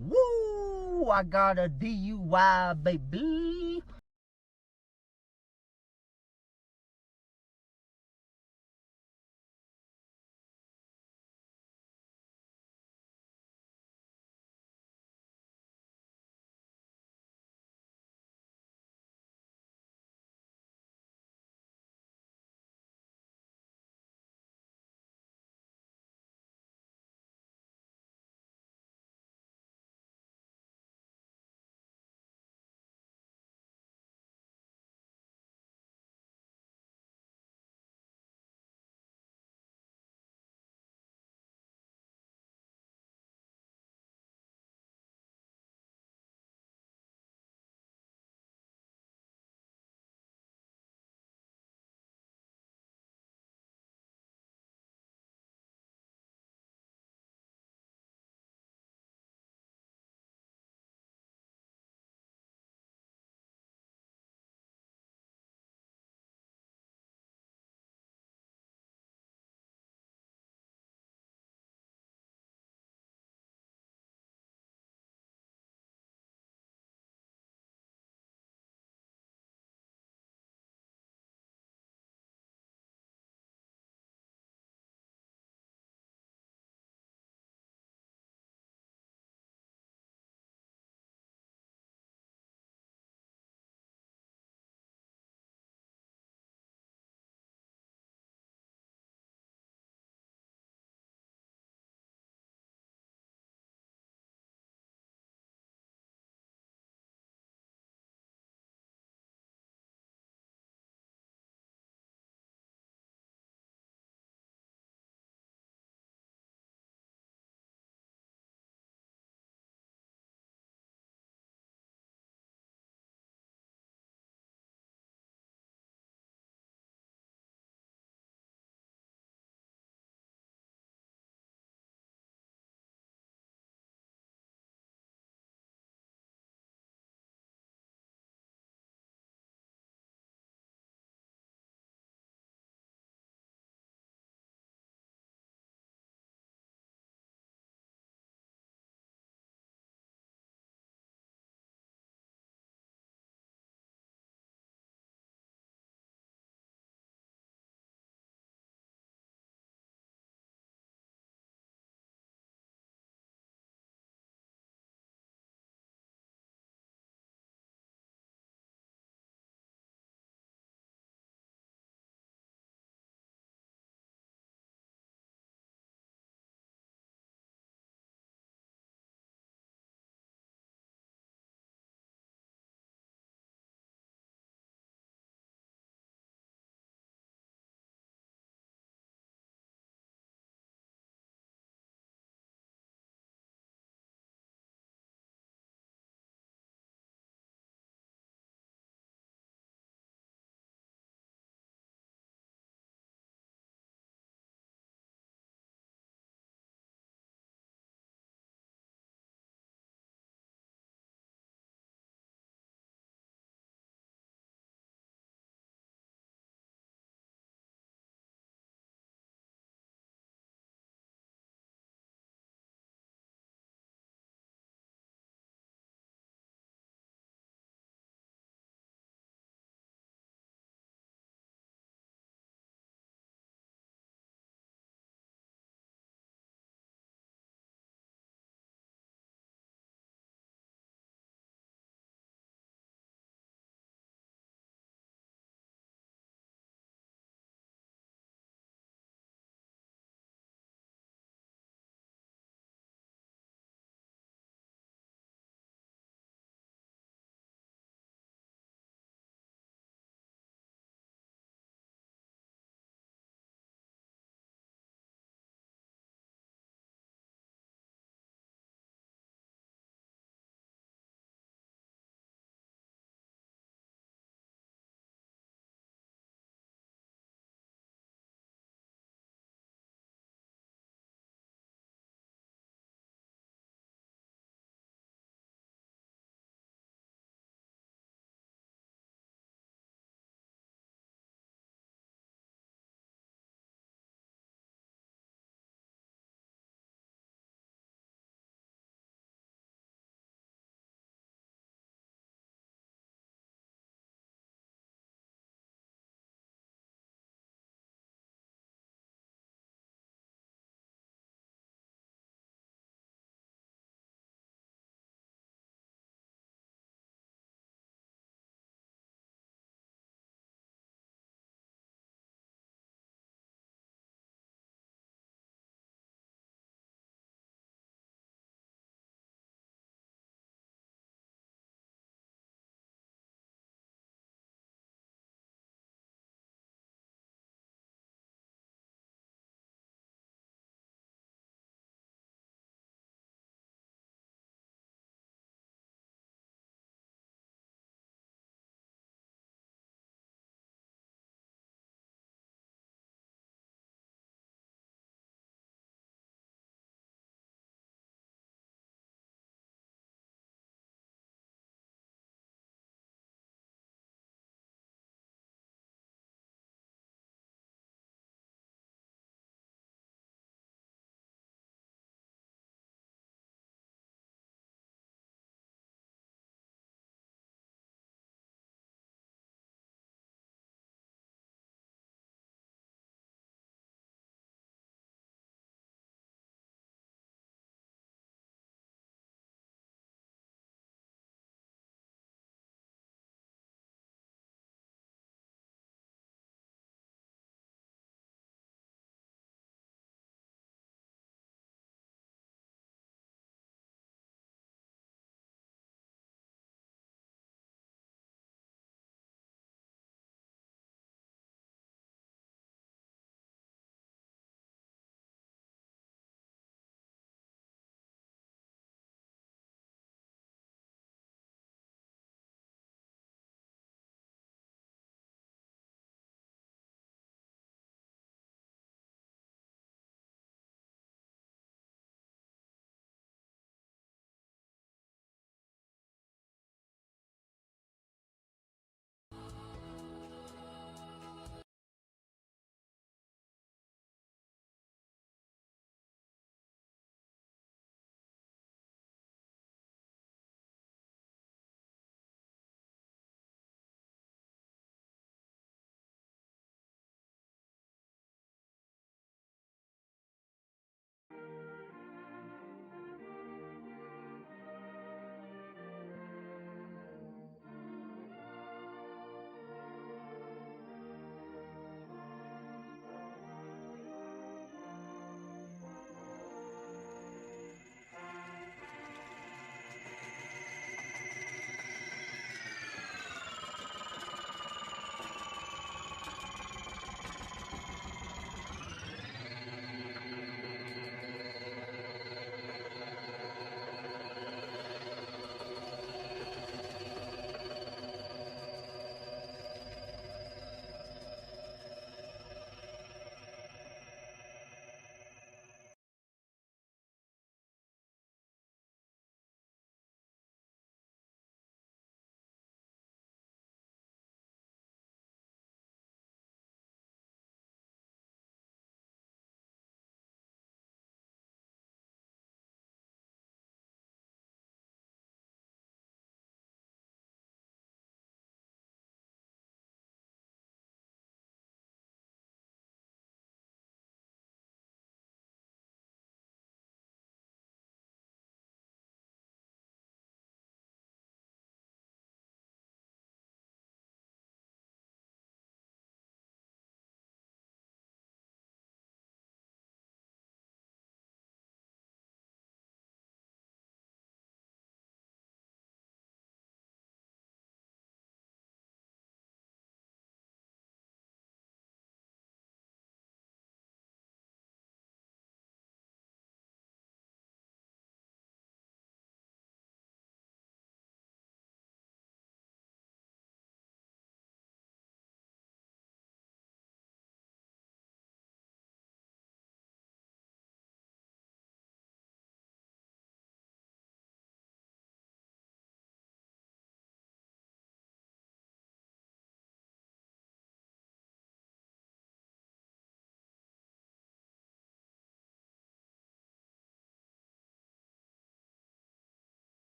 Woo! I got a DUI, baby.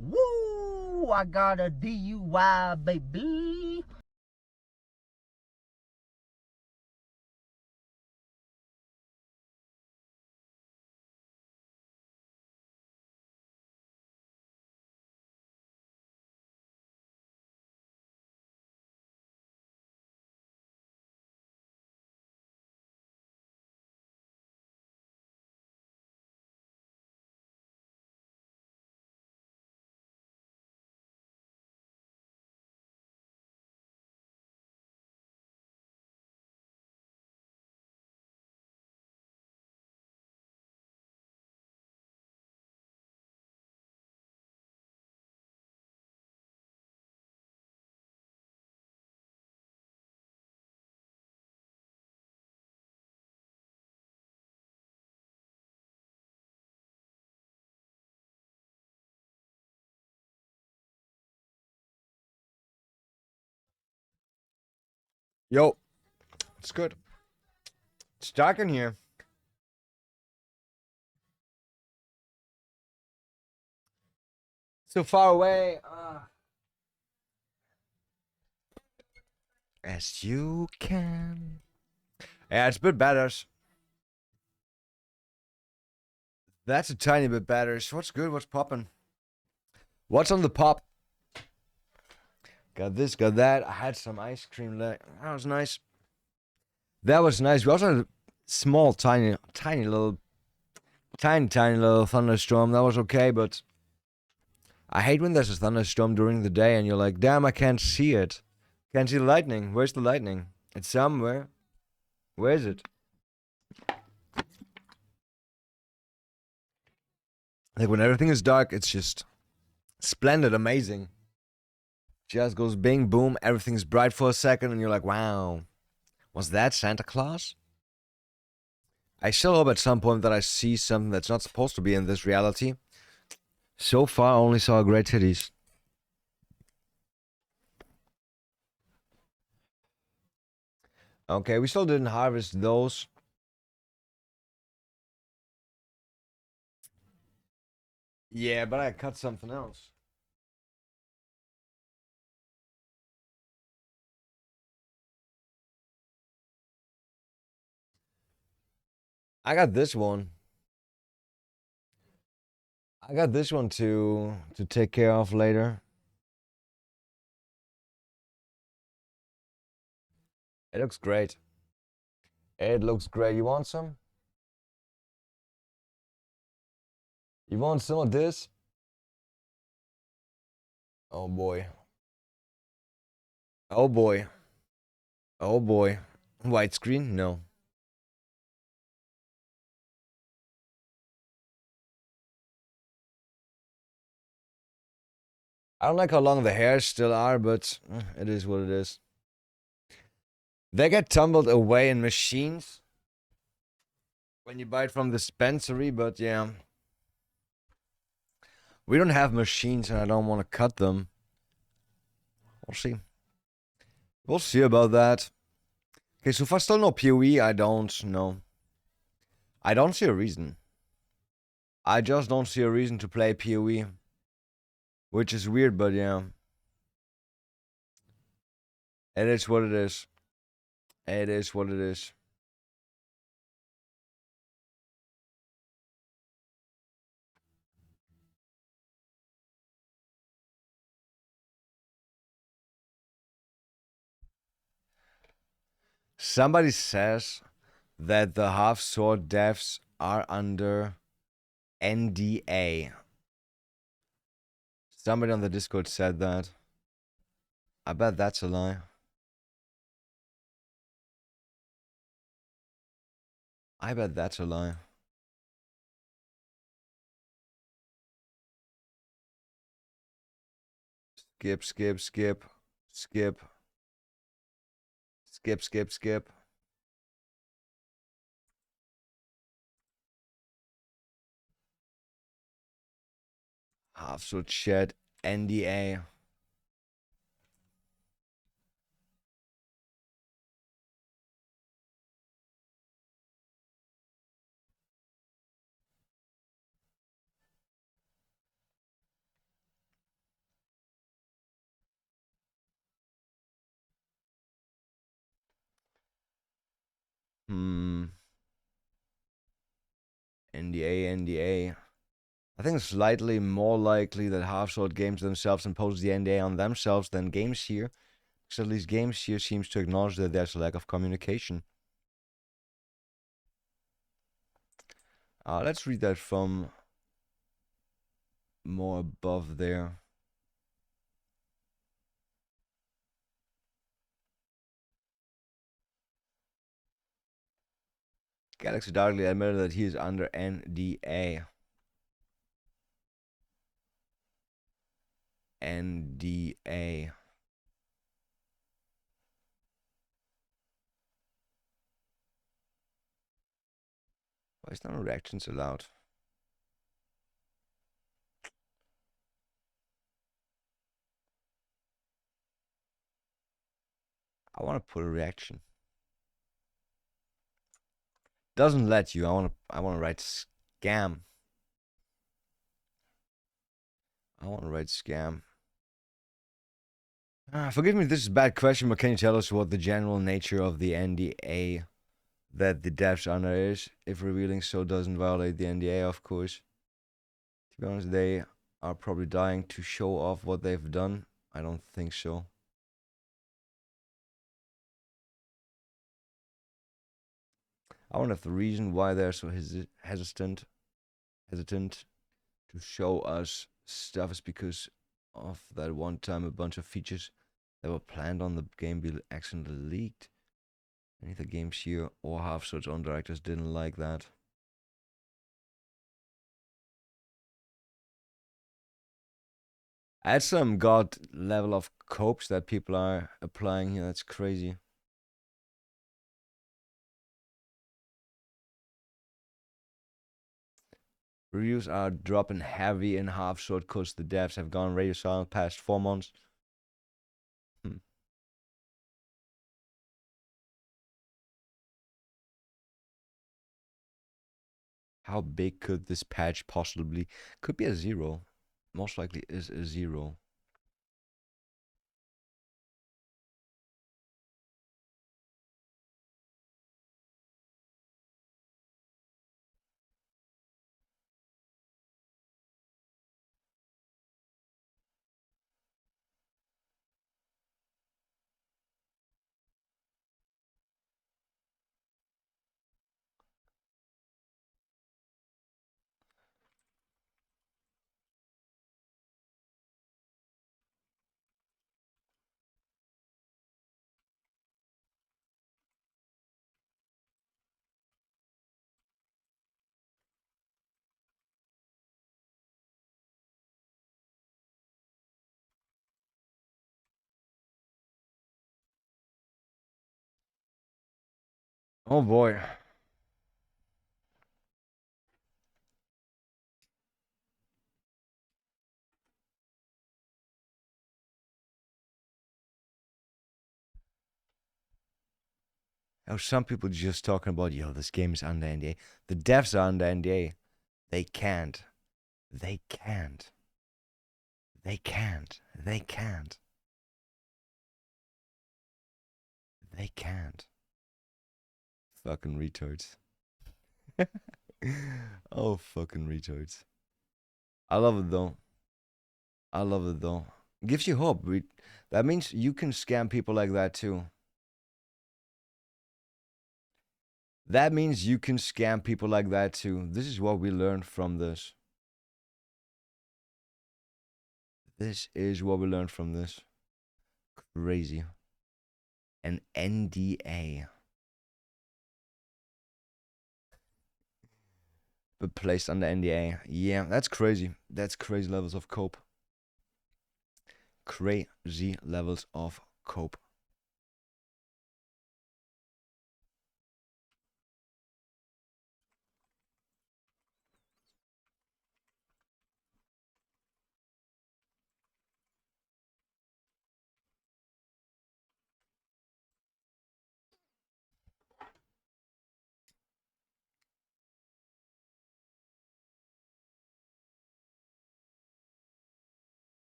Woo! I got a DUI, baby. Yo, it's good. It's dark in here. So far away. As you can. Yeah, it's a bit better. That's a tiny bit better. What's good? What's popping? What's on the pop? Got this, got that. I had some ice cream. That was nice. That was nice. We also had a small, tiny little thunderstorm. That was okay, but I hate when there's a thunderstorm during the day and you're like, damn, I can't see it. Can't see the lightning. Where's the lightning? It's somewhere. Where is it? Like when everything is dark, it's just splendid, amazing. Just goes bing, boom, everything's bright for a second, and you're like, wow, was that Santa Claus? I still hope at some point that I see something that's not supposed to be in this reality. So far, I only saw great titties. Okay, we still didn't harvest those. Yeah, but I cut something else. I got this one. I got this one to take care of later. It looks great. It looks great. You want some? You want some of this? Oh boy. Oh boy. Oh boy. Widescreen? No. I don't like how long the hairs still are, but it is what it is. They get tumbled away in machines when you buy it from the dispensary, but yeah. We don't have machines and I don't want to cut them. We'll see. We'll see about that. Okay, so far still no PoE, I don't know. I don't see a reason. I just don't see a reason to play PoE. Which is weird, but yeah. It is what it is. It is what it is. Somebody says that the half sword devs are under NDA. Somebody on the Discord said that. I bet that's a lie. I bet that's a lie. Skip, skip, skip, skip, skip, skip, skip. Half sword shed NDA. NDA. I think it's slightly more likely that Half-Sword Games themselves impose the NDA on themselves than Games here, because at least Games here seems to acknowledge that there's a lack of communication. Let's read that from more above there. Galaxy Darkly admitted that he is under NDA. NDA. Why is no reactions allowed? I want to put a reaction. Doesn't let you. I want to write scam. I want to write scam. Forgive me, this is a bad question, but can you tell us what the general nature of the NDA that the devs under is? If revealing so doesn't violate the NDA, of course. To be honest, they are probably dying to show off what they've done. I don't think so. I wonder if the reason why they're so hesitant to show us stuff is because of that one time a bunch of features that were planned on the game be accidentally leaked. Neither Games here or Half-Sword's own directors didn't like that. At some god level of copes that people are applying here, that's crazy. Reviews are dropping heavy in Half-Sword because the devs have gone radio silent past 4 months. How big could this patch possibly? Could be a 0. Most likely is a 0. Oh boy. Oh, some people just talking about, yo, this game is under NDA. The devs are under NDA. They can't. They can't. They can't. They can't. They can't. Fucking retards. Oh, fucking retards. I love it though. I love it though. Gives you hope. That means you can scam people like that too. That means you can scam people like that too. This is what we learned from this. This is what we learned from this. Crazy. An NDA. But placed under NDA. Yeah, that's crazy. That's crazy levels of cope. Crazy levels of cope.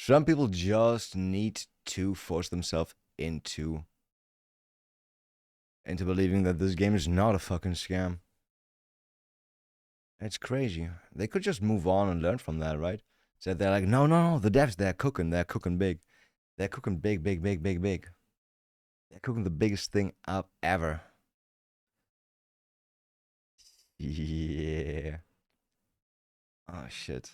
Some people just need to force themselves into into believing that this game is not a fucking scam. It's crazy. They could just move on and learn from that, right? So they're like, no, no, no, the devs, they're cooking big. They're cooking big, big, big, big, big. They're cooking the biggest thing up ever. Yeah. Oh, shit.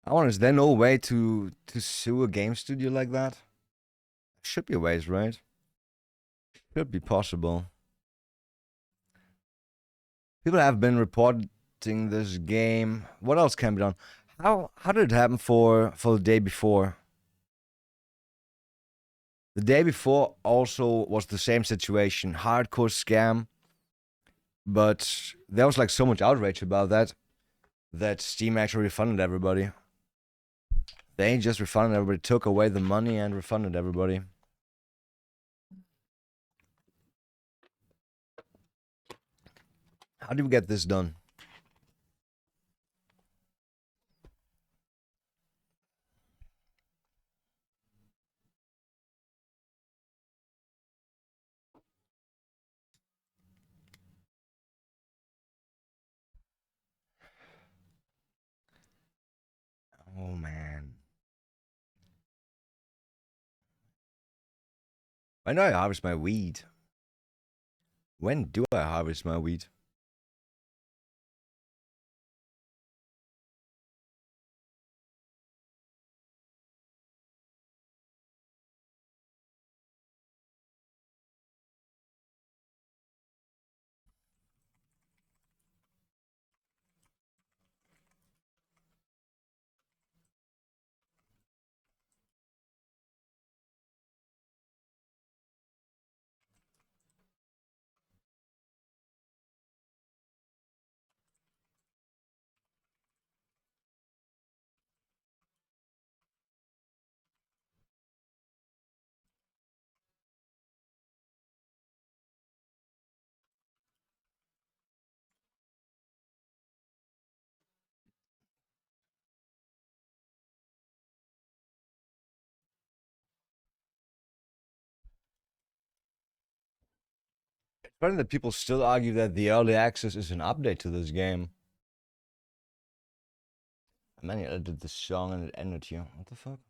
I wonder, is there no way to sue a game studio like that? Should be ways, right? Should be possible. People have been reporting this game. What else can be done? How did it happen for the day before? The day before also was the same situation, hardcore scam, but there was like so much outrage about that Steam actually refunded everybody. They ain't just refunded everybody, took away the money and refunded everybody. How do we get this done? Oh man. When do I harvest my weed? When do I harvest my weed? It's funny that people still argue that the early access is an update to this game. And then you edited this song and it ended here. What the fuck?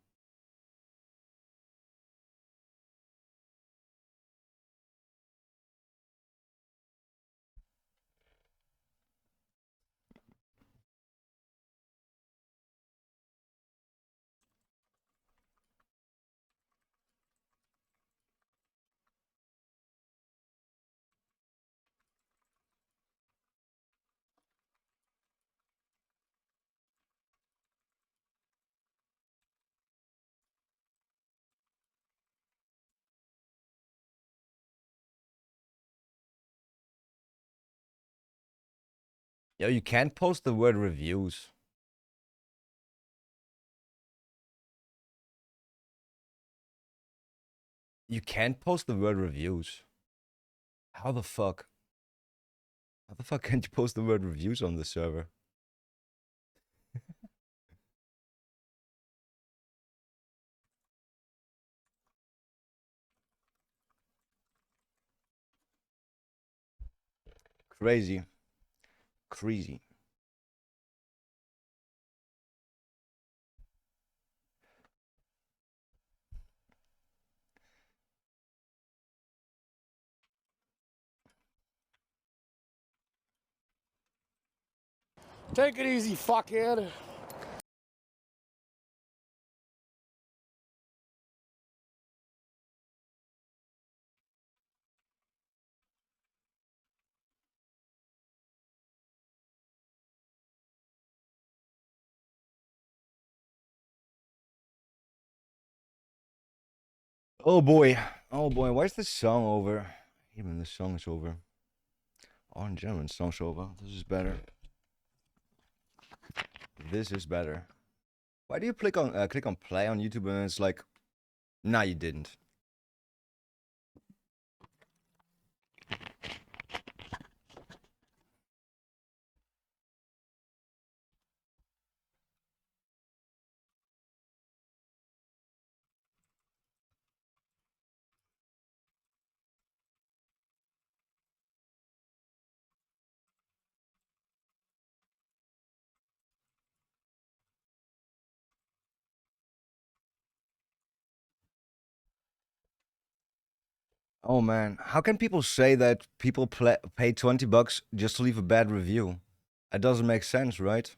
Yo, you can't post the word reviews. You can't post the word reviews. How the fuck? How the fuck can't you post the word reviews on the server? Crazy. Crazy. Take it easy, fuckhead. Oh boy. Oh boy. Why is this song over? Even this song is over. Orange Gentleman song's over. This is better. This is better. Why do you click on play on YouTube and it's like, nah, you didn't. Oh man, how can people say that people pay $20 just to leave a bad review? That doesn't make sense, right?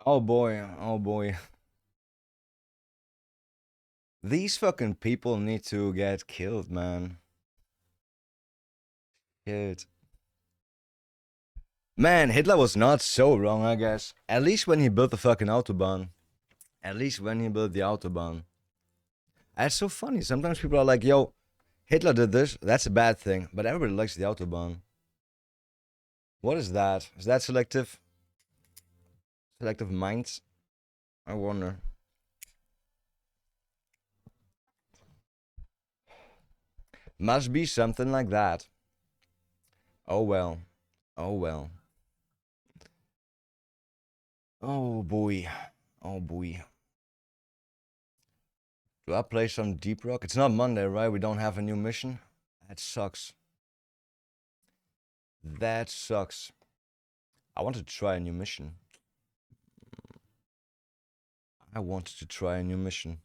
Oh boy, oh boy. These fucking people need to get killed, man. Shit. Man, Hitler was not so wrong, I guess. At least when he built the fucking Autobahn. At least when he built the Autobahn. It's so funny. Sometimes people are like, yo, Hitler did this. That's a bad thing. But everybody likes the Autobahn. What is that? Is that selective? Selective minds? I wonder. Must be something like that. Oh well. Oh well. Oh boy. Oh boy. Do I play some Deep Rock? It's not Monday, right? We don't have a new mission. That sucks. That sucks. I wanted to try a new mission. I wanted to try a new mission.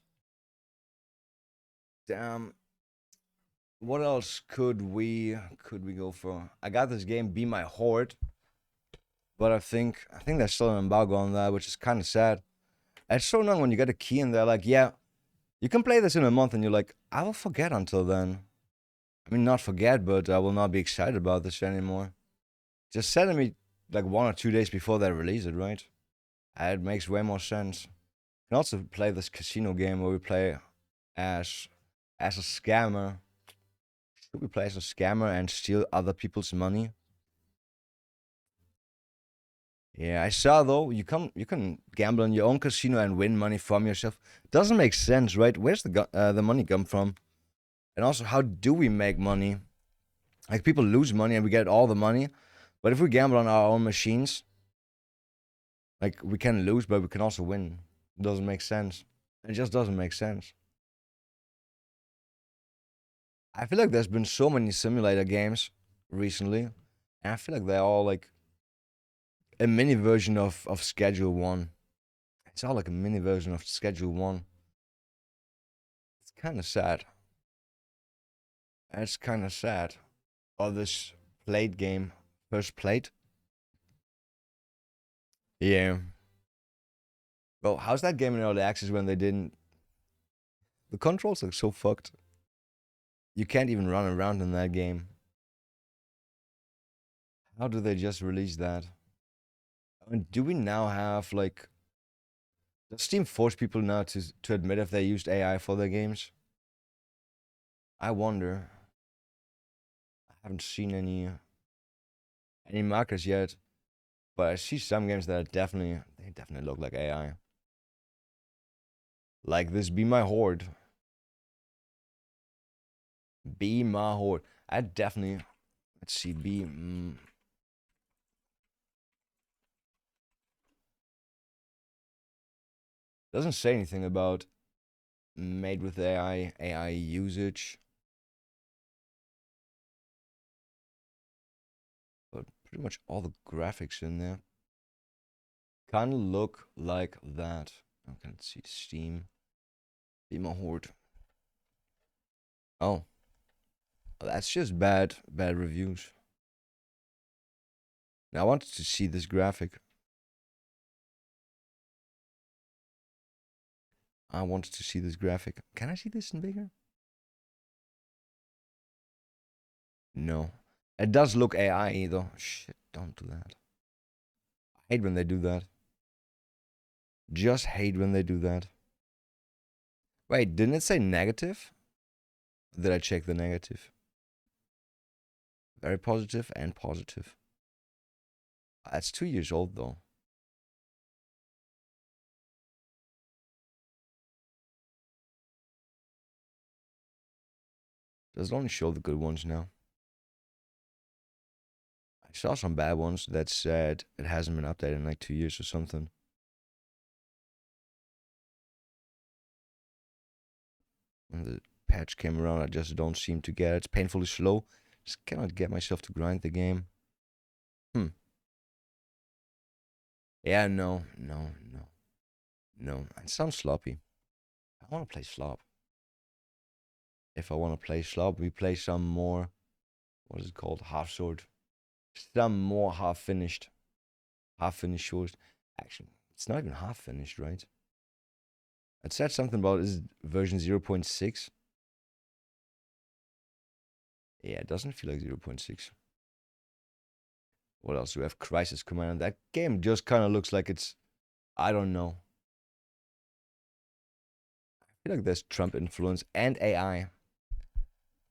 Damn. What else could we go for? I got this game Be My Horde, but I think there's still an embargo on that, which is kind of sad. It's so annoying when you get a key and they're like, yeah, you can play this in a month, and you're like, I will forget until then. I mean, not forget, but I will not be excited about this anymore. Just send me like 1 or 2 days before they release it, right? It makes way more sense. You can also play this casino game where we play as a scammer. Should we play as a scammer and steal other people's money? Yeah, I saw though you can gamble on your own casino and win money from yourself. Doesn't make sense, right? Where's the money come from? And also, how do we make money? Like people lose money and we get all the money, but if we gamble on our own machines, like we can lose, but we can also win. It doesn't make sense. It just doesn't make sense. I feel like there's been so many simulator games recently, and I feel like they're all like a mini version of Schedule 1. It's all like a mini version of Schedule 1. It's kind of sad. It's kind of sad. Or this plate game, First Plate. Yeah. Well, how's that game in early access when they didn't? The controls are so fucked. You can't even run around in that game. How do they just release that? And do we now have like? Does Steam force people now to admit if they used AI for their games? I wonder. I haven't seen any markers yet, but I see some games that are they definitely look like AI. Like this Be My Horde. Be My Horde. I definitely, let's see, doesn't say anything about made with AI usage. But pretty much all the graphics in there kind of look like that. Okay, let's see, Steam. Be My Horde. Oh, that's just bad reviews. Now I wanted to see this graphic. I wanted to see this graphic. Can I see this in bigger? No. It does look AI though. Shit, don't do that. I hate when they do that. Just hate when they do that. Wait, didn't it say negative? Did I check the negative? Very positive and positive. That's 2 years old though. Does it only show the good ones now? I saw some bad ones that said it hasn't been updated in like 2 years or something. When the patch came around, I just don't seem to get it. It's painfully slow. Just cannot get myself to grind the game. Yeah, no. It sounds sloppy. I want to play slop. If I want to play slop, we play some more. What is it called? Half sword. Some more half finished. Half finished shorts. Actually, it's not even half finished, right? It said something about is version 0.6. Yeah, it doesn't feel like 0.6. What else do we have? Crisis Command. That game just kind of looks like it's, I don't know. I feel like there's Trump influence and AI.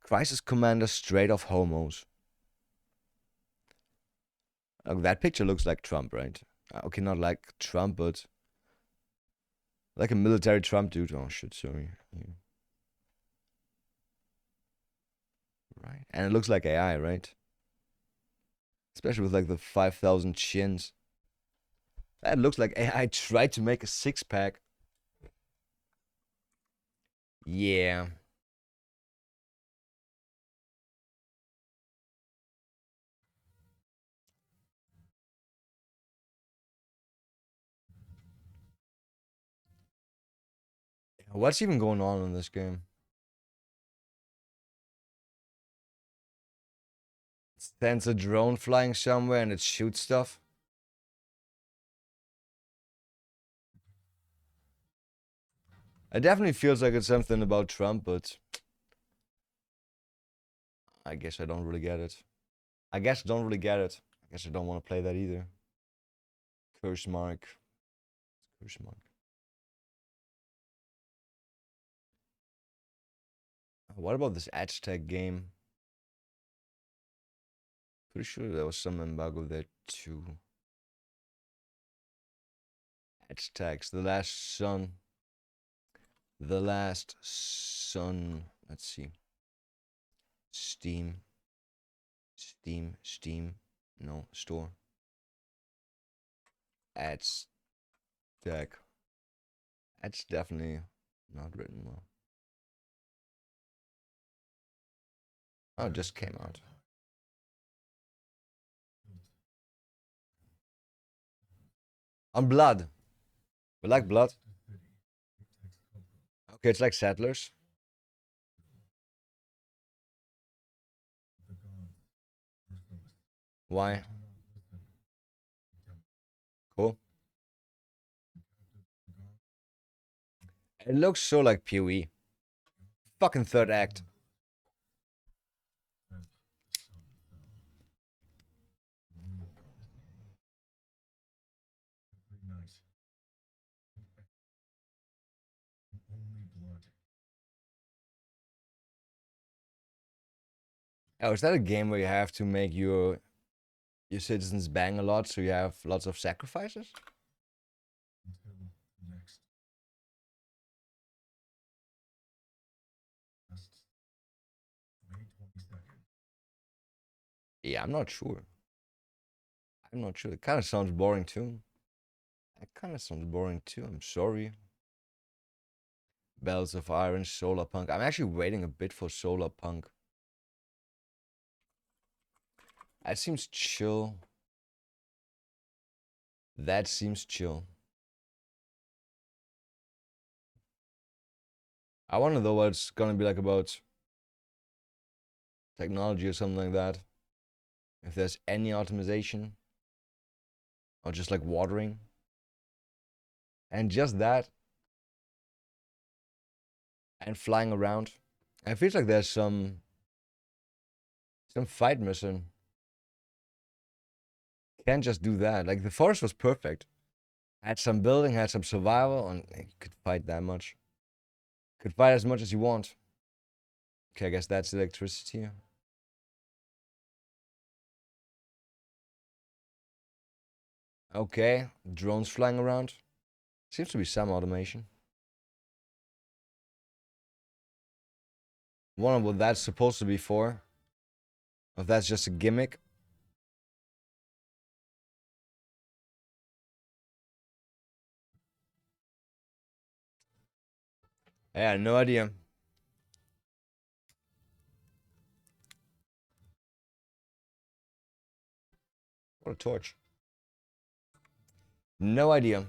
Crisis Commander straight off homos. That picture looks like Trump, right? Okay, not like Trump, but like a military Trump dude. Oh shit, sorry. Yeah. Right, and it looks like AI, right? Especially with like the 5,000 chins. That looks like AI tried to make a six-pack. Yeah. What's even going on in this game? It sends a drone flying somewhere and it shoots stuff. It definitely feels like it's something about Trump, but I guess I don't really get it. I guess I don't really get it. I guess I don't want to play that either. Curse mark. Curse mark. What about this Aztec game? Pretty sure there was some embargo there too. Aztecs, The Last Sun. The Last Sun. Let's see. Steam. No, store. Aztec. That's definitely not written well. Oh, it just came out. On Blood. We like Blood. Okay, it's like Settlers. Why? Cool. It looks so like PoE. Fucking third act. Oh, is that a game where you have to make your citizens bang a lot, so you have lots of sacrifices? Yeah, I'm not sure. I'm not sure. It kind of sounds boring too. It kind of sounds boring too. I'm sorry. Bells of Iron, Solar Punk. I'm actually waiting a bit for Solar Punk. That seems chill. That seems chill. I want to know what it's gonna be like about technology or something like that. If there's any optimization. Or just like watering. And just that. And flying around. It feels like there's some fight missing. Can't just do that. Like the forest was perfect. Had some building, had some survival, and you could fight that much. Could fight as much as you want. Okay, I guess that's electricity. Okay, drones flying around. Seems to be some automation. Wonder what that's supposed to be for. If that's just a gimmick. Yeah, no idea. What a torch. No idea.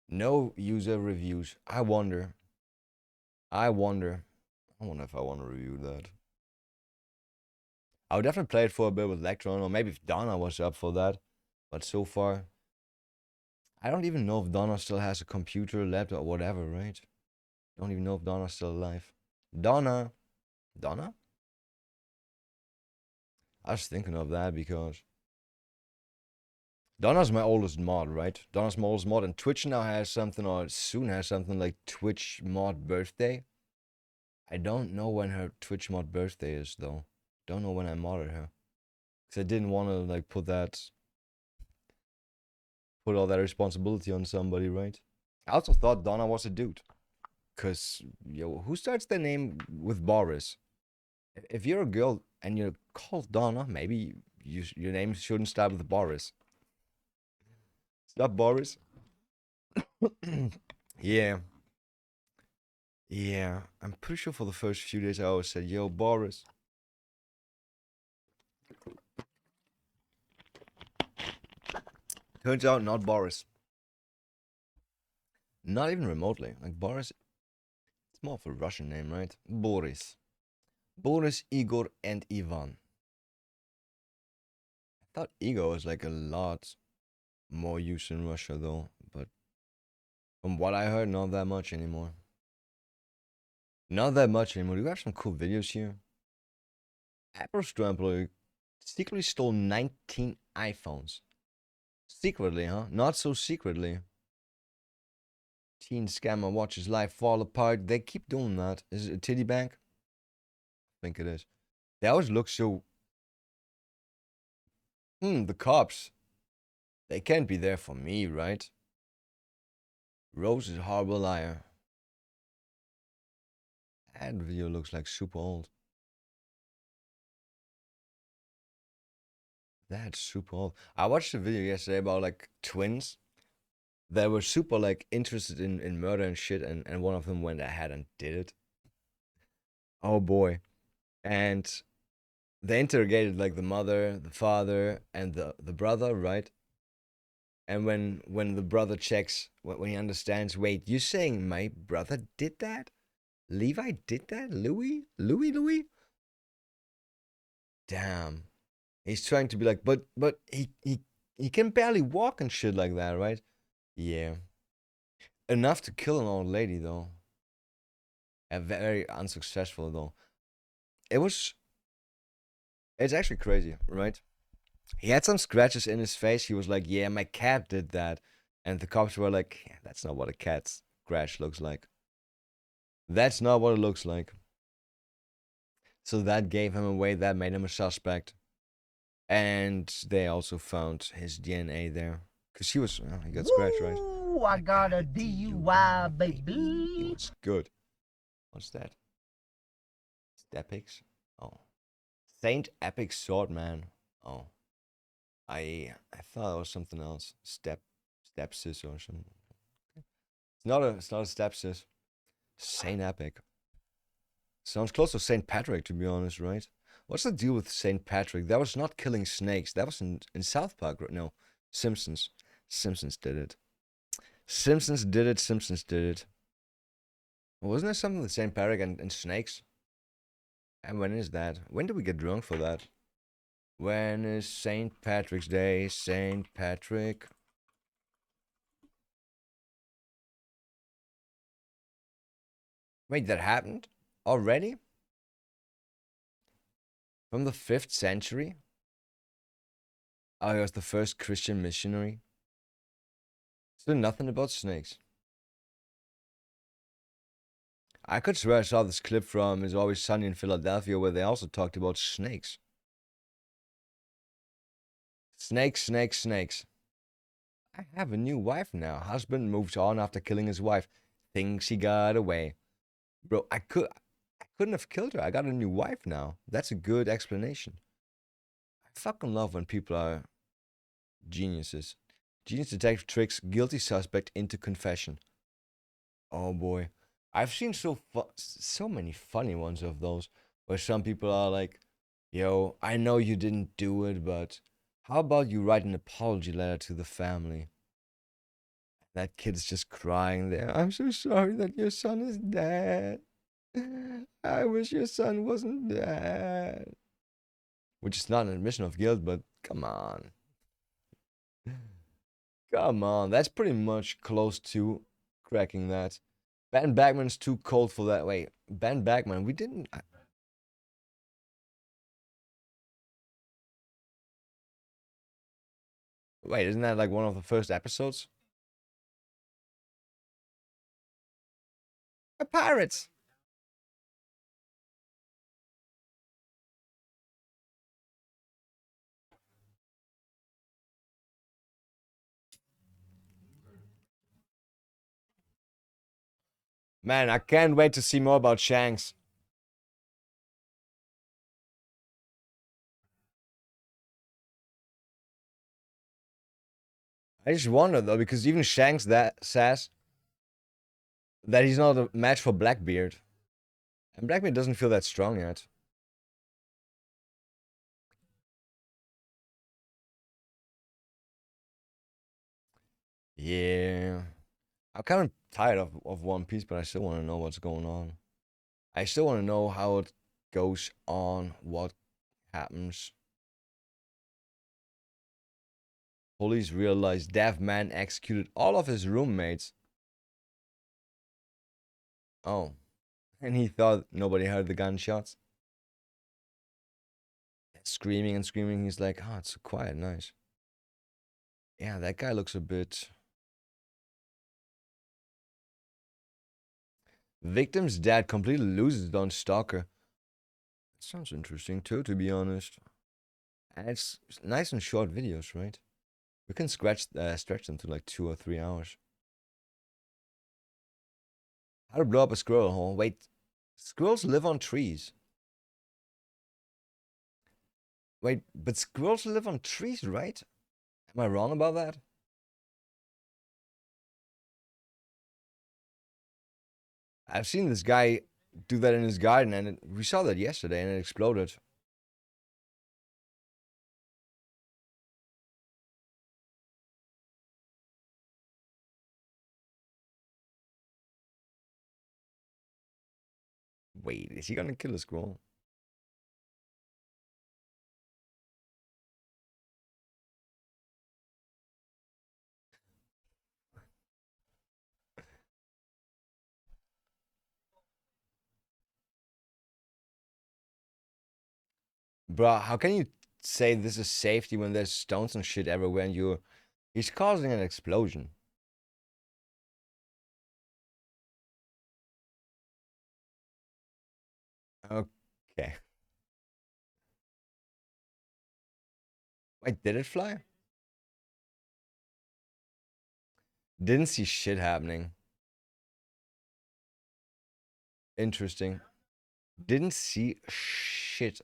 No user reviews. I wonder. I wonder if I want to review that. I would definitely play it for a bit with Electron, or maybe if Donna was up for that. But so far, I don't even know if Donna still has a computer, laptop, or whatever, right? Don't even know if Donna's still alive. Donna? Donna? I was thinking of that because Donna's my oldest mod, right? Donna's my oldest mod, and Twitch now has something, or soon has something like Twitch mod birthday. I don't know when her Twitch mod birthday is, though. Don't know when I modded her. Because I didn't want to, like, put all that responsibility on somebody, right? I also thought Donna was a dude. Because, yo, who starts their name with Boris? If you're a girl and you're called Donna, maybe your name shouldn't start with Boris. Stop, Boris. Yeah. Yeah. I'm pretty sure for the first few days I always said, yo, Boris. Turns out not Boris. Not even remotely. Like Boris, it's more of a Russian name, right? Boris. Boris, Igor, and Ivan. I thought Igor was like a lot more used in Russia though, but from what I heard, not that much anymore. Not that much anymore. You got some cool videos here. Apple Store employee secretly stole 19 iPhones. Secretly, huh? Not so secretly. Teen scammer watches life fall apart. They keep doing that. Is it a titty bank? I think it is. They always look so... the cops. They can't be there for me, right? Rose is a horrible liar. That video looks like super old. That's super old. I watched a video yesterday about like twins that were super like interested in murder and shit, and one of them went ahead and did it. Oh boy. And they interrogated like the mother, the father, and the brother, right? And when the brother checks, when he understands, wait, you're saying my brother did that? Levi did that? Louis? Damn. He's trying to be like, but he can barely walk and shit like that, right? Yeah. Enough to kill an old lady though. Very unsuccessful though. It's actually crazy, right? He had some scratches in his face. He was like, yeah, my cat did that. And the cops were like, yeah, that's not what a cat's scratch looks like. That's not what it looks like. So that gave him away. That made him a suspect. And they also found his DNA there. Because he got scratched, right? Ooh, I got a DUI, baby. It's good. What's that? Stepix? Oh. Saint Epic Sword Man. Oh. I thought it was something else. Stepsis or something. It's not a stepsis. Saint Epic. Sounds close to Saint Patrick, to be honest, right? What's the deal with Saint Patrick? That was not killing snakes. That was in South Park, right? No, Simpsons. Simpsons did it. Simpsons did it. Wasn't there something with Saint Patrick and snakes? And when is that? When do we get drunk for that? When is St. Patrick's Day? St. Patrick. Wait, that happened? Already? From the 5th century? Oh, he was the first Christian missionary. Still nothing about snakes. I could swear I saw this clip from It's Always Sunny in Philadelphia where they also talked about snakes. Snakes. I have a new wife now. Husband moves on after killing his wife. Thinks he got away. Bro, I could couldn't have killed her. I got a new wife now. That's a good explanation. I fucking love when people are geniuses. Genius detective tricks guilty suspect into confession. Oh boy. I've seen so many funny ones of those where some people are like, yo, I know you didn't do it, but how about you write an apology letter to the family? That kid's just crying there. I'm so sorry that your son is dead. I wish your son wasn't dead. Which is not an admission of guilt, but come on. Come on. That's pretty much close to cracking that. Ben Bagman's too cold for that. Wait, Ben Bagman, we didn't. Wait, isn't that like one of the first episodes? We're pirates. Man, I can't wait to see more about Shanks. I just wonder though, because even Shanks that says that he's not a match for Blackbeard. And Blackbeard doesn't feel that strong yet. Yeah. I'm kind of tired of One Piece, but I still want to know what's going on. I still want to know how it goes on, what happens. Police realize Deaf Man executed all of his roommates. Oh. And he thought nobody heard the gunshots. Screaming and screaming. He's like, oh, it's so quiet, nice. Yeah, that guy looks a bit. Victim's dad completely loses it on Stalker. That sounds interesting too, to be honest. And it's nice and short videos, right? We can stretch them to like 2 or 3 hours. How to blow up a squirrel hole? Wait, squirrels live on trees. Wait, but squirrels live on trees, right? Am I wrong about that? I've seen this guy do that in his garden, and we saw that yesterday, and it exploded. Wait, is he gonna kill a squirrel? Bruh, how can you say this is safety when there's stones and shit everywhere and he's causing an explosion? Okay. Wait, did it fly? Didn't see shit happening. Interesting. Didn't see shit.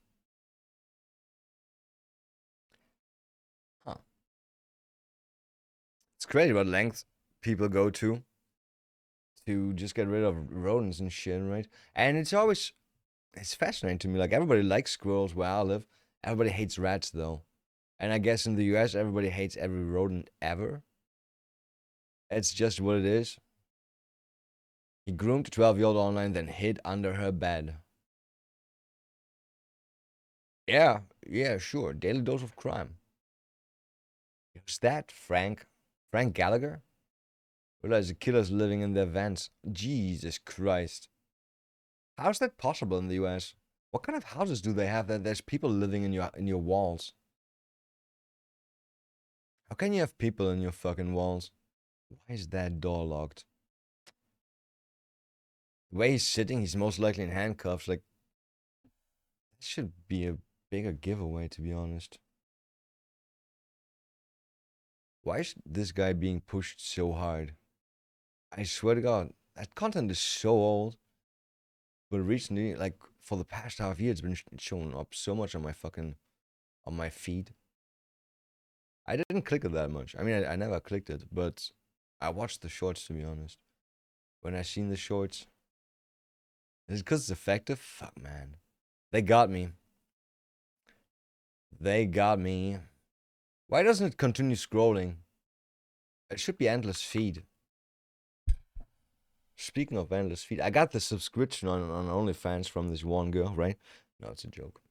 Huh. It's crazy what lengths people go to just get rid of rodents and shit, right? And it's fascinating to me. Like everybody likes squirrels where I live. Everybody hates rats though. And I guess in the US everybody hates every rodent ever. It's just what it is. He groomed a 12-year-old online, then hid under her bed. Yeah, yeah, sure. Daily dose of crime. Who's that? Frank? Frank Gallagher? Realize the killer's living in their vans. Jesus Christ. How's that possible in the US? What kind of houses do they have that there's people living in your walls? How can you have people in your fucking walls? Why is that door locked? The way he's sitting, he's most likely in handcuffs. Like, that should be a bigger giveaway, to be honest. Why is this guy being pushed so hard? I swear to God, that content is so old. But recently, like for the past half year, it's been showing up so much on my on my feed. I didn't click it that much. I mean, I never clicked it, but I watched the shorts to be honest. When I seen the shorts, is it because it's effective? Fuck, man, they got me. They got me. Why doesn't it continue scrolling? It should be endless feed. Speaking of endless feed, I got the subscription on OnlyFans from this one girl, right? No, it's a joke.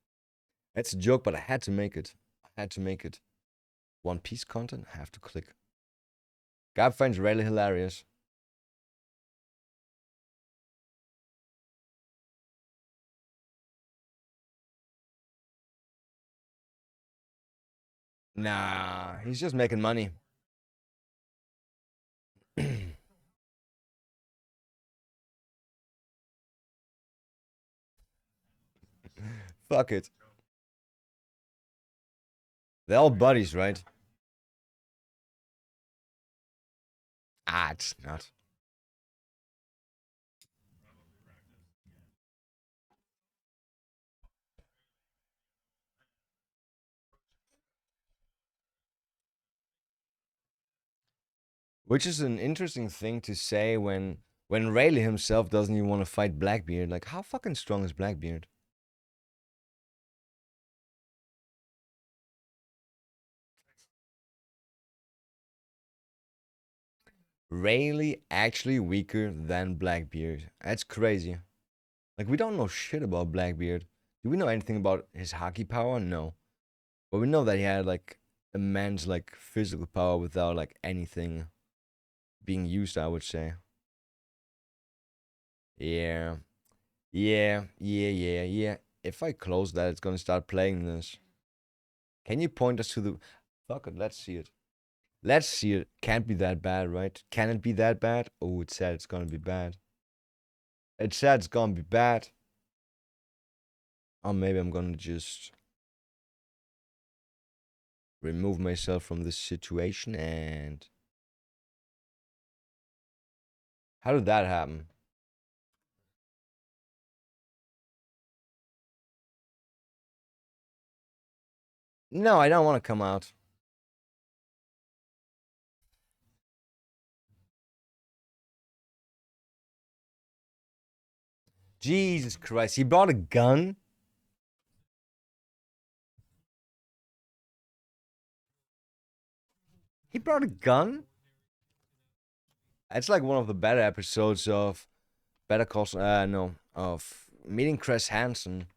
It's a joke, but I had to make it. I had to make it. One Piece content, I have to click. God finds really hilarious. Nah, he's just making money. Fuck it. They're all buddies, right? Ah, it's not. Which is an interesting thing to say when Rayleigh himself doesn't even want to fight Blackbeard. Like, how fucking strong is Blackbeard? Rayleigh actually weaker than Blackbeard. That's crazy. Like, we don't know shit about Blackbeard. Do we know anything about his hockey power? No. But we know that he had like immense like physical power without like anything being used, I would say. Yeah. Yeah. If I close that, it's gonna start playing this. Can you point us to the fuck it, let's see it. Let's see it. Can't be that bad, right? Can it be that bad? Oh, it said it's gonna be bad. It said it's gonna be bad. Or maybe I'm gonna just remove myself from this situation and how did that happen? No, I don't want to come out. Jesus Christ, he brought a gun? He brought a gun? It's like one of the better episodes of Better Call no, of Meeting Chris Hansen.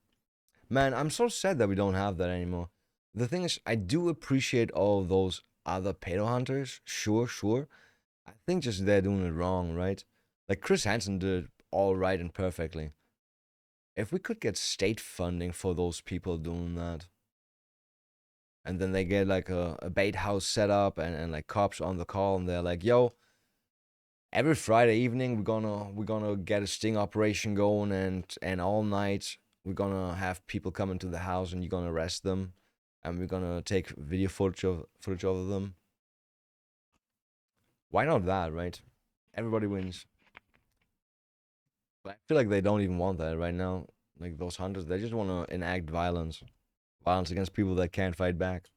Man, I'm so sad that we don't have that anymore. The thing is, I do appreciate all those other pedo hunters. Sure. I think just they're doing it wrong, right? Like Chris Hansen did it all right and perfectly. If we could get state funding for those people doing that, and then they get like a bait house set up and like cops on the call and they're like, yo, every Friday evening we're gonna get a sting operation going and all night we're gonna have people come into the house and you're gonna arrest them and we're gonna take video footage of them. Why not that, right? Everybody wins. But I feel like they don't even want that right now. Like those hunters, they just want to enact violence against people that can't fight back.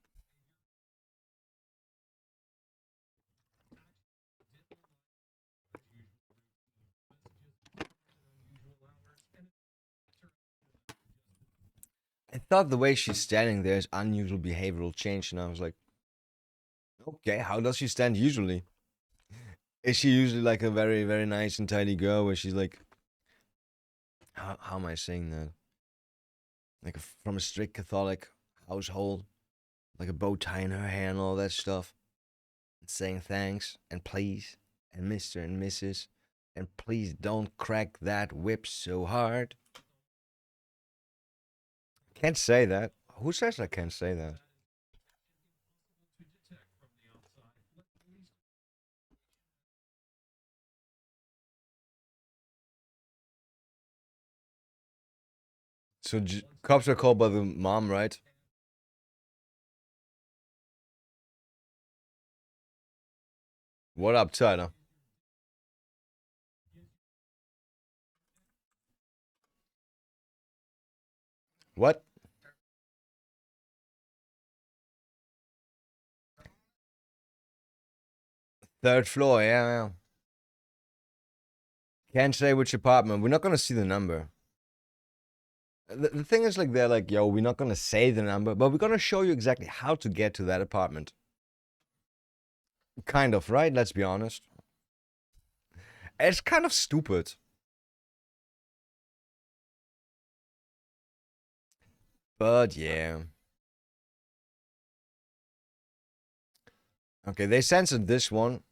I thought the way she's standing there is unusual behavioral change, and I was like, okay, how does she stand usually? Is she usually like a very, very nice and tidy girl where she's like, how am I saying that? Like from a strict Catholic household, like a bow tie in her hair and all that stuff, and saying thanks and please and Mister and Mrs. and please don't crack that whip so hard. Can't say that. Who says I can't say that? So cops are called by the mom, right? What up, Tyler? What? Third floor, yeah. Can't say which apartment. We're not gonna see the number. The thing is, like, they're like, yo, we're not gonna say the number, but we're gonna show you exactly how to get to that apartment. Kind of, right? Let's be honest. It's kind of stupid. But yeah. Okay, they censored this one.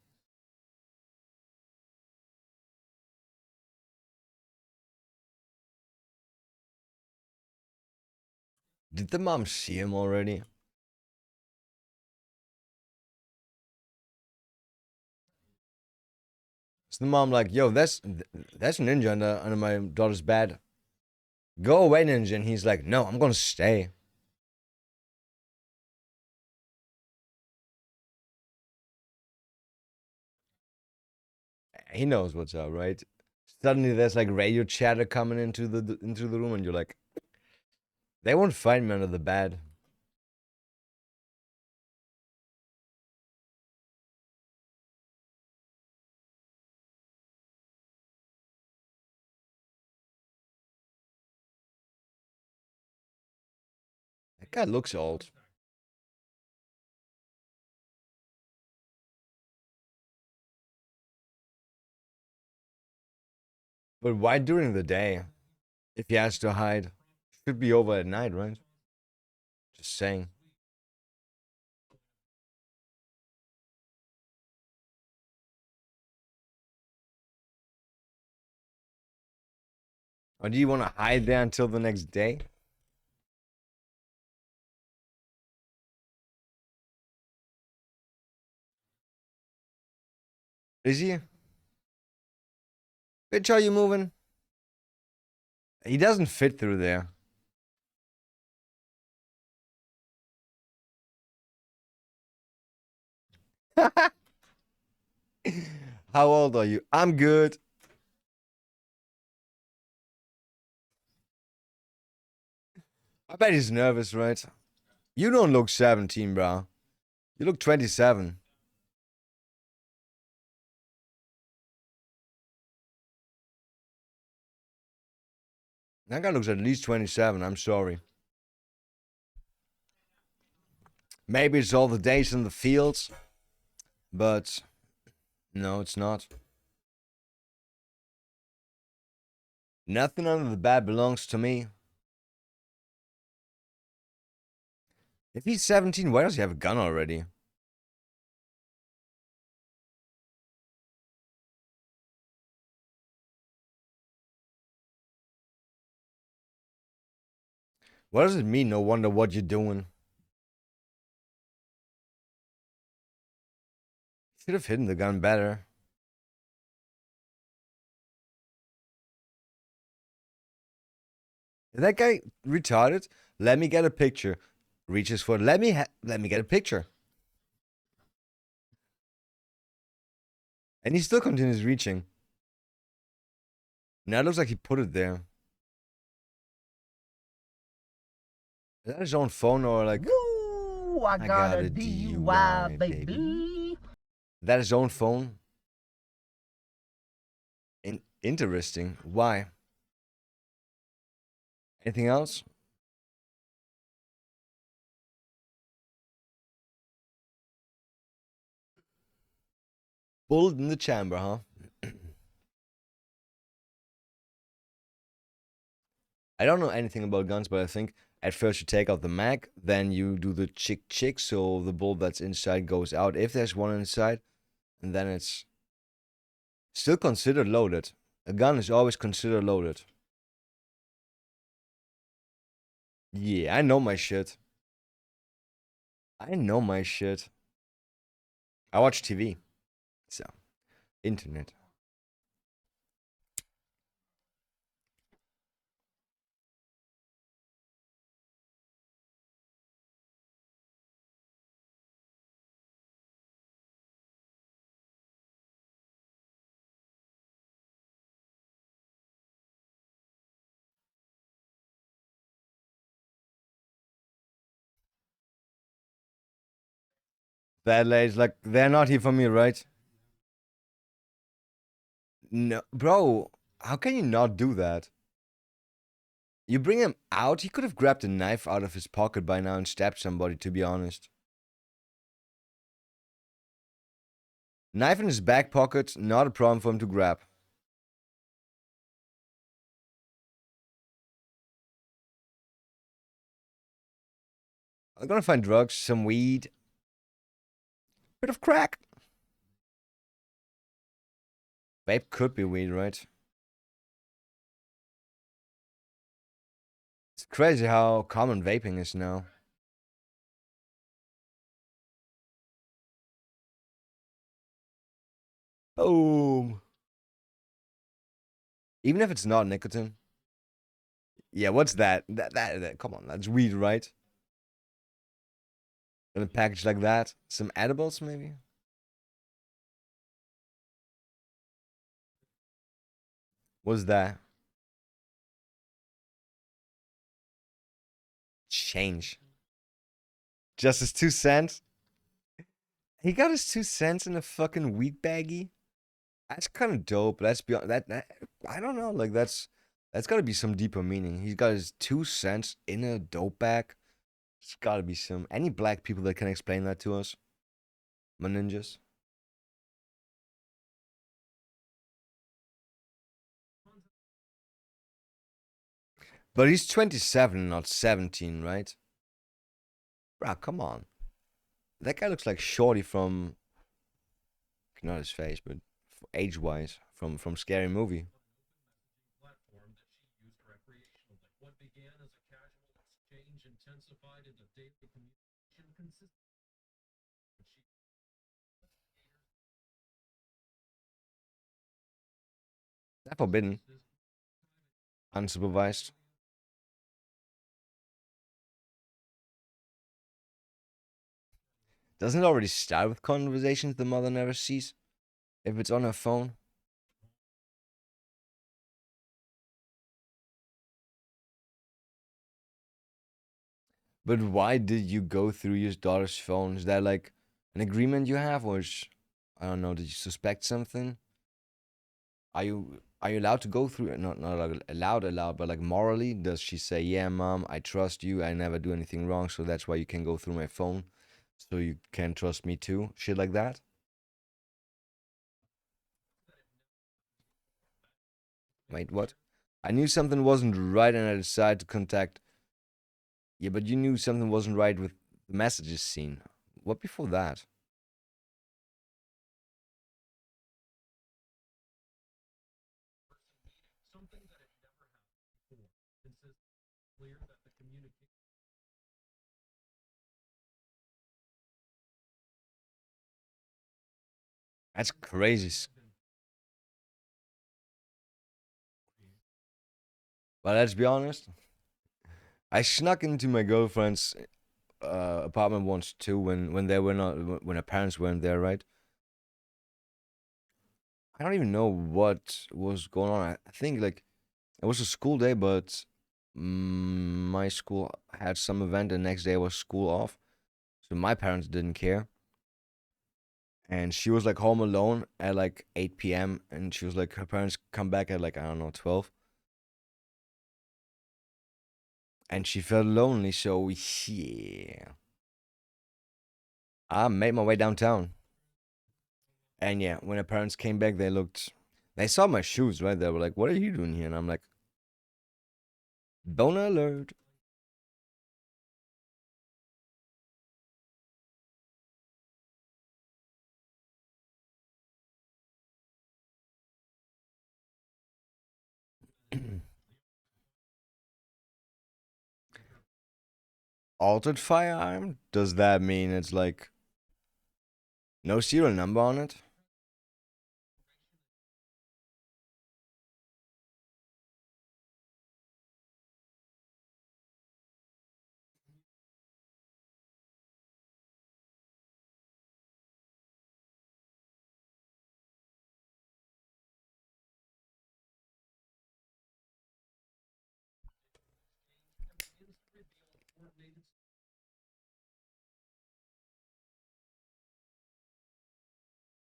Did the mom see him already? Is the mom like, yo, that's a ninja under my daughter's bed. Go away, ninja. And he's like, no, I'm gonna stay. He knows what's up, right? Suddenly there's like radio chatter coming into the room, and you're like, they won't find me under the bed. That guy looks old. But why during the day? If he has to hide, should be over at night, right? Just saying. Or do you want to hide there until the next day? Is he? Bitch, are you moving? He doesn't fit through there. How old are you? I'm good. I bet he's nervous, right? You don't look 17, bro. You look 27. That guy looks at least 27. I'm sorry. Maybe it's all the days in the fields, but no, it's not. Nothing under the bed belongs to me. If he's 17, why does he have a gun already? What does it mean? No wonder what you're doing. Should have hidden the gun better. Is that guy retarded? Let me get a picture. Reaches for let me get a picture. And he still continues reaching. Now it looks like he put it there. Is that his own phone or like? Woo, I got a DUI, baby. That his own phone? Interesting. Why? Anything else? Bullet in the chamber, huh? I don't know anything about guns, but I think at first you take out the mag, then you do the chick, so the bullet that's inside goes out if there's one inside, and then it's still considered loaded. A gun is always considered loaded. Yeah, I know my shit. I know my shit. I watch TV. So, internet. That lady's like, they're not here for me, right? No, bro, how can you not do that? You bring him out, he could have grabbed a knife out of his pocket by now and stabbed somebody, to be honest. Knife in his back pocket, not a problem for him to grab. I'm gonna find drugs, some weed, bit of crack. Vape could be weed, right? It's crazy how common vaping is now. Boom. Even if it's not nicotine. Yeah, what's that? That come on, that's weed, right? In a package like that. Some edibles, maybe? What's that? Change. Just his 2 cents? He got his 2 cents in a fucking weed baggie? That's kind of dope. Let's be that I don't know. Like that's got to be some deeper meaning. He's got his 2 cents in a dope bag. It's got to be some. Any black people that can explain that to us? My ninjas. But he's 27, not 17, right? Bruh, come on. That guy looks like Shorty from not his face, but age-wise from Scary Movie. That forbidden, unsupervised. Doesn't it already start with conversations the mother never sees if it's on her phone? But why did you go through your daughter's phone? Is that like an agreement you have, or I don't know? Did you suspect something? Are you allowed to go through it? Not like allowed, but like morally, does she say, "Yeah, mom, I trust you. I never do anything wrong, so that's why you can go through my phone, so you can trust me too." Shit like that. Wait, what? I knew something wasn't right, and I decided to contact. Yeah, but you knew something wasn't right with the messages seen. What before that? That's crazy. But let's be honest. I snuck into my girlfriend's apartment once too when they were not when her parents weren't there, right? I don't even know what was going on. I think like it was a school day, but my school had some event, and next day was school off, so my parents didn't care. And she was like home alone at like 8 p.m. and she was like her parents come back at like I don't know 12, and she felt lonely. So yeah, I made my way downtown. And yeah, when her parents came back, they saw my shoes, right? They were like, "What are you doing here?" And I'm like, "Boner alert." Altered firearm? Does that mean it's like no serial number on it?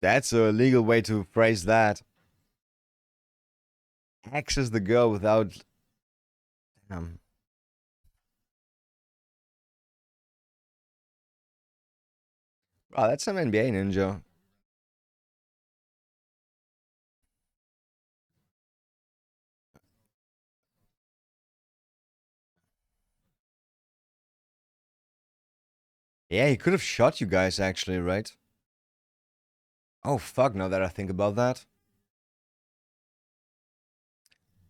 That's a legal way to phrase that. Access the girl without. Um, oh, that's some NBA ninja. Yeah, he could have shot you guys actually, right? Oh fuck! Now that I think about that.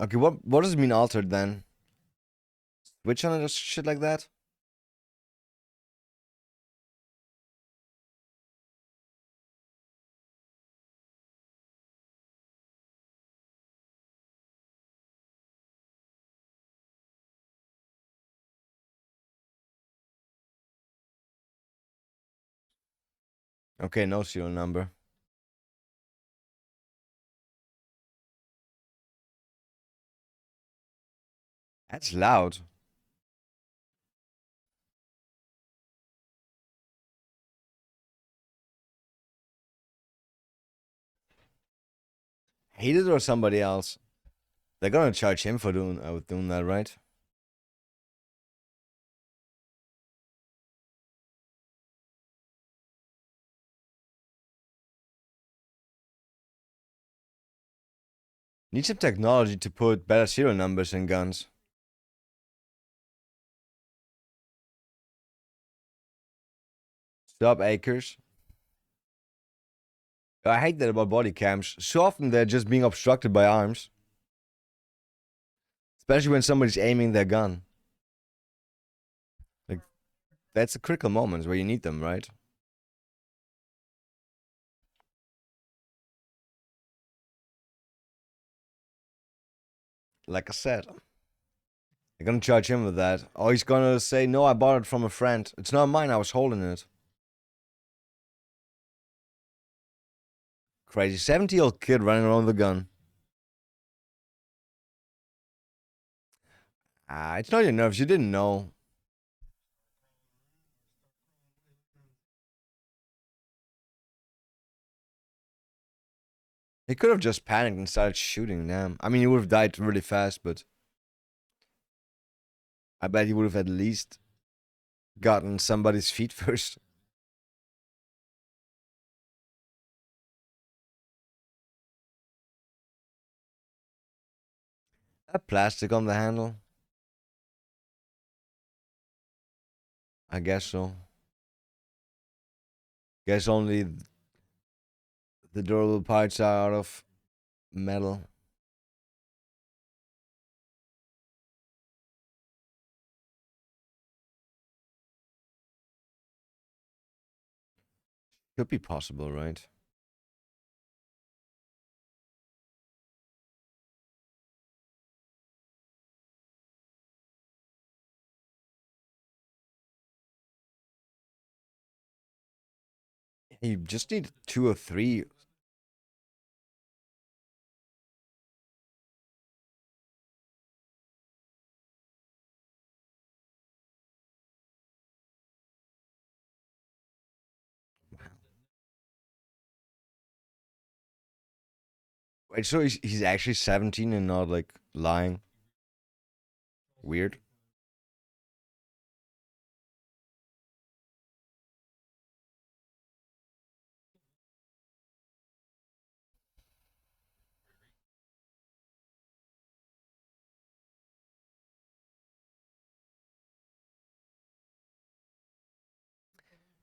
Okay, what does it mean altered then? Switch on it or shit like that? Okay, no serial number. That's loud. Hate it or somebody else? They're gonna charge him for doing that, right? Need some technology to put better serial numbers in guns. Stop acres. I hate that about body cams. So often they're just being obstructed by arms. Especially when somebody's aiming their gun. Like, that's the critical moments where you need them, right? Like I said. They're gonna charge him with that. Oh, he's gonna say, no, I bought it from a friend. It's not mine, I was holding it. Crazy 70-year-old kid running around with a gun. Ah, it's not your nerves, you didn't know. He could have just panicked and started shooting them. I mean, he would have died really fast, but I bet he would have at least gotten somebody's feet first. That plastic on the handle? I guess so. Guess only the durable parts are out of metal. Could be possible, right? You just need 2 or 3. Wait, so he's actually 17 and not like lying? Weird.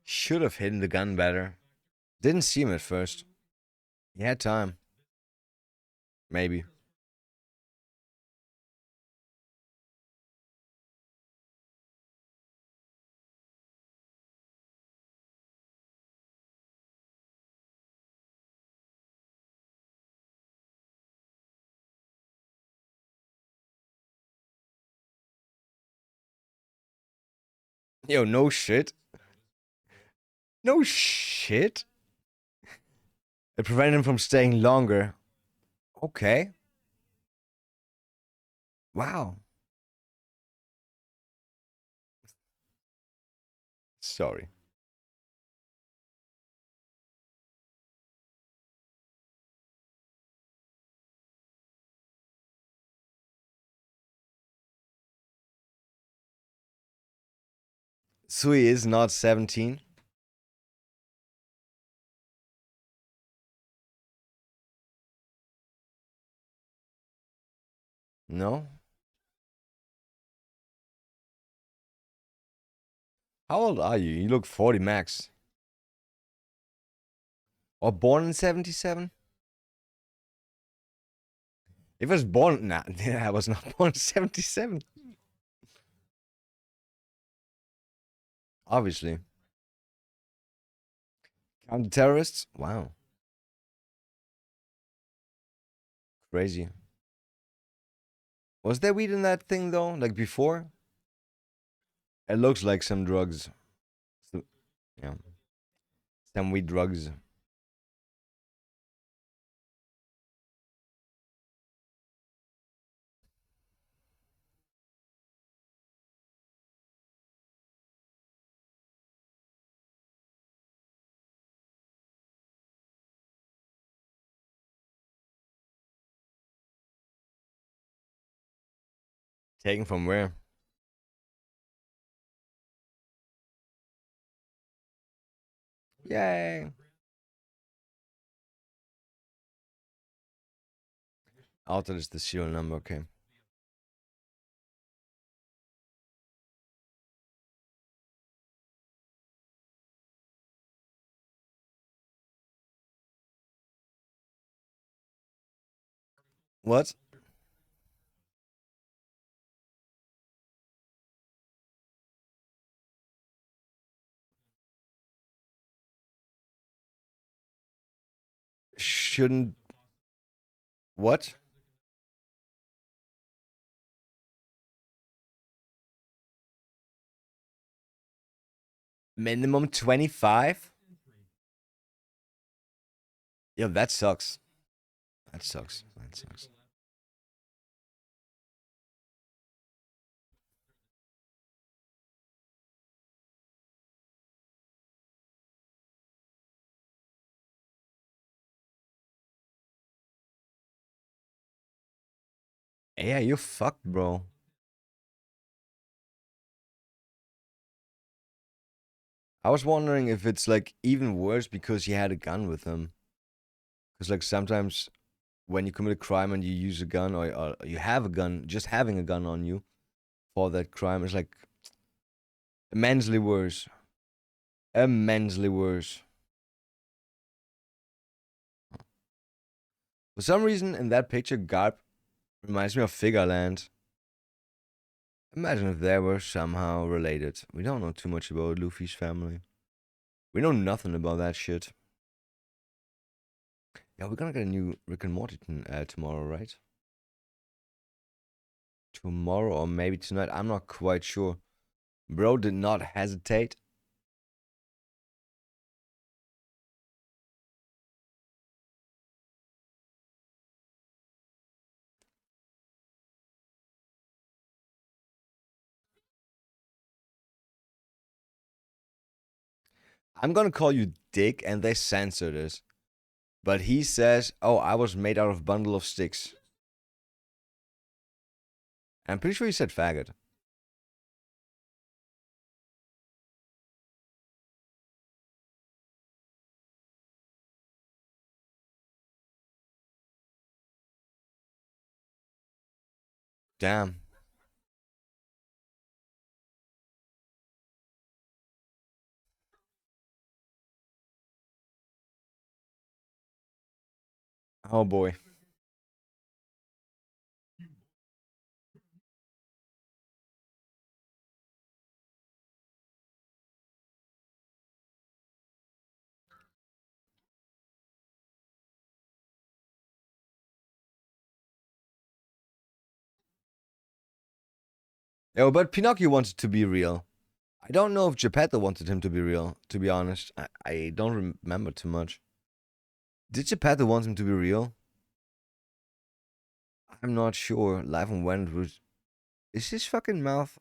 Should have hidden the gun better. Didn't see him at first. He had time. Maybe. Yo, no shit. No shit. It prevented him from staying longer. Okay. Wow. Sorry. Sui is not 17. No? How old are you? You look 40 max. Or born in 77? If I was born... Nah, I was not born in 77. Obviously. Counter terrorists? Wow. Crazy. Was there weed in that thing though? Like before? It looks like some drugs. So, yeah. Some weed drugs. Taken from where? Yay. Altered is the serial number, okay. What? Shouldn't... What? Minimum 25? Yo, that sucks. That sucks. That sucks. Yeah, you fucked, bro. I was wondering if it's like even worse because he had a gun with him. Because like sometimes when you commit a crime and you use a gun or you have a gun, just having a gun on you for that crime is like immensely worse. Immensely worse. For some reason, in that picture, Garp reminds me of Figureland. Imagine if they were somehow related. We don't know too much about Luffy's family. We know nothing about that shit. Yeah, we're gonna get a new Rick and Morty tomorrow, right? Tomorrow or maybe tonight. I'm not quite sure. Bro did not hesitate. I'm gonna call you Dick, and they censor this. But he says, "Oh, I was made out of bundle of sticks." I'm pretty sure he said faggot. Damn. Oh boy. Yo, but Pinocchio wanted to be real. I don't know if Geppetto wanted him to be real, to be honest. I don't remember too much. Did Geppetto want him to be real? I'm not sure. Live on Wentwood. Is his fucking mouth...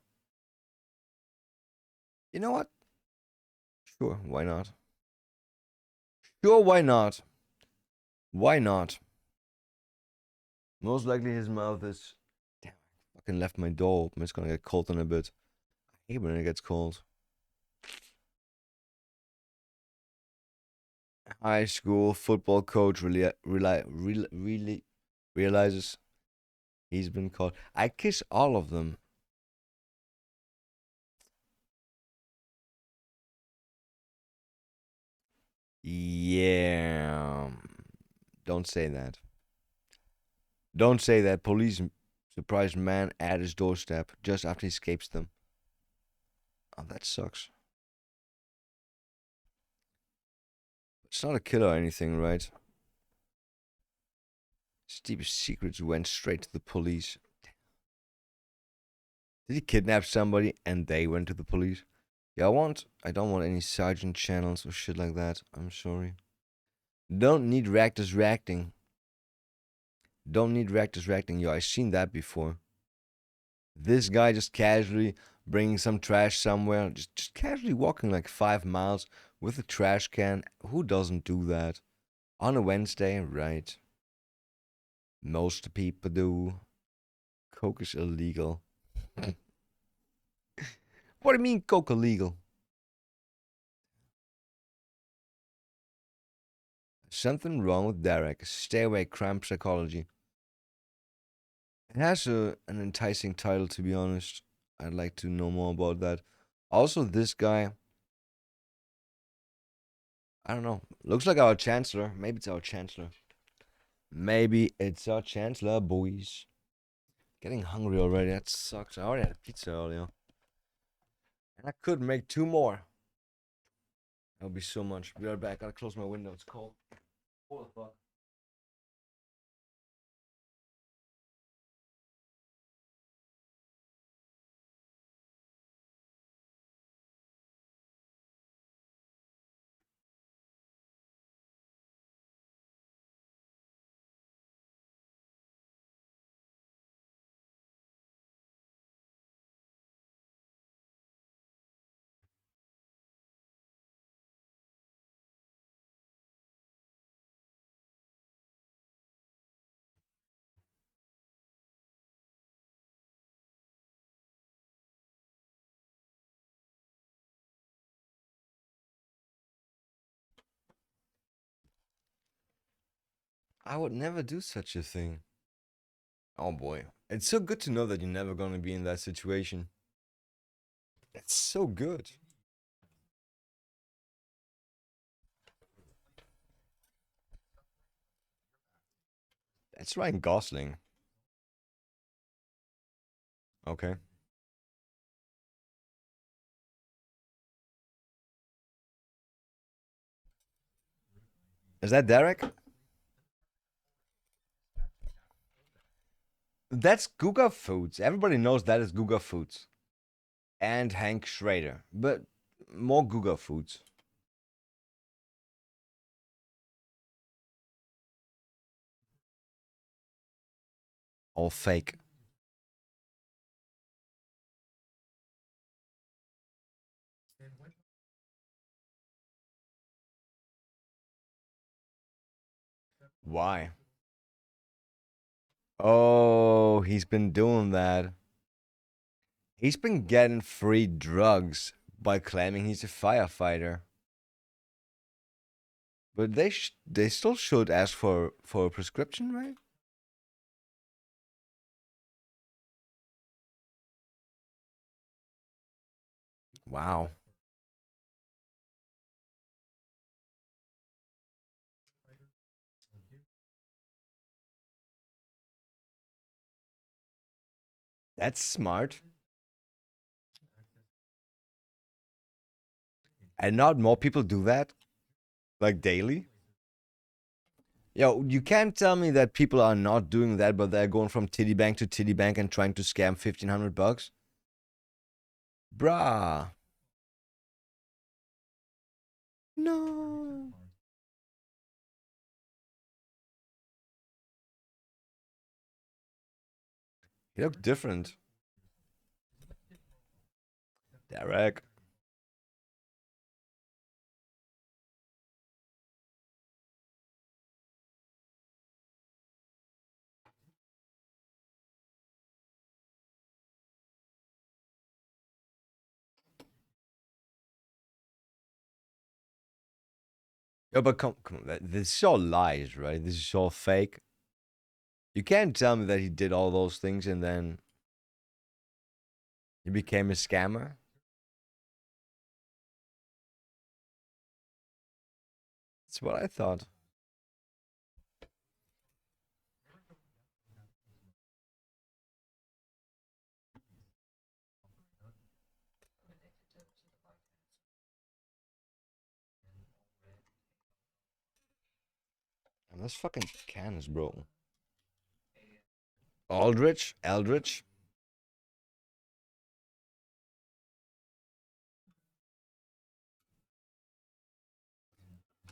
You know what? Sure, why not? Sure, why not? Why not? Most likely his mouth is... Damn, I fucking left my door open. It's gonna get cold in a bit. I hate when it gets cold. high school football coach really realizes he's been caught. I kiss all of them. Yeah. Don't say that. Don't say that. Police surprised man at his doorstep just after he escapes them. Oh, that sucks. It's not a killer or anything, right? His deepest secrets went straight to the police. Did he kidnap somebody and they went to the police? Yeah, I don't want any sergeant channels or shit like that. I'm sorry. Don't need reactors reacting. Don't need reactors reacting. Yo, I've seen that before. This guy just casually bringing some trash somewhere, just casually walking like 5 miles with a trash can. Who doesn't do that? On a Wednesday, right? Most people do. Coke is illegal. What do you mean coke illegal? Something wrong with Derek. Stay away, cramp psychology. It has an enticing title, to be honest. I'd like to know more about that. Also, this guy, I don't know. Looks like our chancellor. Maybe it's our chancellor. Maybe it's our chancellor, boys. Getting hungry already. That sucks. I already had pizza earlier. And I could make 2 more. That would be so much. Be right back. Gotta close my window. It's cold. What the fuck? I would never do such a thing. Oh boy. It's so good to know that you're never gonna be in that situation. It's so good. That's Ryan Gosling. Okay. Is that Derek? That's Guga Foods. Everybody knows that is Guga Foods. And Hank Schrader. But more Guga Foods. All fake. Why? Oh, he's been doing that. He's been getting free drugs by claiming he's a firefighter. But they still should ask for a prescription, right? Wow. That's smart. And not more people do that? Like daily? Yo, you can't tell me that people are not doing that, but they're going from titty bank to titty bank and trying to scam $1,500. Bruh. No. You look different. Derek. Yeah, but come on, this is all lies, right? This is all fake. You can't tell me that he did all those things and then he became a scammer. That's what I thought. And that's fucking cannons, bro. Eldritch.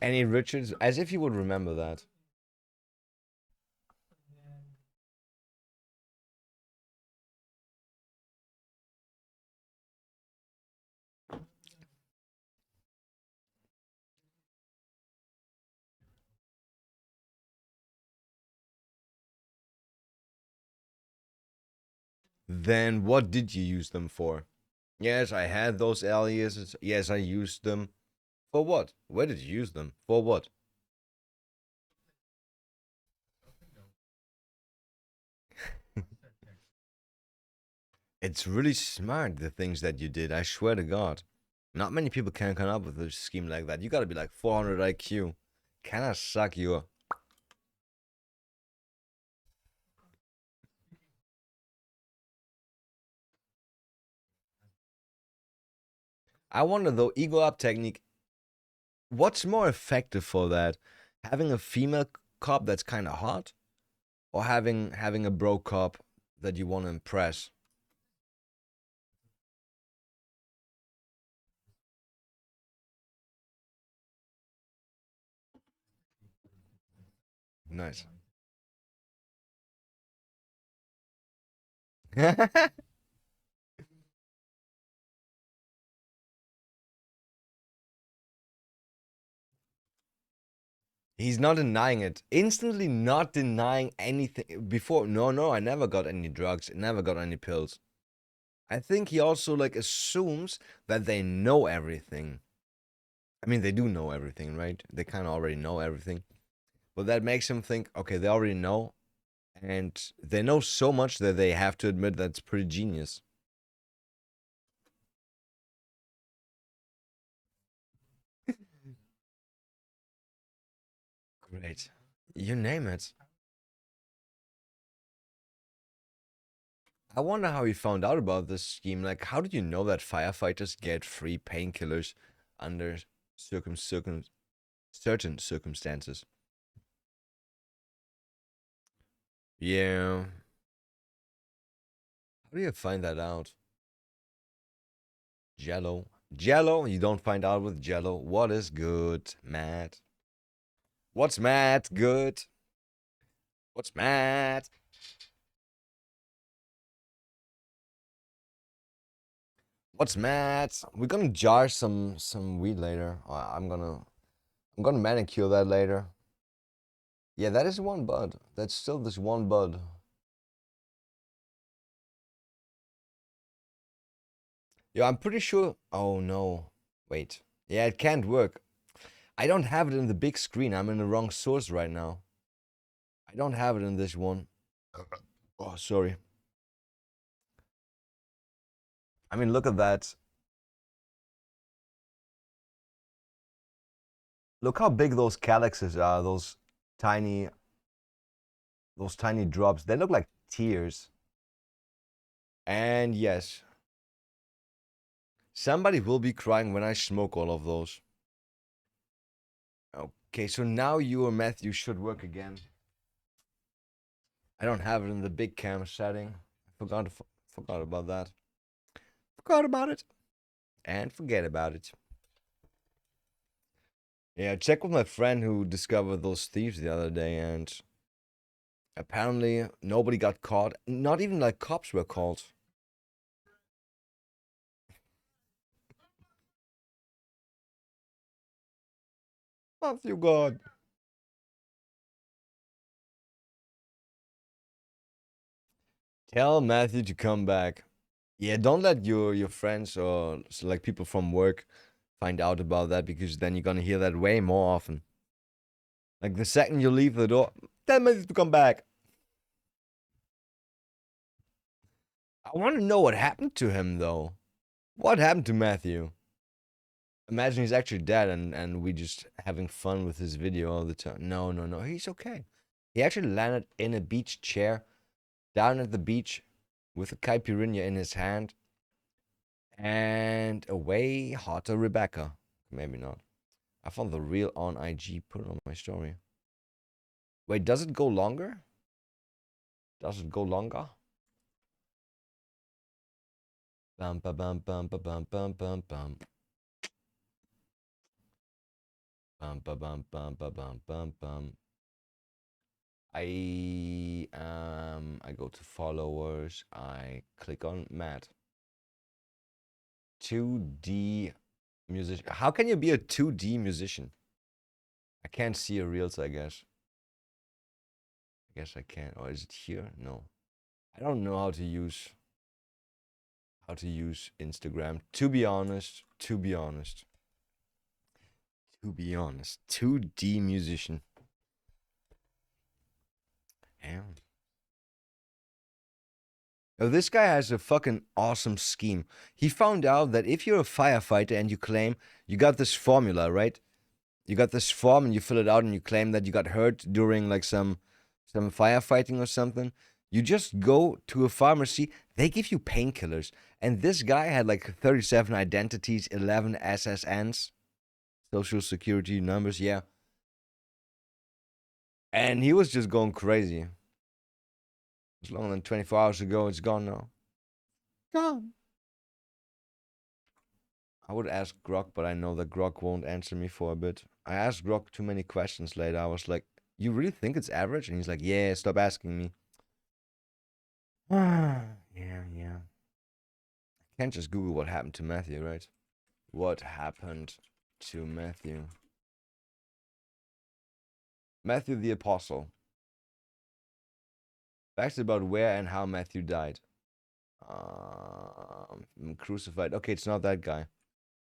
Any Richards, as if you would remember that. Then what did you use them for? Yes, I had those aliases. Yes, I used them. For what? Where did you use them? For what? It's really smart, the things that you did. I swear to God. Not many people can come up with a scheme like that. You gotta be like 400 IQ. Kinda suck you. I wonder though, ego up technique, what's more effective for that? Having a female cop that's kind of hot, or having a bro cop that you want to impress? Nice. He's not denying it. Instantly not denying anything. Before, no, I never got any drugs, never got any pills. I think he also like assumes that they know everything. I mean, they do know everything, right? They kind of already know everything. But that makes him think, okay, they already know. And they know so much that they have to admit that's pretty genius. Great. You name it. I wonder how he found out about this scheme. Like, how did you know that firefighters get free painkillers under certain circumstances? Yeah. How do you find that out? Jello. Jello? You don't find out with Jello. What is good, Matt? What's Matt good? What's Matt? What's Matt? We're gonna jar some weed later. I'm gonna manicure that later. Yeah, that is one bud. That's still this one bud. Yeah, I'm pretty sure. Oh no. Wait. Yeah, it can't work. I don't have it in the big screen. I'm in the wrong source right now. I don't have it in this one. Oh, sorry. I mean, look at that. Look how big those calyxes are. Tiny, those tiny drops. They look like tears. And yes, somebody will be crying when I smoke all of those. Okay, so now you or Matthew should work again. I don't have it in the big cam setting. I forgot about that. Forgot about it. And forget about it. Yeah, I checked with my friend who discovered those thieves the other day, and apparently nobody got caught. Not even like cops were called. Matthew God. Tell Matthew to come back. Yeah, don't let your friends or like people from work find out about that, because then you're gonna hear that way more often. Like the second you leave the door, 10 minutes to come back. I want to know what happened to him though. What happened to Matthew? Imagine he's actually dead and we just having fun with his video all the time. No, no, no. He's okay. He actually landed in a beach chair down at the beach with a caipirinha in his hand. And away hotter Rebecca. Maybe not. I found the reel on IG, put it on my story. Wait, does it go longer? Does it go longer? Bum ba bum bum ba bum bum bum bum. Bum ba bum bum ba bum bum bum. I go to followers. I click on Matt. 2D musician. How can you be a 2D musician? I can't see your reels, I guess. I guess I can. Or is it here? No. I don't know how to use Instagram. To be honest. 2D musician. Damn. Oh, this guy has a fucking awesome scheme. He found out that if you're a firefighter and you claim you got this formula, right? You got this form and you fill it out and you claim that you got hurt during like some firefighting or something. You just go to a pharmacy, they give you painkillers. And this guy had like 37 identities, 11 SSNs, social security numbers, yeah. And he was just going crazy. It was longer than 24 hours ago. It's gone now. Gone. I would ask Grok, but I know that Grok won't answer me for a bit. I asked Grok too many questions later. I was like, you really think it's average? And he's like, yeah, stop asking me. yeah. I can't just Google what happened to Matthew, right? What happened to Matthew? Matthew the Apostle. Facts about where and how Matthew died. Crucified. Okay, it's not that guy.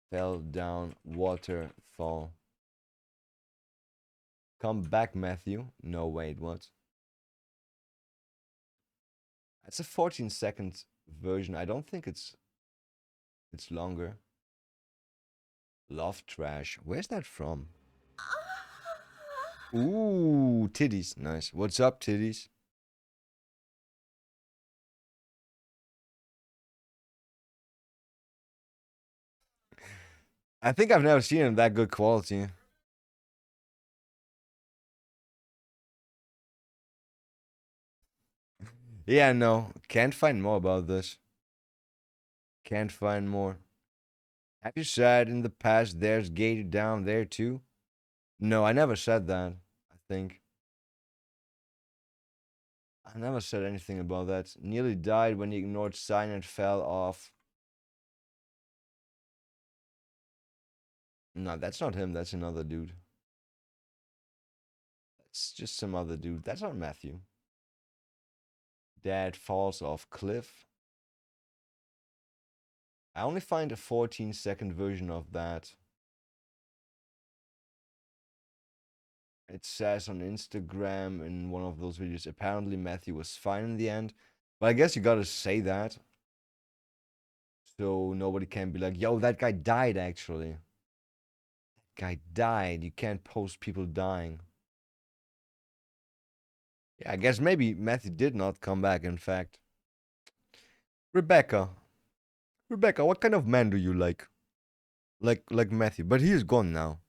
Fell down waterfall. Come back, Matthew. No, wait, what? It's a 14-second version. I don't think it's longer. Love trash. Where's that from? Ooh, titties. Nice. What's up, titties? I think I've never seen it in that good quality. Yeah, no. Can't find more about this. Can't find more. Have you said in the past there's gay down there too? No, I never said that, I think. I never said anything about that. Nearly died when he ignored sign and fell off. No, that's not him. That's another dude. That's just some other dude. That's not Matthew. Dad falls off cliff. I only find a 14-second version of that. It says on Instagram in one of those videos, apparently Matthew was fine in the end. But I guess you gotta say that. So nobody can be like, yo, that guy died actually. That guy died. You can't post people dying. Yeah, I guess maybe Matthew did not come back, in fact. Rebecca. Rebecca, what kind of man do you like? Like Matthew. But he is gone now.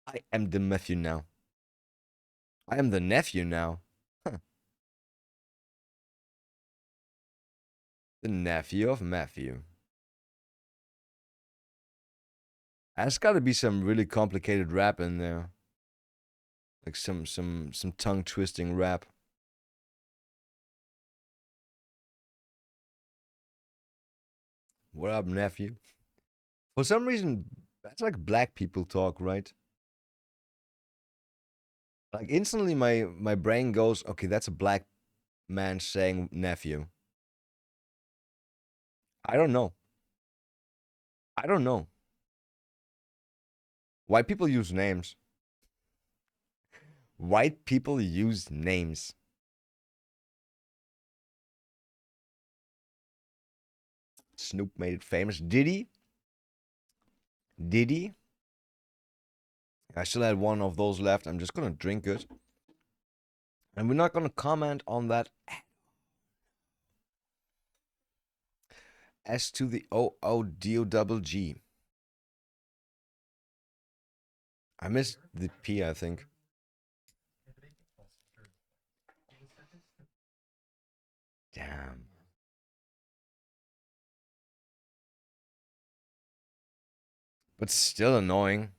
I am the Matthew now. I am the nephew now. Huh. The nephew of Matthew. There's gotta be some really complicated rap in there. Like some tongue twisting rap. What up, nephew? For some reason, that's like black people talk, right? Like instantly my brain goes, okay, that's a black man saying nephew. I don't know. I don't know. Why people use names? White people use names. Snoop made it famous. Did he? Did he? I still had one of those left. I'm just gonna drink it. And we're not gonna comment on that. S to the OODOGG. I missed the P, I think. Damn. But still annoying.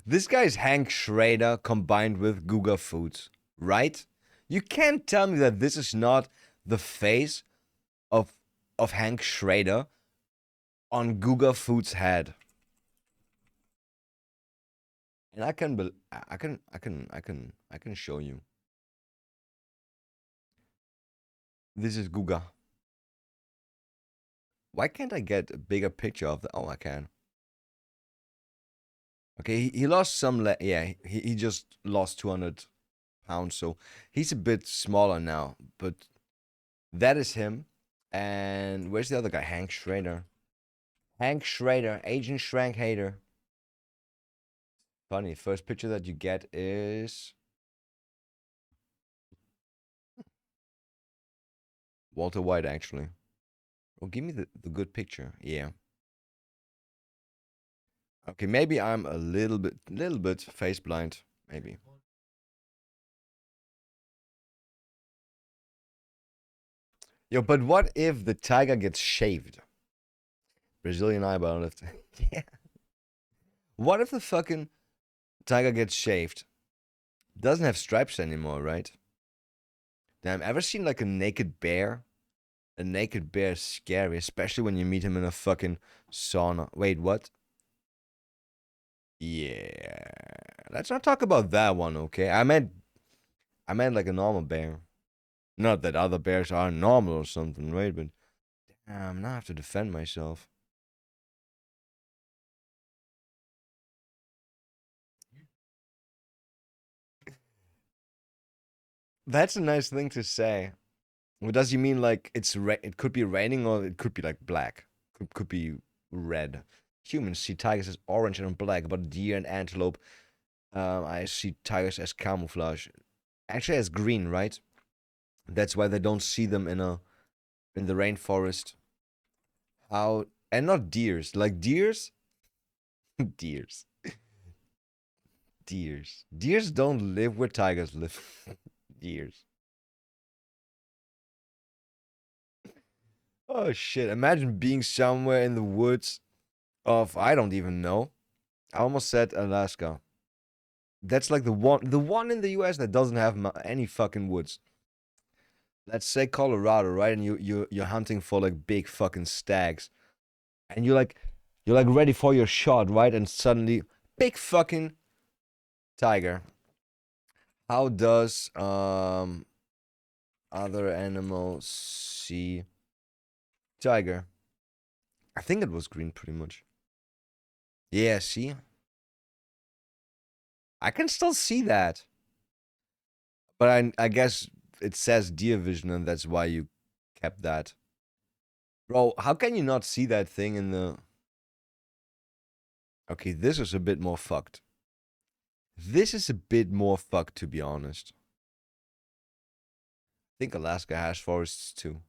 This guy's Hank Schrader combined with Guga Foods, right? You can't tell me that this is not the face of Hank Schrader on Guga Foods' head. And I can show you. This is Guga. Why can't I get a bigger picture of the? Oh, I can. Okay, he lost some. Yeah, he just lost 200 pounds, so he's a bit smaller now. But that is him. And where's the other guy? Hank Schrader. Hank Schrader, Agent Shrank Hater. Funny, first picture that you get is Walter White, actually. Oh, give me the good picture. Yeah. Okay, maybe I'm a little bit face blind. Maybe. Yo, but what if the tiger gets shaved? Brazilian eyebrow lift. Yeah. What if the fucking tiger gets shaved? Doesn't have stripes anymore, right? Damn, ever seen like a naked bear? A naked bear is scary, especially when you meet him in a fucking sauna. Wait, what? Yeah. Let's not talk about that one, okay? I meant like a normal bear. Not that other bears are normal or something, right? But damn, now I have to defend myself. That's a nice thing to say. What does he mean? Like it could be raining or it could be like black. Could be red. Humans see tigers as orange and black, but deer and antelope, I see tigers as camouflage. Actually, as green, right? That's why they don't see them in the rainforest. How and not deers. Like deers, deers, deers. Deers don't live where tigers live. Deers. Oh shit! Imagine being somewhere in the woods of I don't even know. I almost said Alaska. That's like the one in the U.S. that doesn't have any fucking woods. Let's say Colorado, right? And you're hunting for like big fucking stags, and you're like ready for your shot, right? And suddenly, big fucking tiger. How does other animals see tiger? I think it was green, pretty much. Yeah, see, I can still see that, but I guess it says deer vision, and that's why you kept that. Bro, how can you not see that thing in the... Okay, this is a bit more fucked. This is a bit more fucked, to be honest. I think Alaska has forests too.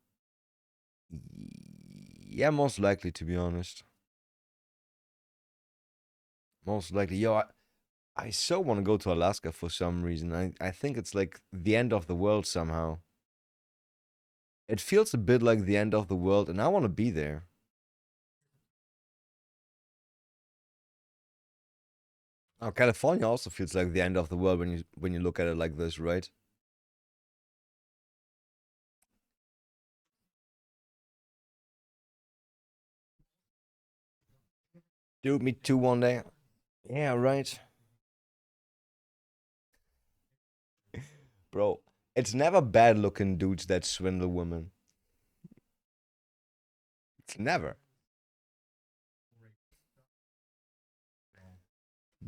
Yeah, most likely, to be honest. Most likely. Yo, I so want to go to Alaska for some reason. I think it's like the end of the world somehow. It feels a bit like the end of the world, and I want to be there. Oh, California also feels like the end of the world when you look at it like this, right? Dude, me too one day. Yeah, right. Bro, it's never bad looking dudes that swindle women. It's never.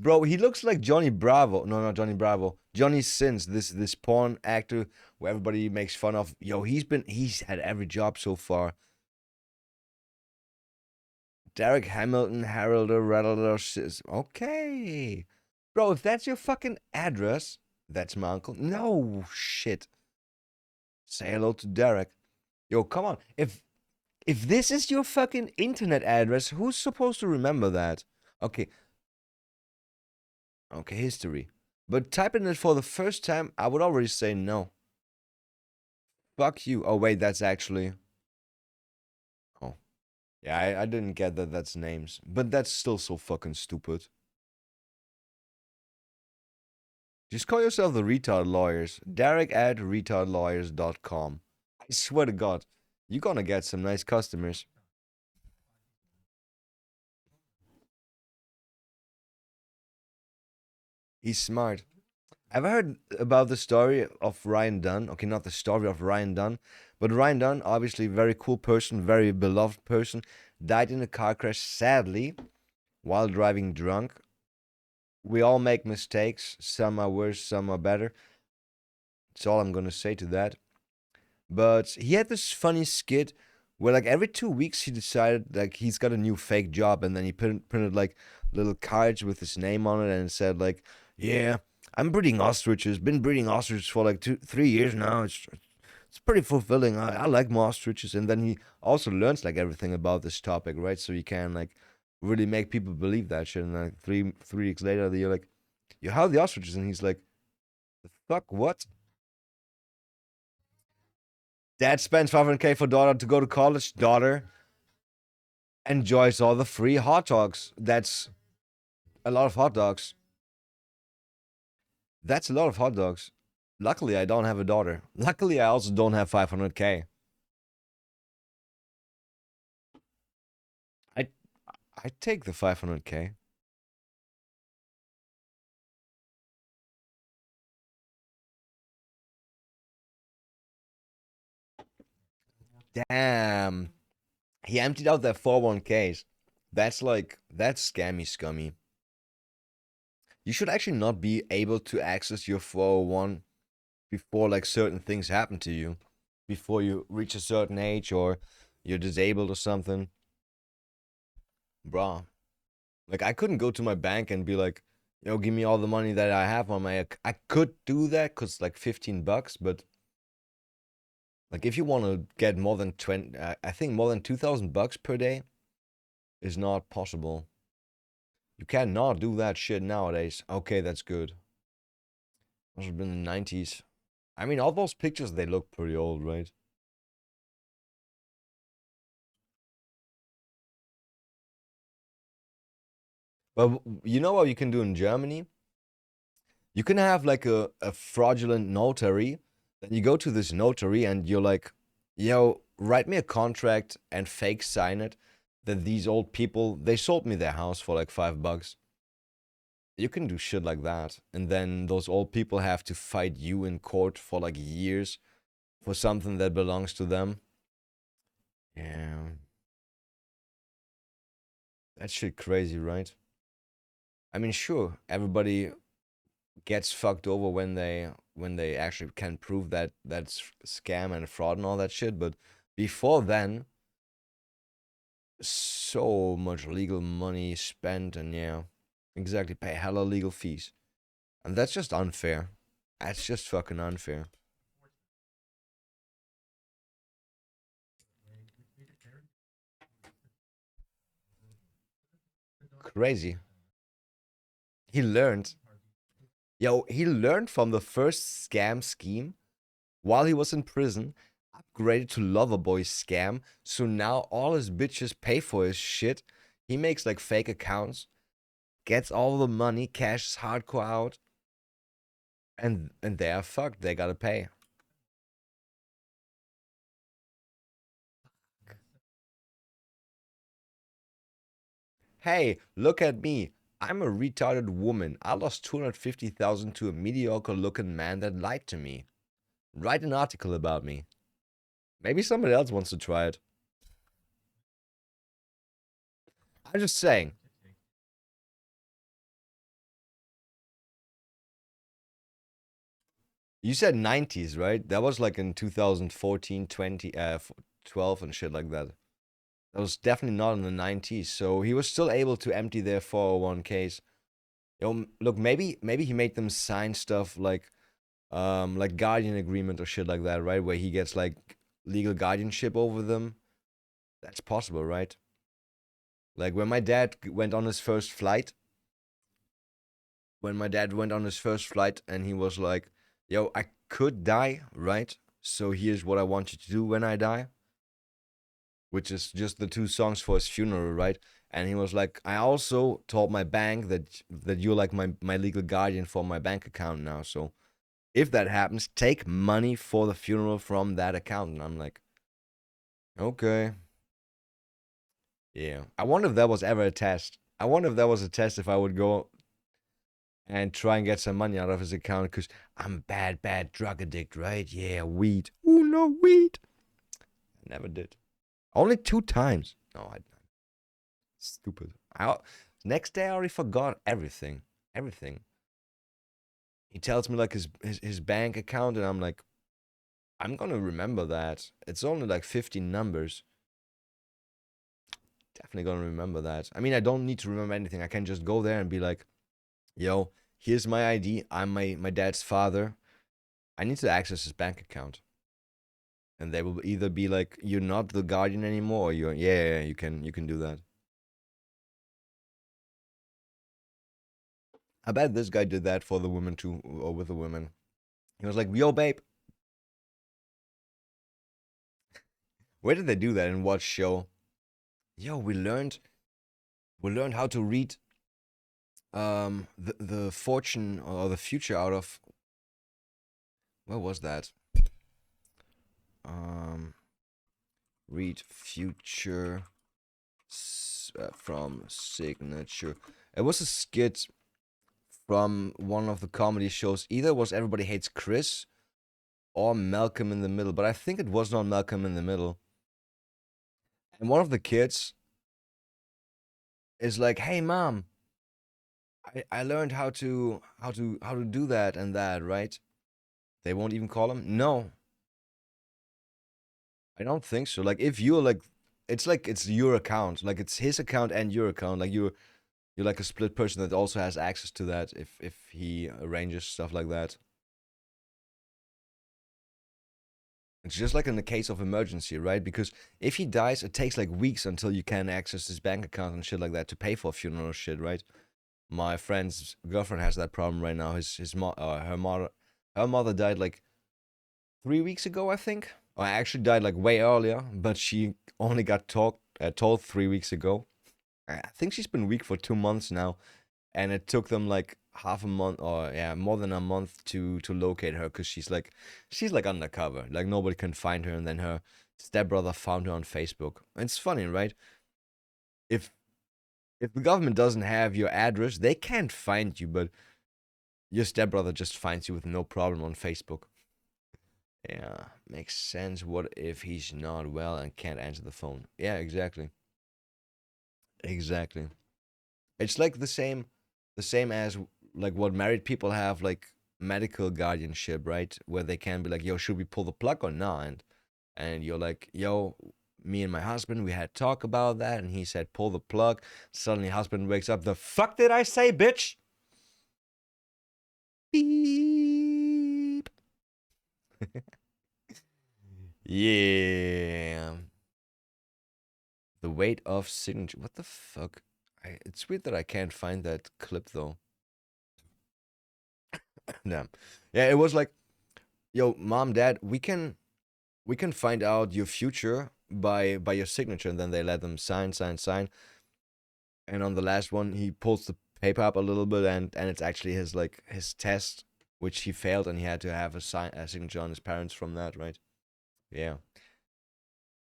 Bro, he looks like Johnny Bravo. No, not Johnny Bravo. Johnny Sins, this porn actor who everybody makes fun of. Yo, he's had every job so far. Derek Hamilton, Harolder, Rattler, okay. Bro, if that's your fucking address, that's my uncle. No shit. Say hello to Derek. Yo, come on. If this is your fucking internet address, who's supposed to remember that? Okay. Okay, history. But typing it for the first time, I would already say no. Fuck you. Oh, wait, that's actually... Oh. Yeah, I didn't get that that's names. But that's still so fucking stupid. Just call yourself the Retard Lawyers. Derek at retardlawyers.com. I swear to God, you're gonna get some nice customers. He's smart. I've heard about the story of Ryan Dunn. Okay, not the story of Ryan Dunn, but Ryan Dunn, obviously very cool person, very beloved person, died in a car crash, sadly, while driving drunk. We all make mistakes. Some are worse, some are better. That's all I'm gonna say to that. But he had this funny skit where, like, every 2 weeks he decided, like, he's got a new fake job, and then he printed like little cards with his name on it, and it said like, yeah, I'm breeding ostriches. Been breeding ostriches for like 3 years now. It's pretty fulfilling. I like more ostriches. And then he also learns like everything about this topic, right? So you can like really make people believe that shit. And like 3 weeks later, you're like, you how are the ostriches? And he's like, the fuck, what? Dad spends 500K for daughter to go to college. Daughter enjoys all the free hot dogs. That's a lot of hot dogs. That's a lot of hot dogs. Luckily, I don't have a daughter. Luckily, I also don't have 500K. I take the 500K. Damn. He emptied out their 401Ks. That's scammy scummy. You should actually not be able to access your 401 before like certain things happen to you. Before you reach a certain age or you're disabled or something. Bruh. Like, I couldn't go to my bank and be like, yo, give me all the money that I have on my I could do that because like $15, but like if you want to get more than 20, I think more than $2,000 per day is not possible. You cannot do that shit nowadays. Okay, that's good. Must have been the 90s. I mean, all those pictures, they look pretty old, right? But you know what you can do in Germany? You can have like a fraudulent notary. Then you go to this notary and you're like, yo, write me a contract and fake sign it that these old people, they sold me their house for like $5. You can do shit like that. And then those old people have to fight you in court for like years for something that belongs to them. Yeah. That shit crazy, right? I mean, sure, everybody gets fucked over when they actually can prove that that's scam and fraud and all that shit, but before then, so much legal money spent, and yeah, exactly, pay hella legal fees. And that's just unfair. That's just fucking unfair. Crazy. He learned. Yo, he learned from the first scam scheme while he was in prison, upgraded to Loverboy scam, so now all his bitches pay for his shit. He makes like fake accounts, gets all the money, cashes hardcore out, and they are fucked. They gotta pay. Hey, look at me. I'm a retarded woman. I lost 250,000 to a mediocre looking man that lied to me. Write an article about me. Maybe somebody else wants to try it. I'm just saying. You said 90s, right? That was like in 2014, 20, 12 and shit like that. That was definitely not in the 90s. So he was still able to empty their 401ks. Look, maybe he made them sign stuff like guardian agreement or shit like that, right? Where he gets like legal guardianship over them. That's possible, right? Like when my dad went on his first flight, and he was like, yo, I could die, right? So here's what I want you to do when I die, which is just the two songs for his funeral, right? And he was like, I also told my bank that you're like my legal guardian for my bank account now. So if that happens, take money for the funeral from that account. And I'm like, okay. Yeah. I wonder if that was ever a test. I wonder if that was a test if I would go and try and get some money out of his account because I'm a bad drug addict, right? Yeah, weed. Ooh, no, weed. I never did. Only 2 times. No, I stupid. Next day I already forgot everything. Everything. He tells me like his bank account and I'm like, I'm gonna remember that. It's only like 15 numbers. Definitely gonna remember that. I mean, I don't need to remember anything. I can just go there and be like, yo, here's my ID. I'm my dad's father. I need to access his bank account. And they will either be like, you're not the guardian anymore, or you're yeah, you can do that. I bet this guy did that for the woman too, or with the women. He was like, yo, babe. Where did they do that in what show? Yo, we learned how to read the fortune or the future out of what was that? Um read future from signature. It was a skit from one of the comedy shows. Either was Everybody Hates Chris or Malcolm in the Middle, but I think it was not Malcolm in the Middle. And one of the kids is like, "Hey, mom, I learned how to do that and that, right?" They won't even call him. No, I don't think so. Like if you're like it's your account, like it's his account and your account. Like you're like a split person that also has access to that if he arranges stuff like that. It's just like in the case of emergency, right? Because if he dies, it takes like weeks until you can access his bank account and shit like that to pay for funeral shit, right? My friend's girlfriend has that problem right now. Her mother died like 3 weeks ago, I think. Or actually died like way earlier, but she only got told 3 weeks ago. I think she's been weak for 2 months now, and it took them like half a month or yeah, more than a month to locate her because she's like undercover, like nobody can find her. And then her stepbrother found her on Facebook. It's funny, right? If if the government doesn't have your address, they can't find you, but your stepbrother just finds you with no problem on Facebook. Yeah, makes sense. What if he's not well and can't answer the phone? Yeah, exactly. Exactly. It's like the same as like what married people have, like medical guardianship, right? Where they can be like, yo, should we pull the plug or not? And you're like, yo, me and my husband, we had talk about that, and he said pull the plug. Suddenly husband wakes up, the fuck did I say, bitch? Beep. Yeah. The weight of signature. What the fuck? It's weird that I can't find that clip though. Damn. Yeah, it was like, yo, mom, dad, we can find out your future by your signature. And then they let them sign. And on the last one, he pulls the paper up a little bit, and it's actually his test, which he failed, and he had to have a signature on his parents from that, right? Yeah.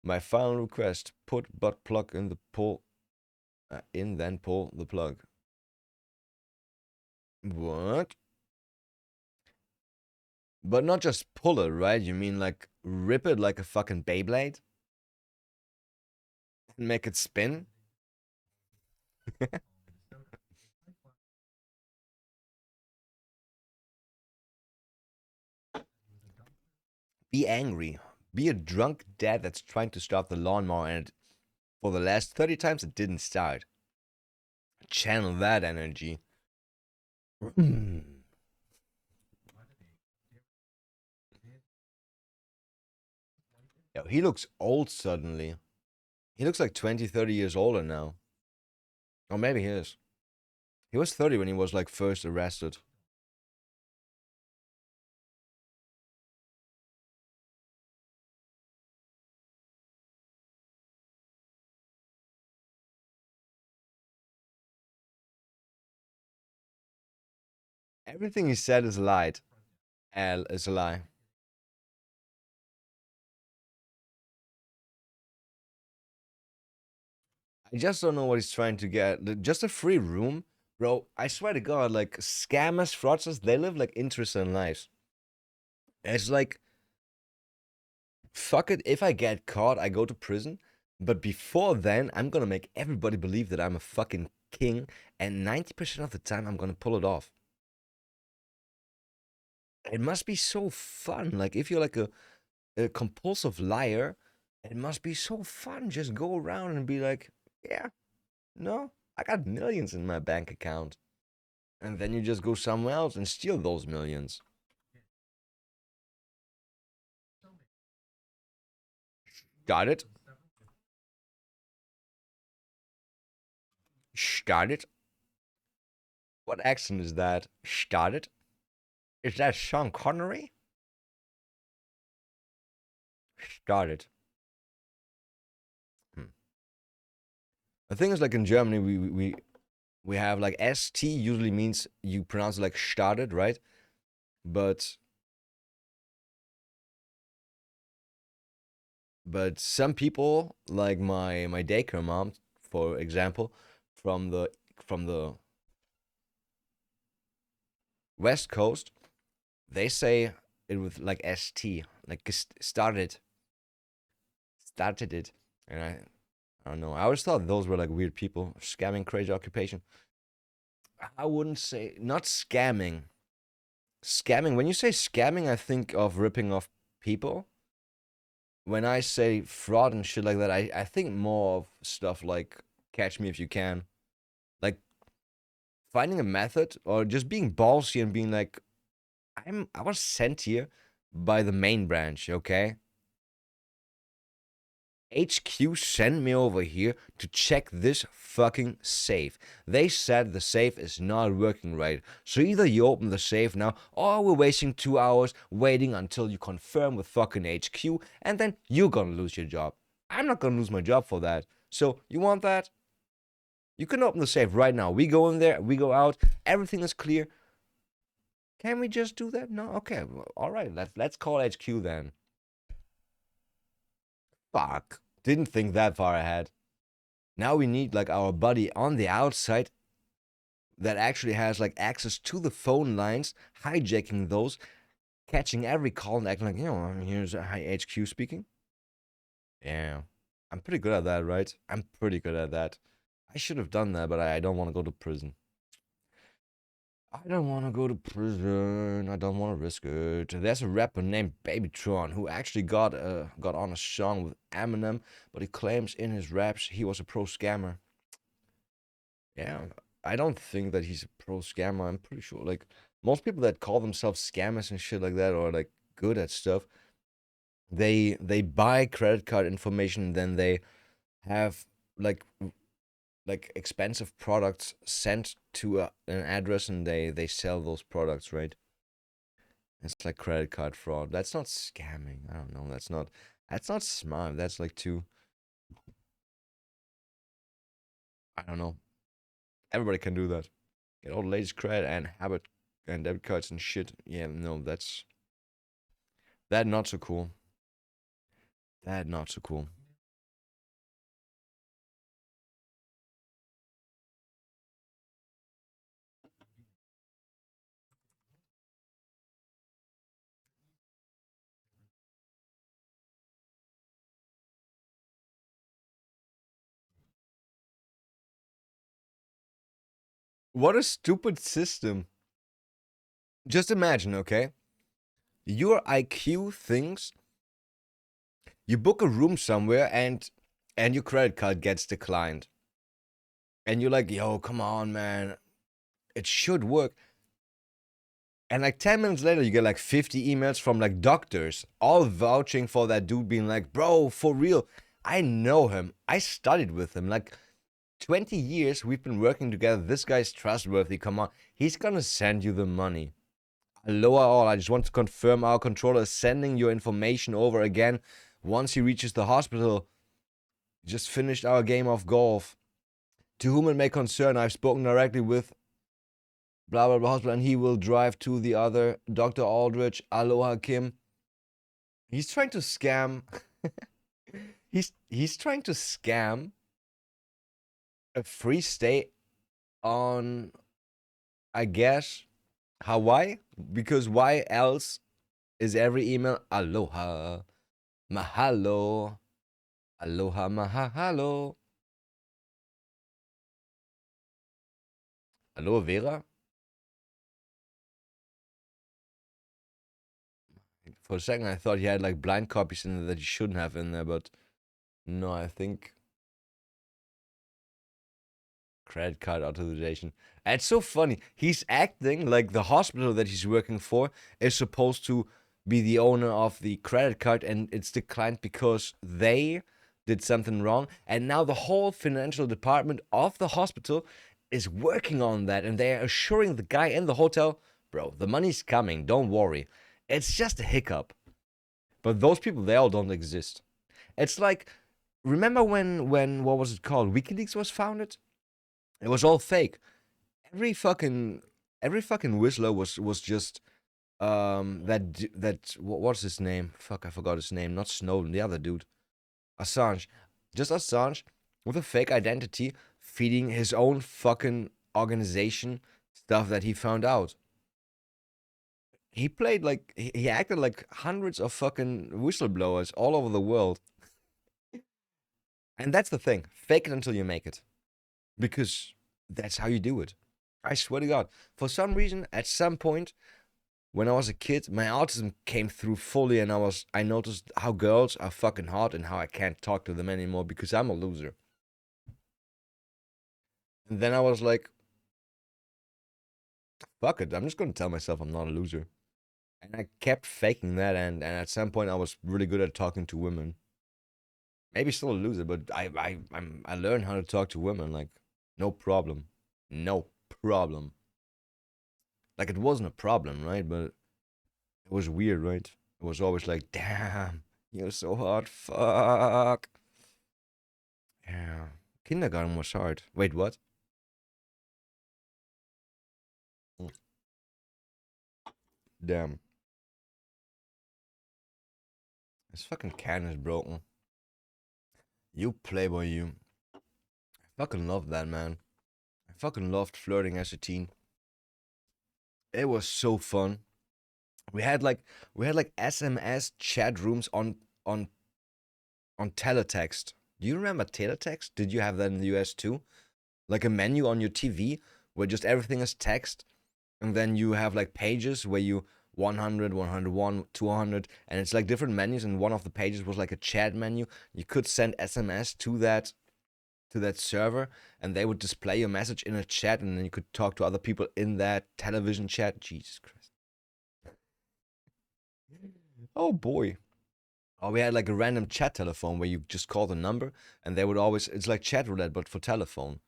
My final request: put butt plug in the pull, then pull the plug. What? But not just pull it, right? You mean like rip it like a fucking Beyblade and make it spin? Be angry. Be a drunk dad that's trying to start the lawnmower and for the last 30 times it didn't start. Channel that energy. Yo, he looks old suddenly. He looks like 20, 30 years older now. Or maybe he is. He was 30 when he was like first arrested. Everything he said is lied. L is a lie. I just don't know what he's trying to get. Just a free room? Bro, I swear to God, like, scammers, fraudsters, they live, like, interesting lives. It's like, fuck it, if I get caught, I go to prison. But before then, I'm gonna make everybody believe that I'm a fucking king, and 90% of the time, I'm gonna pull it off. It must be so fun. Like, if you're like a compulsive liar, it must be so fun. Just go around and be like, yeah, no, I got millions in my bank account. And then you just go somewhere else and steal those millions. Got it? Started? What accent is that? Started? Is that Sean Connery? Started. The thing is, like in Germany, we have like st usually means you pronounce it like started, right? But some people, like my daycare mom, for example, from the West Coast, they say it with like st, like started it, and I don't know. I always thought those were like weird people scamming, crazy occupation. I wouldn't say not scamming. Scamming. When you say scamming, I think of ripping off people. When I say fraud and shit like that, I think more of stuff like catch me if you can. Like finding a method or just being ballsy and being like, I was sent here by the main branch, okay? HQ sent me over here to check this fucking safe. They said the safe is not working right. So either you open the safe now, or we're wasting 2 hours waiting until you confirm with fucking HQ, and then you're gonna lose your job. I'm not gonna lose my job for that. So you want that? You can open the safe right now. We go in there, we go out, everything is clear. Can we just do that? No? Okay, well, all right, let's call HQ then. Fuck. Didn't think that far ahead. Now we need like our buddy on the outside that actually has like access to the phone lines, hijacking those, catching every call and acting like, here's HQ speaking. Yeah. I'm pretty good at that, right? I'm pretty good at that. I should have done that, but I don't want to go to prison. I don't want to go to prison. I don't want to risk it. There's a rapper named Babytron who actually got on a song with Eminem, but he claims in his raps he was a pro scammer. Yeah, I don't think that he's a pro scammer. I'm pretty sure like most people that call themselves scammers and shit like that or like good at stuff, they buy credit card information and then they have like expensive products sent to an address and they sell those products, right? It's like credit card fraud. That's not scamming. I don't know. That's not smart. That's like too, I don't know. Everybody can do that. Get all the latest credit and habit and debit cards and shit. Yeah, no, that not so cool. That not so cool. What a stupid system. Just imagine, okay? Your IQ thinks You book a room somewhere and your credit card gets declined. And you're like, yo, come on, man. It should work. And like 10 minutes later, you get like 50 emails from like doctors, all vouching for that dude, being like, bro, for real, I know him. I studied with him. Like 20 years we've been working together. This guy's trustworthy. Come on. He's gonna send you the money. Aloha all. I just want to confirm our controller is sending your information over again once he reaches the hospital. Just finished our game of golf. To whom it may concern, I've spoken directly with blah blah blah hospital, and he will drive to the other Dr. Aldrich. Aloha Kim. He's trying to scam. he's trying to scam a free stay on, I guess, Hawaii, because why else is every email aloha, mahalo, aloha, mahalo, aloha vera? For a second, I thought he had like blind copies in there that he shouldn't have in there, but no, I think credit card authorization. And it's so funny. He's acting like the hospital that he's working for is supposed to be the owner of the credit card, and it's declined because they did something wrong. And now the whole financial department of the hospital is working on that, and they're assuring the guy in the hotel, bro, the money's coming, don't worry. It's just a hiccup. But those people, they all don't exist. It's like, remember when what was it called? WikiLeaks was founded? It was all fake. Every fucking Whistler was just what's his name? Fuck, I forgot his name. Not Snowden, the other dude. Assange. Just Assange with a fake identity feeding his own fucking organization stuff that he found out. He played like he acted like hundreds of fucking whistleblowers all over the world. And that's the thing. Fake it until you make it. Because that's how you do it. I swear to God. For some reason, at some point, when I was a kid, my autism came through fully, and I noticed how girls are fucking hot and how I can't talk to them anymore because I'm a loser. And then I was like, fuck it, I'm just gonna tell myself I'm not a loser. And I kept faking that, and at some point I was really good at talking to women. Maybe still a loser, but I learned how to talk to women, like, no problem. No problem. Like, it wasn't a problem, right? But it was weird, right? It was always like, damn, you're so hot, fuck. Yeah. Kindergarten was hard. Wait, what? Damn. This fucking can is broken. You playboy, you. I fucking love that, man. I fucking loved flirting as a teen. It was so fun. We had like SMS chat rooms on teletext. Do you remember teletext? Did you have that in the US too? Like a menu on your TV where just everything is text, and then you have like pages where you 100, 101, 200, and it's like different menus, and one of the pages was like a chat menu. You could send SMS to that server, and they would display your message in a chat, and then you could talk to other people in that television chat. Jesus Christ. Oh boy. Or we had like a random chat telephone where you just call the number, and they would always, it's like chat roulette but for telephone.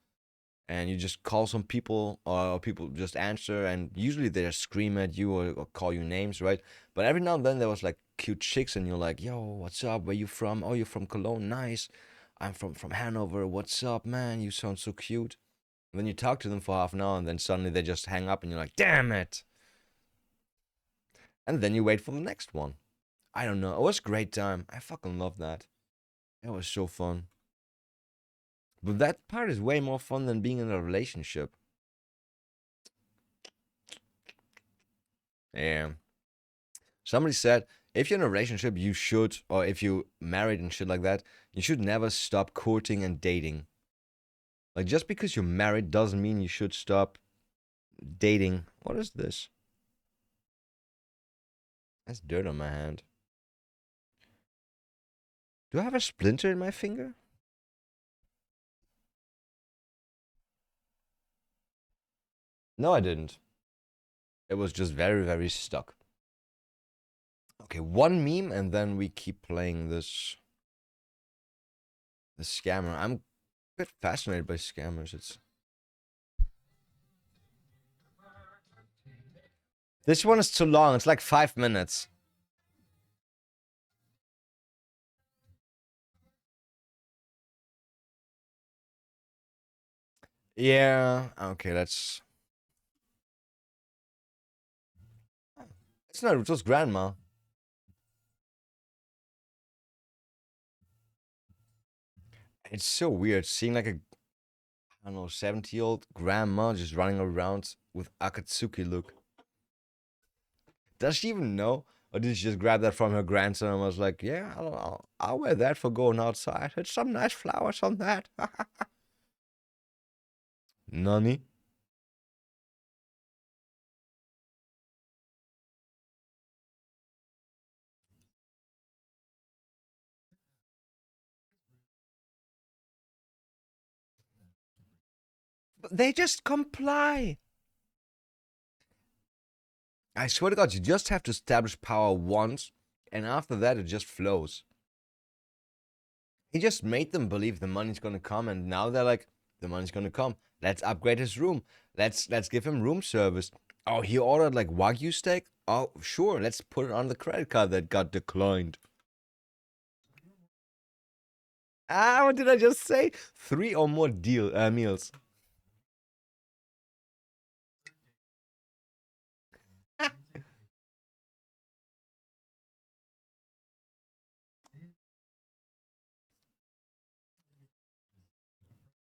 And you just call some people, or people just answer, and usually they just scream at you or call you names, right? But every now and then there was like cute chicks, and you're like, yo, what's up? Where you from? Oh, you're from Cologne. Nice. I'm from Hanover. What's up, man? You sound so cute. And then you talk to them for half an hour, and then suddenly they just hang up, and you're like, damn it. And then you wait for the next one. I don't know. It was a great time. I fucking love that. It was so fun. But that part is way more fun than being in a relationship. Yeah. Somebody said, if you're in a relationship, you should, or if you married and shit like that, you should never stop courting and dating. Like, just because you're married doesn't mean you should stop dating. What is this? That's dirt on my hand. Do I have a splinter in my finger? No, I didn't. It was just very, very stuck. Okay, one meme and then we keep playing this scammer. I'm a bit fascinated by scammers. This one is too long. It's like 5 minutes. Yeah. Okay, let's. It's Naruto's grandma. It's so weird seeing like a, I don't know, 70-year-old grandma just running around with Akatsuki look. Does she even know? Or did she just grab that from her grandson and was like, yeah, I'll wear that for going outside. It's some nice flowers on that. Nani? But they just comply. I swear to God, you just have to establish power once, and after that, it just flows. He just made them believe the money's gonna come, and now they're like, the money's gonna come. Let's upgrade his room. Let's give him room service. Oh, he ordered like Wagyu steak. Oh, sure. Let's put it on the credit card that got declined. Ah, what did I just say? 3 or more meals.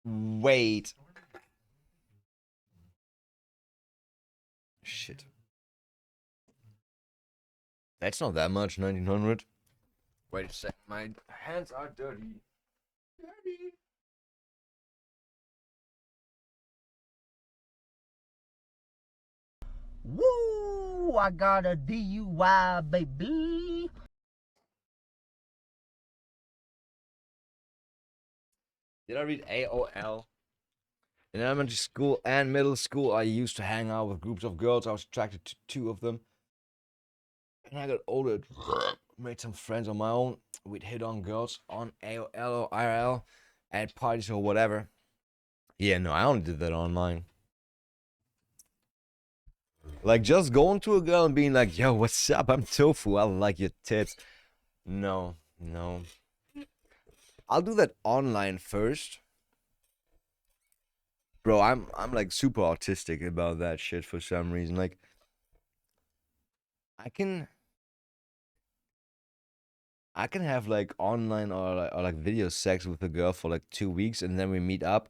Wait. Shit. That's not that much, 1900. Wait a sec. My hands are dirty. Dirty. Woo! I got a DUI, baby. Did I read AOL? In elementary school and middle school, I used to hang out with groups of girls. I was attracted to 2 of them. And I got older, made some friends on my own. We'd hit on girls on AOL or IRL at parties or whatever. Yeah, no, I only did that online. Like, just going to a girl and being like, yo, what's up? I'm Tofu. I like your tits. No, no. I'll do that online first. Bro, I'm like super autistic about that shit for some reason. Like, I can have like online or like video sex with a girl for like 2 weeks and then we meet up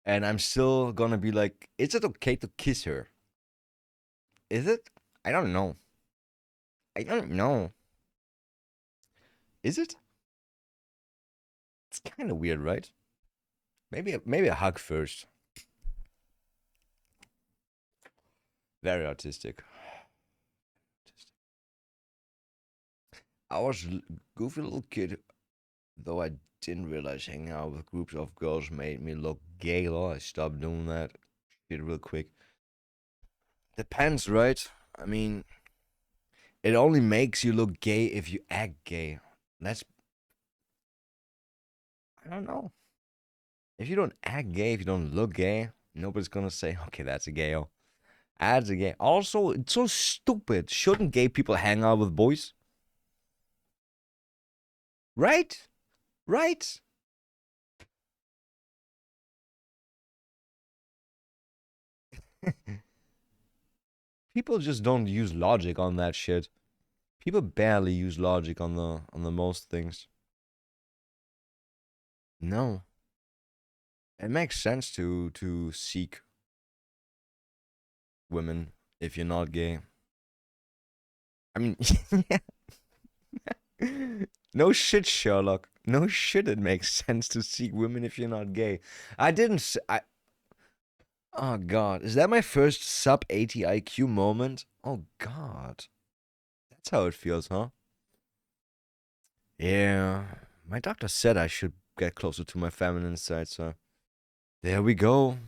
and I'm still gonna be like, is it okay to kiss her? Is it? I don't know. I don't know. Is it? It's kind of weird, right? Maybe a hug first. Very autistic. I was a goofy little kid, though I didn't realize hanging out with groups of girls made me look gay. I stopped doing that shit real quick. Depends, right? I mean, it only makes you look gay if you act gay. That's, I don't know. If you don't act gay, if you don't look gay, nobody's gonna say, okay, that's a gayo. That's a gay. Also, it's so stupid. Shouldn't gay people hang out with boys? Right? Right? People just don't use logic on that shit. People barely use logic on the most things. No. It makes sense to seek women if you're not gay. I mean, no shit, Sherlock. No shit, it makes sense to seek women if you're not gay. I didn't. Oh God, is that my first sub 80 IQ moment? Oh God, that's how it feels, huh? Yeah, My doctor said I should get closer to my feminine side, so there we go.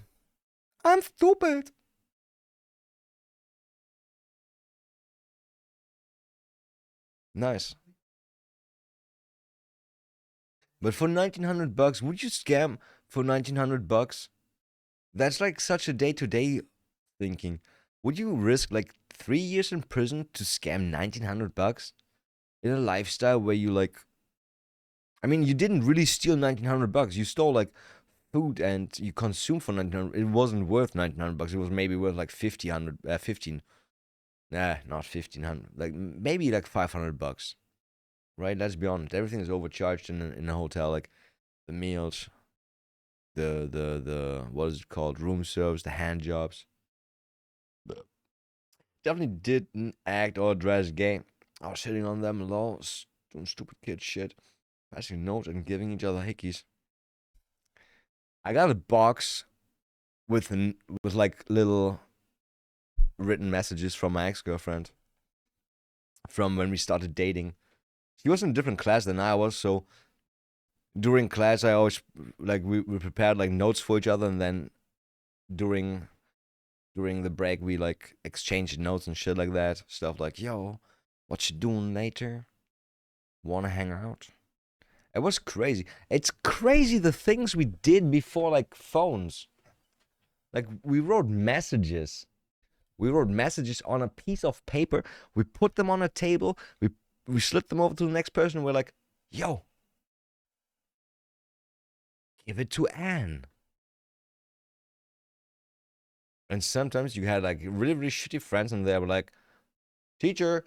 I'm stupid. Nice. But for 1900 bucks, would you scam for 1900 bucks? That's like such a day-to-day thinking. Would you risk like 3 years in prison to scam 1900 bucks in a lifestyle where you like I mean, you didn't really steal 1900 bucks. You stole like food and you consumed for 1900. It wasn't worth 1900 bucks. It was maybe worth like 15. Nah, not 1500. Like maybe like 500 bucks. Right? Let's be honest. Everything is overcharged in a hotel, like the meals, the what is it called? Room service, the hand jobs. Definitely didn't act or dress gay. I was sitting on them alone, doing stupid kid shit, passing notes and giving each other hickeys. I got a box with like little written messages from my ex-girlfriend from when we started dating. She was in a different class than I was, so during class I always like we prepared like notes for each other, and then during the break we like exchanged notes and shit like that. Stuff like, yo, what you doing later? Wanna hang out? It was crazy. It's crazy the things we did before like phones. Like we wrote messages. We wrote messages on a piece of paper. We put them on a table. We slid them over to the next person. And we're like, yo, give it to Anne. And sometimes you had like really, really shitty friends, and they were like, teacher,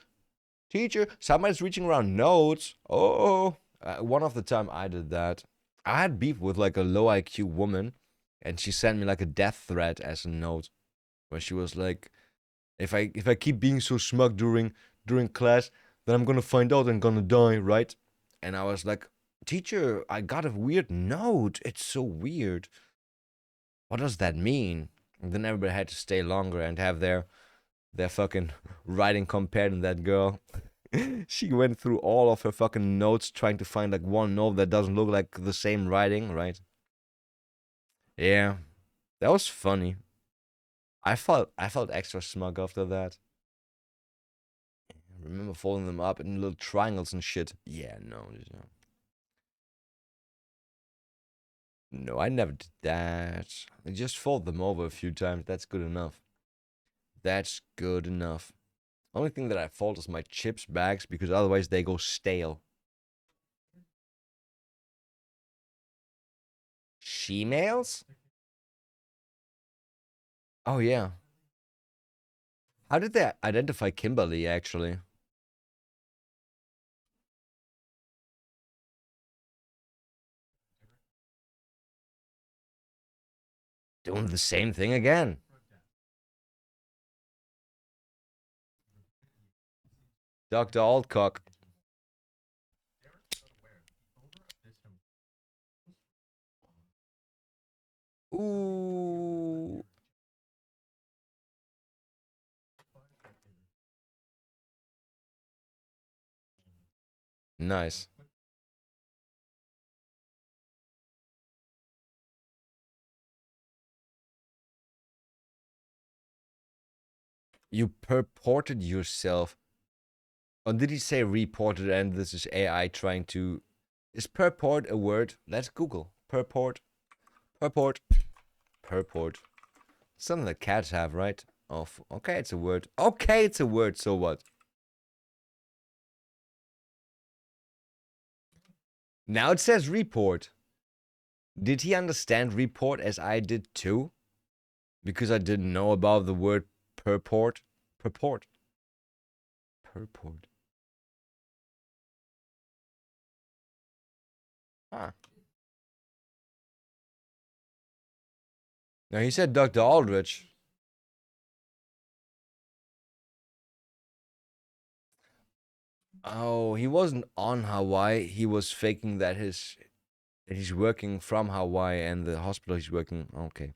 somebody's reaching around notes. Oh, one of the time I did that. I had beef with like a low IQ woman, and she sent me like a death threat as a note, where she was like, if I keep being so smug during class, then I'm gonna find out and gonna die, right? And I was like, teacher, I got a weird note. It's so weird. What does that mean? And then everybody had to stay longer and have their fucking writing compared to that girl. She went through all of her fucking notes trying to find like one note that doesn't look like the same writing, right? Yeah, that was funny. I felt extra smug after that. I remember folding them up in little triangles and shit. Yeah, no. No, I never did that. I just fold them over a few times. That's good enough. That's good enough. Only thing that I fold is my chips bags, because otherwise they go stale. She-males? Oh, yeah. How did they identify Kimberly, actually? Doing the same thing again. Dr. Altcock. Ooh. Nice. You purported yourself. Or did he say reported and this is AI trying to... Is purport a word? Let's Google. Purport. Purport. Purport. Something that cats have, right? Oh, okay, it's a word. Okay, it's a word, so what? Now it says report. Did he understand report as I did too? Because I didn't know about the word purport. Purport. Purport. Huh. Now he said Dr. Aldrich. Oh, he wasn't on Hawaii. He was faking that he's working from Hawaii and the hospital he's working. Okay.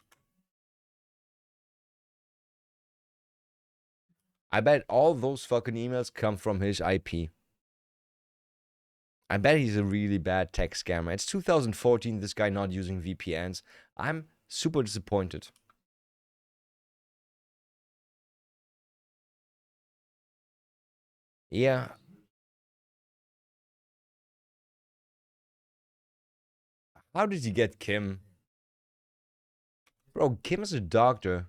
I bet all those fucking emails come from his IP. I bet he's a really bad tech scammer. It's 2014, this guy not using VPNs. I'm super disappointed. Yeah. How did he get Kim? Bro, Kim is a doctor.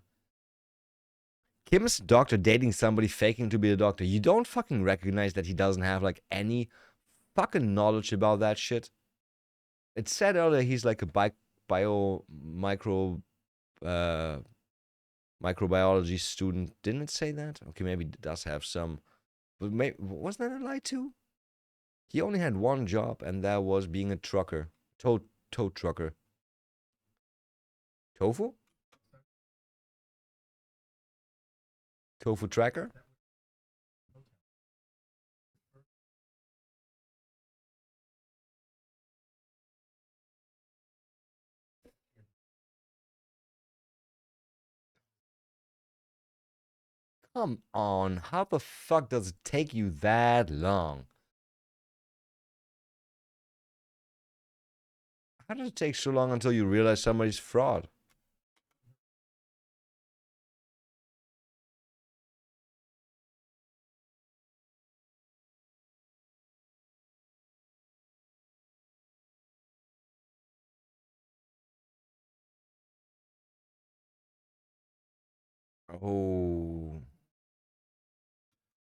Kim is a doctor dating somebody faking to be a doctor. You don't fucking recognize that he doesn't have like any fucking knowledge about that shit. It said earlier he's like a uh, microbiology student. Didn't it say that? Okay, maybe it does have some. But wasn't that a lie too? He only had one job, and that was being a trucker. Tow trucker. Tofu? Tofu tracker? Come on, how the fuck does it take you that long? How does it take so long until you realize somebody's fraud? Oh.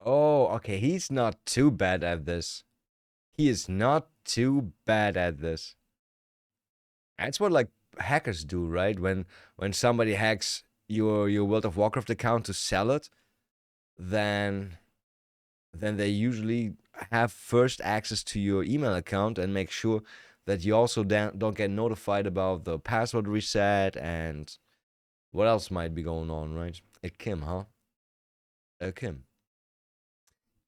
Oh, okay, he's not too bad at this. He is not too bad at this. That's what like hackers do, right? When somebody hacks your World of Warcraft account to sell it, then they usually have first access to your email account and make sure that you also don't get notified about the password reset and what else might be going on, right? A Kim, huh? A Kim.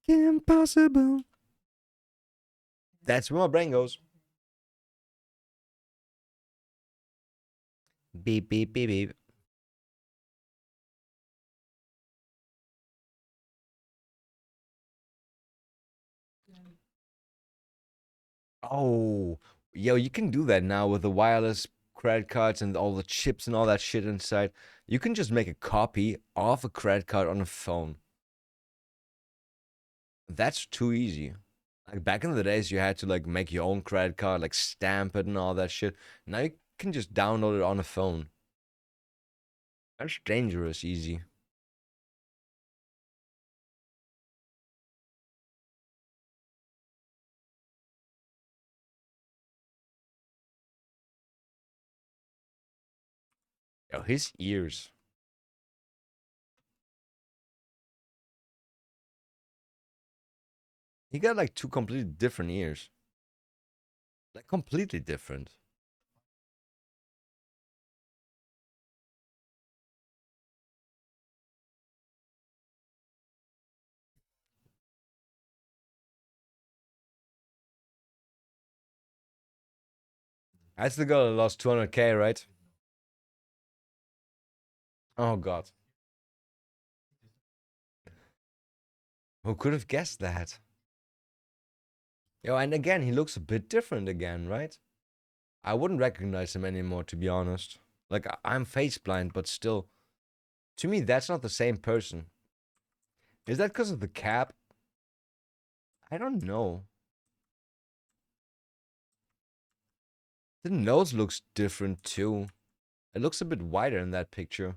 Kim Possible. That's where my brain goes. Beep, beep, beep, beep. Oh, yo, you can do that now with the wireless credit cards and all the chips and all that shit inside. You can just make a copy of a credit card on a phone. That's too easy. Like back in the days, you had to like make your own credit card, like stamp it and all that shit. Now you can just download it on a phone. That's dangerous easy. Yo, his ears. He got like two completely different ears. Like completely different. That's the girl that lost 200K, right? Oh god. Who could have guessed that? Yo, and again, he looks a bit different again, right? I wouldn't recognize him anymore, to be honest. Like, I'm face blind, but still. To me, that's not the same person. Is that because of the cap? I don't know. The nose looks different, too. It looks a bit wider in that picture.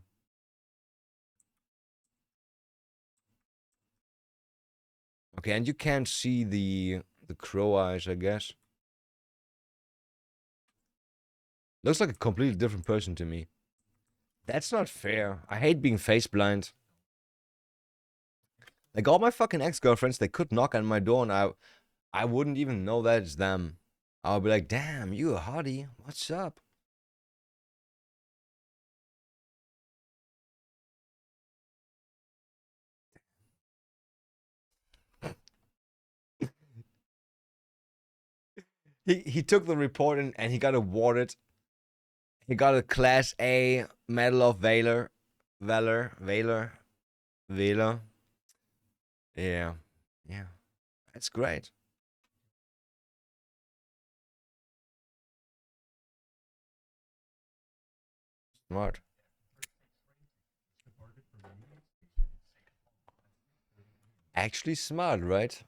Okay, and you can't see the crow eyes, I guess. Looks like a completely different person to me. That's not fair. I hate being face blind. Like all my fucking ex-girlfriends, they could knock on my door and I wouldn't even know that it's them. I'll be like, damn, you a hottie. What's up? He took the report and he got awarded. He got a Class A Medal of Valor. Valor. Yeah. Yeah. That's great. Smart. Actually smart, right?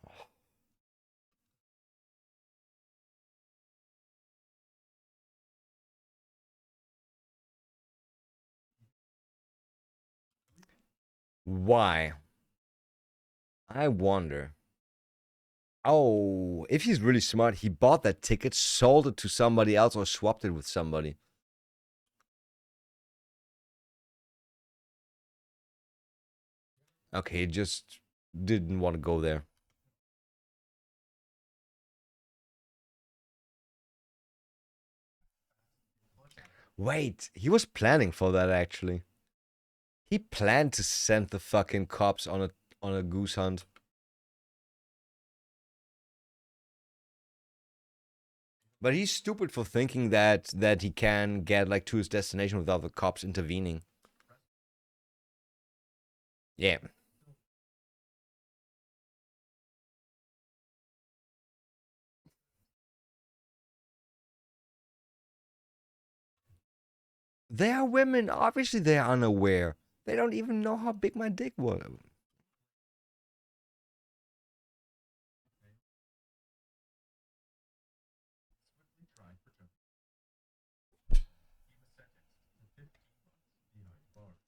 Why? I wonder. Oh, if he's really smart, he bought that ticket, sold it to somebody else, or swapped it with somebody. Okay, he just didn't want to go there. Wait, he was planning for that actually. He planned to send the fucking cops on a goose hunt. But he's stupid for thinking that he can get like to his destination without the cops intervening. Yeah. They are women. Obviously, they are unaware. They don't even know how big my dick was.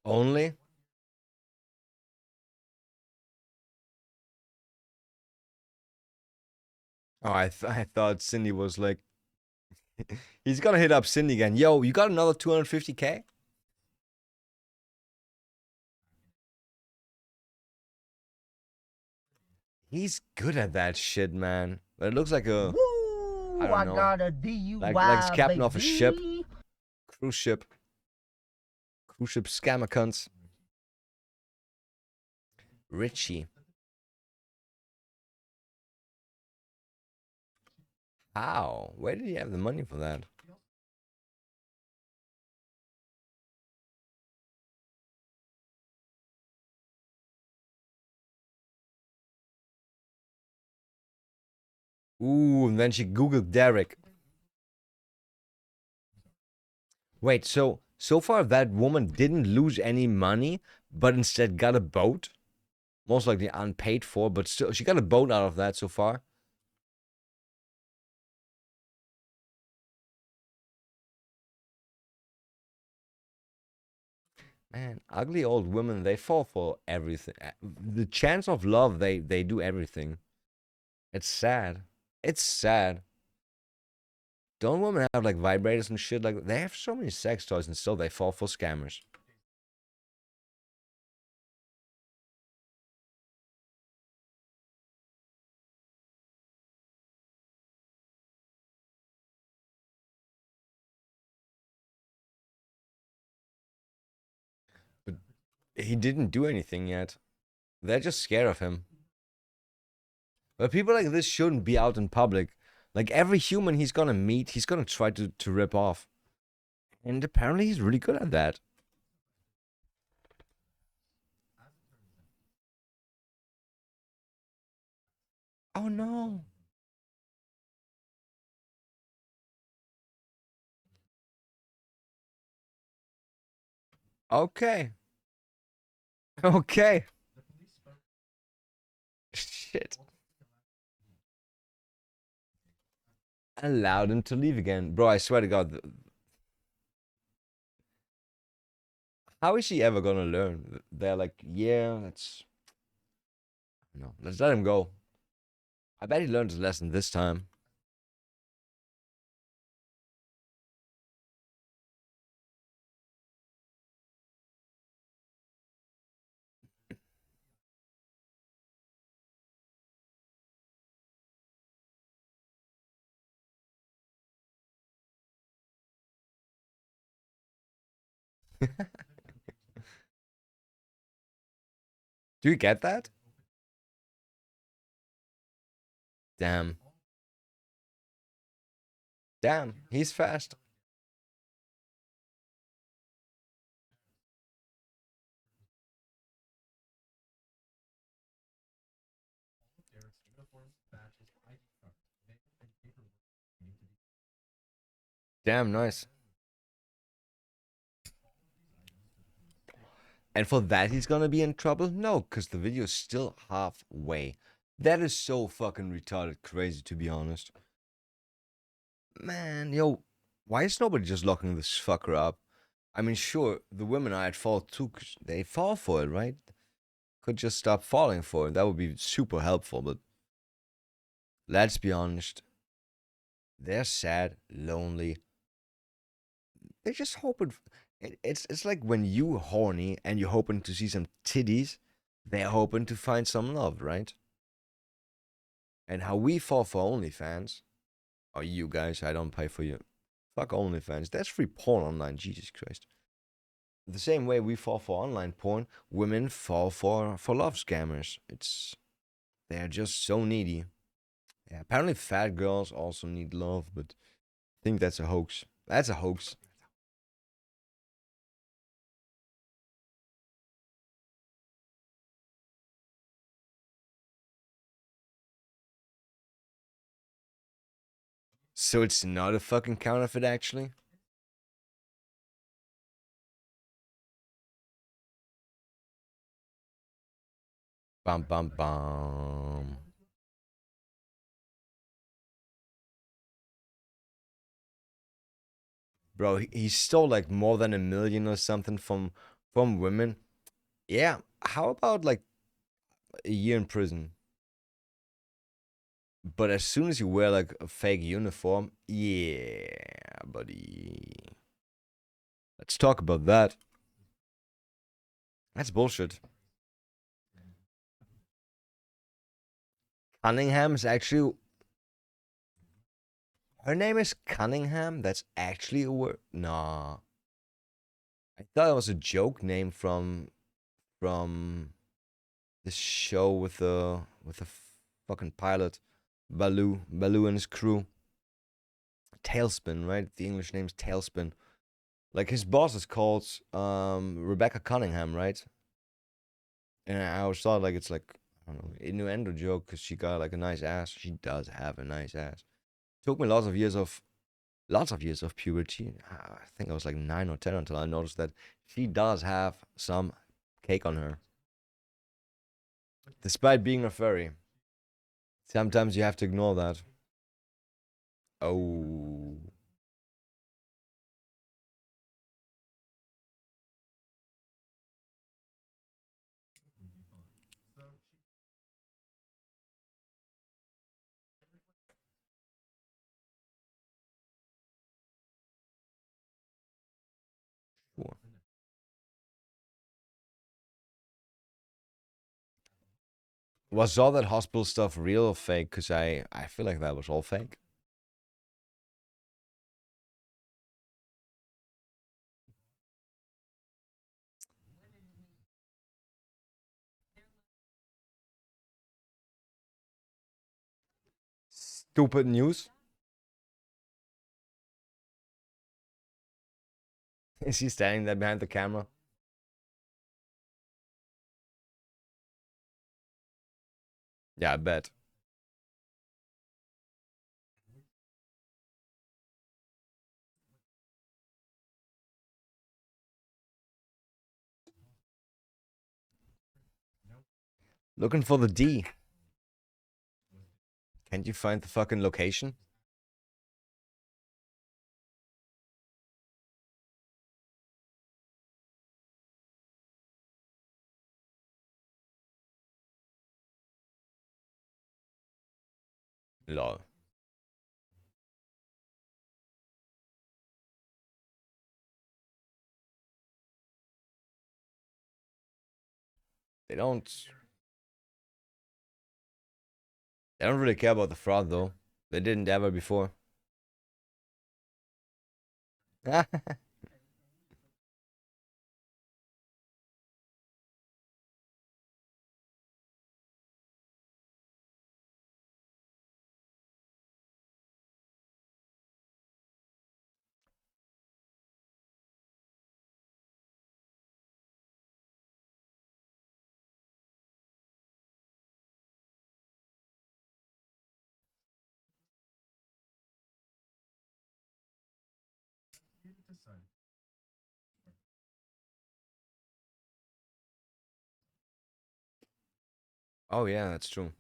Only? Oh, I thought Cindy was like, he's gonna hit up Cindy again. Yo, you got another 250K? He's good at that shit, man. But it looks like a, Woo! I don't I know, got a like he's DUI, captain of a ship, baby. cruise ship scammer cunts. Richie. How? Where did he have the money for that? Ooh, and then she Googled Derek. Wait, so far that woman didn't lose any money, but instead got a boat? Most likely unpaid for, but still, she got a boat out of that so far. Man, ugly old women, they fall for everything. The chance of love, they do everything. It's sad. It's sad. Don't women have like vibrators and shit like that? They have so many sex toys and still they fall for scammers. But he didn't do anything yet. They're just scared of him. But people like this shouldn't be out in public. Like every human he's gonna meet, he's gonna try to rip off. And apparently he's really good at that. Oh no. Okay. Okay. Shit. Allowed him to leave again. Bro, I swear to God. How is she ever gonna learn? They're like, yeah, let's let him go. I bet he learned his lesson this time. Do you get that? Damn. Damn, he's fast. Damn, nice. And for that, he's gonna be in trouble? No, because the video is still halfway. That is so fucking retarded crazy, to be honest. Man, yo, why is nobody just locking this fucker up? I mean, sure, the women are at fault too, 'cause they fall for it, right? Could just stop falling for it. That would be super helpful, but let's be honest. They're sad, lonely. They're just hoping. It's like when you horny and you're hoping to see some titties, they're hoping to find some love, right? And how we fall for OnlyFans, or you guys, I don't pay for you. Fuck OnlyFans. That's free porn online, Jesus Christ. The same way we fall for online porn, women fall for love scammers. They're just so needy. Yeah, apparently fat girls also need love, but I think that's a hoax. That's a hoax. So it's not a fucking counterfeit, actually? Bum bum bum. Bro, he stole like more than 1 million or something from women. Yeah, how about like a year in prison? But as soon as you wear like a fake uniform, yeah, buddy. Let's talk about that. That's bullshit. Cunningham is actually. Her name is Cunningham? That's actually a word? Nah. I thought it was a joke name from this show with the fucking pilot. Baloo and his crew. Tailspin, right? The English name's Tailspin. Like his boss is called Rebecca Cunningham, right? And I always thought like it's like I don't know innuendo joke because she got like a nice ass. She does have a nice ass. Took me lots of years of puberty. I think I was like 9 or 10 until I noticed that she does have some cake on her, despite being a furry. Sometimes you have to ignore that. Oh, sure. Was all that hospital stuff real or fake? Cause I feel like that was all fake. Stupid news. Is he standing there behind the camera? Yeah, I bet. Looking for the D. Can't you find the fucking location? Lol. They don't. They don't really care about the fraud though. They didn't ever before. Oh yeah, that's true.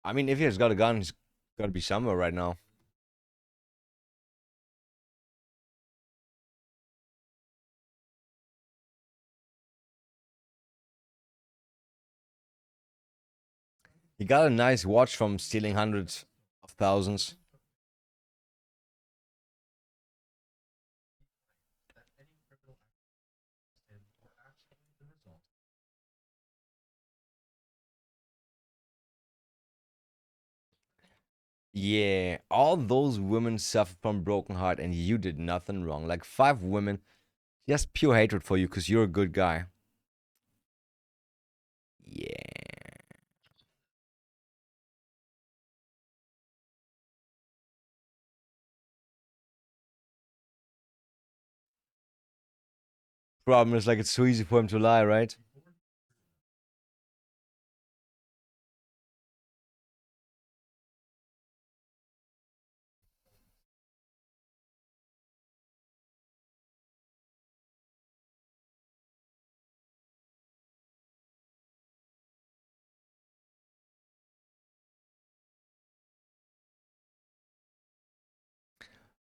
I mean, if he has got a gun, he's got to be somewhere right now. He got a nice watch from stealing hundreds of thousands. Yeah, all those women suffered from broken heart, and you did nothing wrong. Like 5 women, just pure hatred for you because you're a good guy. Yeah. Problem is, like, it's so easy for him to lie, right?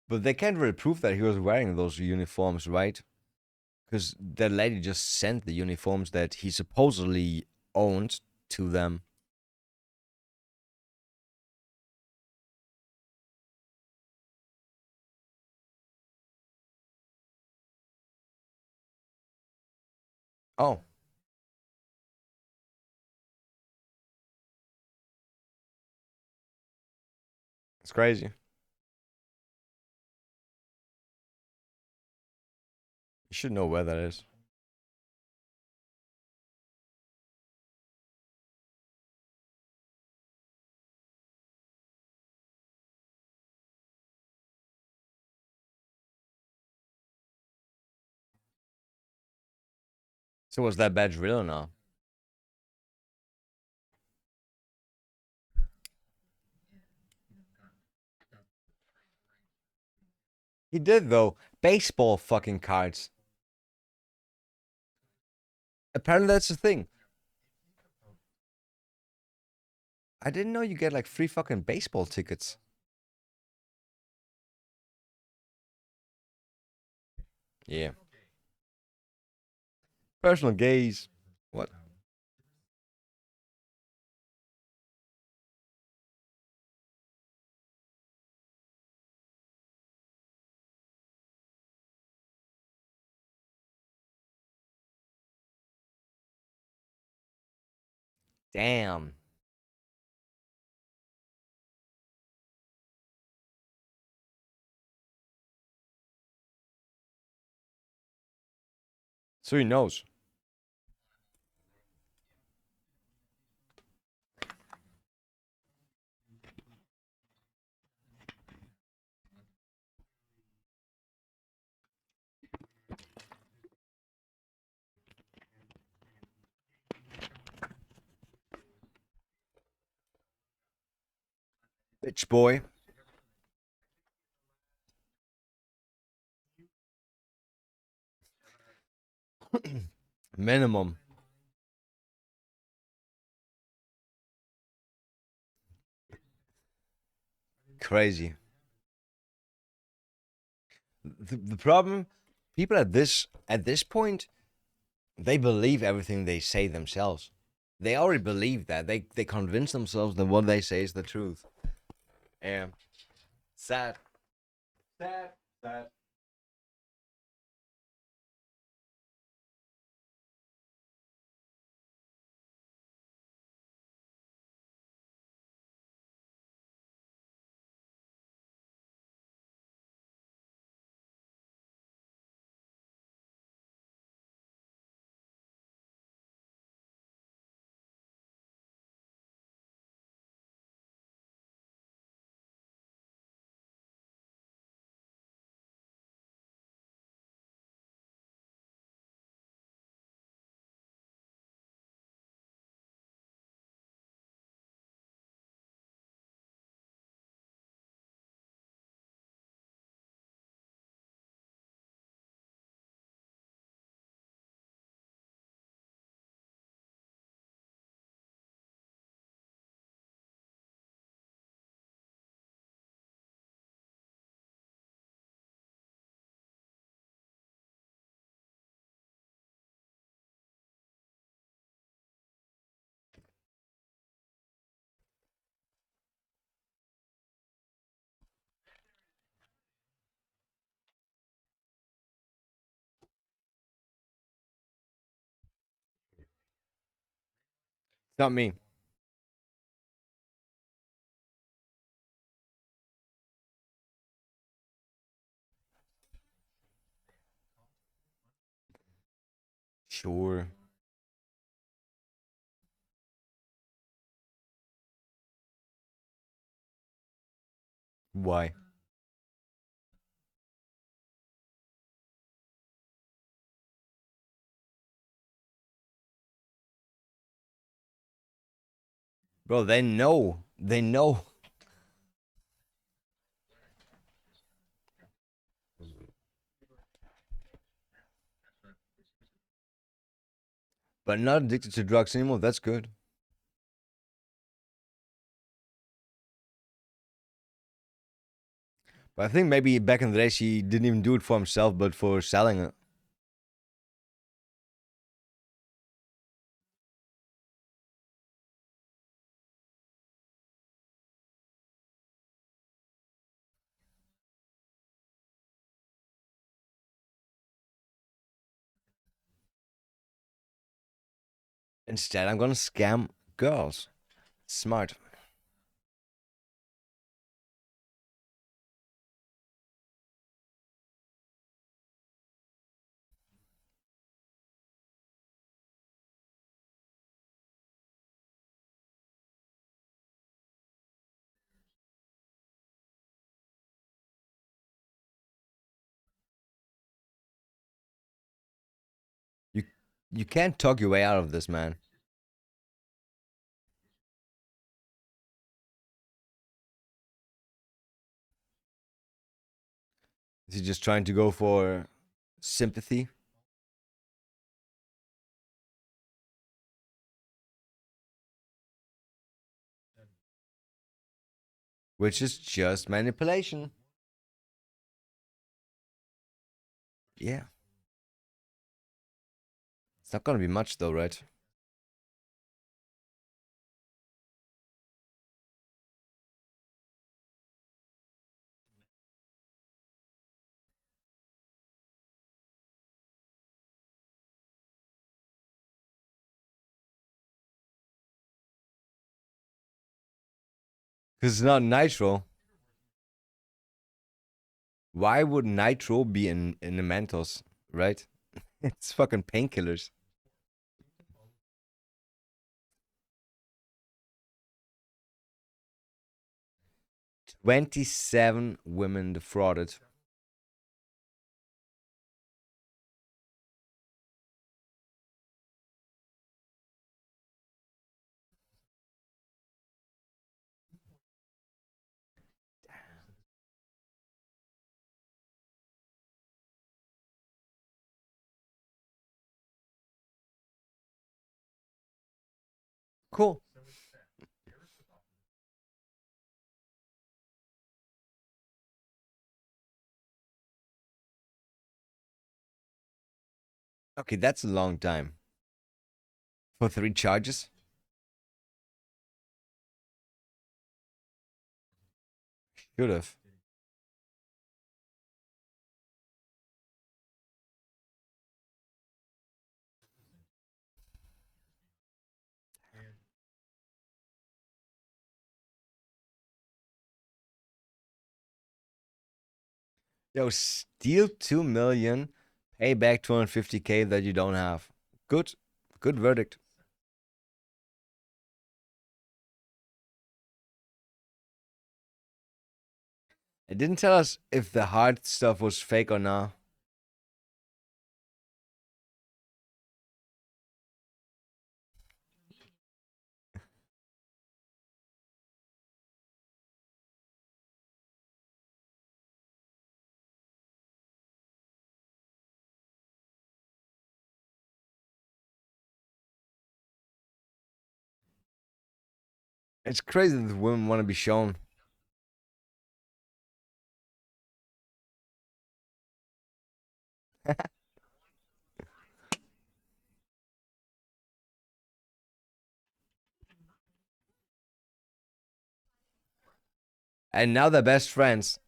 But they can't really prove that he was wearing those uniforms, right? Because that lady just sent the uniforms that he supposedly owned to them. Oh, it's crazy. You should know where that is. So was that badge real or not? He did though. Baseball fucking cards. Apparently that's the thing. I didn't know you get like free fucking baseball tickets. Yeah. Personal gaze. What? Damn. So he knows. Bitch boy. Minimum. Crazy. The problem, people at this point, they believe everything they say themselves. They already believe that. They convince themselves that what they say is the truth. Yeah. Sad. Sad. Sad. Not me. Sure. Why? Bro, they know. They know. But not addicted to drugs anymore. That's good. But I think maybe back in the day she didn't even do it for himself, but for selling it. Instead, I'm gonna scam girls. Smart. You you can't talk your way out of this, man. Is he just trying to go for sympathy? Which is just manipulation. Yeah. It's not gonna be much though, right? Because it's not nitro. Why would nitro be in the Mentos, right? It's fucking painkillers. $27 women defrauded. Cool. Okay, that's a long time. For 3 charges? Should have. Yo, steal 2 million, pay back 250K that you don't have. Good. Good verdict. It didn't tell us if the hard stuff was fake or not. It's crazy that women want to be shown. And now they're best friends.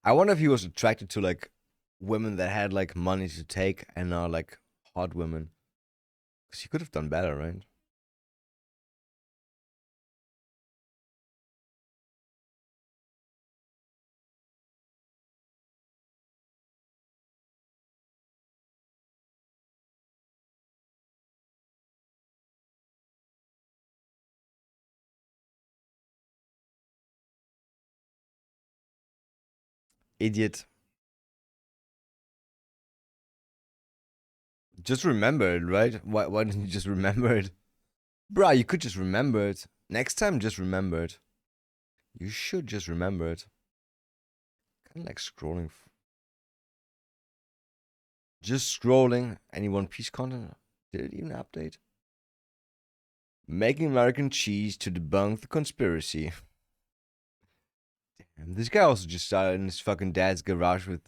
I wonder if he was attracted to like women that had like money to take and are like hot women. Because he could have done better, right? Idiot. Just remember it, right? Why didn't you just remember it? Bruh, you could just remember it. Next time, just remember it. You should just remember it. Kind of like scrolling. Just scrolling. Any One Piece content? Did it even update? Making American cheese to debunk the conspiracy. Damn, this guy also just started in his fucking dad's garage with,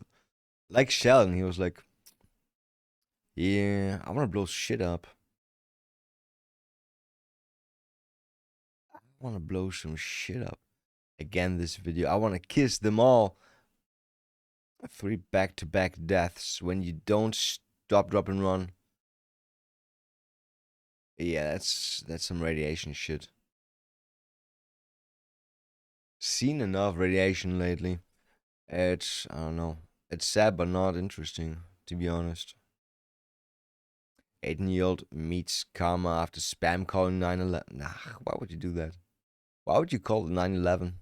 like, Sheldon. He was like, yeah, I want to blow shit up. I want to blow some shit up. Again, this video. I want to kiss them all. 3 back-to-back deaths when you don't stop, drop, and run. Yeah, that's some radiation shit. Seen enough radiation lately. It's, I don't know. It's sad but not interesting, to be honest. 18-year-old meets karma after spam calling 9/11. Nah, why would you do that? Why would you call it 9/11?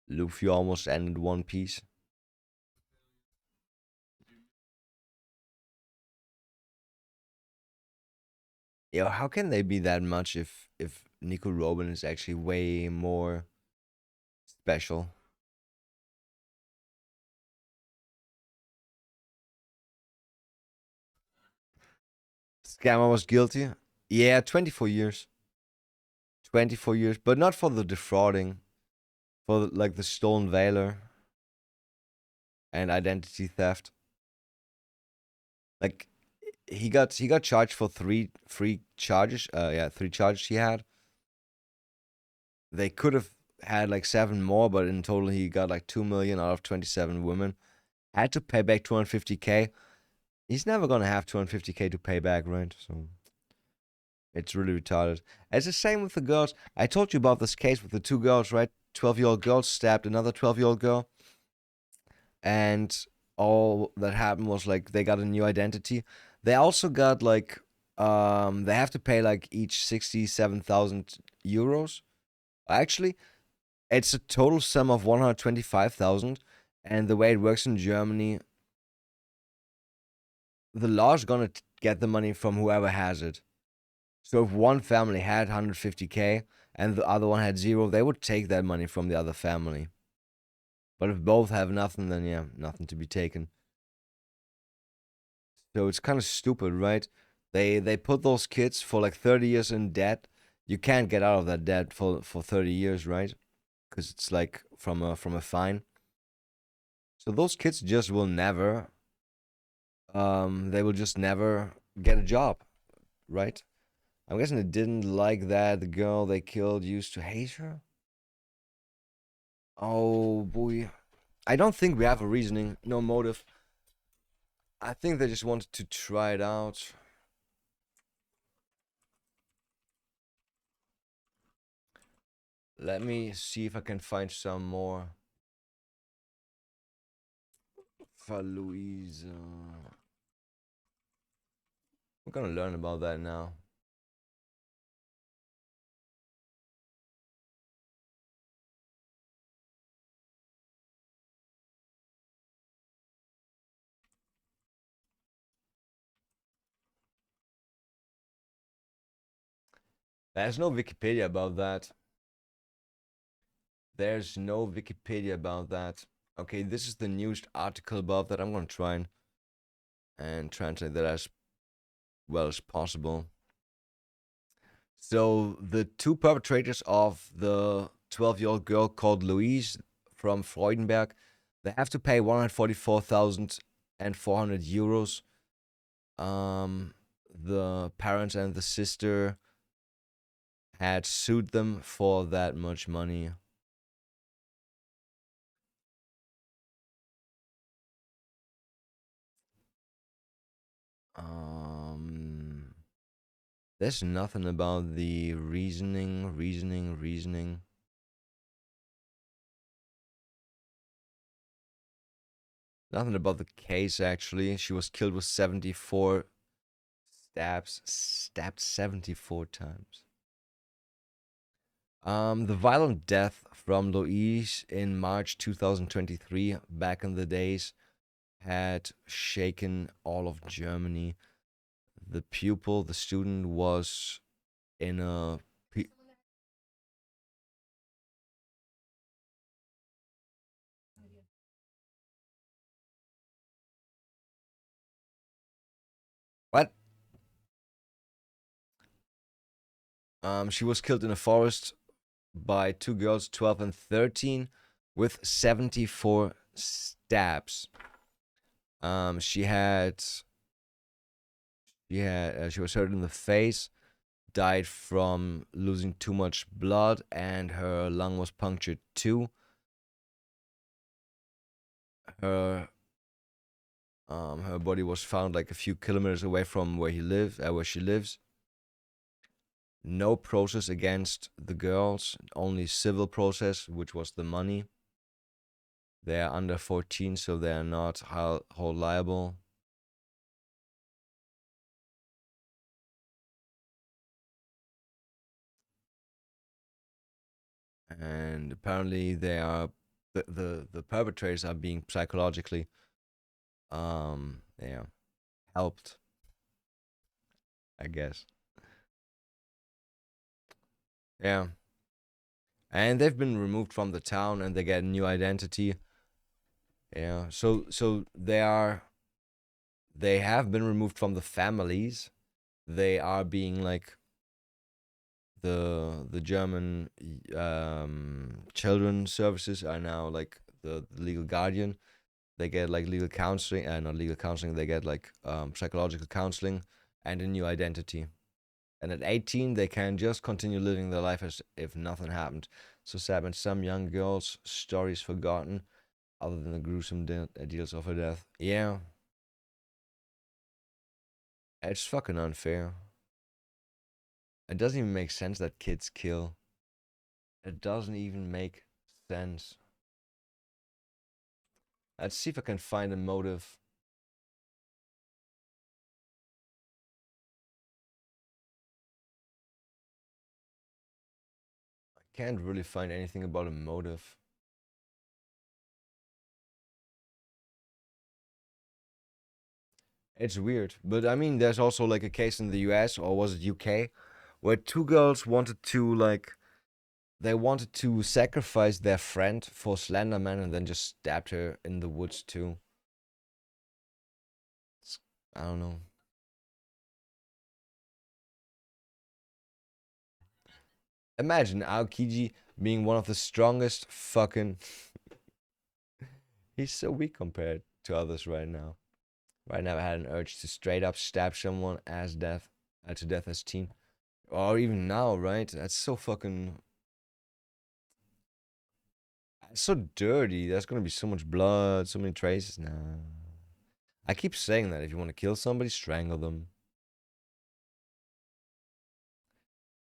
Luffy almost ended One Piece. Yo, how can they be that much if Nico Robin is actually way more special? Scammer was guilty. Yeah, 24 years. 24 years, but not for the defrauding, for like the stolen valor and identity theft. Like he got charged for three charges. Yeah, 3 charges he had. They could have had like 7 more, but in total he got like 2 million out of 27 women. Had to pay back 250K. He's never gonna have 250K to pay back, right? So it's really retarded. It's the same with the girls. I told you about this case with the 2 girls, right? 12-year-old girl stabbed another 12-year-old girl. And all that happened was like they got a new identity. They also got like they have to pay like each 67,000 euros. Actually, it's a total sum of 125,000. And the way it works in Germany, the law is gonna get the money from whoever has it. So if one family had 150K and the other one had 0, they would take that money from the other family. But if both have nothing, then yeah, nothing to be taken. So it's kind of stupid, right? They put those kids for like 30 years in debt. You can't get out of that debt for 30 years, right? Because it's like from a fine. So those kids just will never they will just never get a job, right? I'm guessing they didn't like that the girl they killed used to hate her. Oh boy. I don't think we have a reasoning, no motive. I think they just wanted to try it out. Let me see if I can find some more. For Louise. We're gonna learn about that now. There's no Wikipedia about that. There's no Wikipedia about that. Okay, this is the newest article about that. I'm gonna try and translate that as well as possible. So the 2 perpetrators of the 12-year-old girl called Louise from Freudenberg, they have to pay 144,400 euros. The parents and the sister had sued them for that much money. There's nothing about the reasoning. Nothing about the case, actually. She was killed with 74 stabs. Stabbed 74 times. The violent death from Louise in March 2023, back in the days, had shaken all of Germany. The pupil, the student, was in a. What? She was killed in a forest by two girls, 12 and 13, with 74 stabs. She was hurt in the face, died from losing too much blood, and her lung was punctured too. Her body was found like a few kilometers away from where she lives. No process against the girls, only civil process, which was the money. They are under 14, so they are not hold liable. And apparently they are the perpetrators are being psychologically yeah, helped, I guess. Yeah. And they've been removed from the town and they get a new identity. Yeah. So they have been removed from the families. They are being like the German children services are now like the legal guardian. They get like legal counseling, not legal counseling. They get like psychological counseling and a new identity. And at 18, they can just continue living their life as if nothing happened. So sad, and some young girls' stories forgotten, other than the gruesome deals of her death. Yeah, it's fucking unfair. It doesn't even make sense that kids kill. It doesn't even make sense. Let's see if I can find a motive. I can't really find anything about a motive. It's weird, but I mean, there's also like a case in the US, or was it UK, where two girls wanted to like they wanted to sacrifice their friend for Slenderman and then just stabbed her in the woods too. I don't know. Imagine Aokiji being one of the strongest fucking. He's so weak compared to others right now. Right now, I had an urge to straight up stab someone to death as teen, or even now, right? That's so fucking. It's so dirty. There's gonna be so much blood, so many traces. Nah. I keep saying that if you want to kill somebody, strangle them.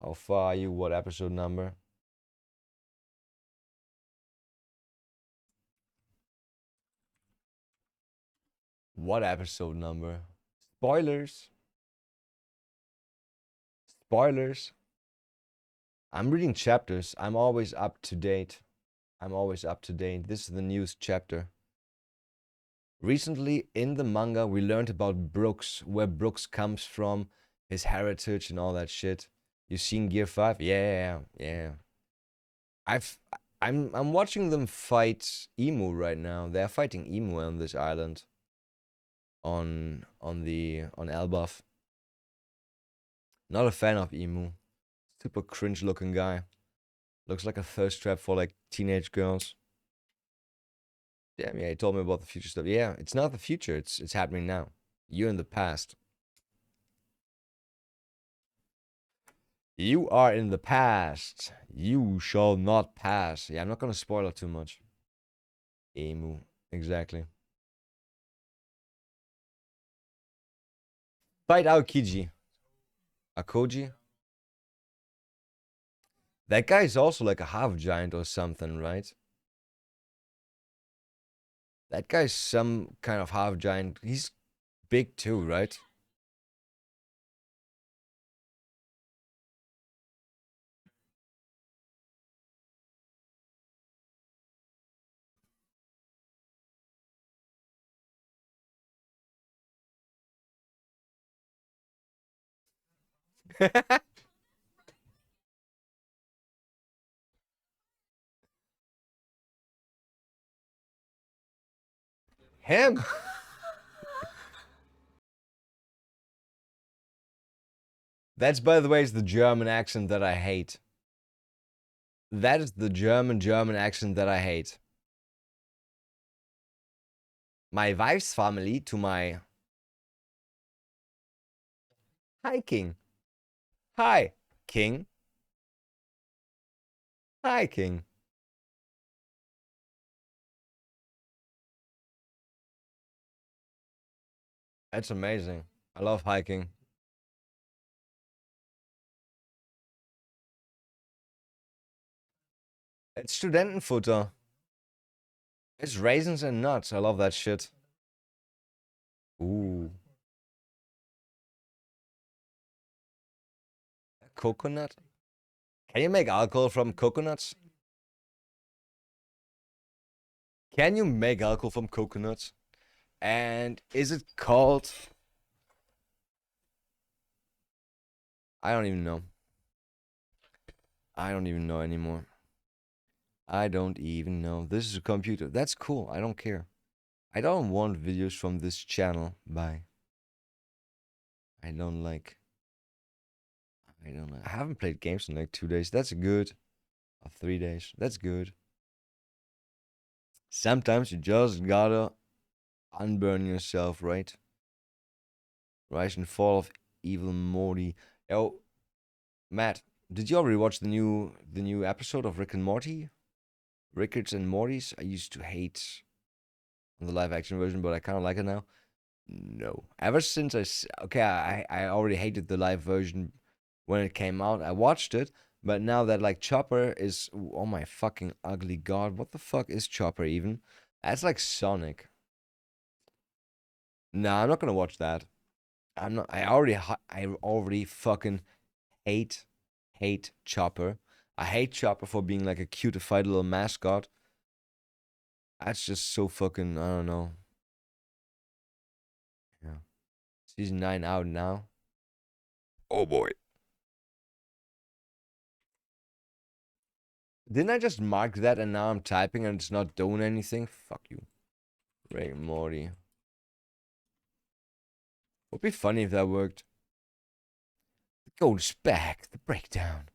How far are you? What episode number? What episode number? Spoilers. Spoilers. I'm reading chapters. I'm always up to date. This is the newest chapter. Recently, in the manga, we learned about Brooks, where Brooks comes from, his heritage, and all that shit. You seen Gear 5? Yeah. I've I'm watching them fight Emu right now. They're fighting Emu on this island. On Elbaf. Not a fan of Emu. Super cringe looking guy. Looks like a thirst trap for like teenage girls. Damn, yeah, he told me about the future stuff. Yeah, it's not the future, it's happening now. You're in the past. You are in the past. You shall not pass. Yeah, I'm not gonna spoil it too much. Emu. Exactly. Fight Aokiji. Akoji? That guy is also like a half giant or something, right? That guy's some kind of half giant. He's big too, right? Him! That's, by the way, is the German accent that I hate. That is the German accent that I hate. My wife's family to my... Hi, King. Hi, King. Hi, King. That's amazing. I love hiking. It's Studentenfutter. It's raisins and nuts. I love that shit. Ooh. Coconut? Can you make alcohol from coconuts? Can you make alcohol from coconuts? And is it called... I don't even know. I don't even know anymore. I don't even know. This is a computer. That's cool. I don't care. I don't want videos from this channel. Bye. I don't like. I haven't played games in like 2 days. That's good. Or 3 days. That's good. Sometimes you just gotta unburn yourself, right? Rise and fall of evil Morty. Oh, Matt, did you already watch the new episode of Rick and Morty? Rickets and Morty's? I used to hate the live action version, but I kind of like it now. No. Ever since I already hated the live version when it came out. I watched it, but now that like Chopper is, oh my fucking ugly god, what the fuck is Chopper even? That's like Sonic. Nah, I'm not gonna watch that. I'm not. I already fucking hate Chopper. I hate Chopper for being like a cutified little mascot. That's just so fucking, I don't know. Yeah. Season 9 out now. Oh boy. Didn't I just mark that and now I'm typing and it's not doing anything? Fuck you. Rick and Morty. Would be funny if that worked. The goes back. The breakdown.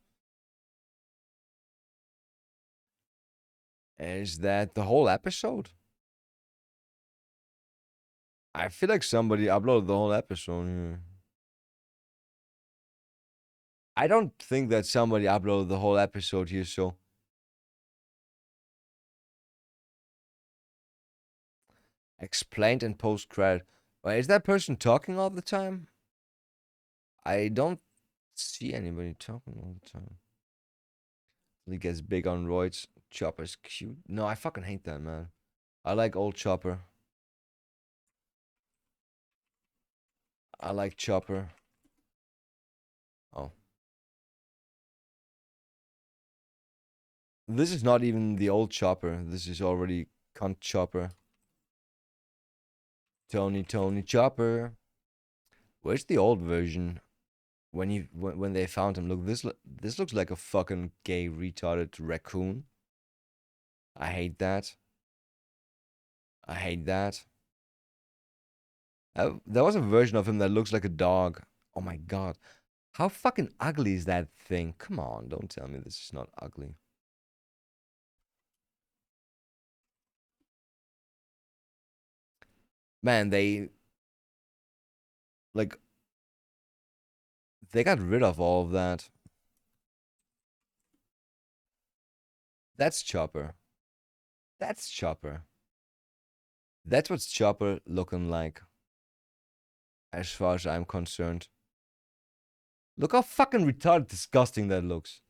Is that the whole episode? I feel like somebody uploaded the whole episode here. I don't think that somebody uploaded the whole episode here, so. Explained in post credit. Wait, is that person talking all the time? I don't see anybody talking all the time. He gets big on roids. Chopper's cute. No, I fucking hate that, man. I like old Chopper. I like Chopper. Oh. This is not even the old Chopper. This is already cunt Chopper. Tony Chopper. Where's the old version? When they found him, look, this looks like a fucking gay retarded raccoon. I hate that. I hate that. There was a version of him that looks like a dog. Oh my god. How fucking ugly is that thing? Come on, don't tell me this is not ugly. Man, they like they got rid of all of that. That's Chopper. That's Chopper. That's what's Chopper looking like. As far as I'm concerned. Look how fucking retarded disgusting that looks.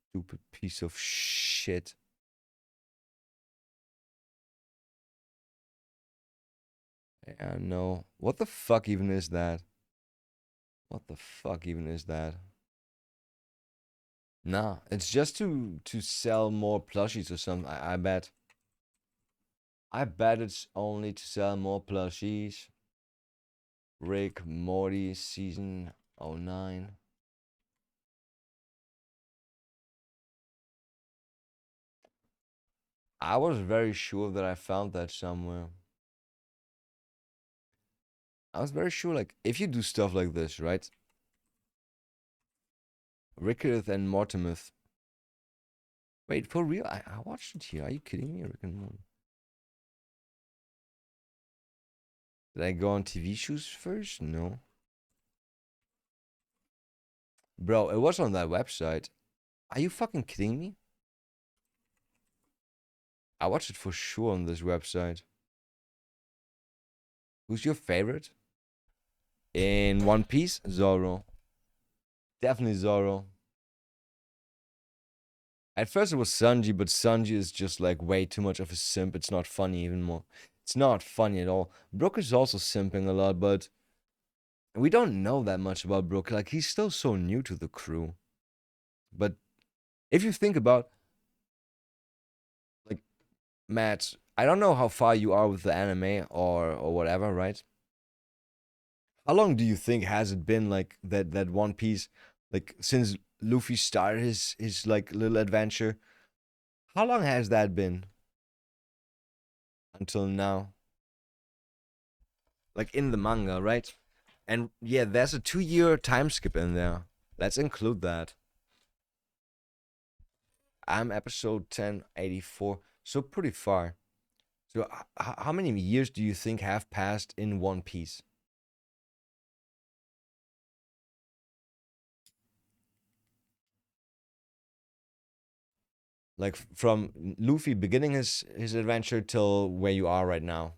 Stupid piece of shit. Yeah, no. What the fuck even is that? What the fuck even is that? Nah, it's just to sell more plushies or something. I bet. I bet it's only to sell more plushies. Rick Morty season 09. I was very sure that I found that somewhere. I was very sure, like, if you do stuff like this, right? Ricketh and Mortimer. Wait, for real? I watched it here. Are you kidding me? Rick and Morty. Did I go on TV shows first? No. Bro, it was on that website. Are you fucking kidding me? I watched it for sure on this website. Who's your favorite? In One Piece? Zoro. Definitely Zoro. At first it was Sanji, but Sanji is just like way too much of a simp. It's not funny even more. It's not funny at all. Brook is also simping a lot, but we don't know that much about Brook. Like, he's still so new to the crew. But if you think about, like, Matt, I don't know how far you are with the anime or whatever, right? How long do you think has it been like that One Piece, like since Luffy started his like little adventure? How long has that been until now? Like in the manga, right? And yeah, there's a 2-year time skip in there. Let's include that. I'm episode 1084, so pretty far. So how many years do you think have passed in One Piece? Like from Luffy beginning his adventure till where you are right now.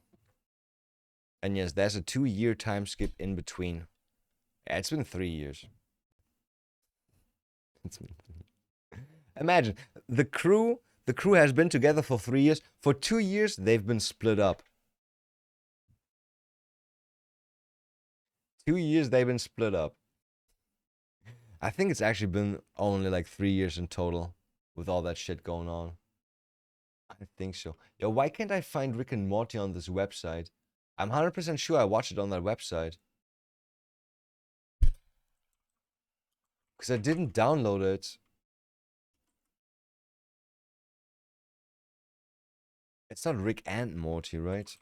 And yes, there's a 2-year time skip in between. Yeah, it's been 3 years. Imagine the crew has been together for 3 years. For 2 years, they've been split up. 2 years they've been split up. I think it's actually been only like 3 years in total with all that shit going on. I think so. Yo, why can't I find Rick and Morty on this website? I'm 100% sure I watched it on that website. Because I didn't download it. It's not Rick and Morty, right?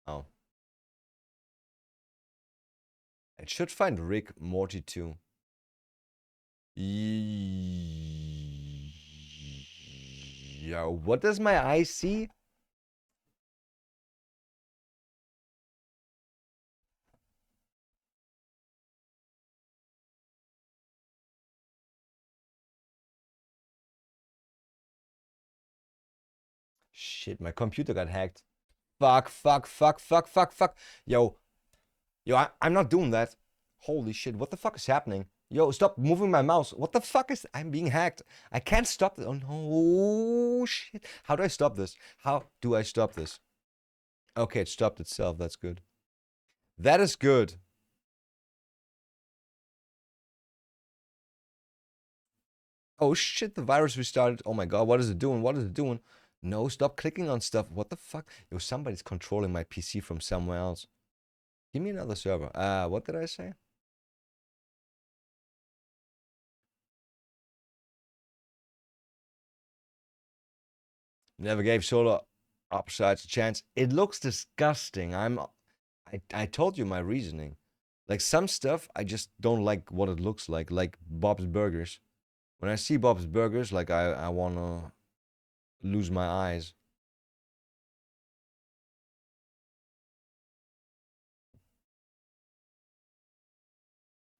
Oh. It should find Rick Morty too. Yo, what does my eye see? Shit, my computer got hacked. Fuck, fuck, fuck, fuck, fuck, fuck. Yo, I'm not doing that. Holy shit, what the fuck is happening? Yo, stop moving my mouse. What the fuck is... I'm being hacked. I can't stop this. Oh, no, shit. How do I stop this? How do I stop this? Okay, it stopped itself. That's good. That is good. Oh, shit, the virus restarted. Oh, my God, what is it doing? What is it doing? No, stop clicking on stuff. What the fuck? Yo, somebody's controlling my PC from somewhere else. Give me another server. What did I say? Never gave solar opposites a chance. It looks disgusting. I told you my reasoning. Like some stuff, I just don't like what it looks like Bob's Burgers. When I see Bob's Burgers, like I wanna lose my eyes.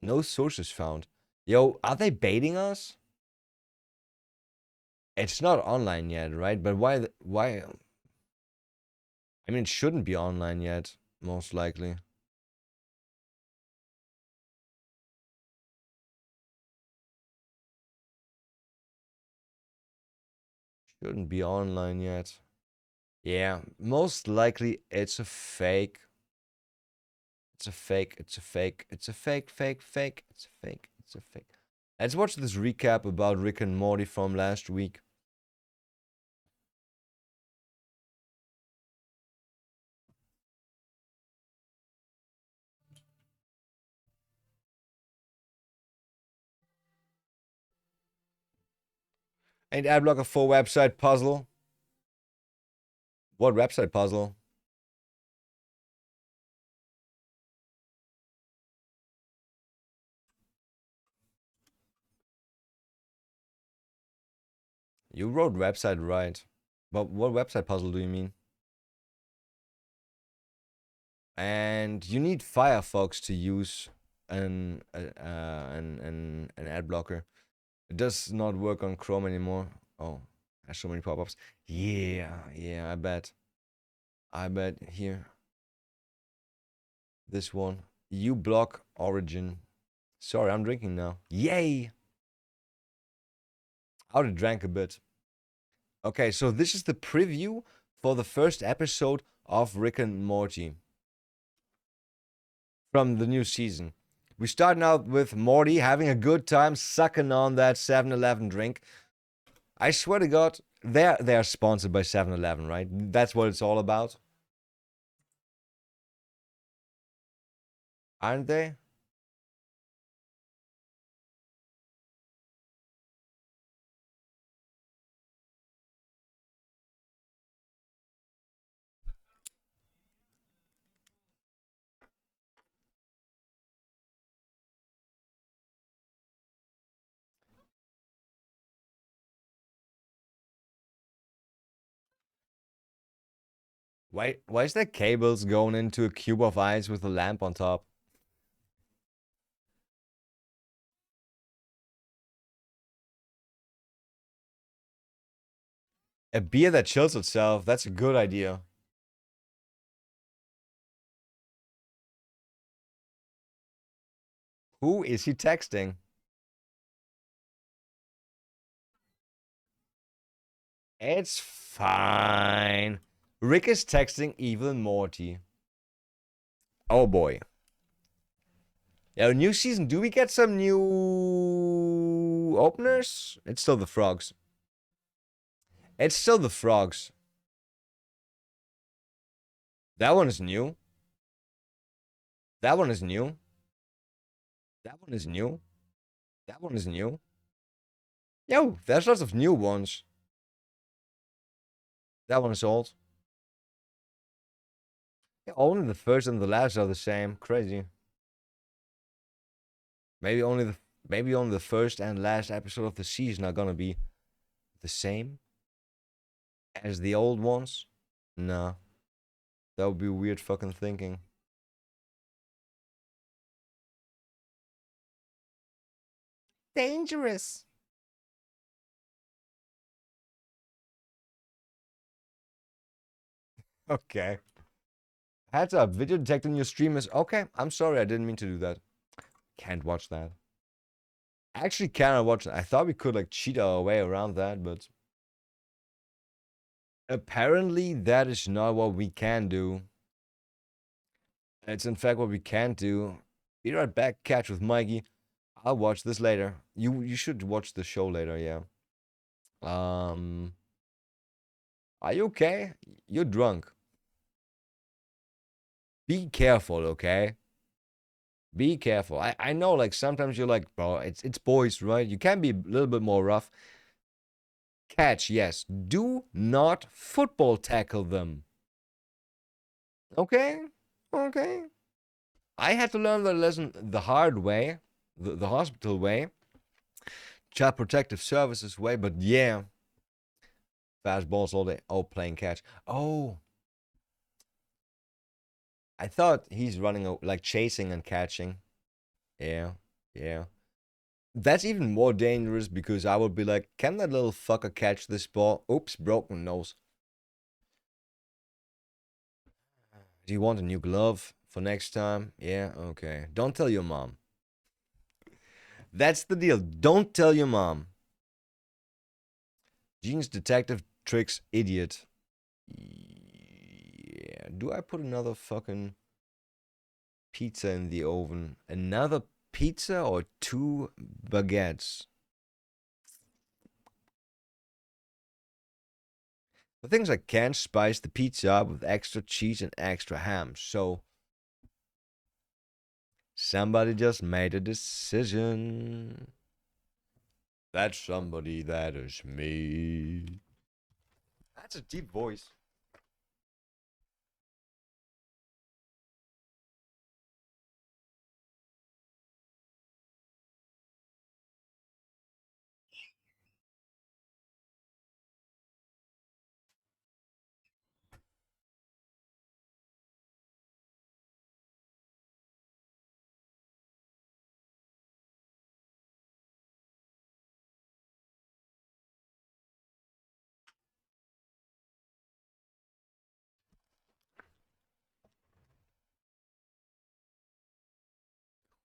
No sources found. Yo, are they baiting us? It's not online yet, right? But why? I mean, it shouldn't be online yet, most likely. Shouldn't be online yet. Yeah, most likely it's a fake. It's a fake. It's a fake. It's a fake, fake, fake. It's a fake. It's a fake. Let's watch this recap about Rick and Morty from last week. Ain't Adblocker 4 website puzzle? What website puzzle? You wrote website right. But what website puzzle do you mean? And you need Firefox to use an ad blocker. It does not work on Chrome anymore. Oh, has so many pop-ups. Yeah, I bet. Here. This one. uBlock Origin. Sorry, I'm drinking now. Yay! I already drank a bit. Okay, so this is the preview for the first episode of Rick and Morty from the new season. We starting out with Morty having a good time sucking on that 7-Eleven drink. I swear to God, they're sponsored by 7-Eleven, right? That's what it's all about. Aren't they? Why is there cables going into a cube of ice with a lamp on top? A beer that chills itself, that's a good idea. Who is he texting? It's fine. Rick is texting Evil and Morty. Oh boy. Yeah, new season. Do we get some new openers? It's still the frogs. It's still the frogs. That one is new. That one is new. That one is new. That one is new. Yo, there's lots of new ones. That one is old. Yeah, only the first and the last are the same. Crazy. Maybe only the first and last episode of the season are gonna be the same as the old ones. Nah. That would be weird fucking thinking. Dangerous. Okay. Heads up, video detecting your stream is okay. I'm sorry, I didn't mean to do that. Can't watch that. Actually, cannot watch that. I thought we could like cheat our way around that, but apparently that is not what we can do. It's in fact what we can't do. Be right back. Catch with Mikey. I'll watch this later. You should watch the show later. Yeah. Are you okay? You're drunk. Be careful, okay? Be careful. I know, like, sometimes you're like, bro, it's boys, right? You can be a little bit more rough. Catch, yes. Do not football tackle them. Okay? Okay. I had to learn that lesson the hard way, the hospital way, Child Protective Services way, but yeah. Fast balls all day. Oh, playing catch. Oh. I thought he's running, like, chasing and catching. Yeah, yeah. That's even more dangerous because I would be like, can that little fucker catch this ball? Oops, broken nose. Do you want a new glove for next time? Yeah, okay. Don't tell your mom. That's the deal. Don't tell your mom. Genius detective tricks idiot. Yeah. Do I put another fucking pizza in the oven? Another pizza or 2 baguettes? The things I can't spice the pizza up with extra cheese and extra ham. So somebody just made a decision. That somebody, that is me. That's a deep voice.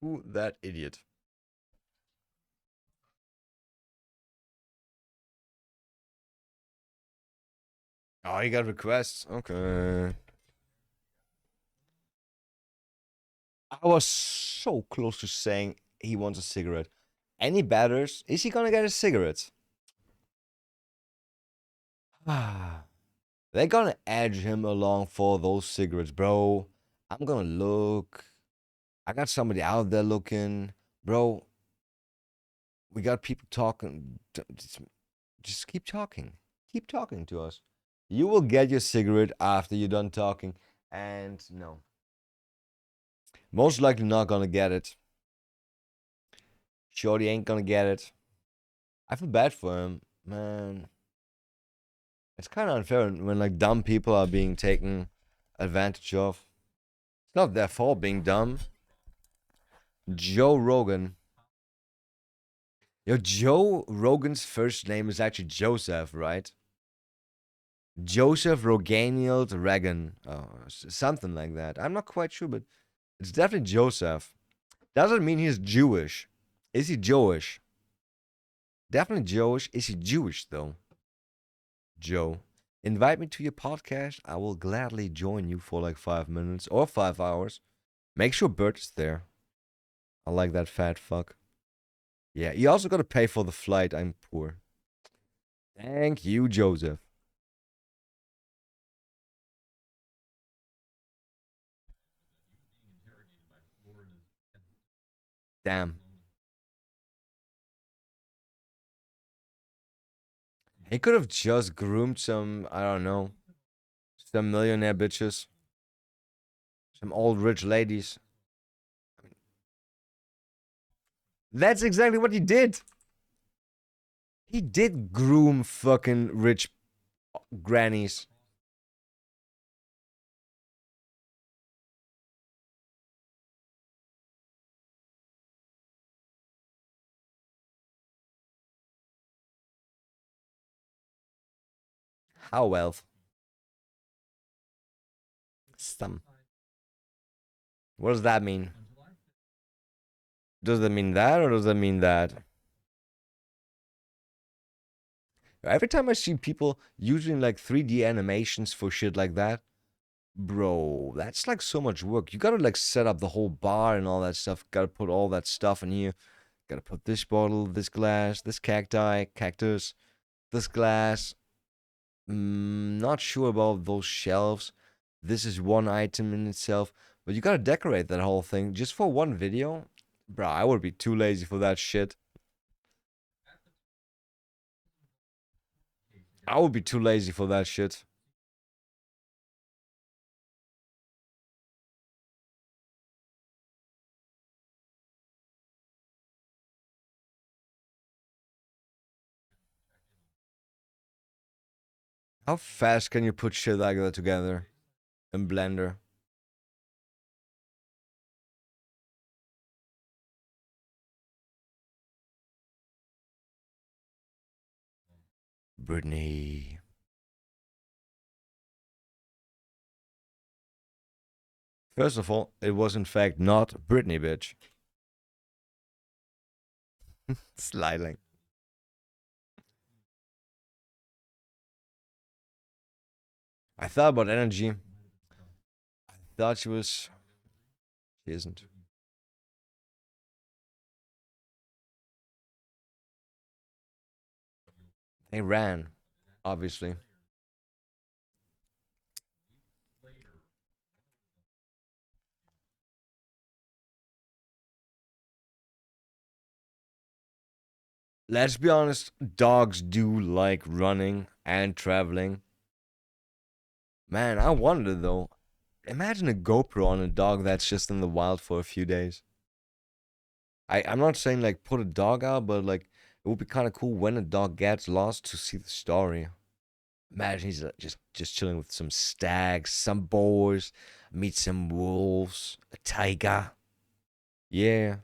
Who that idiot? Oh, he got requests. Okay. I was so close to saying he wants a cigarette. Any batters? Is he gonna get a cigarette? Ah, they're gonna edge him along for those cigarettes, bro. I'm gonna look. I got somebody out there looking, bro. We got people talking. Just keep talking. Keep talking to us. You will get your cigarette after you're done talking. And no. Most likely not gonna get it. Shorty ain't gonna get it. I feel bad for him, man. It's kind of unfair when like dumb people are being taken advantage of. It's not their fault being dumb. Joe Rogan. Yo, Joe Rogan's first name is actually Joseph, right? Joseph Roganiel Reagan. Oh, something like that. I'm not quite sure, but it's definitely Joseph. Doesn't mean he's Jewish. Is he Jewish? Definitely Jewish. Is he Jewish, though? Joe. Invite me to your podcast. I will gladly join you for like 5 minutes or 5 hours. Make sure Bert is there. I like that fat fuck. Yeah, you also gotta pay for the flight. I'm poor. Thank you, Joseph. Damn. He could have just groomed some, I don't know, some millionaire bitches, some old rich ladies. That's exactly what he did. He did groom fucking rich grannies. How wealth? Some. What does that mean? Does that mean that or does that mean that? Every time I see people using like 3D animations for shit like that, bro, that's like so much work. You gotta like set up the whole bar and all that stuff. Gotta put all that stuff in here. Gotta put this bottle, this glass, this cactus, this glass. Not sure about those shelves. This is one item in itself, but you gotta decorate that whole thing just for one video. Bro, I would be too lazy for that shit. I would be too lazy for that shit. How fast can you put shit like that together in Blender? Brittany. First of all, it was in fact not Britney, bitch. Sliding. I thought about energy. I thought she was. She isn't. They ran, obviously. Let's be honest, dogs do like running and traveling. Man, I wonder though. Imagine a GoPro on a dog that's just in the wild for a few days. I'm not saying like put a dog out, but like it would be kind of cool when a dog gets lost to see the story. Imagine he's just chilling with some stags, some boars, meet some wolves, a tiger. Yeah,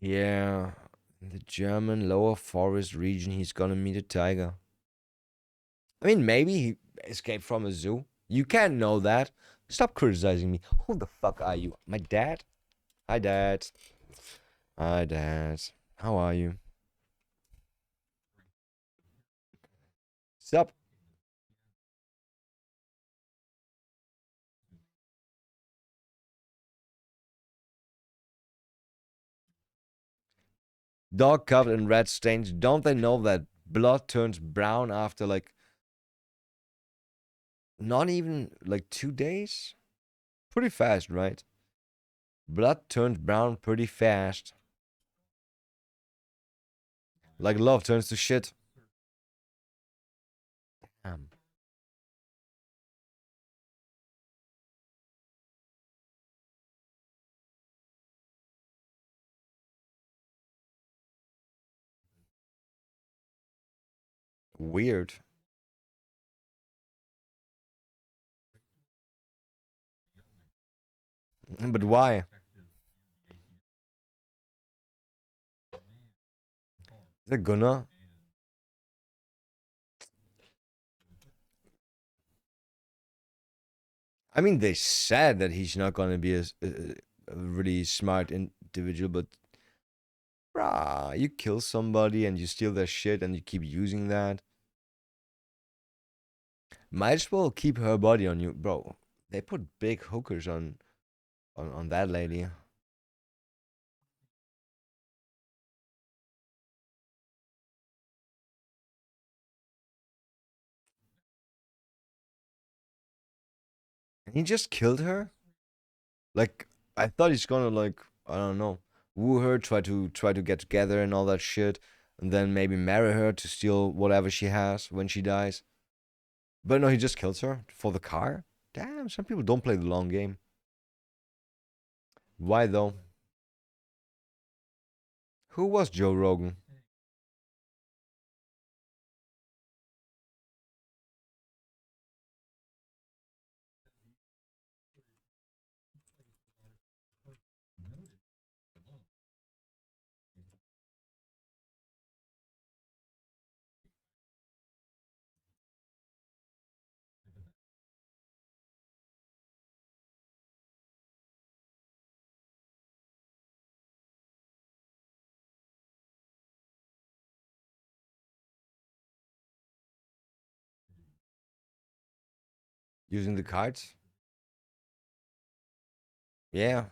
yeah. In the German lower forest region, he's gonna meet a tiger. I mean, maybe he escaped from a zoo. You can't know that. Stop criticizing me. Who the fuck are you? My dad? Hi, Dad. Hi, Dad. How are you? Sup? Dog covered in red stains. Don't they know that blood turns brown after like not even like 2 days? Pretty fast, right? Blood turns brown pretty fast. Like love turns to shit. Damn. Weird. But why? They're gonna. I mean, they said that he's not gonna be a really smart individual, but brah, you kill somebody and you steal their shit and you keep using that. Might as well keep her body on you, bro. They put big hookers on that lady. And he just killed her? Like I thought he's gonna like I don't know, woo her, try to get together and all that shit, and then maybe marry her to steal whatever she has when she dies. But no, he just kills her for the car? Damn, some people don't play the long game. Why though? Who was Joe Rogan? Using the cards? Yeah.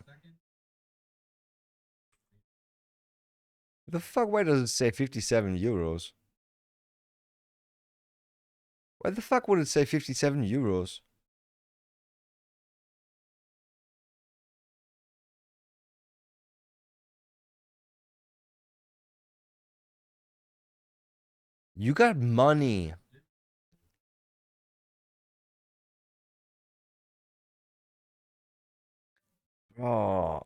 The fuck? Why does it say 57 euros? Why the fuck would it say 57 euros? You got money. Oh,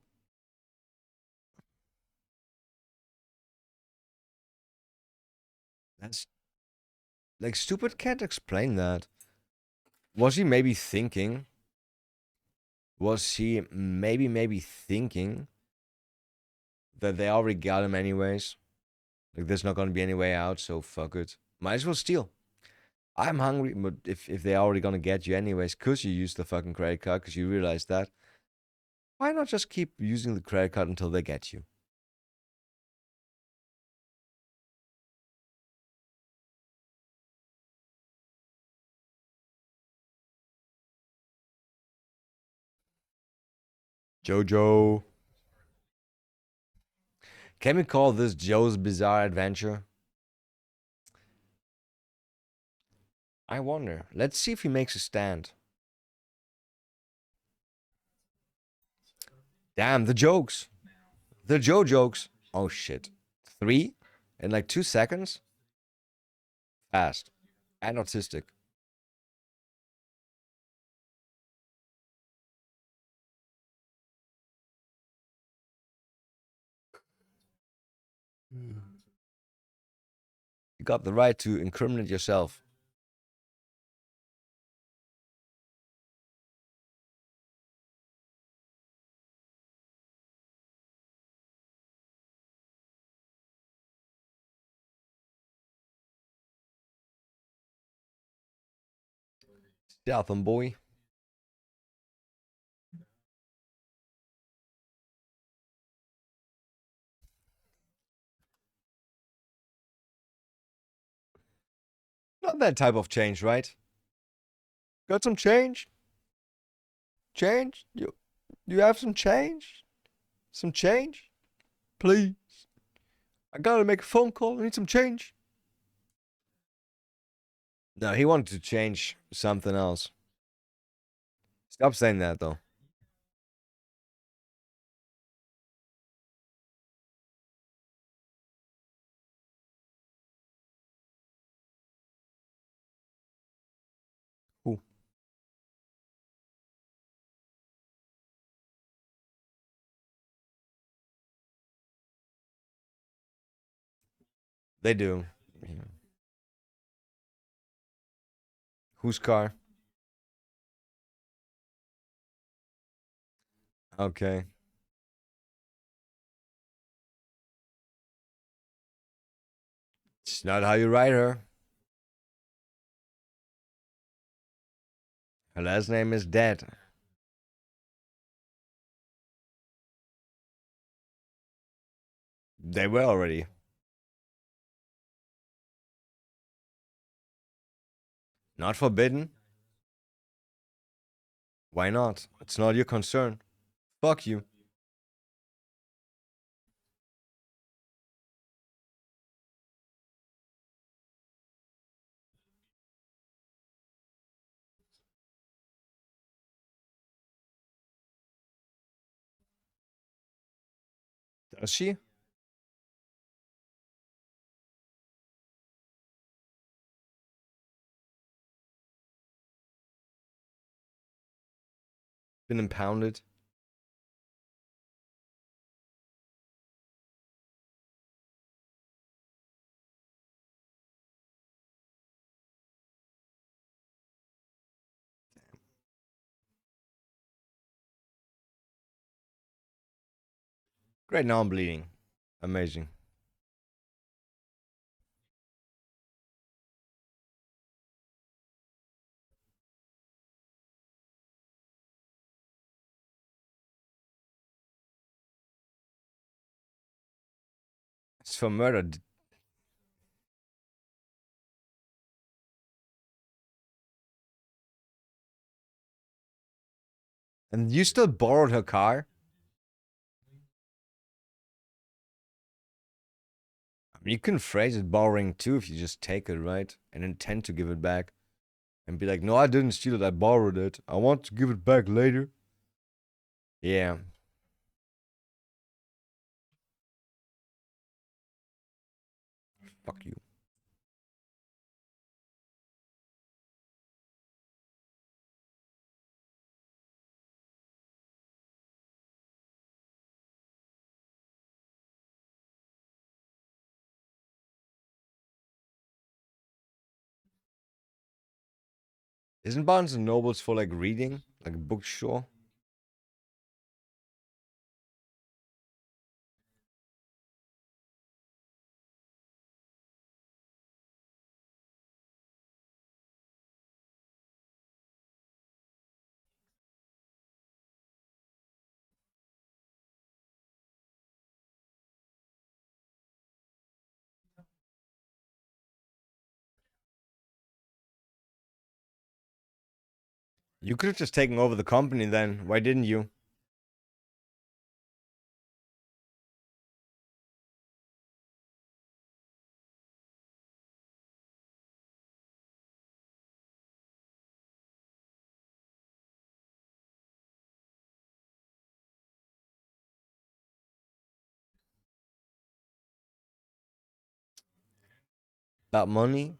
that's like stupid can't explain that. Was he maybe thinking? Was he maybe thinking that they already got him anyways? Like there's not gonna be any way out, so fuck it. Might as well steal. I'm hungry, but if they're already gonna get you anyways, cause you use the fucking credit card, cause you realize that, why not just keep using the credit card until they get you? Jojo. Can we call this Joe's Bizarre Adventure? I wonder. Let's see if he makes a stand. Damn, the jokes. The Joe jokes. Oh shit. 3 in like 2 seconds? Fast. And autistic. You got the right to incriminate yourself. Southam boy. Not that type of change, right? Got some change? Change? You have some change? Some change? Please. I gotta make a phone call. I need some change. No, he wanted to change something else. Stop saying that though. Who? They do. Yeah. Whose car? Okay. It's not how you write her. Her last name is Dead. They were already. Not forbidden? Why not? It's not your concern. Fuck you. Does she? Been impounded? Great, now I'm bleeding. Amazing. It's for murder. And you still borrowed her car? I mean, you can phrase it borrowing too if you just take it, right? And intend to give it back. And be like, no, I didn't steal it, I borrowed it. I want to give it back later. Yeah. Fuck you. Isn't Barnes and Nobles for like reading? Like a bookstore? You could have just taken over the company then. Why didn't you? About money?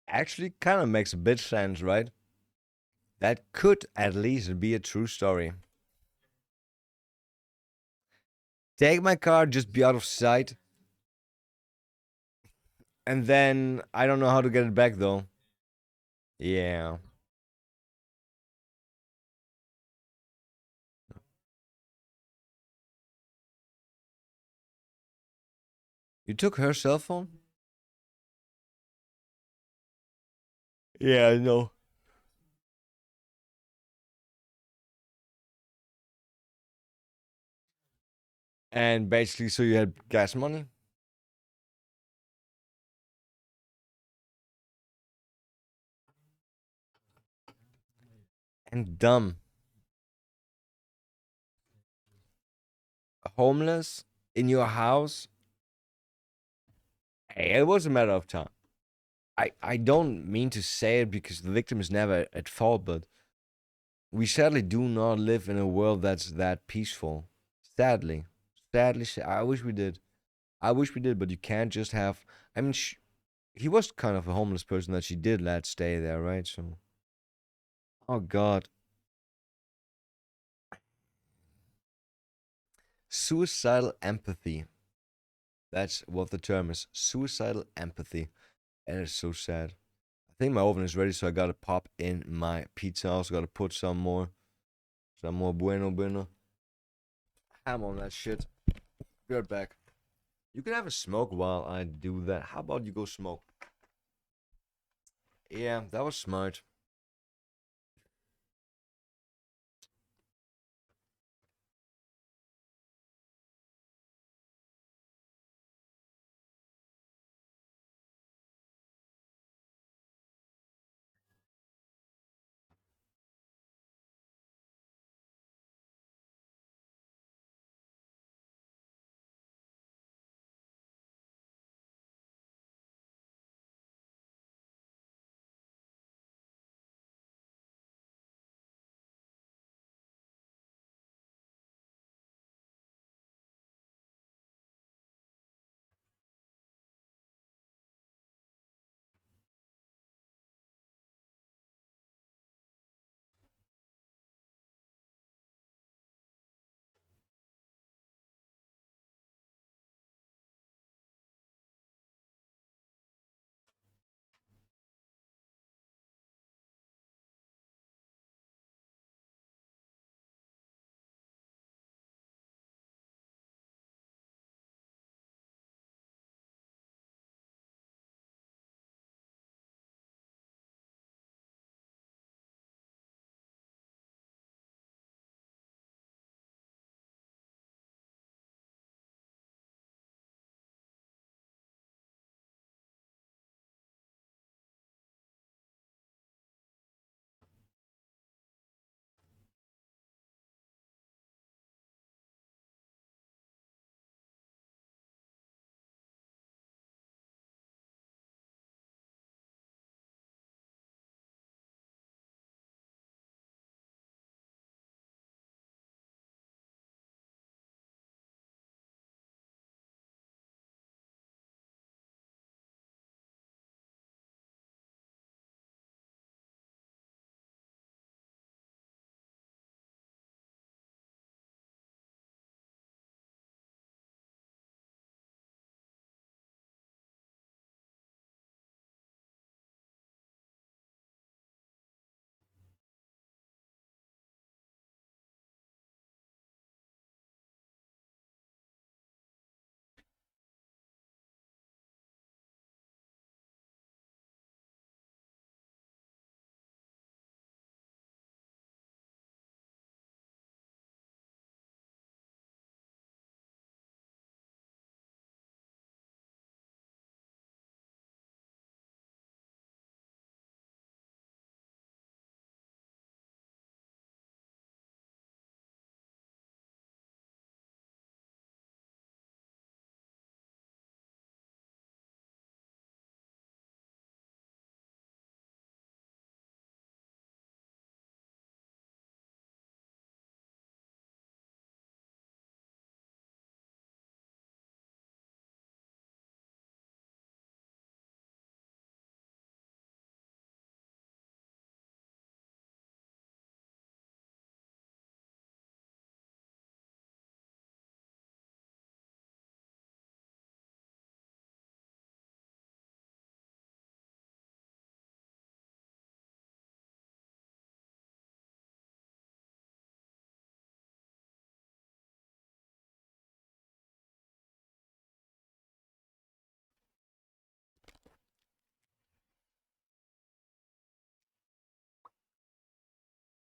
Actually, kind of makes a bit sense, right? That could at least be a true story. Take my car, just be out of sight. And then I don't know how to get it back though. Yeah. You took her cell phone? Yeah, I know. And basically, so you had gas money? And dumb. Homeless? In your house? Hey, it was a matter of time. I don't mean to say it because the victim is never at fault, but we sadly do not live in a world that's that peaceful. Sadly. Sadly, I wish we did. I wish we did, but you can't just have. I mean, he was kind of a homeless person that she did let stay there, right? So, oh God, suicidal empathy. That's what the term is. Suicidal empathy, and it's so sad. I think my oven is ready, so I gotta pop in my pizza. I also gotta put some more bueno ham on that shit. Be right back. You can have a smoke while I do that. How about you go smoke? Yeah, that was smart.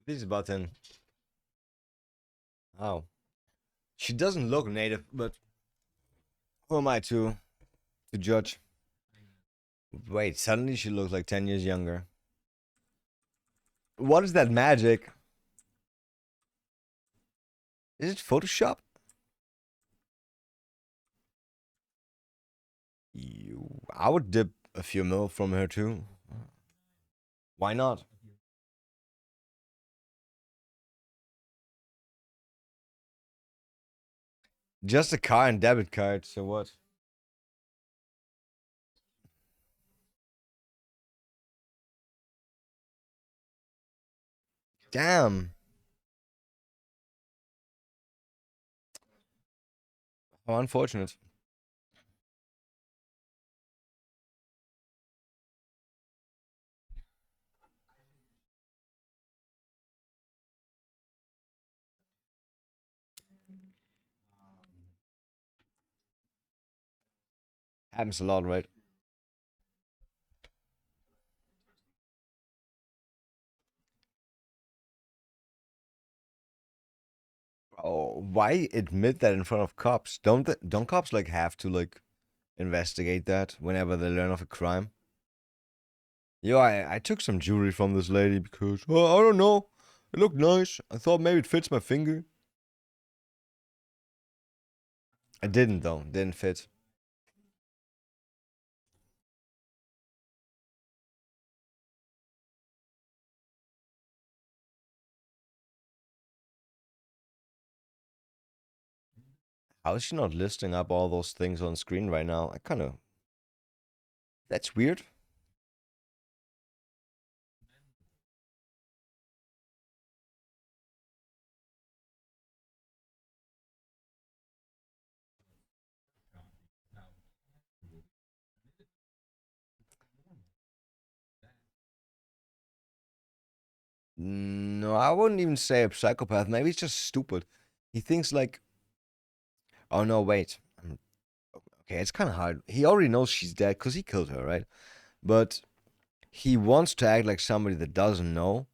This button. Oh. She doesn't look native, but who am I to judge? Wait, suddenly she looks like 10 years younger. What is that magic? Is it Photoshop? I would dip a few mil from her too. Why not? Just a car and debit card, so what? Damn. How unfortunate. Happens a lot, right? Oh, why admit that in front of cops? Don't cops like have to like investigate that whenever they learn of a crime? Yo, I took some jewelry from this lady because I don't know. It looked nice. I thought maybe it fits my finger. It didn't though. Didn't fit. How is she not listing up all those things on screen right now? I kind of. That's weird. No, I wouldn't even say a psychopath. Maybe he's just stupid. He thinks like, oh no, wait. Okay, it's kind of hard. He already knows she's dead because he killed her, right? But he wants to act like somebody that doesn't know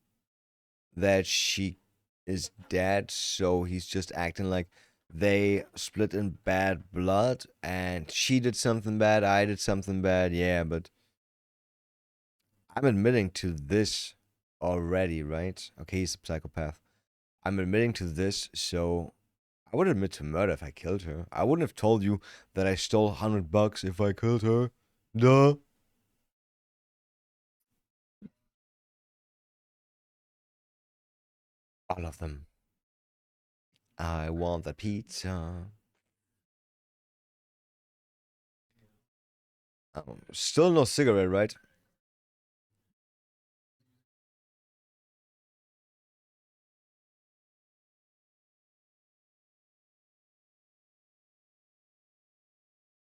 that she is dead, so he's just acting like they split in bad blood and she did something bad, I did something bad, yeah, but I'm admitting to this already, right? Okay, he's a psychopath. I'm admitting to this, so I would admit to murder if I killed her. I wouldn't have told you that I stole $100 if I killed her. Duh. All of them. I want the pizza. Still no cigarette, right?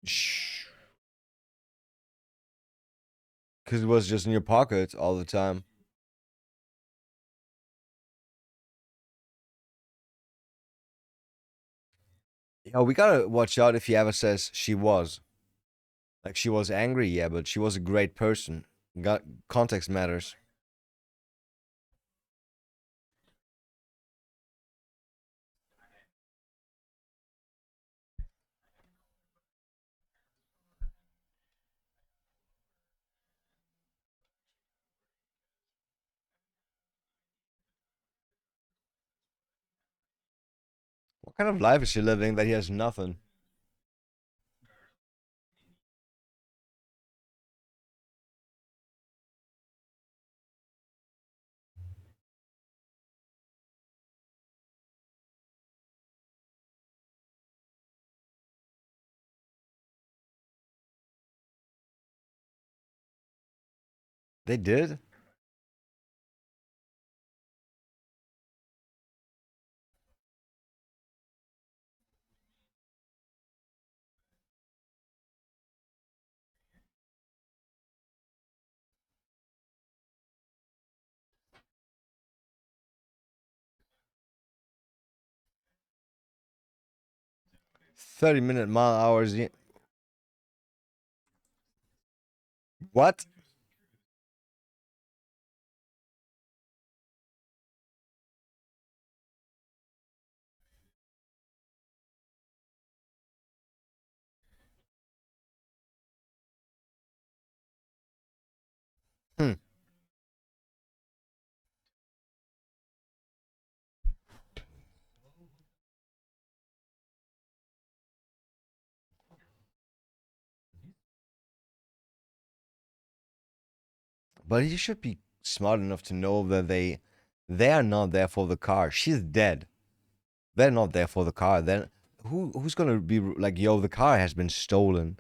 Shh. Because it was just in your pocket all the time. Yo, we gotta watch out if he ever says she was. Like, she was angry, yeah, but she was a great person. Got context matters. What kind of life is she living that he has nothing? They did? .30 mile hours. What? But he should be smart enough to know that they are not there for the car. She's dead. They're not there for the car. Then who's gonna be like, yo, the car has been stolen.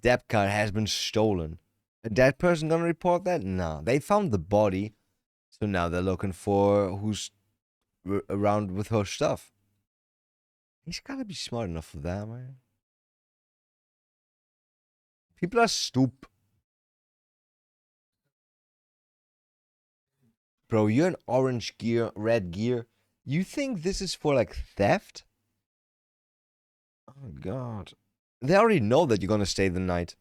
That car has been stolen. A dead person gonna report that? No. They found the body, so now they're looking for who's around with her stuff. He's gotta be smart enough for that, man. People are stupid. Bro, you're in orange gear, red gear. You think this is for like theft? Oh god. They already know that you're gonna stay the night.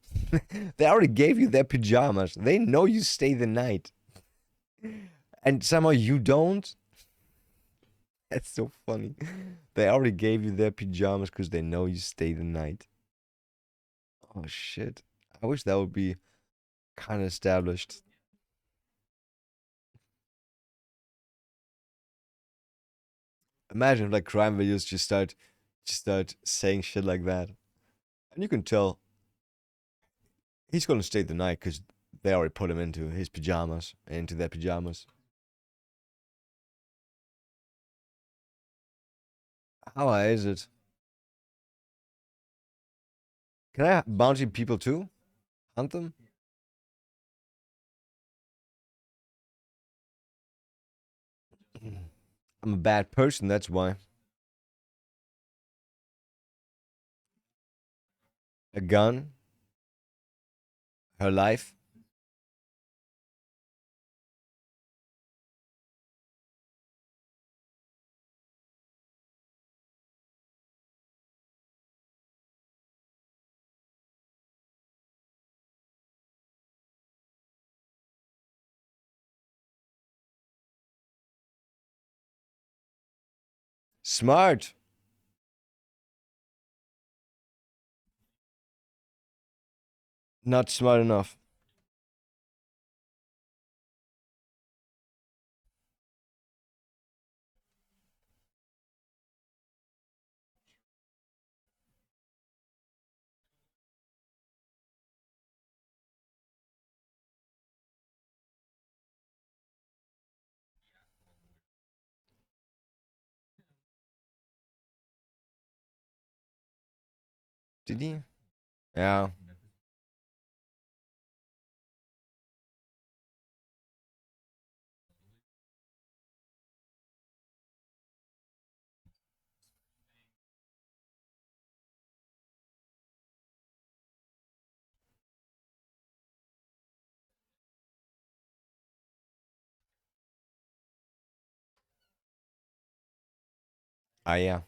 They already gave you their pajamas. They know you stay the night. And somehow you don't? That's so funny. They already gave you their pajamas because they know you stay the night. Oh shit. I wish that would be kind of established. Imagine if like crime videos just start saying shit like that. And you can tell he's gonna stay the night because they already put him into his pajamas, into their pajamas. How high is it? Can I bounty people too? Hunt them? I'm a bad person, that's why. A gun? Her life? Smart. Not smart enough. Did he? Yeah. Ah, yeah.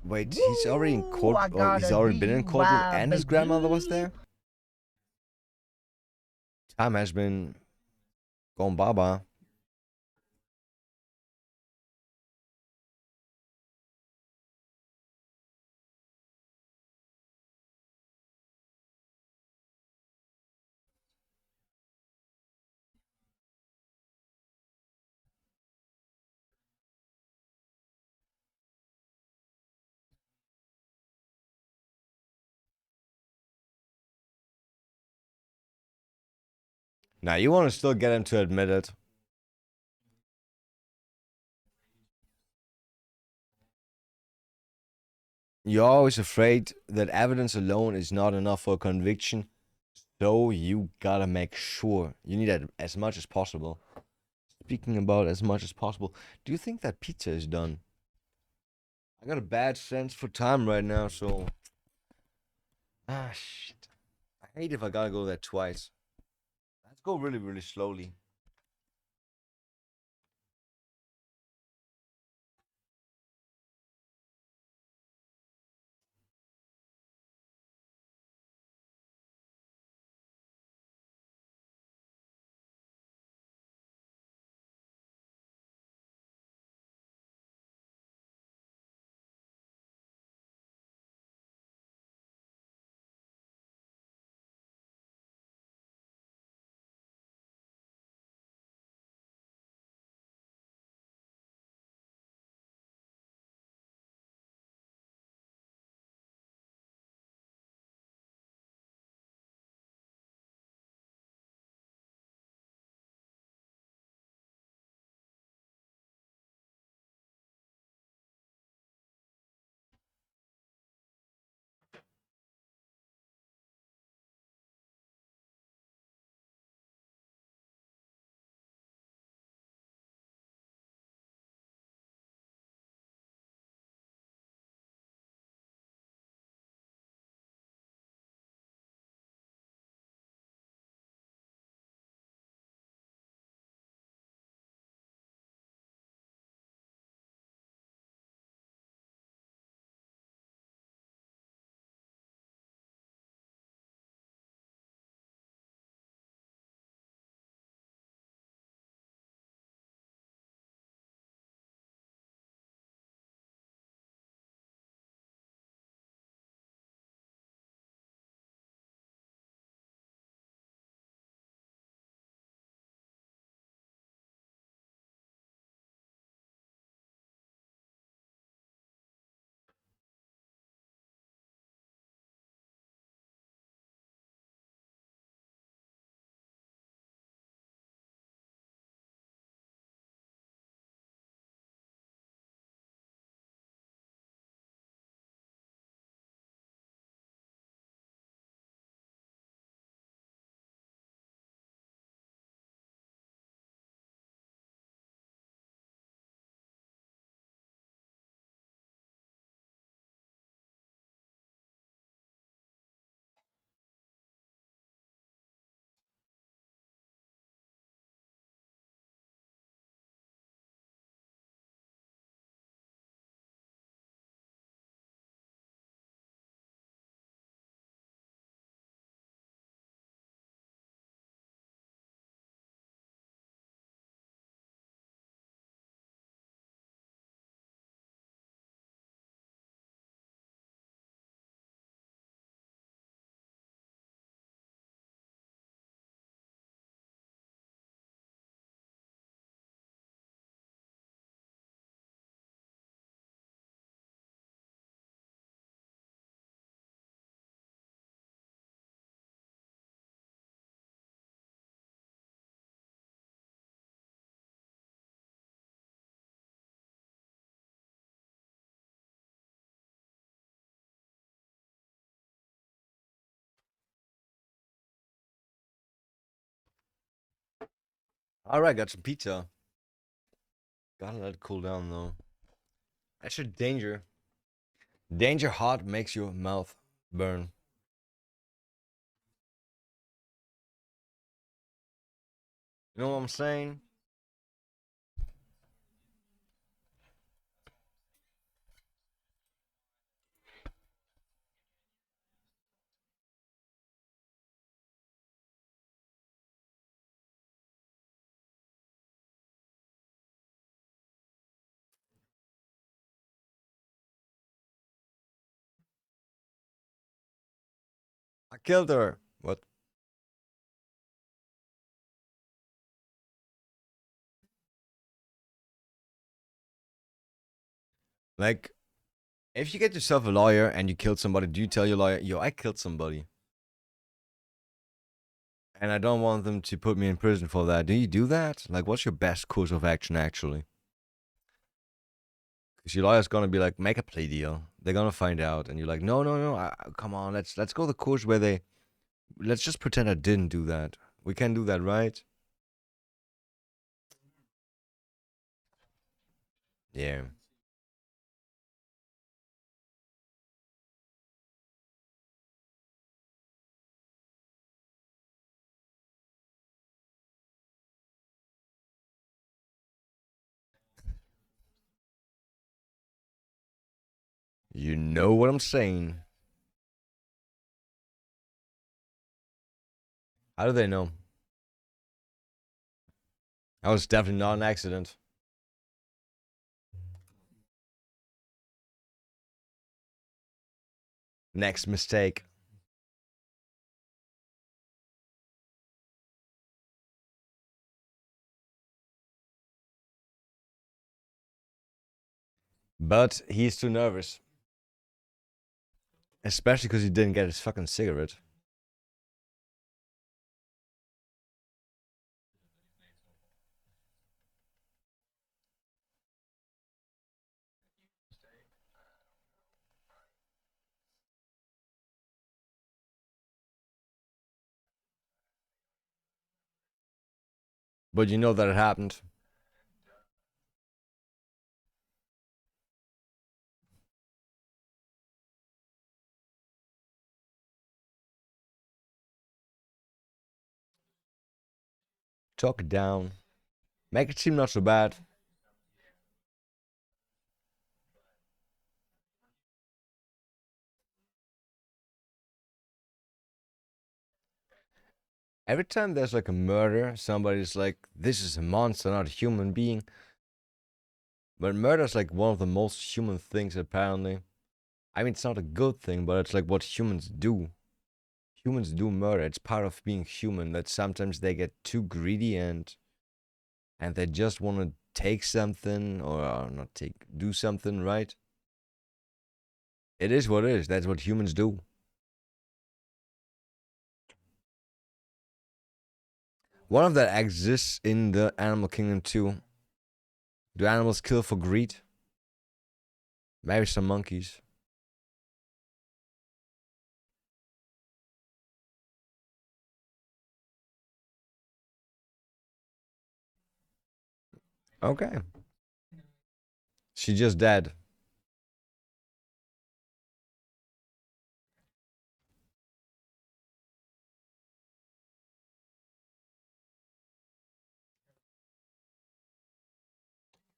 Wait, he's already in court, I or got he's a already been in courtroom DUI, and his grandmother was baby. there? Time has been gone baba. Now, you want to still get him to admit it. You're always afraid that evidence alone is not enough for a conviction, so you gotta make sure you need it as much as possible. Speaking about as much as possible, do you think that pizza is done? I got a bad sense for time right now, so. Ah, shit. I hate if I gotta go there twice. Let's go really, really slowly. Alright, got some pizza. Gotta let it cool down though. Actually, danger. Danger hot makes your mouth burn. You know what I'm saying? I killed her. What? Like, if you get yourself a lawyer and you killed somebody, do you tell your lawyer, yo, I killed somebody? And I don't want them to put me in prison for that. Do you do that? Like, what's your best course of action, actually? Because your lawyer's gonna be like, make a plea deal. They're gonna find out, and you're like, no, no, no. Come on, let's go the course where they. Let's just pretend I didn't do that. We can do that, right? Yeah. You know what I'm saying. How do they know? That was definitely not an accident. Next mistake. But he's too nervous. Especially because he didn't get his fucking cigarette. But you know that it happened. Talk it down. Make it seem not so bad. Every time there's like a murder, somebody's like, this is a monster, not a human being. But murder's like one of the most human things, apparently. I mean, it's not a good thing, but it's like what humans do. Humans do murder. It's part of being human that sometimes they get too greedy and they just want to take something or not take, do something, right? It is what it is. That's what humans do. One of that exists in the animal kingdom too. Do animals kill for greed? Maybe some monkeys. Okay. She just dead.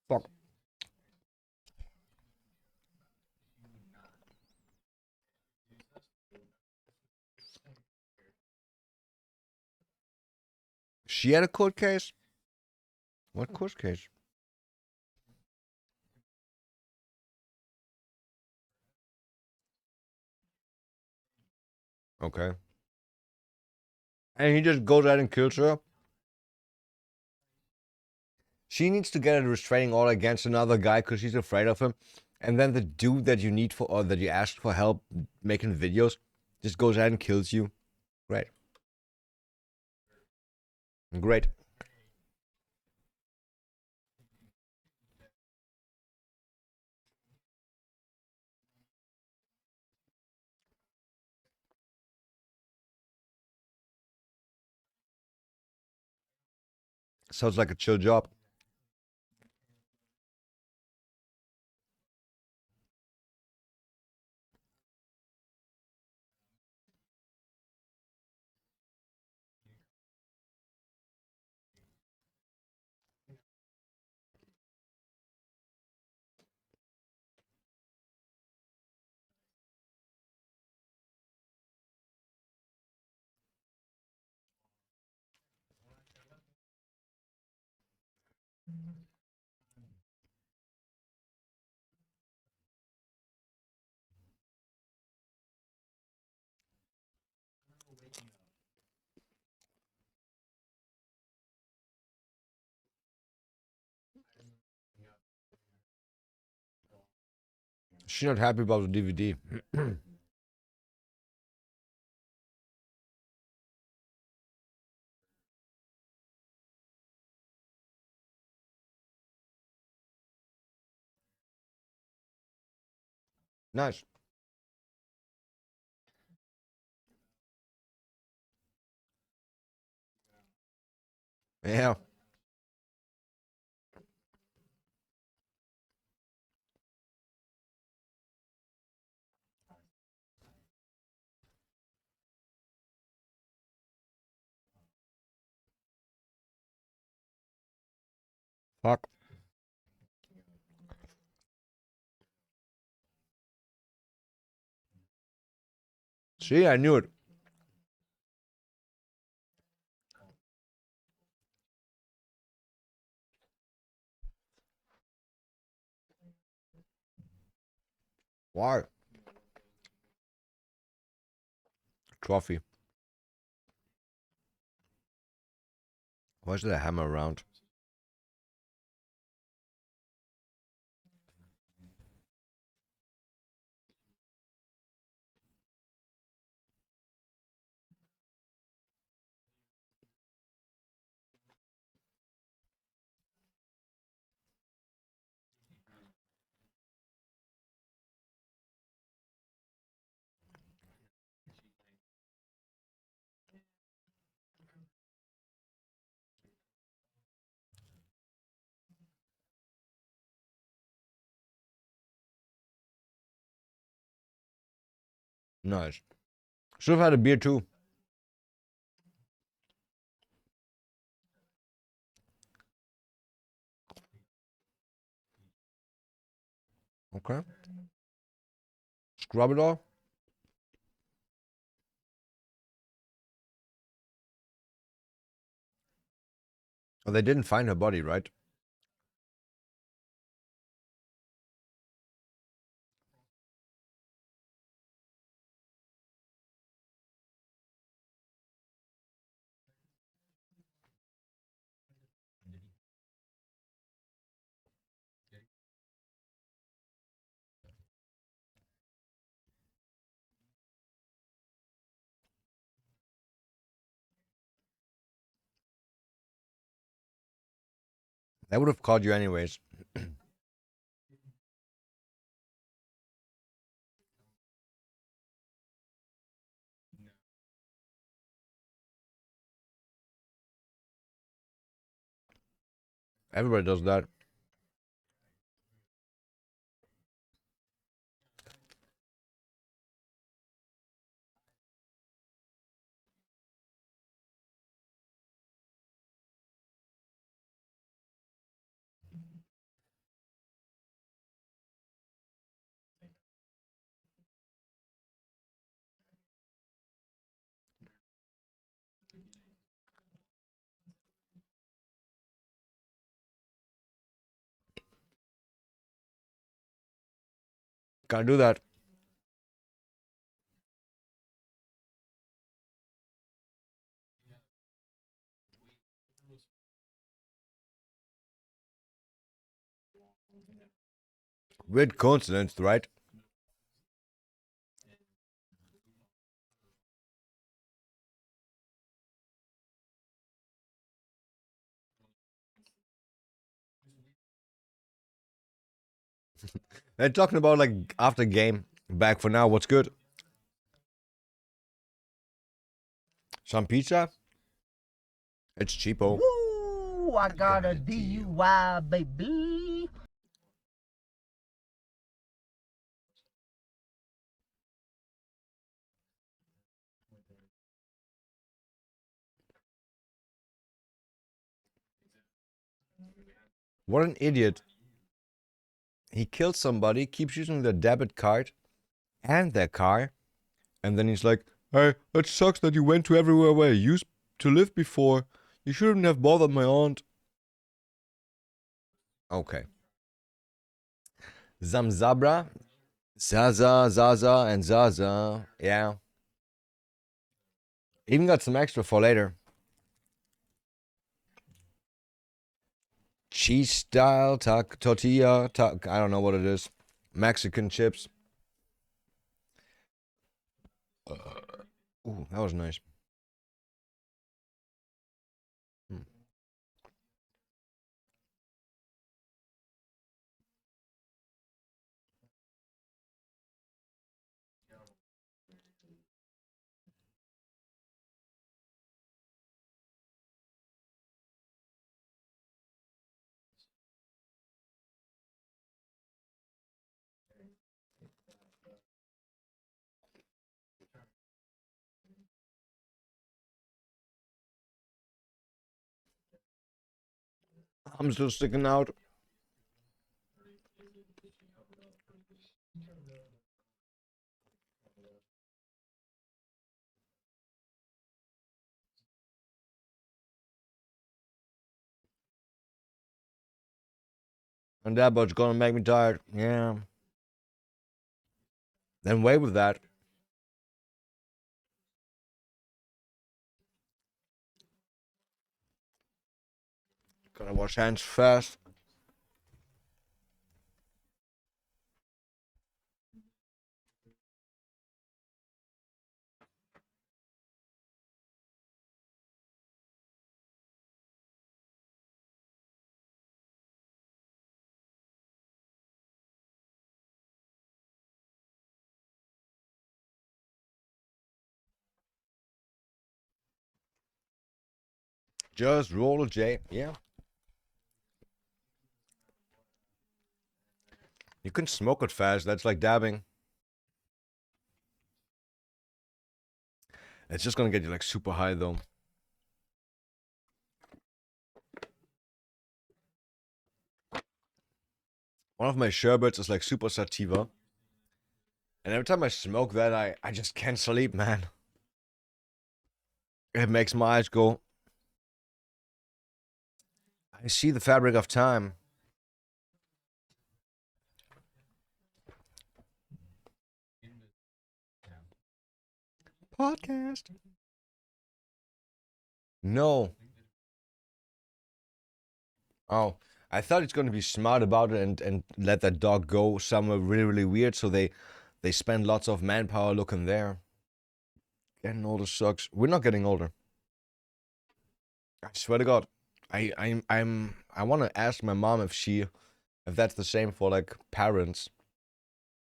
Fuck. She had a court case? What court case? Okay. And he just goes out and kills her? She needs to get a restraining order against another guy because she's afraid of him. And then the dude that you need for, or that you asked for help making videos, just goes out and kills you. Great. Great. Sounds like a chill job. She's not happy about the DVD. Nice. Yeah. Fuck. See, I knew it. Why? Trophy. Why is there a hammer around? Nice. Should have had a beer too. Okay. Scrub it all. Oh, they didn't find her body, right? They would have caught you anyways. Everybody does that. Can't do that. Weird coincidence, right? They're talking about like after game. Back for now. What's good? Some pizza? It's cheapo. Woo! I got a DUI, baby. What an idiot. He killed somebody, keeps using their debit card and their car, and then he's like, hey, that sucks that you went to everywhere where I used to live before. You shouldn't have bothered my aunt. Okay. Zamzabra, Zaza, and Zaza. Yeah. Even got some extra for later. Cheese style tortilla. I don't know what it is. Mexican chips. Ooh, that was nice. I'm still sticking out. And that boat's gonna make me tired. Yeah. Then wait with that. Gotta wash hands fast. Just roll a J. Yeah. You can smoke it fast. That's like dabbing. It's just gonna get you like super high though. One of my sherbets is like super sativa. And every time I smoke that, I just can't sleep, man. It makes my eyes go. I see the fabric of time. Podcast. No. Oh, I thought it's gonna be smart about it and let that dog go somewhere really, really weird. So they spend lots of manpower looking there. Getting older sucks. We're not getting older. I swear to God. I want to ask my mom if that's the same for like parents.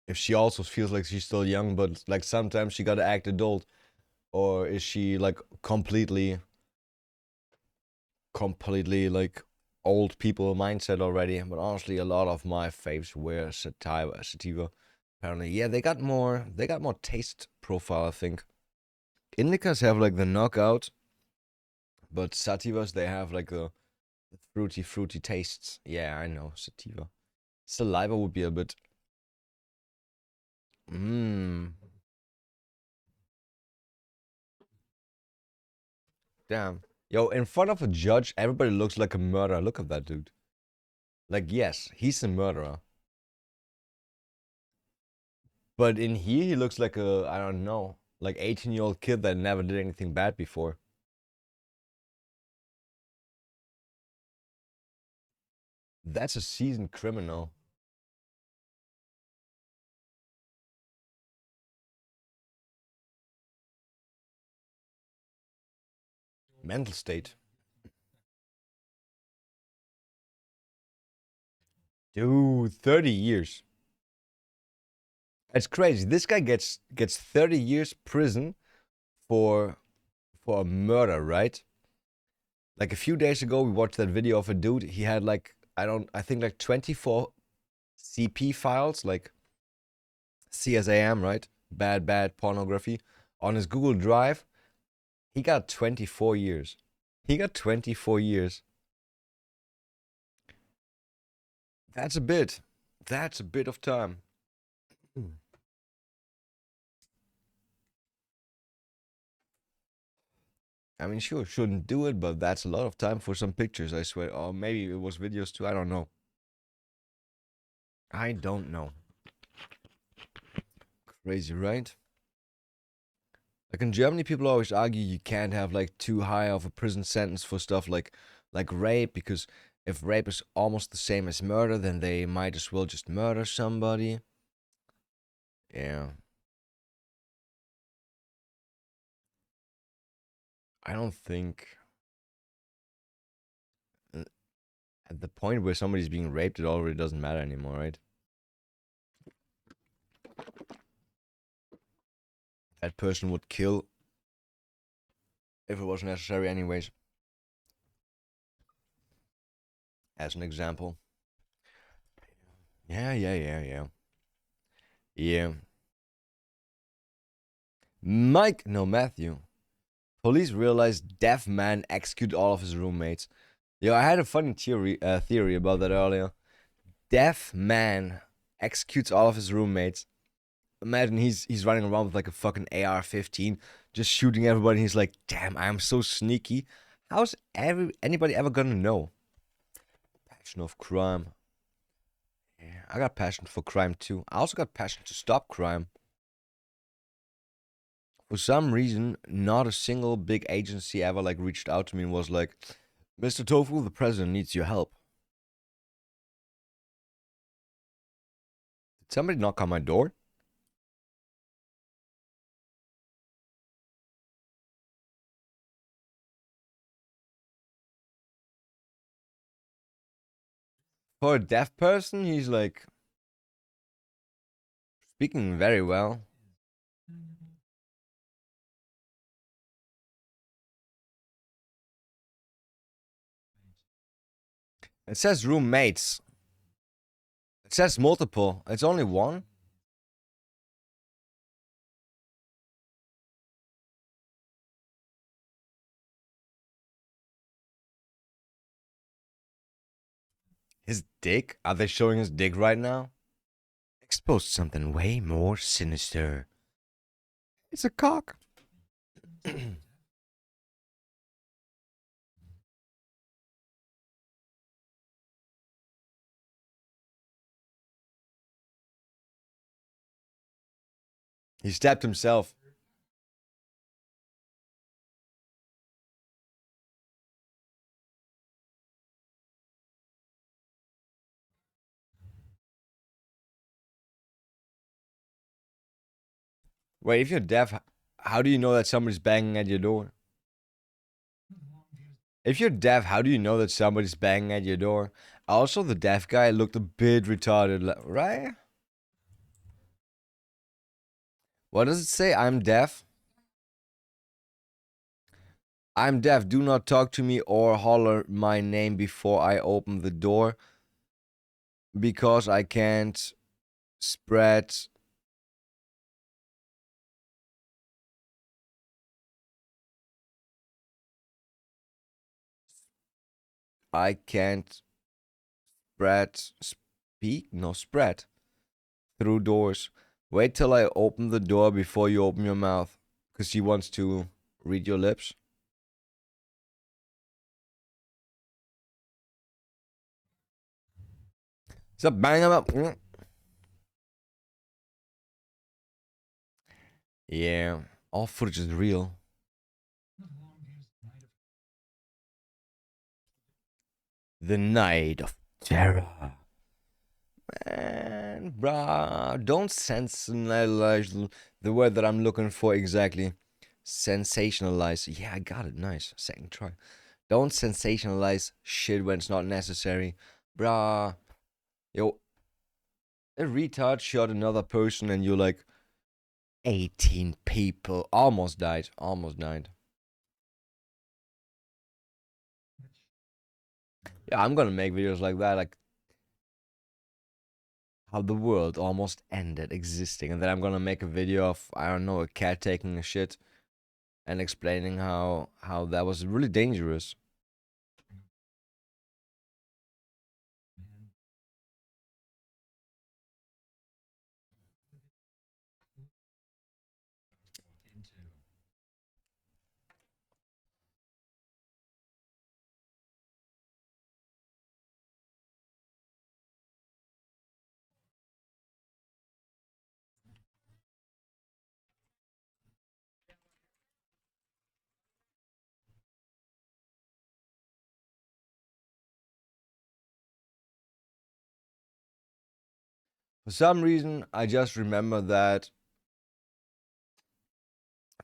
If she also feels like she's still young, but like sometimes she gotta act adult, or is she like completely like old people mindset already? But honestly, a lot of my faves were sativa. Apparently, yeah, they got more taste profile, I think. Indicas have like the knockout, but sativas they have like the fruity tastes. Yeah, I know sativa. Saliva would be a bit. Mmm. Damn. Yo, in front of a judge, everybody looks like a murderer. Look at that dude. Like, yes, he's a murderer. But in here, he looks like a, I don't know, like 18-year-old kid that never did anything bad before. That's a seasoned criminal. Mental state. Dude, 30 years. It's crazy. This guy gets 30 years prison for a murder, right? Like a few days ago, we watched that video of a dude. He had like, I think like 24 CP files, like CSAM, right? Bad pornography on his Google Drive. He got 24 years. He got 24 years. That's a bit. That's a bit of time. I mean, sure, shouldn't do it, but that's a lot of time for some pictures, I swear. Or maybe it was videos too, I don't know. I don't know. Crazy, right? Like in Germany, people always argue you can't have like too high of a prison sentence for stuff like rape, because if rape is almost the same as murder, then they might as well just murder somebody. Yeah. I don't think at the point where somebody's being raped, it already doesn't matter anymore, right? That person would kill if it was necessary anyways. As an example. Yeah. Yeah. Matthew. Police realized deaf man executed all of his roommates. Yo, I had a funny theory about that earlier. Deaf man executes all of his roommates. Imagine he's running around with like a fucking AR-15, just shooting everybody. He's like, damn, I am so sneaky. How's anybody ever gonna know? Passion of crime. Yeah, I got passion for crime too. I also got passion to stop crime. For some reason, not a single big agency ever like reached out to me and was like, Mr. Tofu, the president needs your help. Did somebody knock on my door? For a deaf person, he's like speaking very well. It says roommates. It says multiple. It's only one. His dick? Are they showing his dick right now? Exposed something way more sinister. It's a cock. He stabbed himself. Wait, if you're deaf, how do you know that somebody's banging at your door? If you're deaf, how do you know that somebody's banging at your door? Also, the deaf guy looked a bit retarded, right? What does it say? I'm deaf? I'm deaf. Do not talk to me or holler my name before I open the door, because I can't spread. I can't spread through doors. Wait till I open the door before you open your mouth, because he wants to read your lips. So bang him up. Yeah, all footage is real. The night of terror. Man, bruh, don't sensationalize the word that I'm looking for exactly. Sensationalize. Yeah, I got it. Nice. Second try. Don't sensationalize shit when it's not necessary. Bruh. Yo, a retard shot another person and you're like, 18 people almost died. Almost died. Yeah, I'm gonna make videos like that, like how the world almost ended existing, and then I'm gonna make a video of, I don't know, a cat taking a shit and explaining how that was really dangerous. For some reason, I just remember that.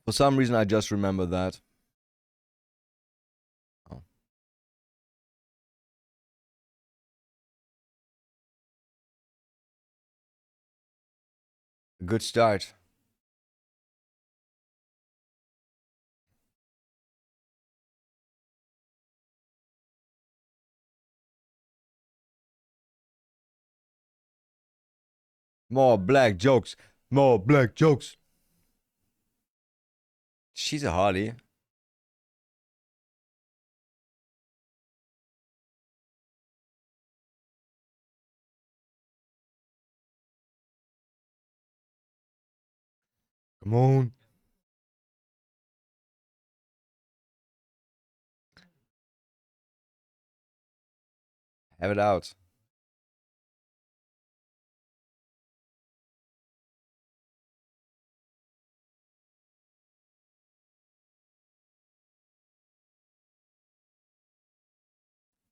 For some reason, I just remember that. Oh. A good start. More black jokes. More black jokes. She's a hottie. Come on. Have it out.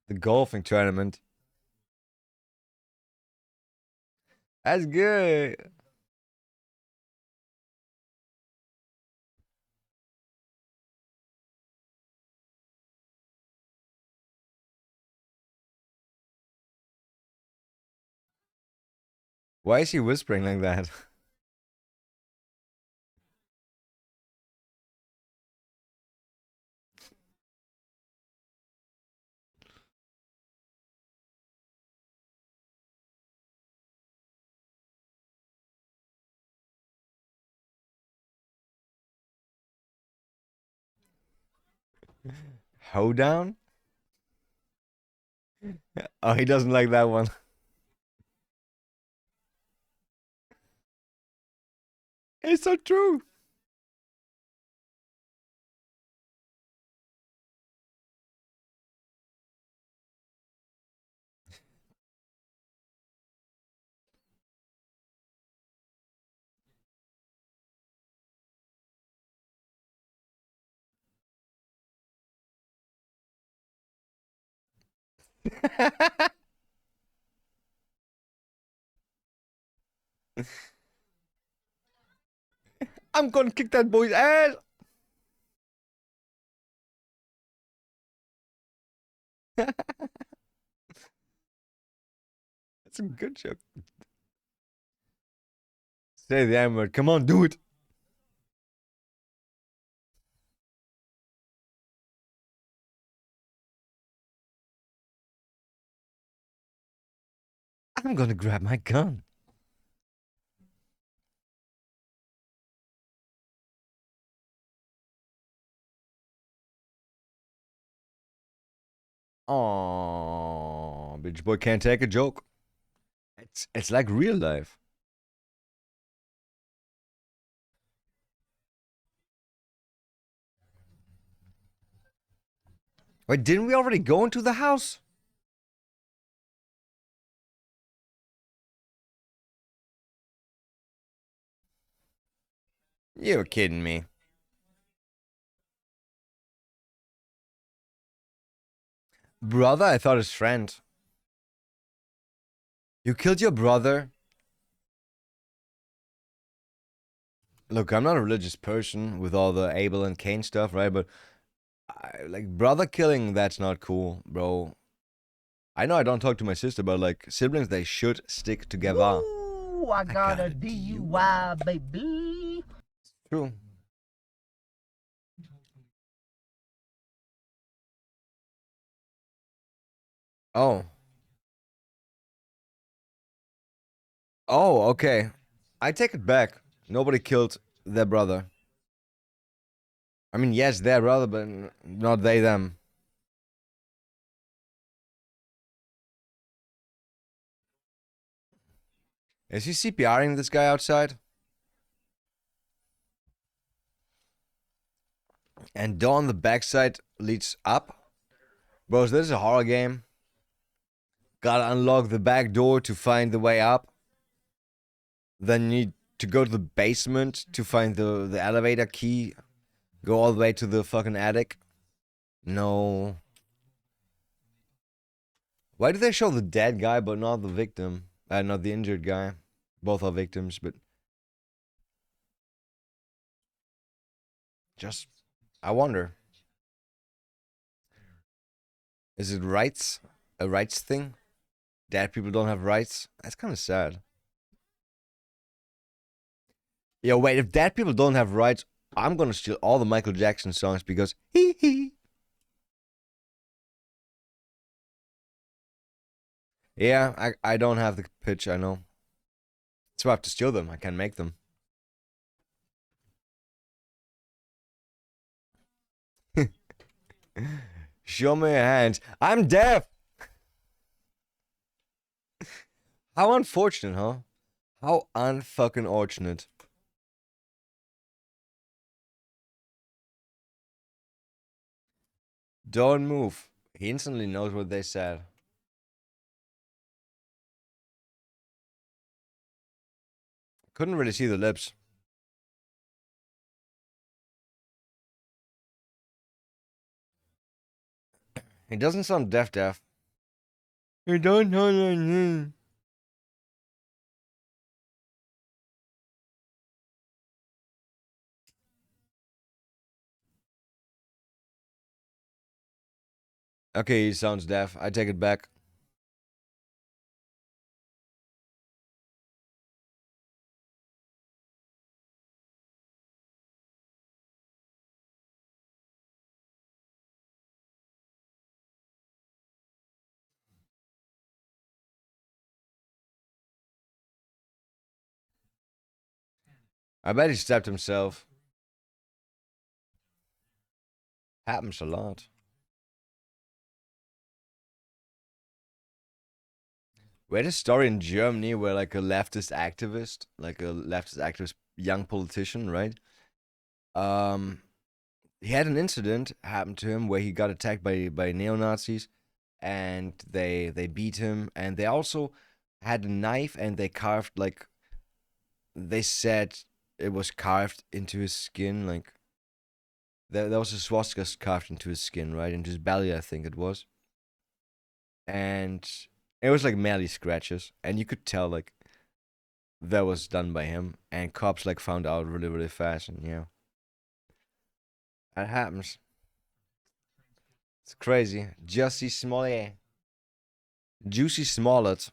The golfing tournament. That's good. Why is he whispering like that? Hoedown? Oh, he doesn't like that one. It's so true. I'm gonna kick that boy's ass. That's a good joke. Say the M word. Come on, do it. I'm gonna grab my gun. Oh, bitch boy can't take a joke. It's like real life. Wait, didn't we already go into the house? You're kidding me. Brother? I thought his friend. You killed your brother? Look, I'm not a religious person with all the Abel and Cain stuff, right? But like brother killing, that's not cool, bro. I know I don't talk to my sister, but like siblings, they should stick together. Ooh, I got a DUI, baby. True. Oh. Oh, okay. I take it back. Nobody killed their brother. I mean, yes, their brother, but not they, them. Is he CPRing this guy outside? And door on the backside leads up? Bros, this is a horror game. Gotta unlock the back door to find the way up. Then you need to go to the basement to find the elevator key. Go all the way to the fucking attic. No. Why do they show the dead guy but not the victim? Not the injured guy. Both are victims, but just I wonder. Is it rights? A rights thing? Dead people don't have rights? That's kind of sad. Yo, wait, if dead people don't have rights, I'm gonna steal all the Michael Jackson songs because hee hee. Yeah, I don't have the pitch, I know. So I have to steal them. I can't make them. Show me your hands. I'm deaf. How unfortunate, huh? How unfucking fortunate. Don't move. He instantly knows what they said. Couldn't really see the lips. He doesn't sound deaf. He don't know like me. Okay, he sounds deaf. I take it back. I bet he stabbed himself. Happens a lot. We had a story in Germany where like a leftist activist, young politician, right? Um, he had an incident happen to him where he got attacked by neo Nazis, and they beat him, and they also had a knife and they carved like they said it was carved into his skin, like there was a swastika carved into his skin, right, into his belly, I think it was, and it was like merely scratches, and you could tell like that was done by him, and cops like found out really really fast, and yeah, that happens. It's crazy. Jussie Smollett, Juicy Smollett.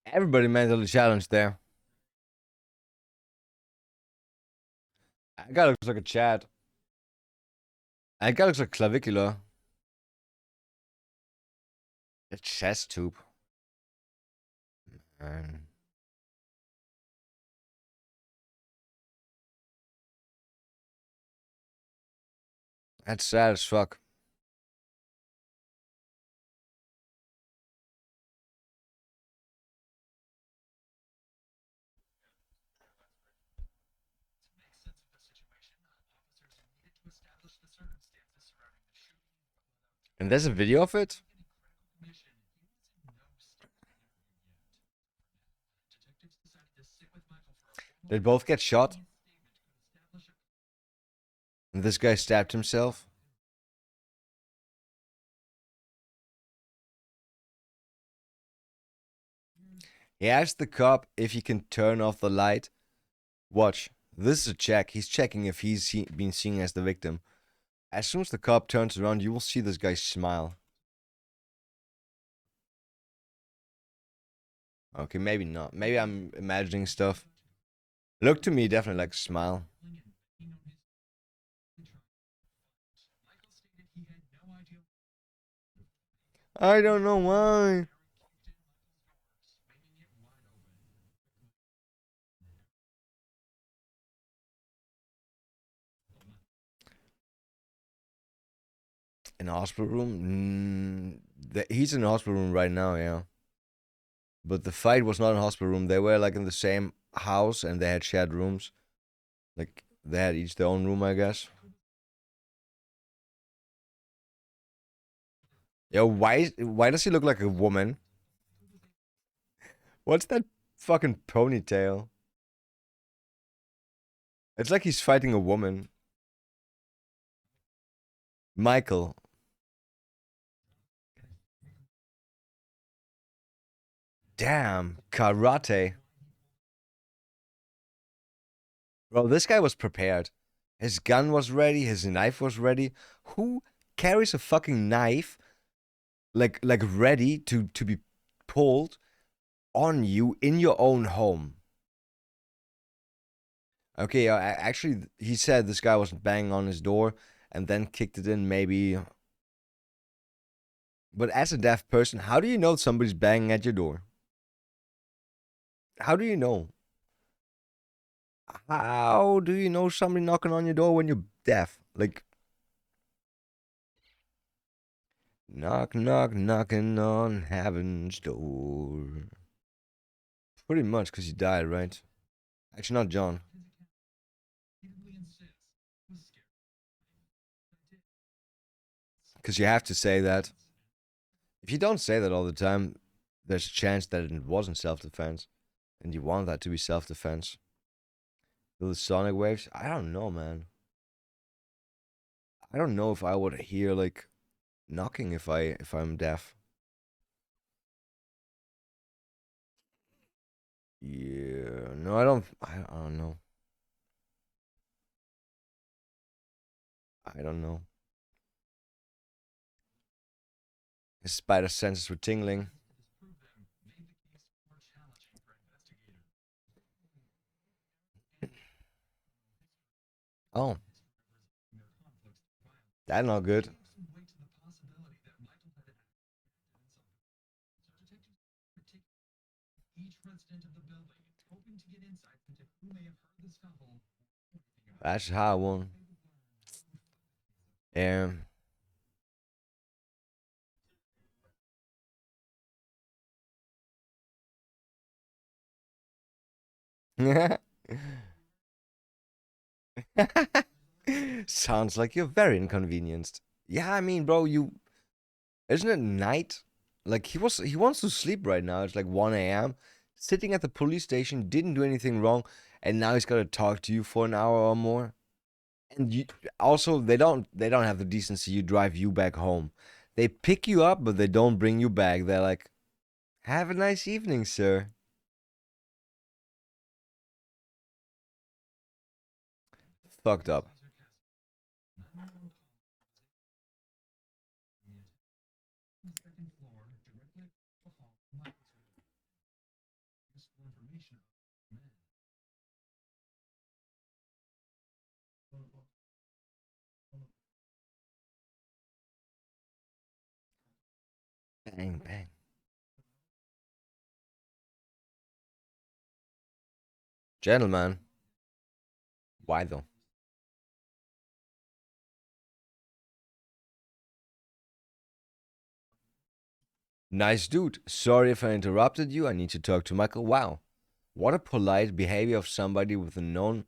Everybody mentally challenged there. That guy looks like a Chad. That guy looks like clavicular. A chest tube. Man. That's sad as fuck. And there's a video of it? They both get shot? And this guy stabbed himself? He asked the cop if he can turn off the light. Watch. This is a check. He's checking if he's been seen as the victim. As soon as the cop turns around, you will see this guy smile. Okay, maybe not. Maybe I'm imagining stuff. Look to me, definitely like a smile. I don't know why. In a hospital room? He's in a hospital room right now, yeah. But the fight was not in a hospital room. They were like in the same house and they had shared rooms. Like they had each their own room, I guess. Yo, why does he look like a woman? What's that fucking ponytail? It's like he's fighting a woman. Michael. Damn, karate. Bro, this guy was prepared. His gun was ready, his knife was ready. Who carries a fucking knife like ready to be pulled on you in your own home? Okay, actually he said this guy was banging on his door and then kicked it in maybe. But as a deaf person, how do you know somebody's banging at your door? How do you know? How do you know somebody knocking on your door when you're deaf? Like, knock, knock, knocking on heaven's door. Pretty much, because he died, right? Actually, not John. Because you have to say that. If you don't say that all the time, there's a chance that it wasn't self-defense. And you want that to be self-defense. The sonic waves? I don't know, man. I don't know if I would hear, like, knocking if I'm deaf. Yeah, no, I don't know. I don't know. His spider senses were tingling. Oh. That's not good. That's a hard one. Um. Sounds like you're very inconvenienced. Yeah, I mean, bro, isn't it night? Like he wants to sleep right now. It's like 1 a.m. Sitting at the police station, didn't do anything wrong, and now he's got to talk to you for an hour or more. And you also they don't have the decency you drive you back home. They pick you up, but they don't bring you back. They're like, "Have a nice evening, sir." Fucked up. Bang bang. Gentlemen, why though? Nice dude. Sorry if I interrupted you. I need to talk to Michael. Wow. What a polite behavior of somebody with a known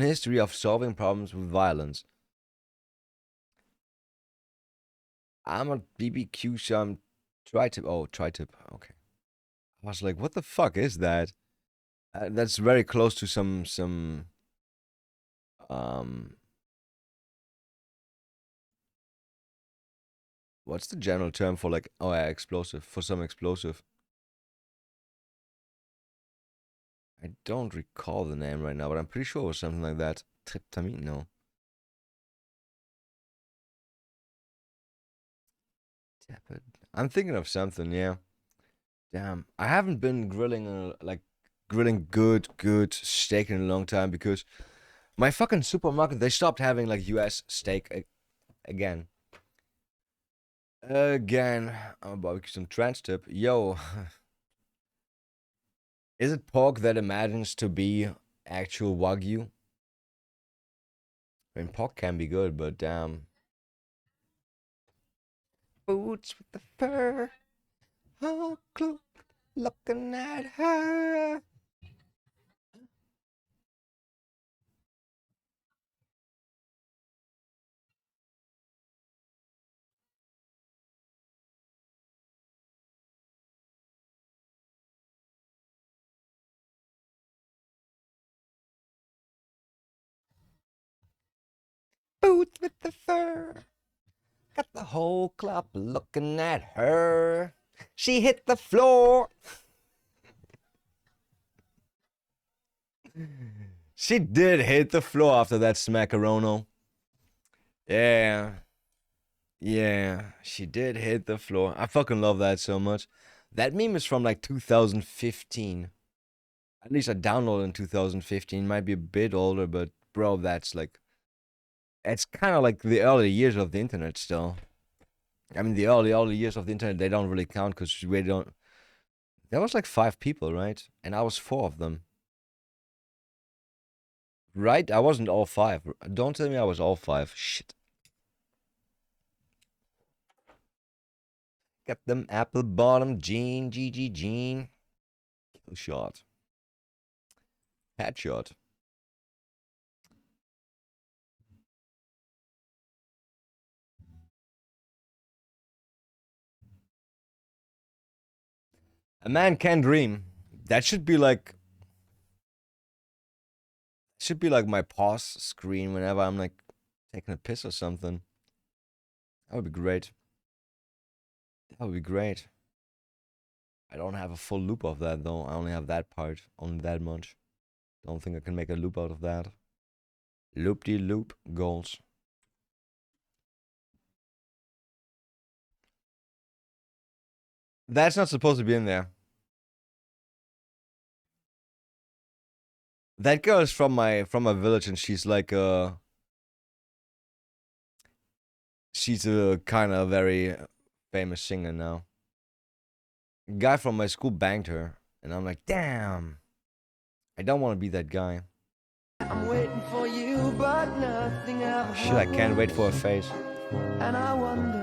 history of solving problems with violence. I'm a BBQ some tri-tip. Oh, tri-tip. Okay. I was like, what the fuck is that? That's very close to some um what's the general term for like, oh yeah, explosive, for some explosive. I don't recall the name right now, but I'm pretty sure it was something like that. Tryptamine, no. Tepid. I'm thinking of something, yeah. Damn, I haven't been grilling grilling good steak in a long time because my fucking supermarket, they stopped having like US steak again. Again, I'm about some trans tip. Yo, is it pork that imagines to be actual Wagyu? I mean, pork can be good, but damn. Boots with the fur, oh, looking at her. Boots with the fur. Got the whole club looking at her. She hit the floor. She did hit the floor after that smackarono. Yeah. Yeah, she did hit the floor. I fucking love that so much. That meme is from like 2015. At least I downloaded in 2015. Might be a bit older, but bro, that's like, it's kind of like the early years of the internet still. I mean, the early years of the internet, they don't really count because we don't. There was like 5 people, right? And I was 4 of them. Right? I wasn't all 5. Don't tell me I was all 5. Shit. Got them apple bottom jean, GG jean. Kill shot. Headshot. A man can dream. That should be like my pause screen whenever I'm like taking a piss or something. That would be great. That would be great. I don't have a full loop of that though. I only have that part, only that much. Don't think I can make a loop out of that. Loop-de-loop goals. That's not supposed to be in there. That girl is from my village, and she's like she's a kind of very famous singer now. A guy from my school banged her, and I'm like, damn, I don't want to be that guy. I'm waiting for you, but nothing ever Shit, I can't wait for her face. And I wonder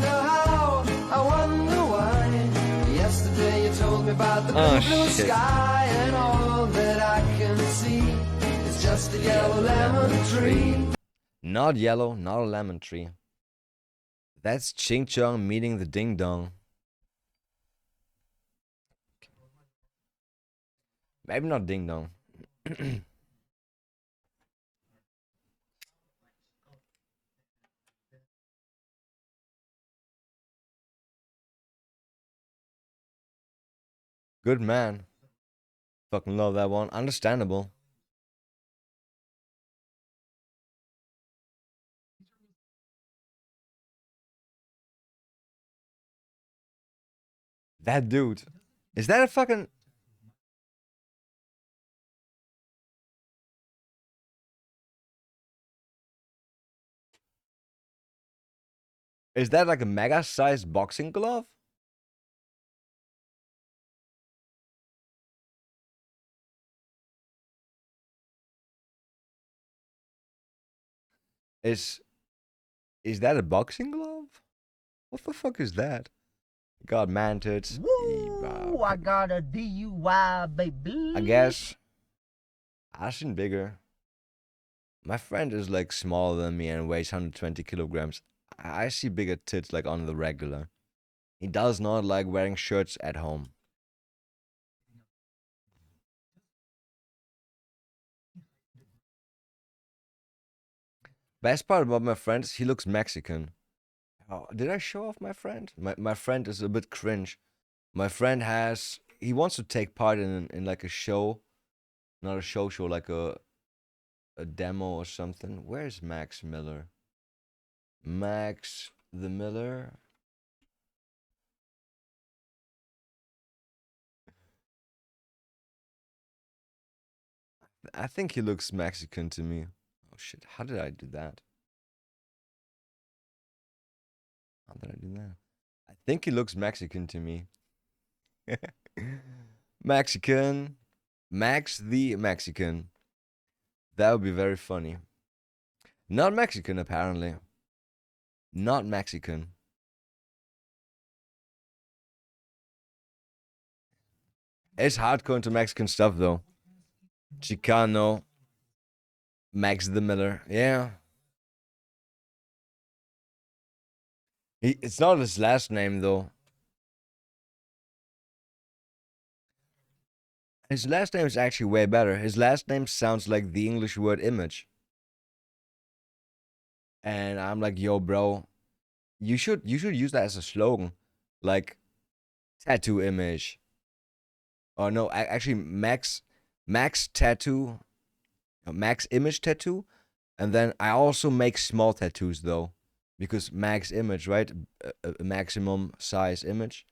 how, I wonder why. Yesterday you told me about the blue shit. sky, and all that I can see is just a yellow lemon tree. Not yellow, not a lemon tree. That's Ching Chong meeting the Ding Dong. Maybe not Ding Dong. Good man. Fucking love that one. Understandable. That dude. Is that a fucking... Is that like a mega-sized boxing glove? Is that a boxing glove? What the fuck is that? God, man tits. Woo! I got a DUI, baby. I guess. I've seen bigger. My friend is like smaller than me and weighs 120 kilograms. I see bigger tits like on the regular. He does not like wearing shirts at home. Best part about my friend is he looks Mexican. Oh, did I show off my friend? My friend is a bit cringe. My friend he wants to take part in like a show, not a show, like a demo or something. Where's Max Miller? Max the Miller. I think he looks Mexican to me. Oh shit, how did I do that? How did I do that? I think he looks Mexican to me. Mexican. Max the Mexican. That would be very funny. Not Mexican, apparently. Not Mexican. It's hardcore into Mexican stuff, though. Chicano. Max the Miller. Yeah. It's not his last name, though. His last name is actually way better. His last name sounds like the English word image. And I'm like, yo, bro, you should use that as a slogan. Like tattoo image. Or no, actually Max tattoo. Max image tattoo. And then I also make small tattoos though. Because max image, right? A maximum size image.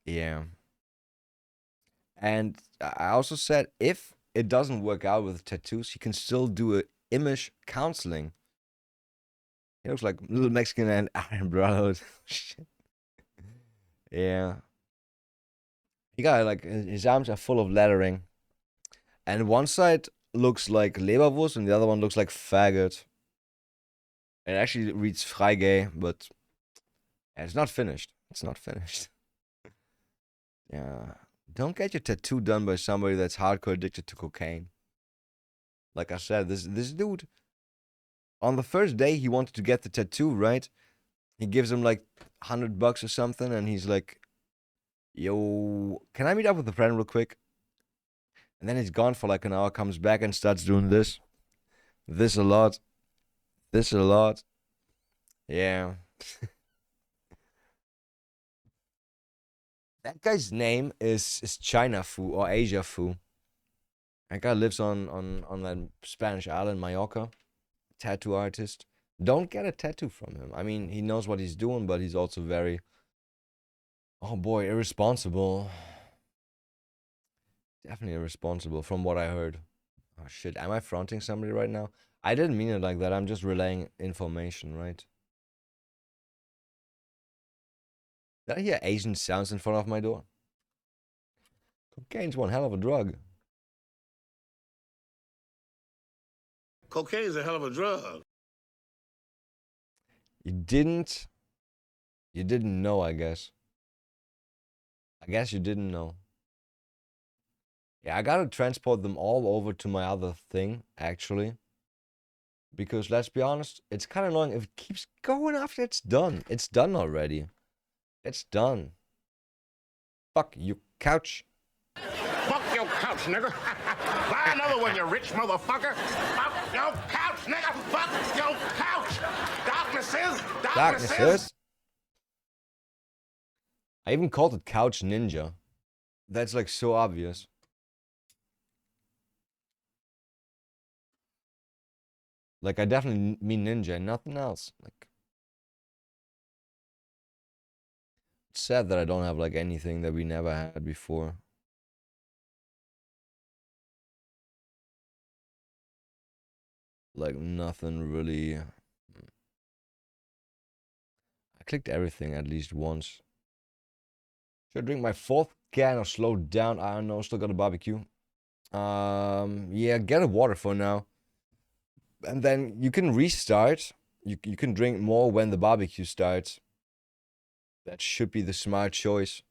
Yeah. And I also said if it doesn't work out with tattoos, you can still do a image counseling. He looks like Little Mexican and Iron Brotherhood. Shit. Yeah. He got like his arms are full of lettering. And one side looks like Leberwurst and the other one looks like faggot. It actually reads Freigay, but it's not finished. It's not finished. Yeah. Don't get your tattoo done by somebody that's hardcore addicted to cocaine. Like I said, this dude, on the first day he wanted to get the tattoo, right? He gives him like $100 or something, and he's like, yo, can I meet up with a friend real quick? And then he's gone for like an hour, comes back and starts doing this. This a lot. This a lot. Yeah. That guy's name is China Fu or Asia Fu. That guy lives on that Spanish island, Mallorca. Tattoo artist. Don't get a tattoo from him. I mean, he knows what he's doing, but he's also very, oh boy, irresponsible. Definitely irresponsible from what I heard. Oh shit, am I fronting somebody right now? I didn't mean it like that. I'm just relaying information, right? Did I hear Asian sounds in front of my door? Cocaine's one hell of a drug. Cocaine is a hell of a drug. You didn't know, I guess. I guess you didn't know. Yeah, I gotta transport them all over to my other thing, actually. Because let's be honest, it's kind of annoying if it keeps going after it's done. It's done already. It's done. Fuck you, couch. Fuck your couch, nigga. Buy another one, you rich motherfucker. Fuck your couch, nigga. Fuck your couch. Darknesses. I even called it Couch Ninja. That's like so obvious. Like I definitely mean ninja and nothing else. Like it's sad that I don't have like anything that we never had before. Like nothing really. I clicked everything at least once. Should I drink my fourth can or slow down? I don't know. Still got a barbecue. Yeah, get a water for now. And then you can restart. You can drink more when the barbecue starts. That should be the smart choice.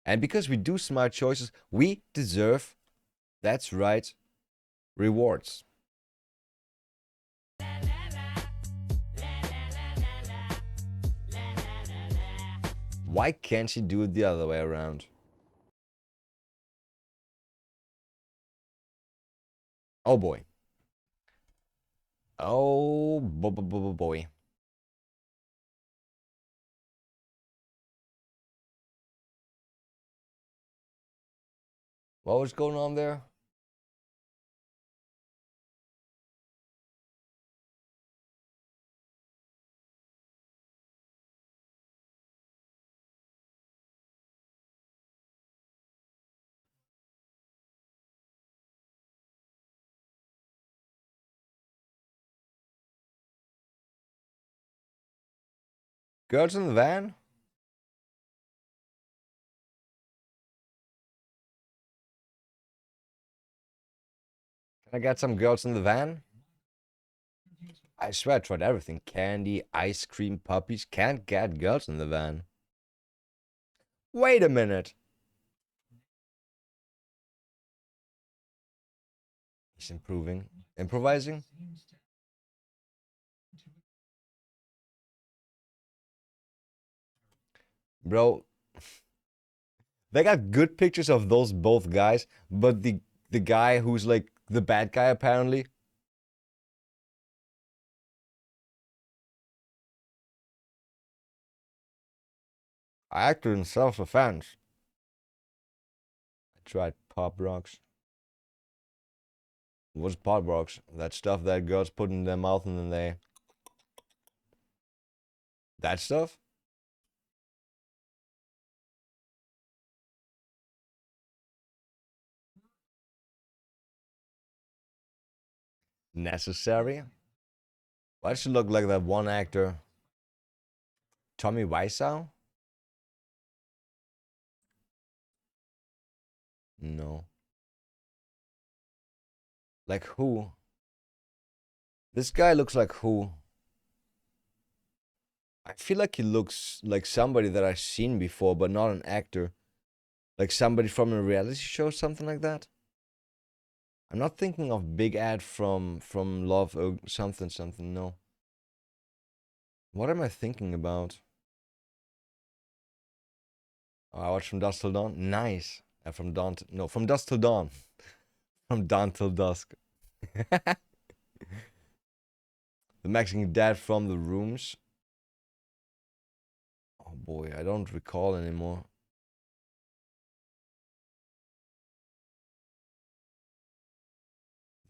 And because we do smart choices, we deserve, that's right, rewards. Why can't she do it the other way around? Oh boy. Oh boy. What was going on there? Girls in the van? Can I get some girls in the van? I swear I tried everything. Candy, ice cream, puppies. Can't get girls in the van. Wait a minute. He's improving. Improvising? Bro, they got good pictures of those both guys, but the guy who's like the bad guy apparently. I acted in self-defense. I tried Pop Rocks. What's Pop Rocks? That stuff that girls put in their mouth and then they... That stuff? Necessary? Why does she look like that one actor? Tommy Wiseau? No. Like who? This guy looks like who? I feel like he looks like somebody that I've seen before, but not an actor. Like somebody from a reality show, something like that. I'm not thinking of Big Ad from Love or something, no. What am I thinking about? Oh, I watched From Dusk Till Dawn. Nice. From dawn to, no, From Dusk Till Dawn. From dawn till dusk. The Mexican Dad from The Rooms. Oh boy, I don't recall anymore.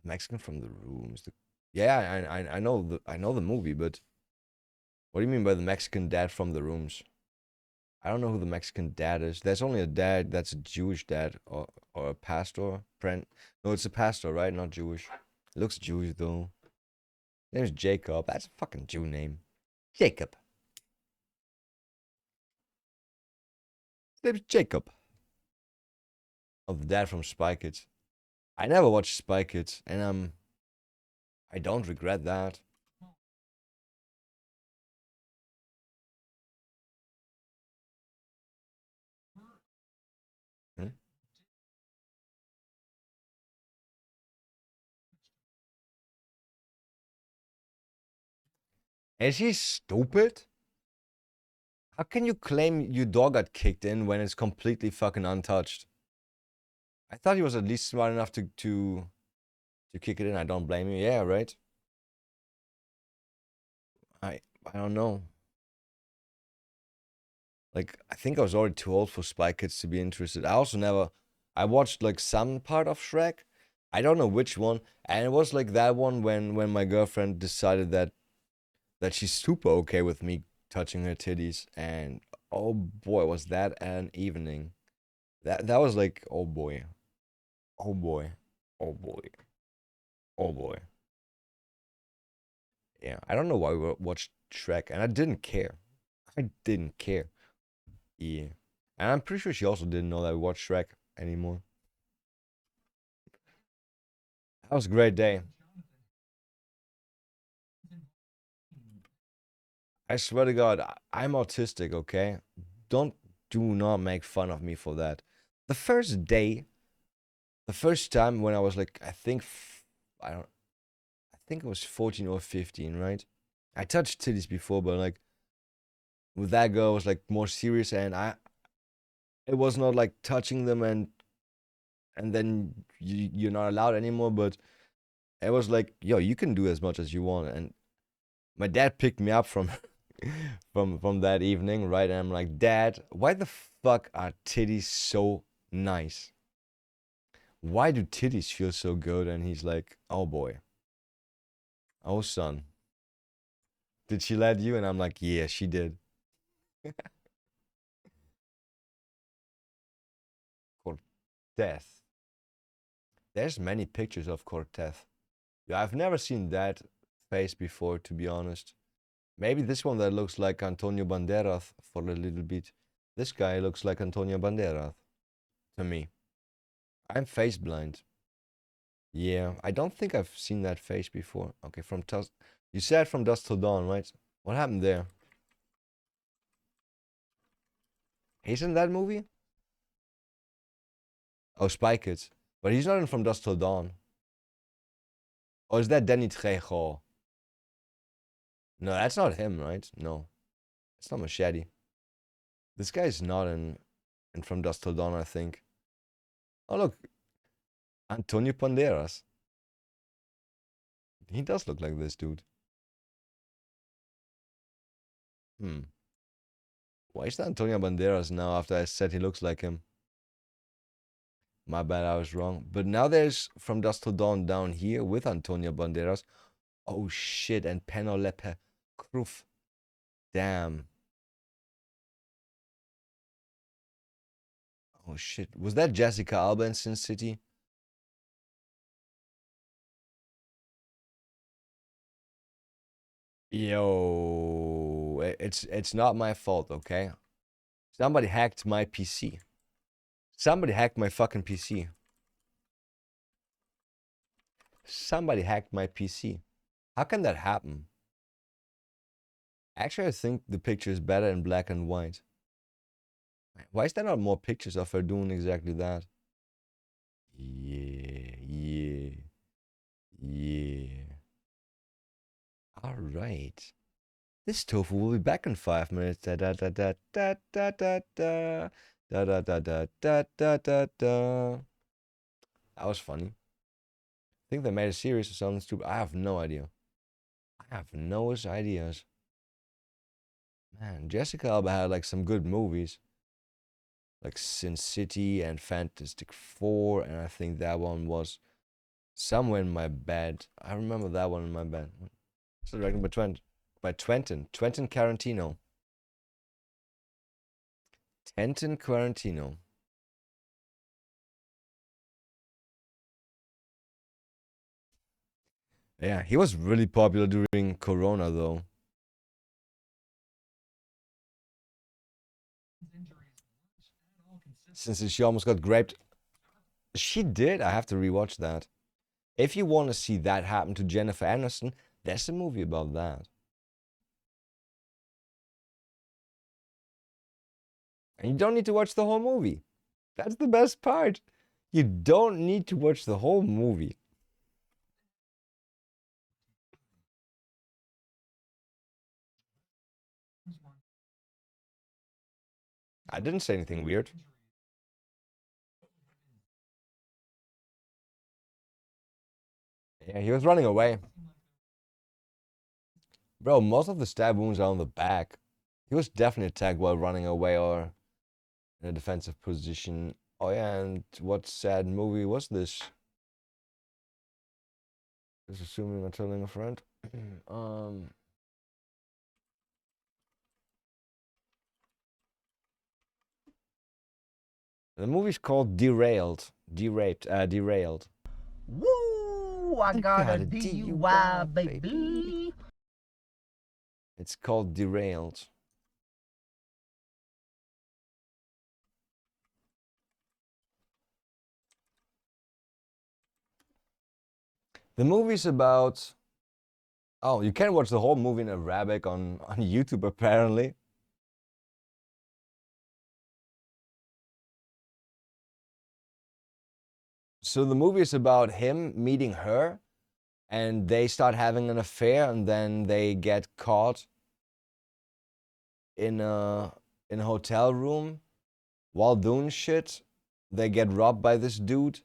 Mexican from The Rooms. Yeah, I know the movie, but what do you mean by the Mexican Dad from The Rooms? I don't know who the Mexican dad is. There's only a dad that's a Jewish dad or a pastor. No, it's a pastor, right? Not Jewish. Looks Jewish though. His name's Jacob. That's a fucking Jew name. Jacob. His name's Jacob. Oh, the dad from Spy Kids. I never watched Spy Kids, and I don't regret that. Hmm? Is he stupid? How can you claim your dog got kicked in when it's completely fucking untouched? I thought he was at least smart enough to kick it in. I don't blame you. Yeah, right? I don't know. Like, I think I was already too old for Spy Kids to be interested. I watched like some part of Shrek. I don't know which one. And it was like that one when my girlfriend decided that she's super okay with me touching her titties. And oh boy, was that an evening. That was like, oh boy. Oh boy. Oh boy. Oh boy. Yeah, I don't know why we watched Shrek, and I didn't care. I didn't care. Yeah. And I'm pretty sure she also didn't know that we watched Shrek anymore. That was a great day. I swear to God, I'm autistic, okay? Do not make fun of me for that. The first time when I was like, I think it was 14 or 15, right? I touched titties before, but like with that girl, it was like more serious, and it was not like touching them and then you're not allowed anymore, but it was like, yo, you can do as much as you want. And my dad picked me up from from that evening, right? And I'm like, Dad, why the fuck are titties so nice? why do titties feel so good? And he's like, oh boy. Oh son. Did she let you? And I'm like, yeah, she did. Cortez. There's many pictures of Cortez. Yeah, I've never seen that face before, to be honest. Maybe this one that looks like Antonio Banderas for a little bit. This guy looks like Antonio Banderas to me. I'm face blind. Yeah, I don't think I've seen that face before. Okay, from dusk. You said From Dusk Till Dawn, right? What happened there? He's in that movie? Oh, Spy Kids. But he's not in From Dusk Till Dawn. Or is that Danny Trejo? No, that's not him, right? No. It's not Machete. This guy's not in From Dusk Till Dawn, I think. Oh, look. Antonio Banderas. He does look like this dude. Why is that Antonio Banderas now after I said he looks like him? My bad, I was wrong. But now there's From Dusk Till Dawn down here with Antonio Banderas. Oh shit, and Penelope Cruz. Damn. Oh shit. Was that Jessica Alba in Sin City? Yo, it's not my fault, okay? Somebody hacked my PC. Somebody hacked my fucking PC. Somebody hacked my PC. How can that happen? Actually, I think the picture is better in black and white. Why is there not more pictures of her doing exactly that? Yeah. All right. This tofu will be back in 5 minutes. Da da da da da da da da da da da da da da da da. That was funny. I think they made a series or something stupid. I have no idea. I have no ideas. Man, Jessica Alba had like some good movies. Like Sin City and Fantastic Four, and I think that one was somewhere in my bed. I remember that one in my bed. It's directed by Quentin Tarantino. Quentin Tarantino. Yeah, he was really popular during Corona, though. Since she almost got raped. She did? I have to rewatch that. If you want to see that happen to Jennifer Aniston, there's a movie about that. And you don't need to watch the whole movie. That's the best part. You don't need to watch the whole movie. I didn't say anything weird. Yeah, he was running away. Bro, most of the stab wounds are on the back. He was definitely attacked while running away or in a defensive position. Oh yeah, and what sad movie was this? Just assuming I'm telling a friend. The movie's called Derailed. Derailed. Woo! I got a DUI, baby. It's called Derailed. The movie's about... Oh, you can watch the whole movie in Arabic on YouTube, apparently. So the movie is about him meeting her, and they start having an affair, and then they get caught in a hotel room while doing shit. They get robbed by this dude.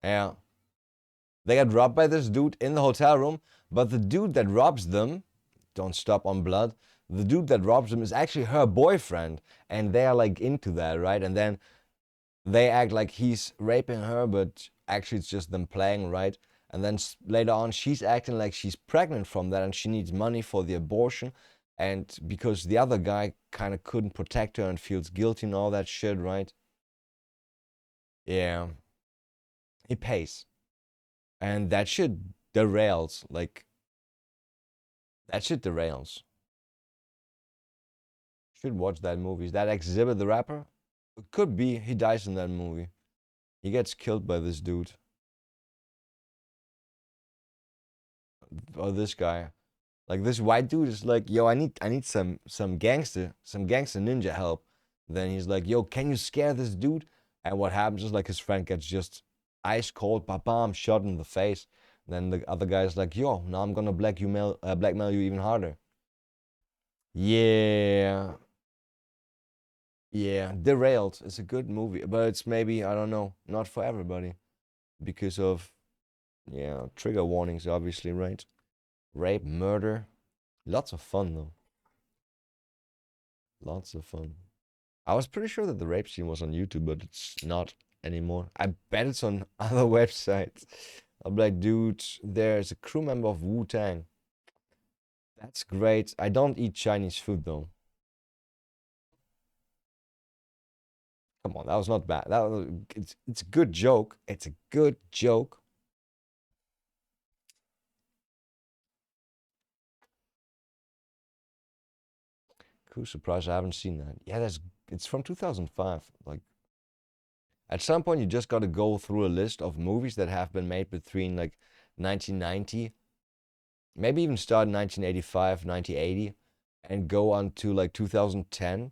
Yeah. They get robbed by this dude in the hotel room, but the dude that robs them, don't stop on blood, the dude that robs him is actually her boyfriend, and they are like into that, right? And then they act like he's raping her, but actually it's just them playing, right? And then later on, she's acting like she's pregnant from that and she needs money for the abortion. And because the other guy kind of couldn't protect her and feels guilty and all that shit, right? Yeah. He pays. And that shit derails. Like, that shit derails. Should watch that movie. Is that Exhibit the rapper? It could be. He dies in that movie. He gets killed by this dude. Or this guy. Like this white dude is like, yo, I need some gangster ninja help. Then he's like, yo, can you scare this dude? And what happens is like his friend gets just ice cold, bam, shot in the face. Then the other guy's like, yo, now I'm gonna blackmail you even harder. Yeah. Yeah, Derailed. It's a good movie, but it's maybe, I don't know, not for everybody. Because of, yeah, trigger warnings, obviously, right? Rape, murder. Lots of fun, though. Lots of fun. I was pretty sure that the rape scene was on YouTube, but it's not anymore. I bet it's on other websites. I'm like, dude, there's a crew member of Wu-Tang. That's great. I don't eat Chinese food, though. Come on, that was not bad. It's a good joke. It's a good joke. Cool surprise, I haven't seen that. Yeah, it's from 2005. Like, at some point you just gotta go through a list of movies that have been made between like 1990, maybe even start in 1985, 1980, and go on to like 2010.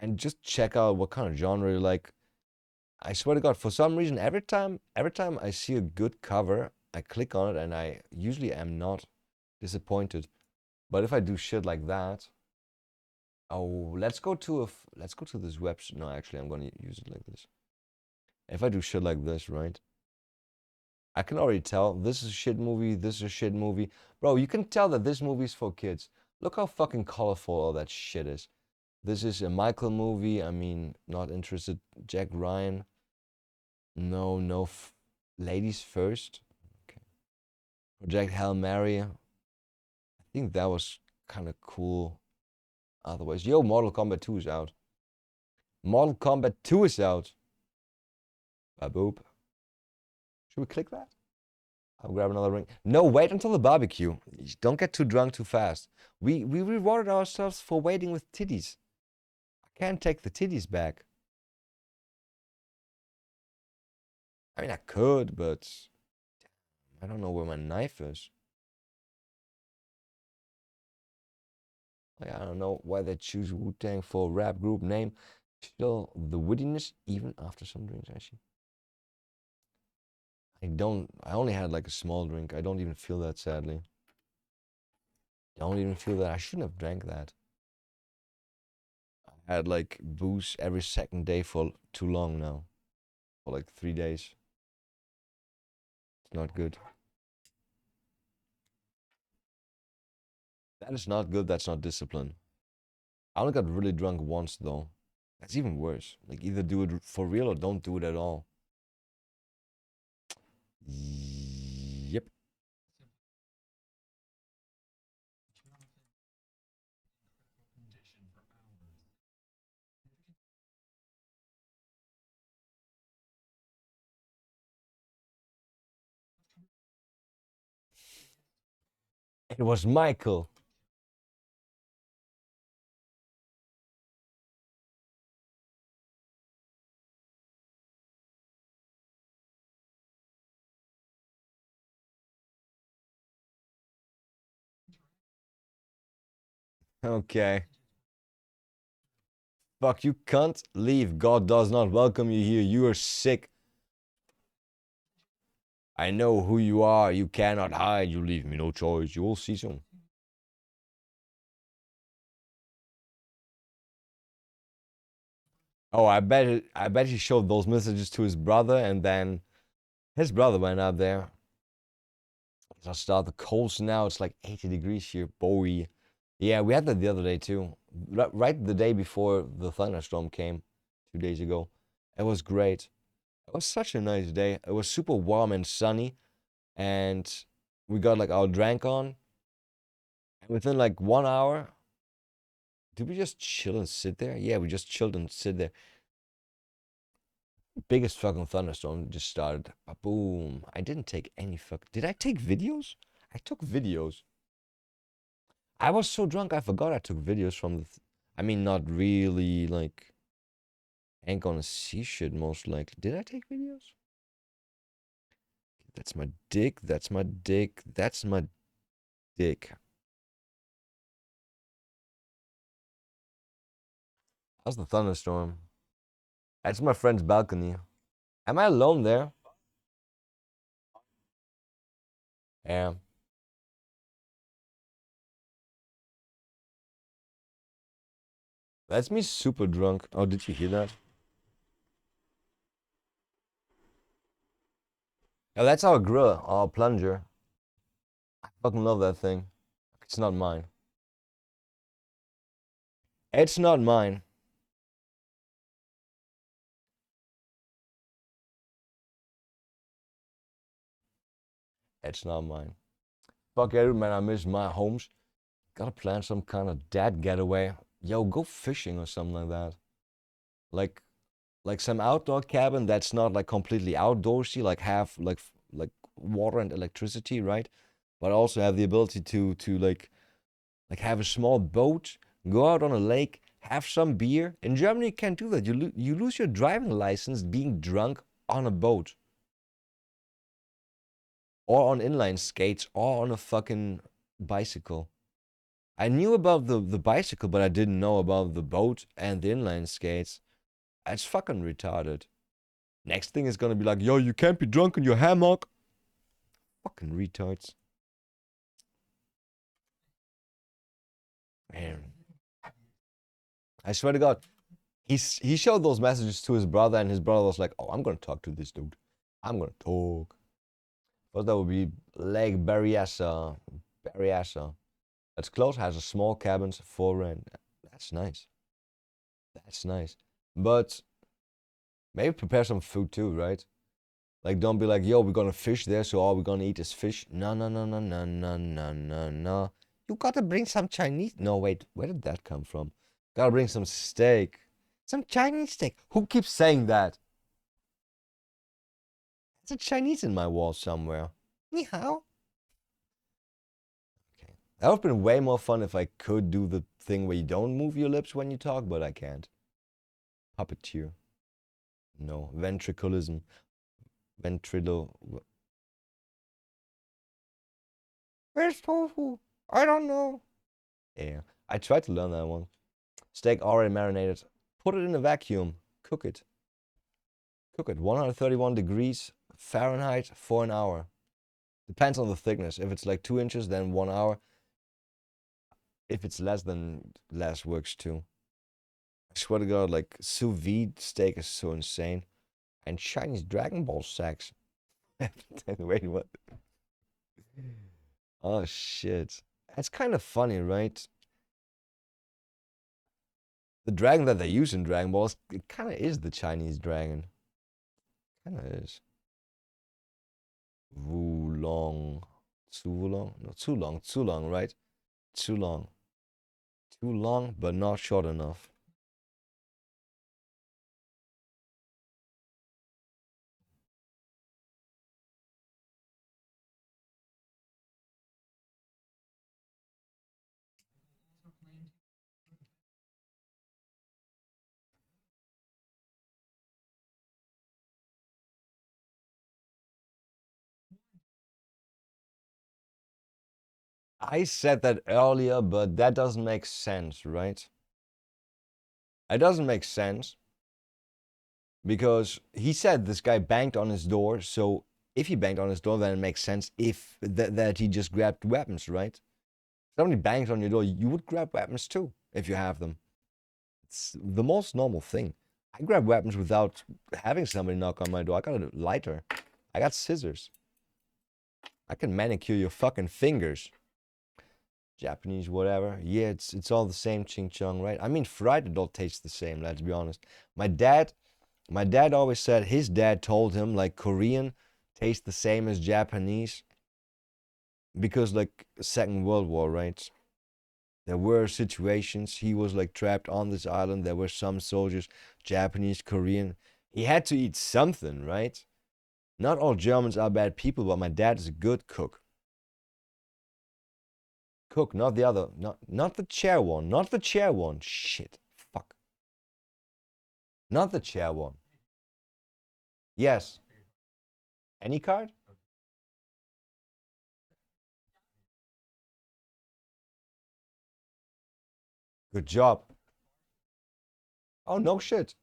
And just check out what kind of genre you like. I swear to God, for some reason, every time I see a good cover, I click on it and I usually am not disappointed. But if I do shit like that, oh, let's go to this website. No, actually, I'm gonna use it like this. If I do shit like this, right? I can already tell this is a shit movie. This is a shit movie, bro. You can tell that this movie is for kids. Look how fucking colorful all that shit is. This is a Michael movie. I mean, not interested. Jack Ryan. No. Ladies First. Okay. Project Hail Mary. I think that was kind of cool. Otherwise, yo, Mortal Kombat 2 is out. Mortal Kombat 2 is out. Baboop. Should we click that? I'll grab another ring. No, wait until the barbecue. Don't get too drunk too fast. We rewarded ourselves for waiting with titties. Can't take the titties back. I mean, I could, but I don't know where my knife is. Like, I don't know why they choose Wu-Tang for a rap group name. Still, the wittiness, even after some drinks, actually. I only had like a small drink. I don't even feel that, sadly. Don't even feel that. I shouldn't have drank that. Had like booze every second day for too long now. For like 3 days. It's not good. That is not good. That's not discipline. I only got really drunk once though. That's even worse. Like either do it for real or don't do it at all. Yep. It was Michael. Okay. Fuck, you can't leave. God does not welcome you here. You are sick. I know who you are. You cannot hide. You leave me no choice. You will see soon. Oh, I bet he showed those messages to his brother, and then his brother went out there. I'll start the cold now. It's like 80 degrees here, boy. Yeah, we had that the other day too. Right the day before the thunderstorm came, 2 days ago. It was great. It was such a nice day. It was super warm and sunny, and we got like our drink on. And within like 1 hour, did we just chill and sit there? Yeah, we just chilled and sit there. Biggest fucking thunderstorm just started. Boom. I didn't take any fuck. Did I take videos? I took videos. I was so drunk I forgot I took videos from the. I mean, not really. Like, ain't gonna see shit most likely. Did I take videos? That's my dick. That's my dick. That's my dick. How's the thunderstorm? That's my friend's balcony. Am I alone there? Yeah. That's me super drunk. Oh, did you hear that? Oh, that's our grill, our plunger. I fucking love that thing. It's not mine. It's not mine. It's not mine. Fuck it, man. I miss my homes. Gotta plan some kind of dad getaway. Yo, go fishing or something like that. Like some outdoor cabin that's not like completely outdoorsy, like have like water and electricity, right? But also have the ability to like have a small boat, go out on a lake, have some beer. In Germany, you can't do that. You lose your driving license being drunk on a boat. Or on inline skates, or on a fucking bicycle. I knew about the bicycle, but I didn't know about the boat and the inline skates. It's fucking retarded. Next thing is gonna be like, yo, you can't be drunk in your hammock. Fucking retards. Man. I swear to God. He showed those messages to his brother, and his brother was like, oh, I'm gonna talk to this dude. I'm gonna talk. First that would be Lake Berryessa. Berryessa. That's close, has a small cabins for rent. That's nice. That's nice. But maybe prepare some food too, right? Like, don't be like, yo, we're gonna fish there, so all we're gonna eat is fish. No, no, no, no, no, no, no, no, no. You gotta bring some Chinese. No, wait, where did that come from? Gotta bring some steak. Some Chinese steak. Who keeps saying that? There's a Chinese in my wall somewhere. Ni hao. Okay. That would have been way more fun if I could do the thing where you don't move your lips when you talk, but I can't. Puppeteer. No. Ventriculism. Ventrilo. Where's tofu? I don't know. Yeah. I tried to learn that one. Steak already marinated. Put it in a vacuum. Cook it. Cook it. 131 degrees Fahrenheit for an hour. Depends on the thickness. If it's like 2 inches, then 1 hour. If it's less, then less works too. I swear to God, like, sous vide steak is so insane. And Chinese Dragon Ball sex. Wait, what? Oh, shit. That's kind of funny, right? The dragon that they use in Dragon Balls, it kind of is the Chinese dragon. Kind of is. Wulong. Wulong? No, too long, right? Too long. Too long, but not short enough. I said that earlier, but that doesn't make sense, right? It doesn't make sense because he said this guy banged on his door. So if he banged on his door, then it makes sense if that he just grabbed weapons, right? If somebody bangs on your door, you would grab weapons too if you have them. It's the most normal thing. I grab weapons without having somebody knock on my door. I got a lighter. I got scissors. I can manicure your fucking fingers. Japanese, whatever. Yeah, it's all the same ching chong, right? I mean, fried it all tastes the same. Let's be honest. My dad always said his dad told him like Korean tastes the same as Japanese because like Second World War, right? There were situations he was like trapped on this island. There were some soldiers, Japanese, Korean. He had to eat something, right? Not all Germans are bad people, but my dad is a good cook. Cook, not the other, not the chair one, not the chair one. Shit, fuck. Not the chair one. Yes. Any card? Good job. Oh, no shit.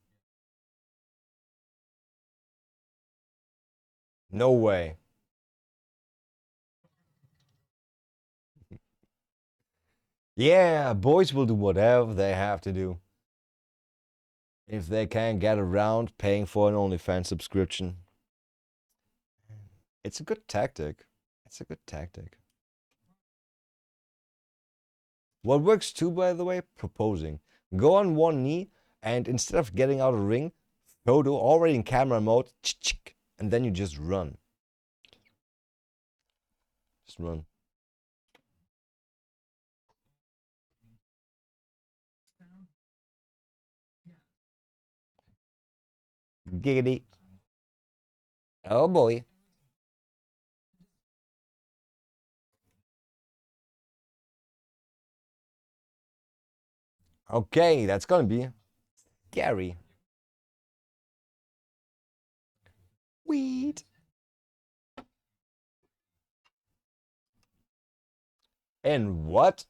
No way. Yeah, boys will do whatever they have to do. If they can't get around paying for an OnlyFans subscription. It's a good tactic. It's a good tactic. What works too, by the way, proposing. Go on one knee and instead of getting out of the ring, photo already in camera mode, and then you just run. Just run. Giggity. Oh boy. Okay, that's gonna be scary. Weed. And what?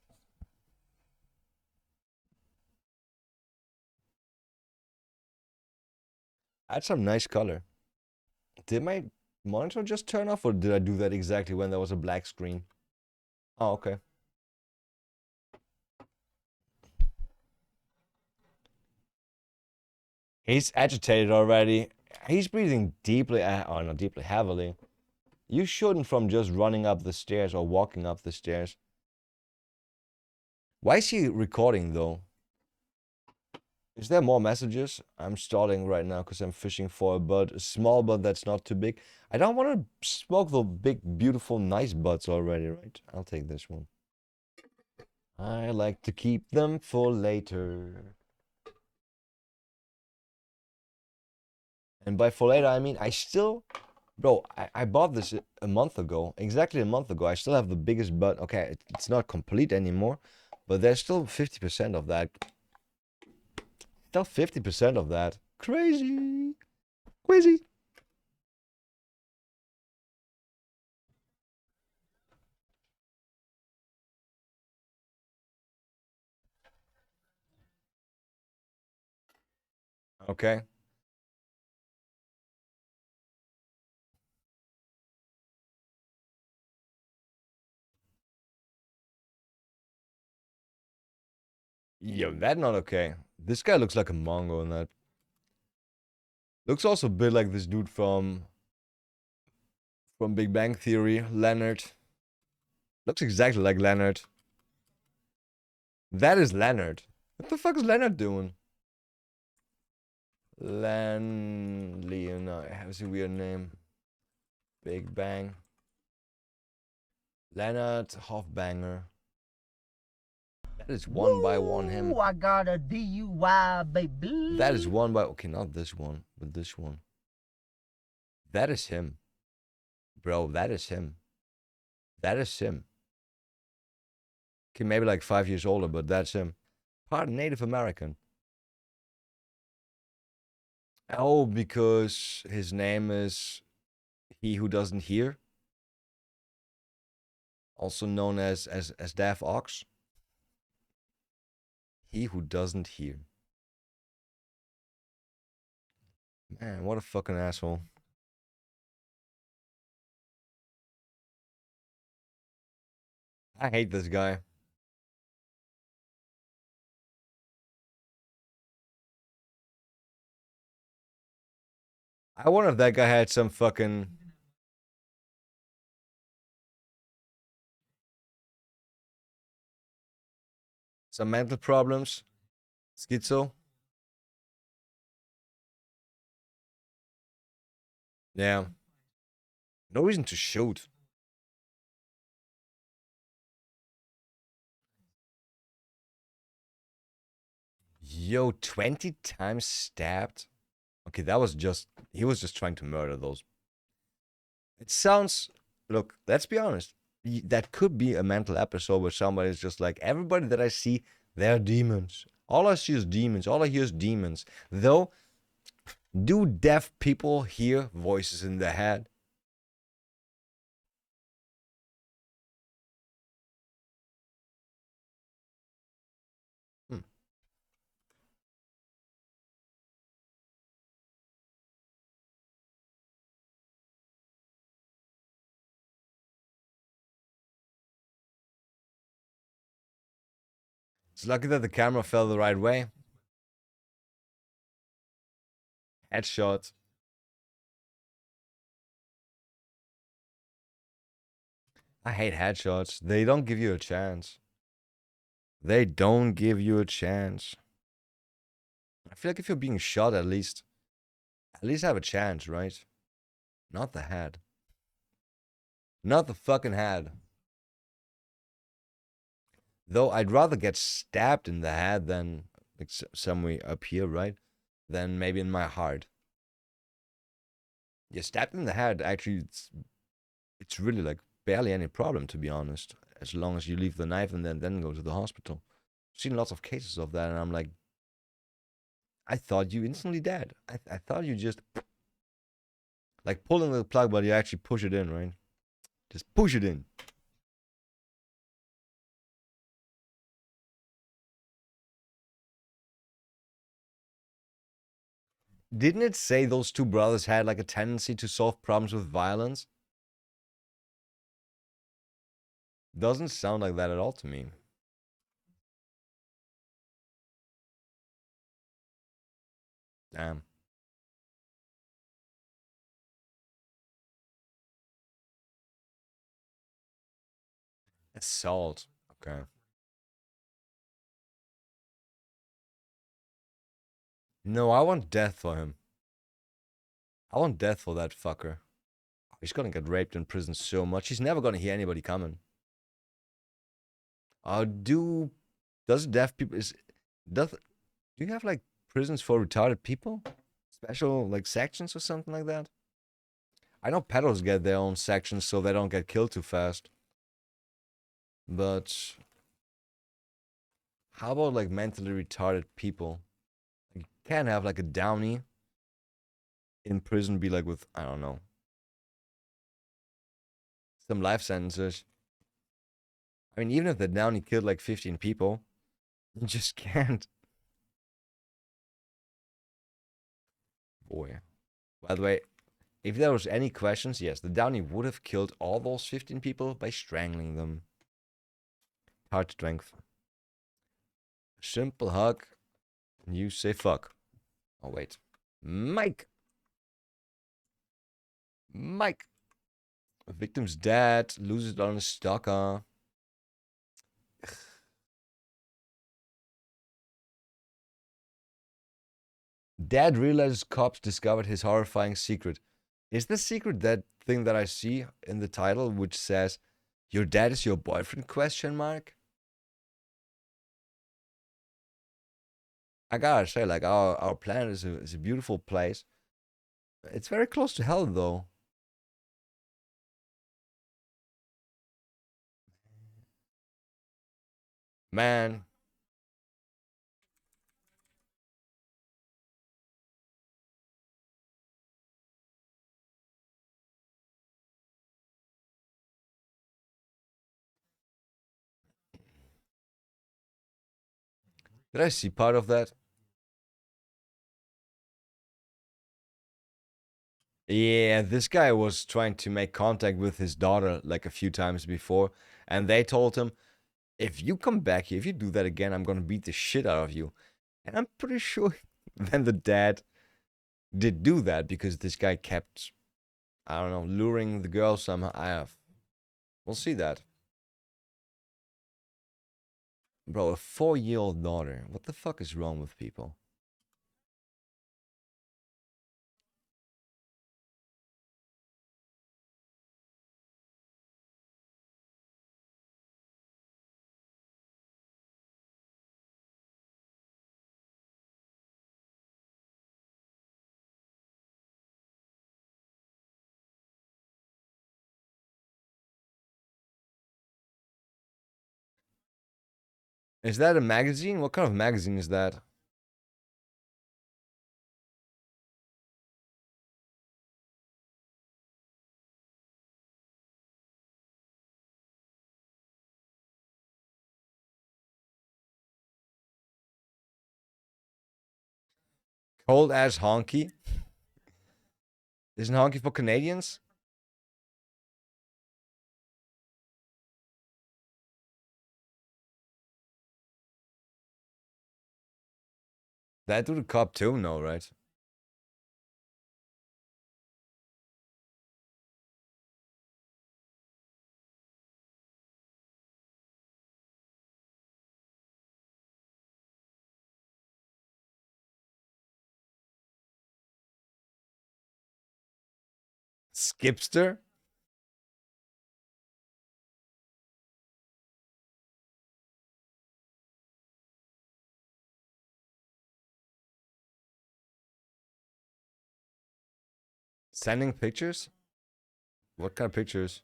That's some nice color. Did my monitor just turn off or did I do that exactly when there was a black screen? Oh, okay. He's agitated already. He's breathing deeply, or not deeply, heavily. You shouldn't from just running up the stairs or walking up the stairs. Why is he recording though? Is there more messages? I'm stalling right now because I'm fishing for a bud. A small bud that's not too big. I don't want to smoke the big, beautiful, nice buds already, right? I'll take this one. I like to keep them for later. And by for later, I mean I still... Bro, I bought this a month ago. Exactly a month ago. I still have the biggest bud. Okay, it's not complete anymore. But there's still 50% of that. Still 50% of that. Crazy. Crazy. Okay. Yo, that not okay. This guy looks like a Mongo in that. Looks also a bit like this dude from Big Bang Theory, Leonard. Looks exactly like Leonard. That is Leonard. What the fuck is Leonard doing? Leonard has a weird name. Big Bang. Leonard Hofbanger. That is one by one him. Ooh, I got a DUI, baby. That is one by... Okay, not this one, but this one. That is him. Bro, that is him. That is him. Okay, maybe like 5 years older, but that's him. Part Native American. Oh, because his name is He Who Doesn't Hear. Also known as Daft Ox. He Who Doesn't Hear. Man, what a fucking asshole. I hate this guy. I wonder if that guy had some fucking... Some mental problems. Schizo. Yeah. No reason to shoot. Yo, 20 times stabbed? Okay, that was just... He was just trying to murder those. It sounds... Look, let's be honest. That could be a mental episode where somebody's just like, everybody that I see, they're demons. All I see is demons. All I hear is demons. Though, do deaf people hear voices in their head? It's lucky that the camera fell the right way. Headshot. I hate headshots. They don't give you a chance. They don't give you a chance. I feel like if you're being shot, at least have a chance, right? Not the head. Not the fucking head. Though I'd rather get stabbed in the head than like somewhere up here, right? Than maybe in my heart. Yeah, stabbed in the head, actually, it's really like barely any problem, to be honest. As long as you leave the knife and then go to the hospital. I've seen lots of cases of that, and I'm like, I thought you instantly dead. I thought you just like pulling the plug, but you actually push it in, right? Just push it in. Didn't it say those two brothers had like a tendency to solve problems with violence? Doesn't sound like that at all to me. Damn. Assault. Okay. No, I want death for him. I want death for that fucker. He's gonna get raped in prison so much. He's never gonna hear anybody coming. Does deaf people do you have like prisons for retarded people? Special like sections or something like that? I know pedos get their own sections so they don't get killed too fast. But how about like mentally retarded people? You can't have like a Downey in prison be like with, I don't know, some life sentences. I mean, even if the Downey killed like 15 people, you just can't. Boy. By the way, if there was any questions, yes, the Downey would have killed all those 15 people by strangling them. Hard strength. Simple hug. And you say fuck. Oh, wait. Mike. Mike. A victim's dead. Loses it on a stalker. Dad realizes cops discovered his horrifying secret. Is the secret that thing that I see in the title which says, "Your dad is your boyfriend?" question mark? I gotta say, like, our planet is a beautiful place. It's very close to hell, though. Man. Did I see part of that? Yeah, this guy was trying to make contact with his daughter like a few times before, and they told him, if you come back here, if you do that again, I'm gonna beat the shit out of you. And I'm pretty sure then the dad did do that because this guy kept, I don't know, luring the girl somehow. We'll see that. Bro, a 4-year-old daughter. What the fuck is wrong with people? Is that a magazine? What kind of magazine is that? Cold ass honky? Isn't honky for Canadians? That to the cop too? No, right? Skipster? Sending pictures? What kind of pictures?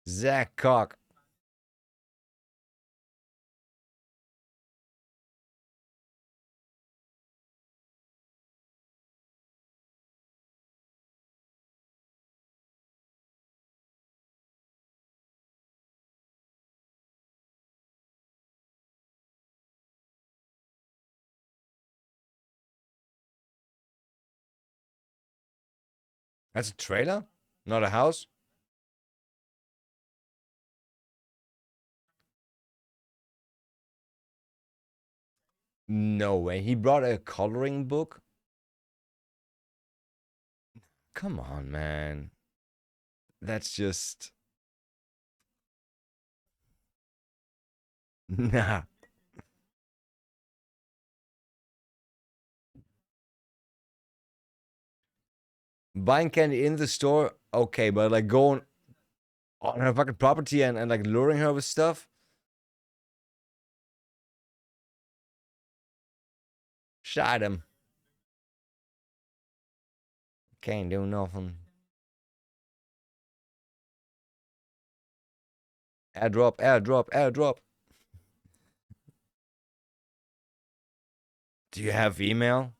Zach Cock. That's a trailer? Not a house? No way. He brought a coloring book? Come on, man. That's just... Nah. Buying candy in the store, okay, but like going on her fucking property and like luring her with stuff? Shot him. Can't do nothing. Airdrop, airdrop, airdrop. Do you have email?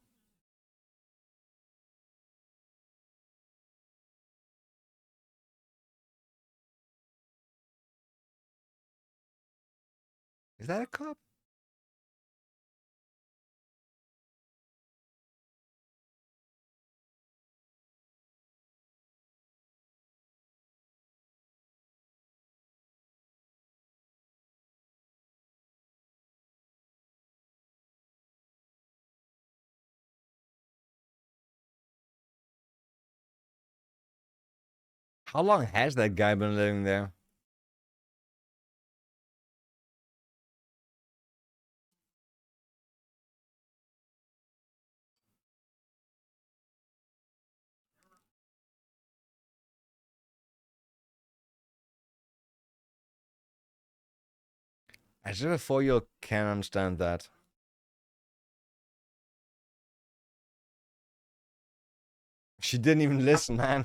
Is that a cop? How long has that guy been living there? As if a 4-year-old can't understand that. She didn't even listen, man.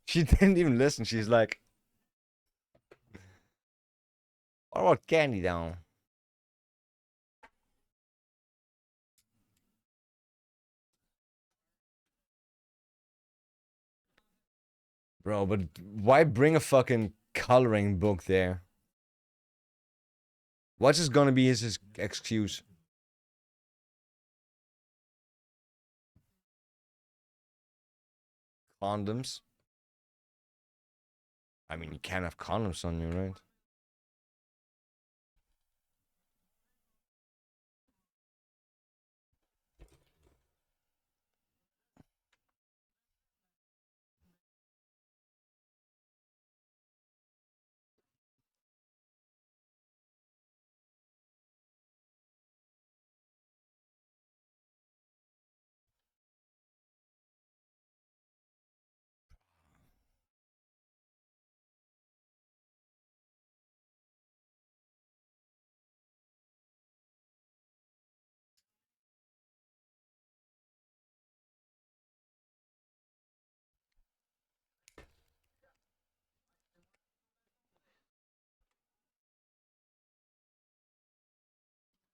She didn't even listen. She's like, what about candy down? Bro, but why bring a fucking coloring book there? What's just gonna be his excuse? Condoms? I mean, you can't have condoms on you, right?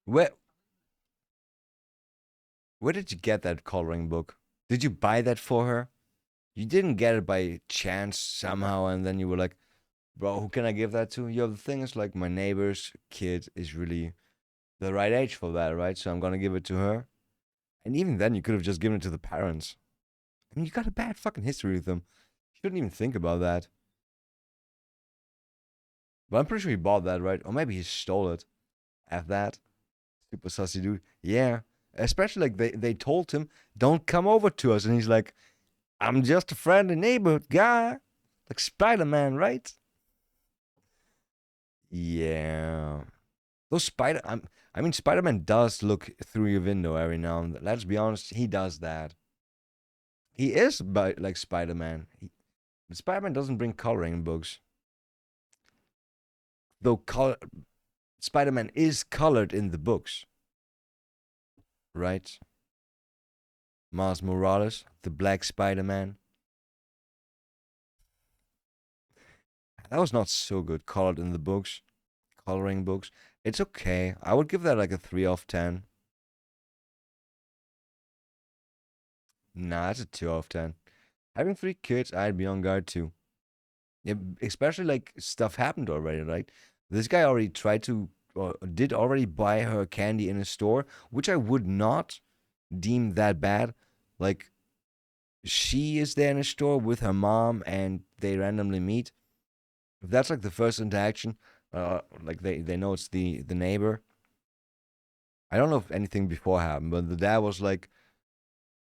Where where did you get that coloring book? Did you buy that for her? You didn't get it by chance somehow, and then you were like, bro, who can I give that to? Yo, the thing is, like, my neighbor's kid is really the right age for that, right? So I'm gonna give it to her. And even then, you could have just given it to the parents. I mean, you got a bad fucking history with them. You shouldn't even think about that. But I'm pretty sure he bought that, right? Or maybe he stole it. F that. Super sussy dude. Yeah. Especially like they told him, don't come over to us. And he's like, I'm just a friendly neighborhood guy. Like Spider-Man, right? Yeah. Those I mean, Spider-Man does look through your window every now and then. Let's be honest, he does that. He is like Spider-Man. Spider-Man doesn't bring coloring books. Though Spider-Man is colored in the books. Right? Miles Morales, the Black Spider-Man. That was not so good colored in the books. Coloring books. It's okay. I would give that like a 3 out of 10. Nah, it's a 2 out of 10. Having 3 kids, I'd be on guard too. Yeah, especially like stuff happened already, right? This guy already tried to, or did already buy her candy in a store, which I would not deem that bad. Like, she is there in a store with her mom and they randomly meet. If that's like the first interaction, like they know it's the neighbor. I don't know if anything before happened, but the dad was like,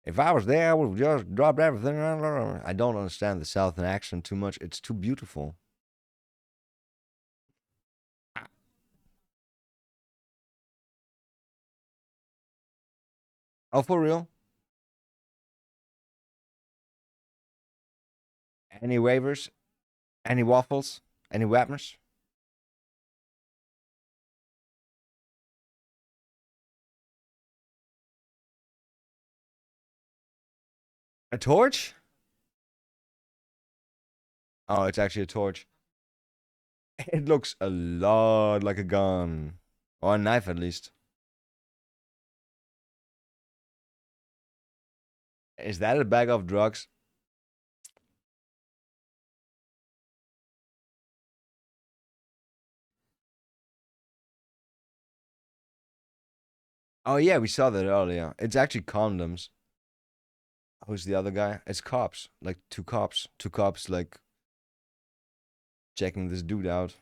if I was there, I would have just dropped everything. I don't understand the Southern accent too much. It's too beautiful. Oh, for real? Any waivers? Any waffles? Any whappers? A torch? Oh, it's actually a torch. It looks a lot like a gun. Or a knife, at least. Is that a bag of drugs? Oh, yeah, we saw that earlier. It's actually condoms. Who's the other guy? It's cops. Like, two cops. Two cops, like, checking this dude out.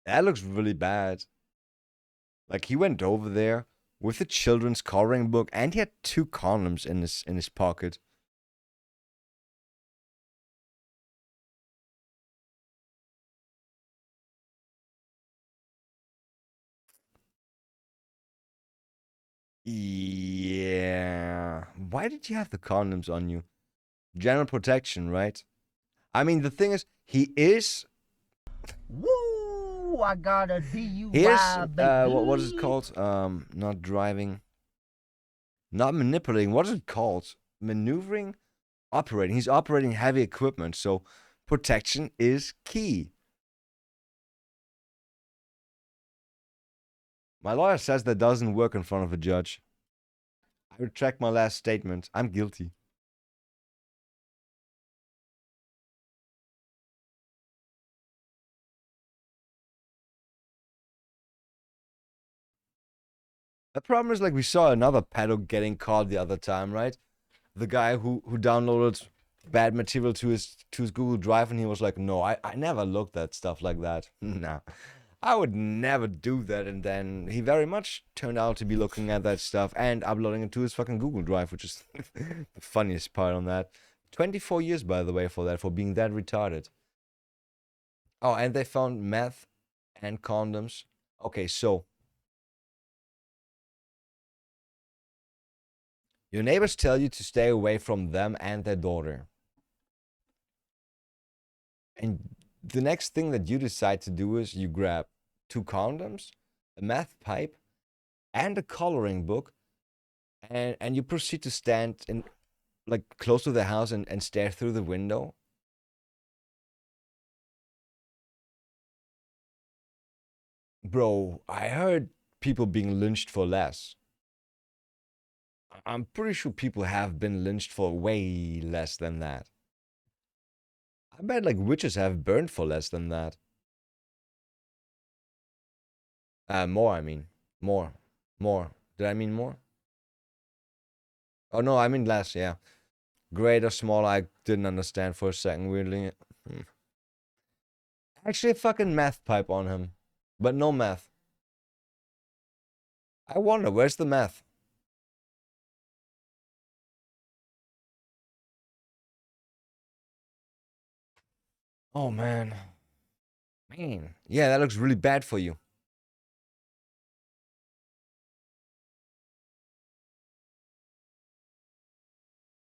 That looks really bad. Like, he went over there with a children's coloring book, and he had 2 condoms in his pocket. Yeah. Why did you have the condoms on you? General protection, right? I mean, the thing is, he is. Woo! I got a DUI, He is. baby. What is it called? Not driving. Not manipulating. What is it called? Maneuvering? Operating. He's operating heavy equipment, so protection is key. My lawyer says that doesn't work in front of a judge. I retract my last statement. I'm guilty. The problem is, like, we saw another pedo getting caught the other time, right? The guy who downloaded bad material to his Google Drive, and he was like, no, I never looked at stuff like that. Nah. I would never do that. And then he very much turned out to be looking at that stuff and uploading it to his fucking Google Drive, which is the funniest part on that. 24 years, by the way, for that, for being that retarded. Oh, and they found meth and condoms. Okay, so your neighbors tell you to stay away from them and their daughter. And the next thing that you decide to do is you grab 2 condoms, a meth pipe, and a coloring book, and you proceed to stand in, like, close to the house and stare through the window. Bro, I heard people being lynched for less. I'm pretty sure people have been lynched for way less than that. I bet like witches have burned for less than that. More, I mean. More. More. Did I mean more? Oh no, I mean less, yeah. Great or small, I didn't understand for a second, weirdly. Actually, a fucking meth pipe on him. But no meth. I wonder, where's the meth? Oh man. Man. Yeah, that looks really bad for you.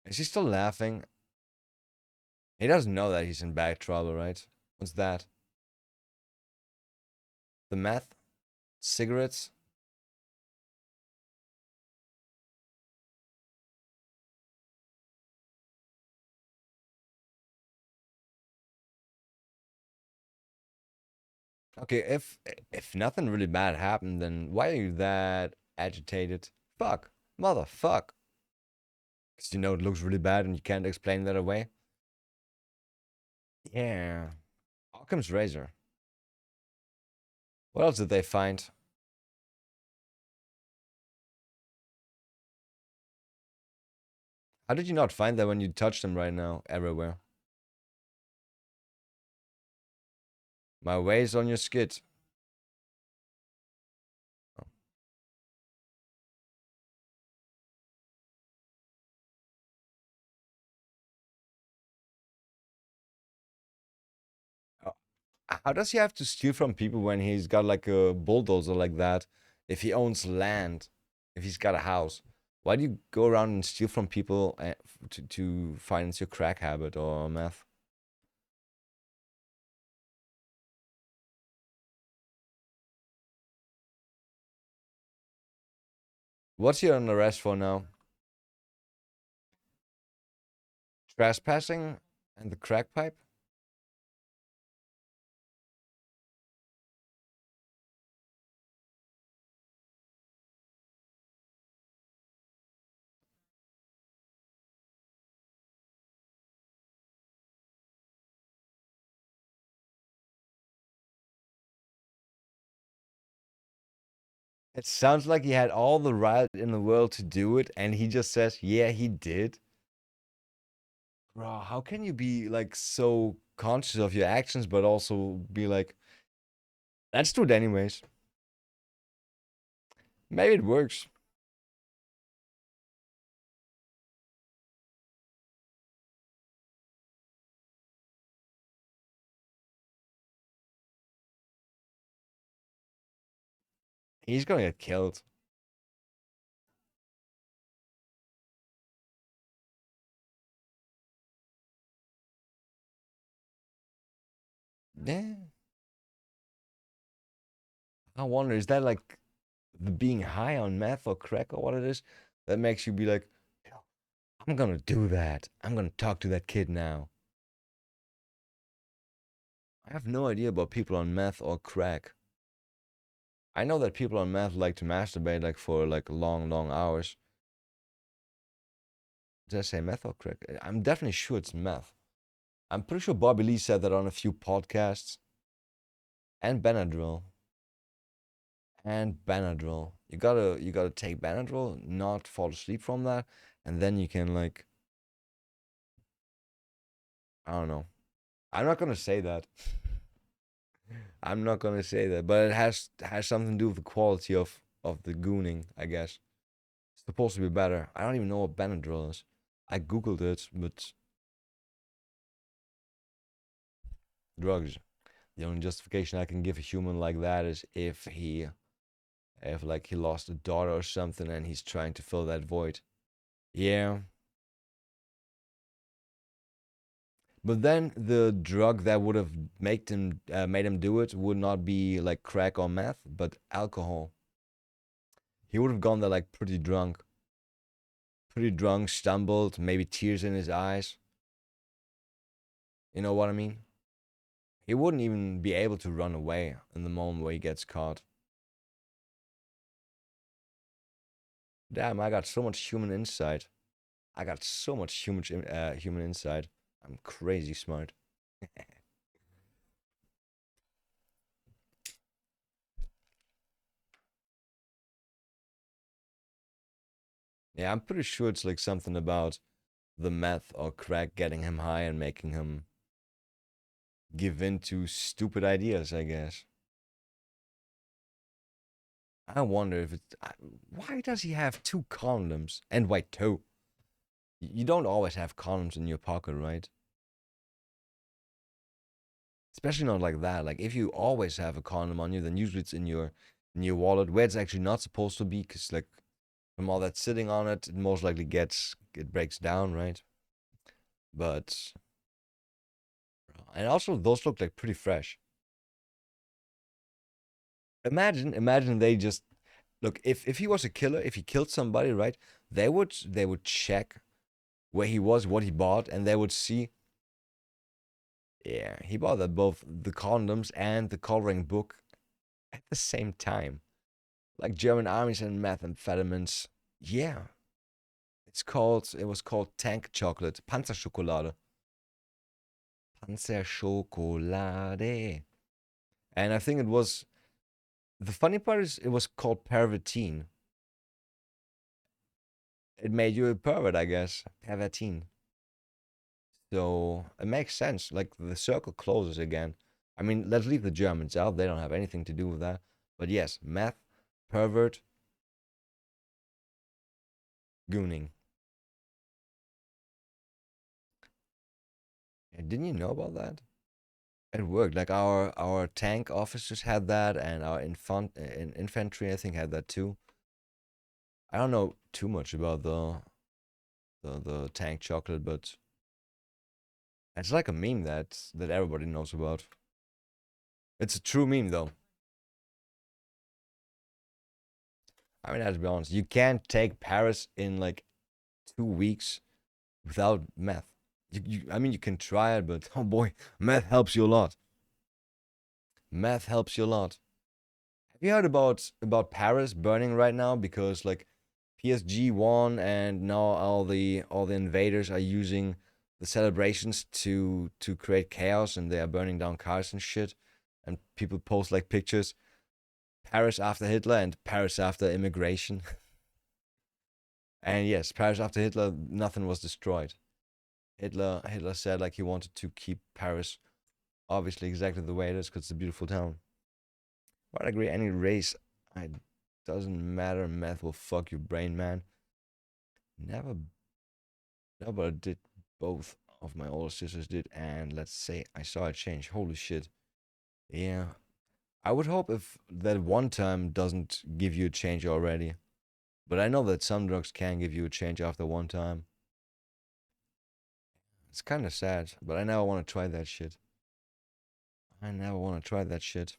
Is he still laughing? He doesn't know that he's in bad trouble, right? What's that? The meth? Cigarettes? Okay, if nothing really bad happened, then why are you that agitated? Fuck. Motherfuck. Because you know it looks really bad and you can't explain that away? Yeah. Occam's razor. What else did they find? How did you not find that when you touched them right now? Everywhere. My ways on your skit. Oh, how does he have to steal from people when he's got like a bulldozer like that? If he owns land, if he's got a house, why do you go around and steal from people to finance your crack habit or meth? What's he on arrest for now? Trespassing and the crack pipe? It sounds like he had all the right in the world to do it, and he just says, yeah, he did. Bro, how can you be like so conscious of your actions, but also be like, let's do it anyways? Maybe it works. He's gonna get killed. Yeah. I wonder, is that like the being high on meth or crack or what it is that makes you be like, I'm gonna do that. I'm gonna talk to that kid now. I have no idea about people on meth or crack. I know that people on meth like to masturbate like for like long, long hours. Did I say meth or crack? I'm definitely sure it's meth. I'm pretty sure Bobby Lee said that on a few podcasts. And Benadryl. And Benadryl. You gotta take Benadryl, not fall asleep from that, and then you can like, I don't know. I'm not gonna say that. I'm not gonna say that, but it has something to do with the quality of the gooning, I guess. It's supposed to be better. I don't even know what Benadryl is. I googled it, but drugs. The only justification I can give a human like that is if like he lost a daughter or something and he's trying to fill that void. Yeah. But then the drug that would have made him do it would not be like crack or meth, but alcohol. He would have gone there like pretty drunk, stumbled, maybe tears in his eyes. You know what I mean? He wouldn't even be able to run away in the moment where he gets caught. Damn, I got so much human insight. I got so much human insight. I'm crazy smart. Yeah, I'm pretty sure it's like something about the meth or crack getting him high and making him give in to stupid ideas, I guess. I wonder if it's. Why does he have 2 condoms? And wait, 2. You don't always have condoms in your pocket, right? Especially not like that. Like, if you always have a condom on you, then usually it's in your wallet, where it's actually not supposed to be, because, like, from all that sitting on it, it most likely it breaks down, right? But, and also those look like pretty fresh. Imagine they just look, if he was a killer, if he killed somebody, right? They would check where he was, what he bought, and they would see. Yeah, he bought both the condoms and the coloring book at the same time, like German armies and methamphetamines. Yeah, it was called Tank Chocolate, Panzerschokolade. Panzerschokolade. And I think it was, the funny part is it was called Pervertine. It made you a pervert, I guess. Pervertine. So it makes sense. Like, the circle closes again. I mean, let's leave the Germans out. They don't have anything to do with that. But yes, meth, pervert, gooning. Didn't you know about that? It worked. Like, our tank officers had that, and our infantry, I think, had that too. I don't know too much about the tank chocolate, but it's like a meme that everybody knows about. It's a true meme, though. I mean, let's be honest. You can't take Paris in like 2 weeks without meth. I mean, you can try it, but oh boy, meth helps you a lot. Meth helps you a lot. Have you heard about Paris burning right now because, like, PSG won, and now all the invaders are using the celebrations to create chaos, and they are burning down cars and shit, and people post like pictures, Paris after Hitler and Paris after immigration. And yes, Paris after Hitler, nothing was destroyed. Hitler said, like, he wanted to keep Paris obviously exactly the way it is because it's a beautiful town. But I agree, any race, it doesn't matter. Meth will fuck your brain, man. Never, no, but I did. Both of my older sisters did, and let's say I saw a change. Holy shit. Yeah. I would hope if that one time doesn't give you a change already. But I know that some drugs can give you a change after one time. It's kind of sad, but I never want to try that shit. I never want to try that shit.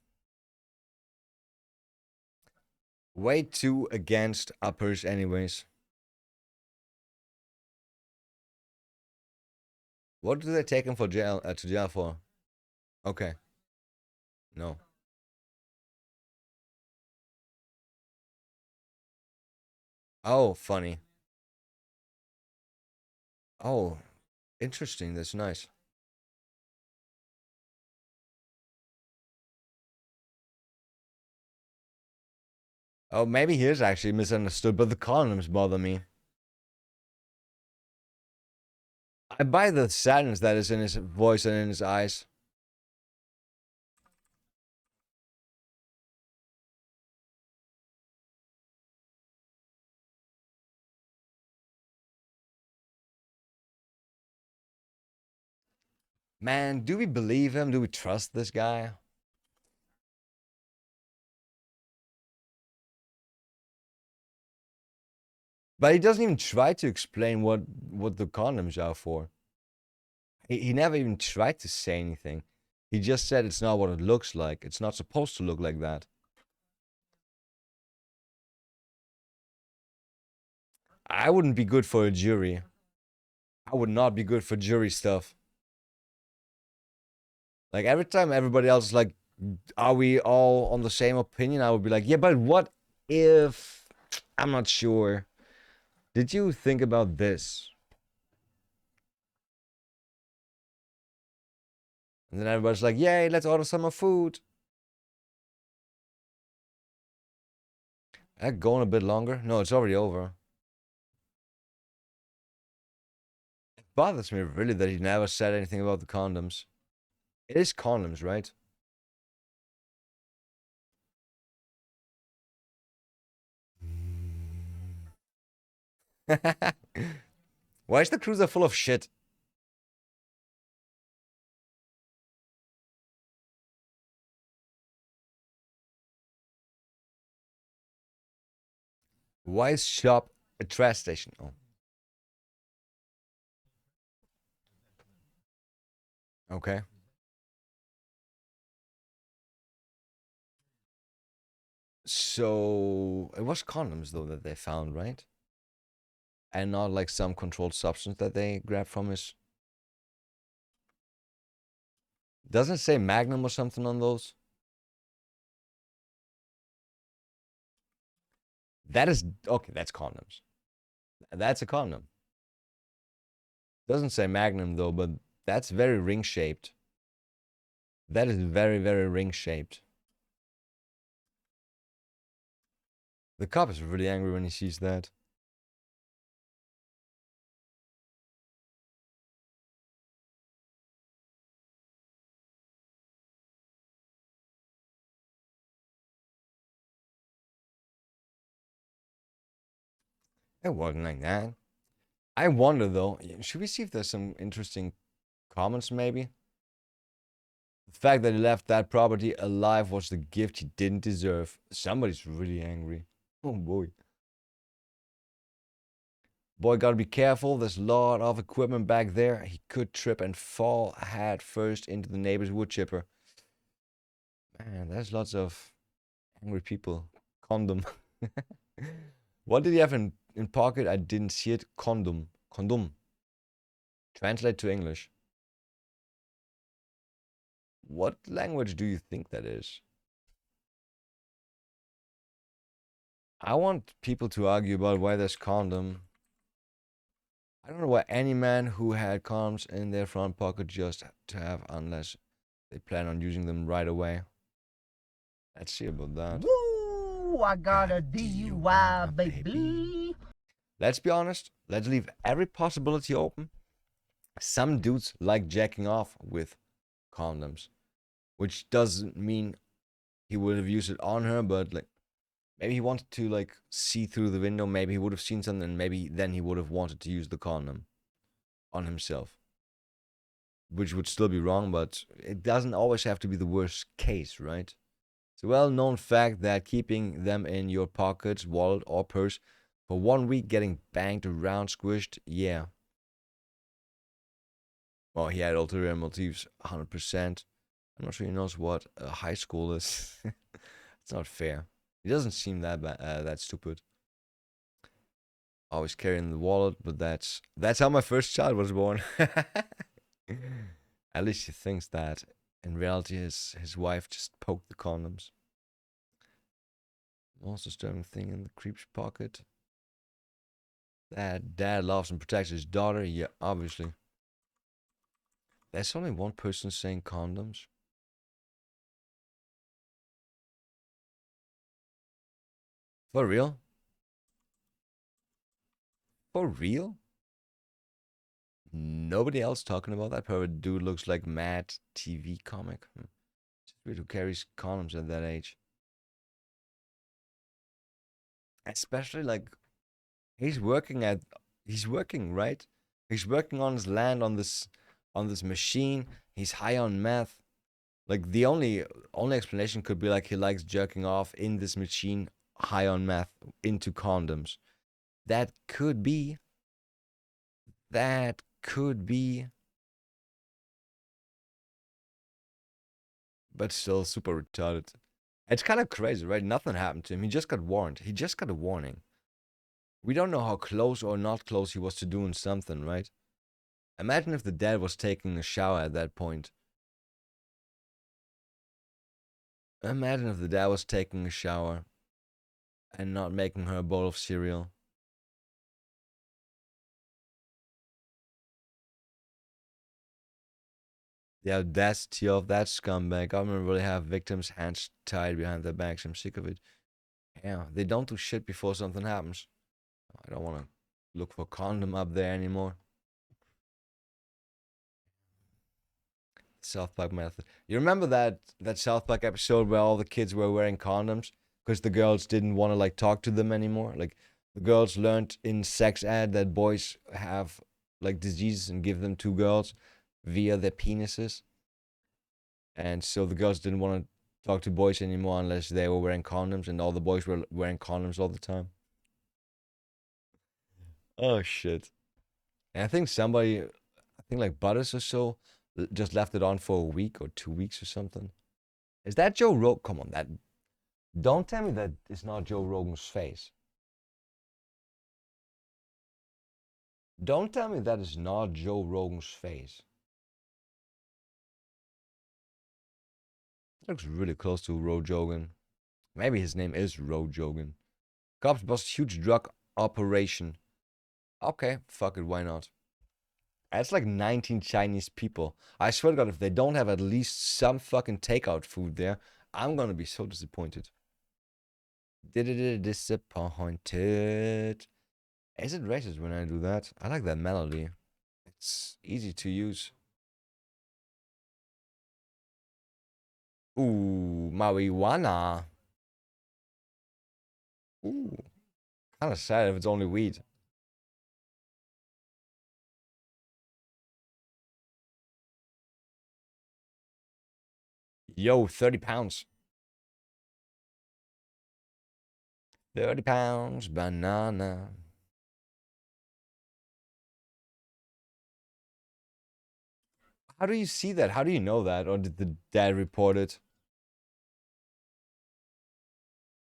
Way too against uppers anyways. What do they take him for jail to jail for? Okay. No. Oh, funny. Oh, interesting. That's nice. Oh, maybe he is actually misunderstood, but the condoms bother me. I buy the sadness that is in his voice and in his eyes. Man, do we believe him? Do we trust this guy? But he doesn't even try to explain what the condoms are for. He never even tried to say anything. He just said it's not what it looks like. It's not supposed to look like that. I wouldn't be good for a jury. I would not be good for jury stuff. Like every time everybody else is like, are we all on the same opinion? I would be like, yeah, but what if I'm not sure. Did you think about this? And then everybody's like, yay, let's order some more food. That going a bit longer? No, it's already over. It bothers me really that he never said anything about the condoms. It is condoms, right? Why is the cruiser full of shit? Why is shop a trash station? Oh. Okay. So it was condoms though that they found, right? And not like some controlled substance that they grabbed from his. Doesn't it say Magnum or something on those? That is okay. That's condoms. That's a condom. Doesn't say Magnum though, but that's very ring shaped. That is very, very ring shaped. The cop is really angry when he sees that. It wasn't like that. I wonder though, should we see if there's some interesting comments maybe? The fact that he left that property alive was the gift he didn't deserve. Somebody's really angry. Oh boy. Boy, gotta be careful. There's a lot of equipment back there. He could trip and fall head first into the neighbor's wood chipper. Man, there's lots of angry people. Condom. What did he have in pocket? I didn't see it. Condom. Condom. Translate to English. What language do you think that is? I want people to argue about why there's condom. I don't know why any man who had condoms in their front pocket just to have unless they plan on using them right away. Let's see about that. Woo! I got a DUI, baby. Let's be honest. Let's leave every possibility open. Some dudes like jacking off with condoms, which doesn't mean he would have used it on her, but like maybe he wanted to like see through the window. Maybe he would have seen something, and maybe then he would have wanted to use the condom on himself, which would still be wrong, but it doesn't always have to be the worst case, right? It's a well-known fact that keeping them in your pockets, wallet, or purse for 1 week, getting banged around, squished, yeah. Well, he had ulterior motives, 100%. I'm not sure he knows what high school is. It's not fair. He doesn't seem that that stupid. Always carrying the wallet, but that's how my first child was born. At least he thinks that. In reality, his wife just poked the condoms. Most disturbing thing in the creep's pocket. That dad loves and protects his daughter. Yeah, obviously. There's only one person saying condoms. For real? For real? Nobody else talking about that? Pervert dude looks like Mad TV comic. Just weird who carries condoms at that age. Especially like he's working, right? He's working on his land on this machine. He's high on meth. Like the only explanation could be like he likes jerking off in this machine, high on meth, into condoms. That could be. But still super retarded. It's kind of crazy, right? Nothing happened to him. He just got warned. He just got a warning. We don't know how close or not close he was to doing something, right? Imagine if the dad was taking a shower at that point. Imagine if the dad was taking a shower and not making her a bowl of cereal. The audacity of that scumbag. Government really have victims' hands tied behind their backs. I'm sick of it. Yeah, they don't do shit before something happens. I don't want to look for condom up there anymore. South Park method. You remember that South Park episode where all the kids were wearing condoms because the girls didn't want to like talk to them anymore? Like the girls learned in sex ed that boys have like diseases and give them to girls via their penises. And so the girls didn't want to talk to boys anymore unless they were wearing condoms, and all the boys were wearing condoms all the time. Oh shit. And I think like Butters or so just left it on for a week or 2 weeks or something. Is that Joe Rogan? Come on, that. Don't tell me that is not Joe Rogan's face. Don't tell me that is not Joe Rogan's face. Looks really close to Rogan. Maybe his name is Rogan. Cops bust huge drug operation. Okay, fuck it, why not? That's like 19 Chinese people. I swear to God, if they don't have at least some fucking takeout food there, I'm gonna be so disappointed. Disappointed. Is it racist when I do that? I like that melody. It's easy to use. Ooh, marijuana. Ooh, kind of sad if it's only weed. Yo, 30 pounds. 30 pounds, banana. How do you see that? How do you know that? Or did the dad report it?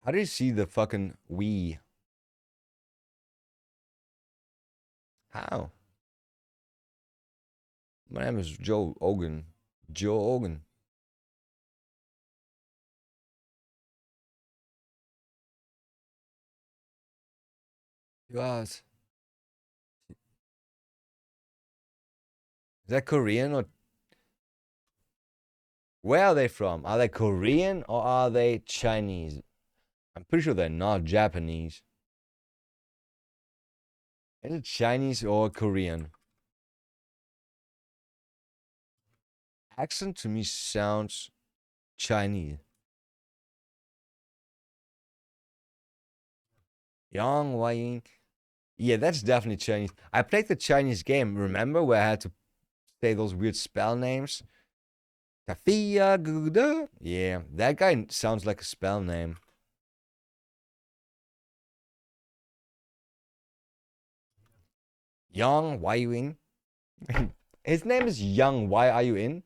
How do you see the fucking we? How? My name is Joe Ogan. Joe Ogan. Yes. Is that Korean or where are they from? Are they Korean or are they Chinese? I'm pretty sure they're not Japanese. Is it Chinese or Korean? Accent to me sounds Chinese. Yang Waying. Yeah, that's definitely Chinese. I played the Chinese game, remember, where I had to say those weird spell names? Tafia Guda. Yeah, that guy sounds like a spell name. Yang, why you in? His name is Young, why are you in?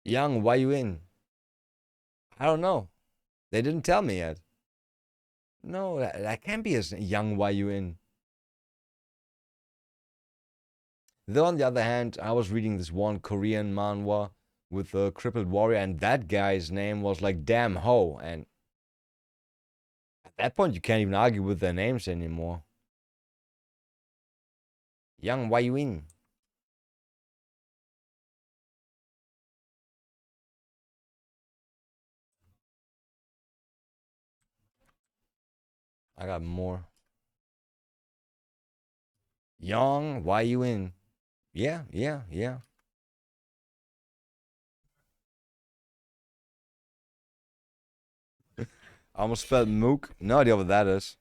Young, why you in? I don't know. They didn't tell me yet. No, that can't be as Young, why you in? Though on the other hand, I was reading this one Korean manhwa with a crippled warrior, and that guy's name was like Damn Ho, and at that point you can't even argue with their names anymore. Young Wai Win. I got more. Young Wai Win. Yeah. I almost spelled Mook. No idea what that is.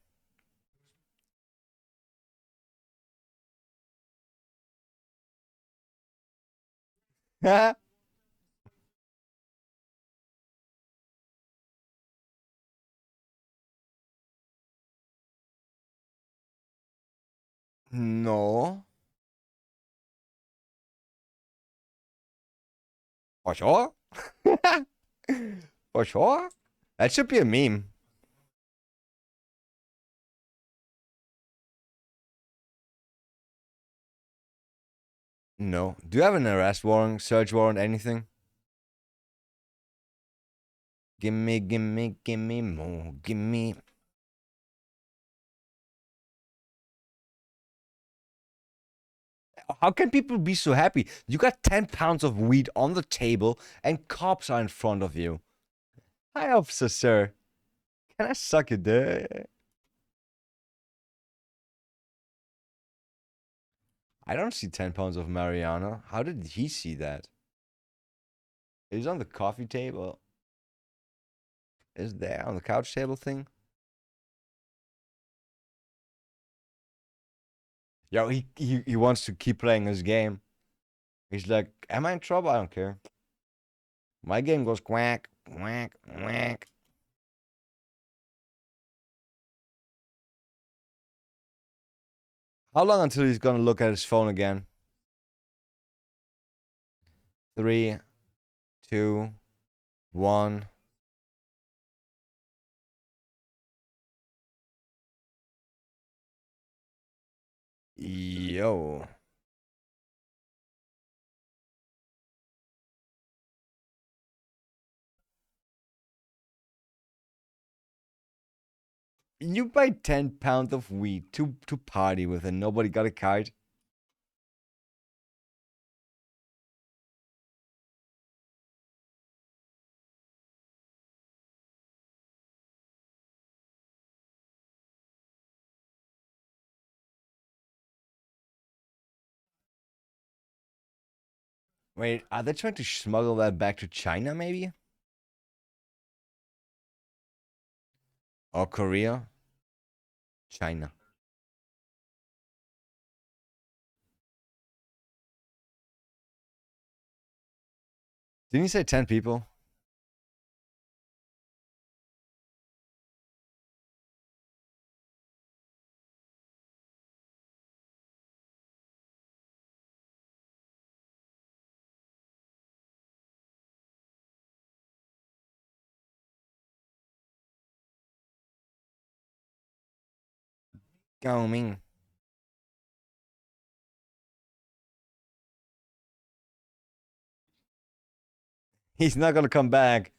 No. For sure? For sure? That should be a meme. No. Do you have an arrest warrant, search warrant, anything? Gimme more, gimme. How can people be so happy? You got 10 pounds of weed on the table and cops are in front of you. Hi, officer, sir. Can I suck your dick? I don't see 10 pounds of marijuana. How did he see that? It's on the coffee table. Is there on the couch table thing? Yo, he wants to keep playing his game. He's like, am I in trouble? I don't care. My game goes quack, quack, quack. How long until he's gonna look at his phone again? 3, 2, 1. Yo. You buy 10 pounds of weed to party with and nobody got a card? Wait, are they trying to smuggle that back to China, maybe? Or Korea? China. Didn't you say 10 people? Coming. He's not gonna come back.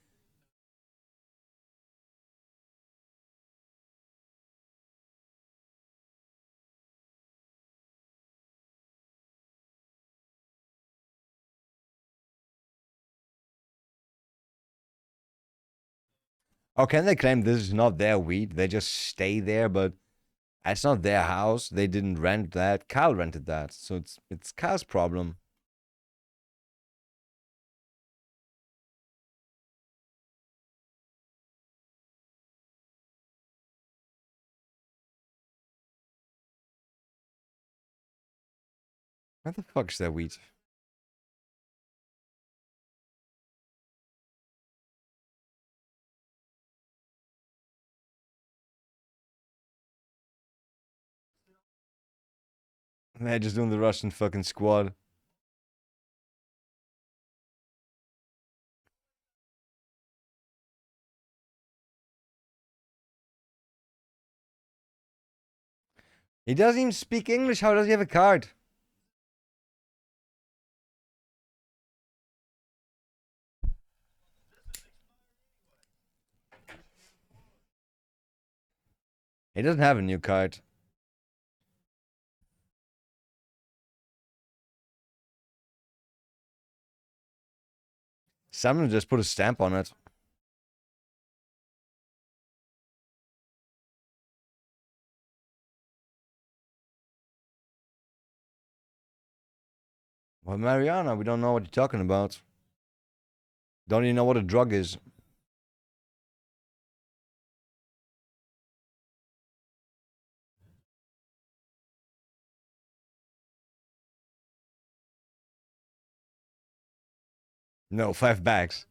Or can they claim this is not their weed? They just stay there, but it's not their house. They didn't rent that. Kyle rented that. So it's Kyle's problem. Where the fuck is that weed? They're just doing the Russian fucking squad. He doesn't even speak English. How does he have a card? He doesn't have a new card. Someone just put a stamp on it. Well, Mariana, we don't know what you're talking about. Don't even know what a drug is. No, 5 bags.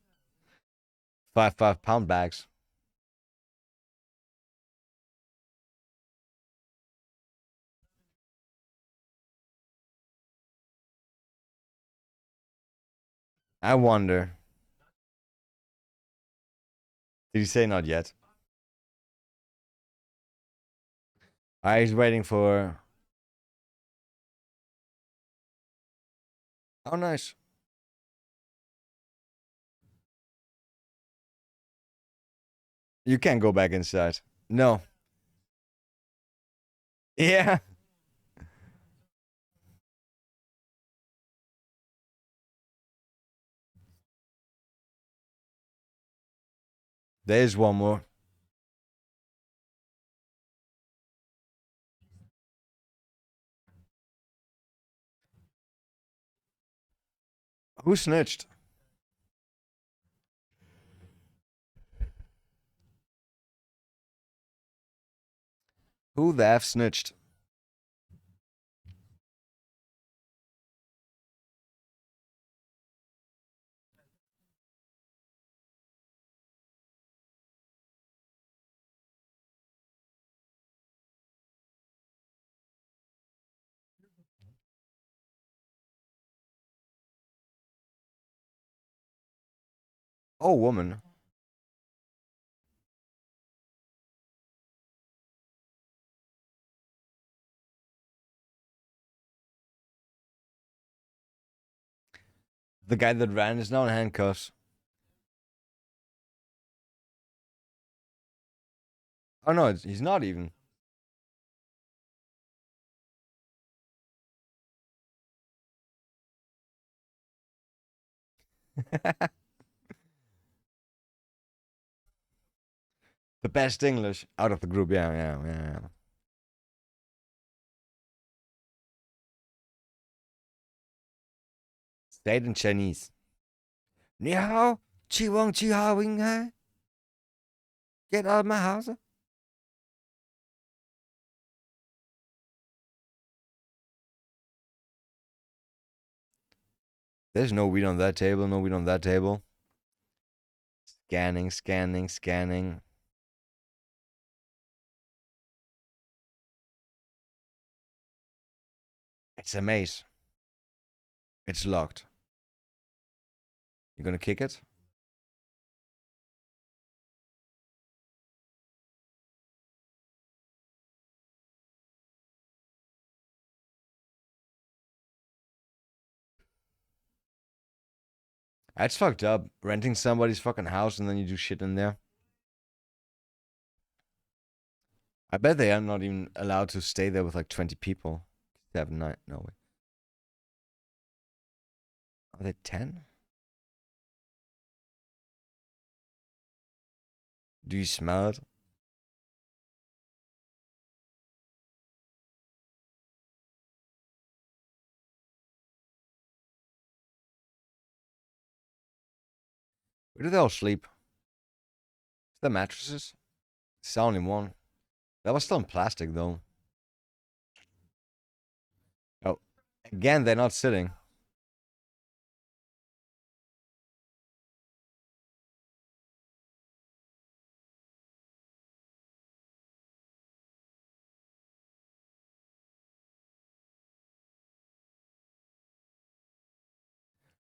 5 pound bags. I wonder. Did he say not yet? I was waiting for Oh, nice. You can't go back inside. No. Yeah. There's one more. Who snitched? Who the F snitched? Oh, woman. The guy that ran is now in handcuffs. Oh no, he's not even. The best English out of the group. Yeah, yeah, yeah, yeah. Stayed in Chinese. 你好，期望几号应该 get out of my house. There's no weed on that table. No weed on that table. Scanning, scanning, scanning. It's a maze. It's locked. You gonna kick it? That's fucked up. Renting somebody's fucking house and then you do shit in there. I bet they are not even allowed to stay there with like 20 people. 7, 9, no way. Are they 10? Do you smell it? Where do they all sleep? The mattresses? It's only one. That was still in plastic though. Oh, again, they're not sitting.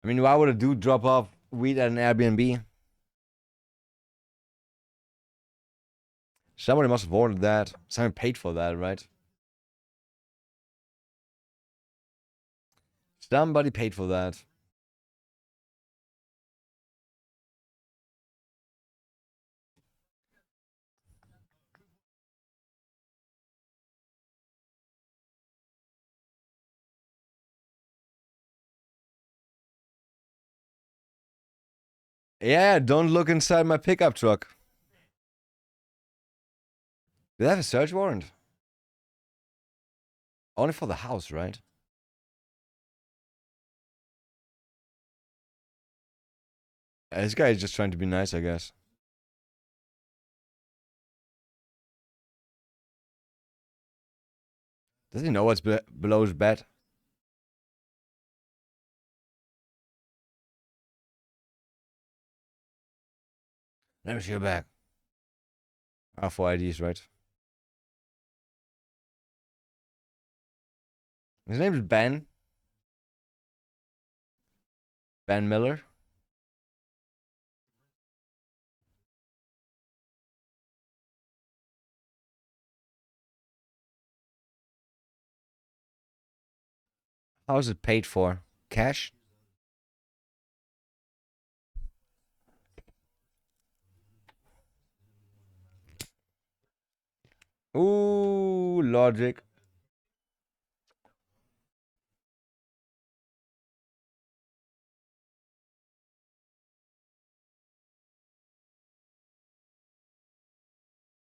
I mean, why would a dude drop off weed at an Airbnb? Somebody must have ordered that. Someone paid for that, right? Somebody paid for that. Yeah, don't look inside my pickup truck. Do they have a search warrant? Only for the house, right? This guy is just trying to be nice, I guess. Does he know what's below his bed? Let me see your bag. Ah, for IDs, right? His name is Ben. Ben Miller. How is it paid for? cash. Ooh, logic.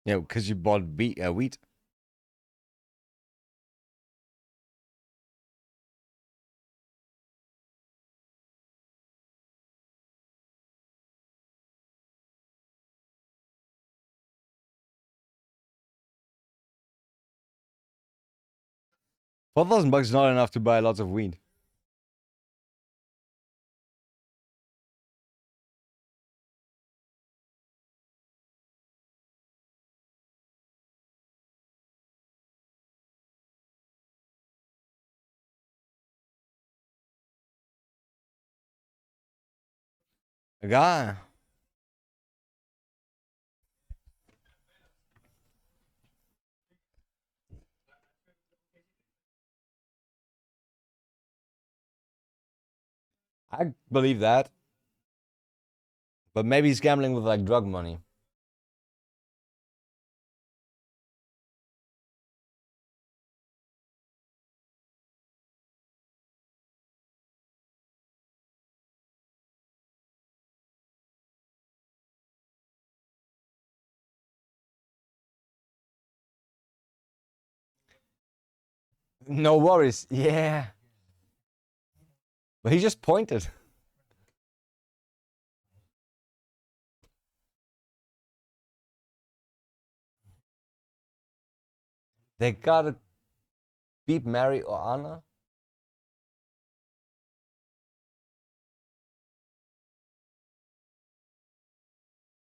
Yeah, because you bought wheat. $4,000 is not enough to buy lots of weed. A guy. I believe that. But maybe he's gambling with like drug money. No worries. Yeah. But he just pointed. They gotta beat Mary or Anna.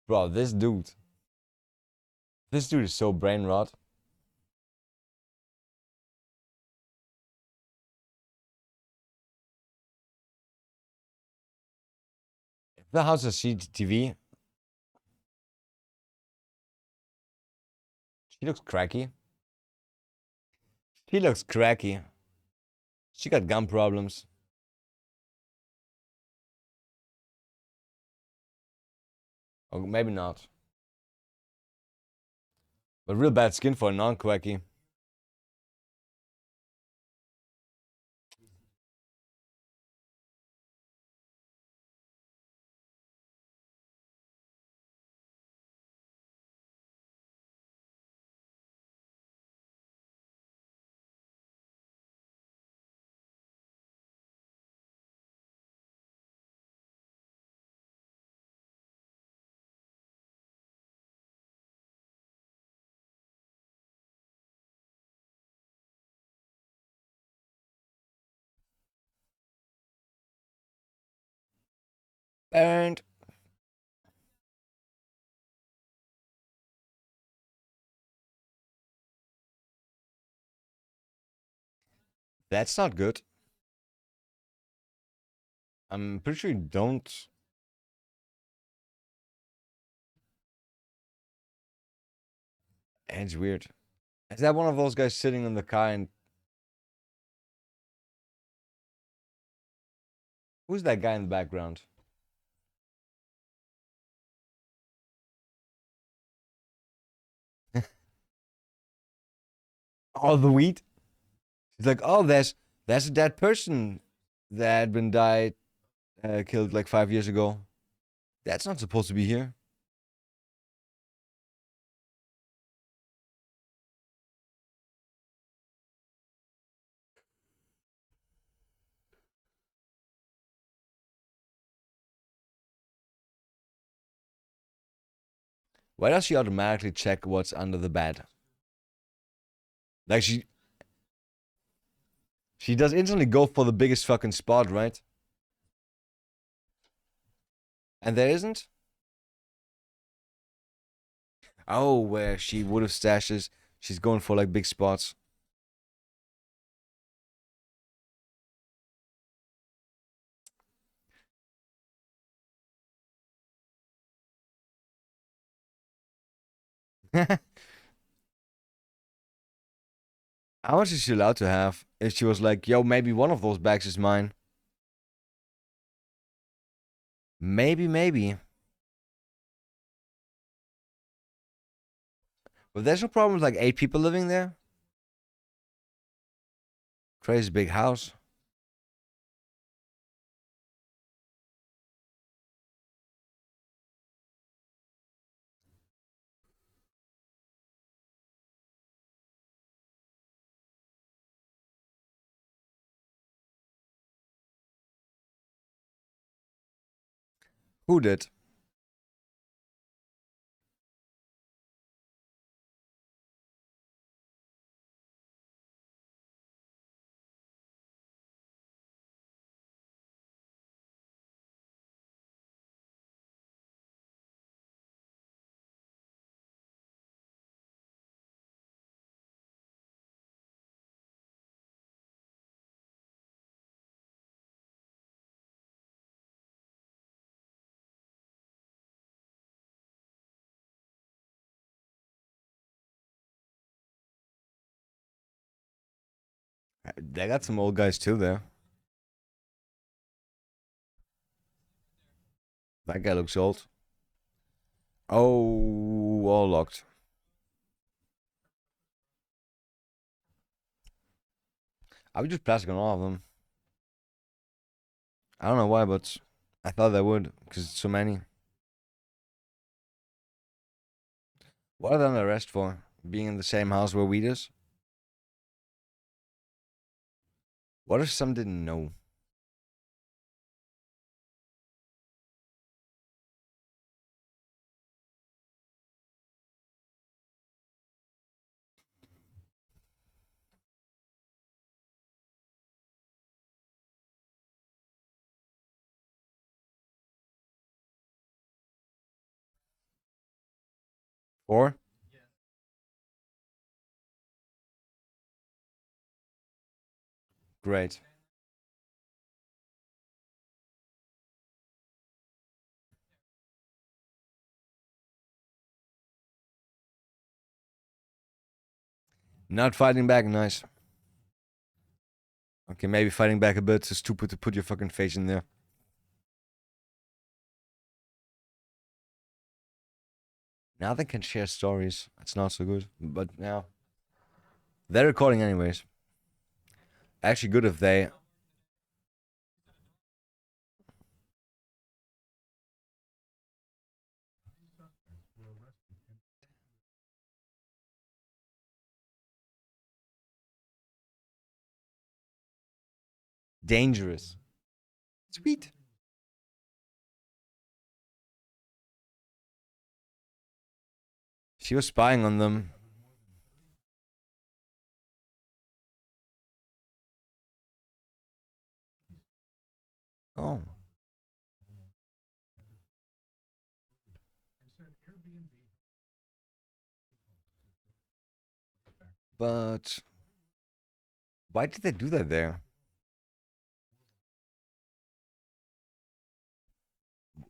Bro, this dude. This dude is so brain rot. If the house has CCTV, she looks cracky. She looks cracky. She got gun problems. Or maybe not. But real bad skin for a non-quacky. And that's not good. I'm pretty sure you don't. It's weird. Is that one of those guys sitting in the car and... Who's that guy in the background? Oh, the wheat? He's like, oh, that's a dead person that had been killed like 5 years ago. That's not supposed to be here. Why does she automatically check what's under the bed? Like she does instantly go for the biggest fucking spot, right? And there isn't? Oh, where she would have stashes. She's going for like big spots. How much is she allowed to have? If she was like, yo, maybe one of those bags is mine. Maybe. But there's no problem with like 8 people living there. Crazy big house. Who did? They got some old guys too there. That guy looks old. Oh, all locked. I would just plastic on all of them. I don't know why, but I thought they would, because it's so many. What are they under arrest for? Being in the same house where weed is? What if some didn't know? Or? Great. Not fighting back, nice. Okay, maybe fighting back a bit. It's stupid to put your fucking face in there. Now they can share stories. It's not so good. But now they're recording anyways. Actually good if they... Dangerous. Sweet. She was spying on them. Oh. But why did they do that there?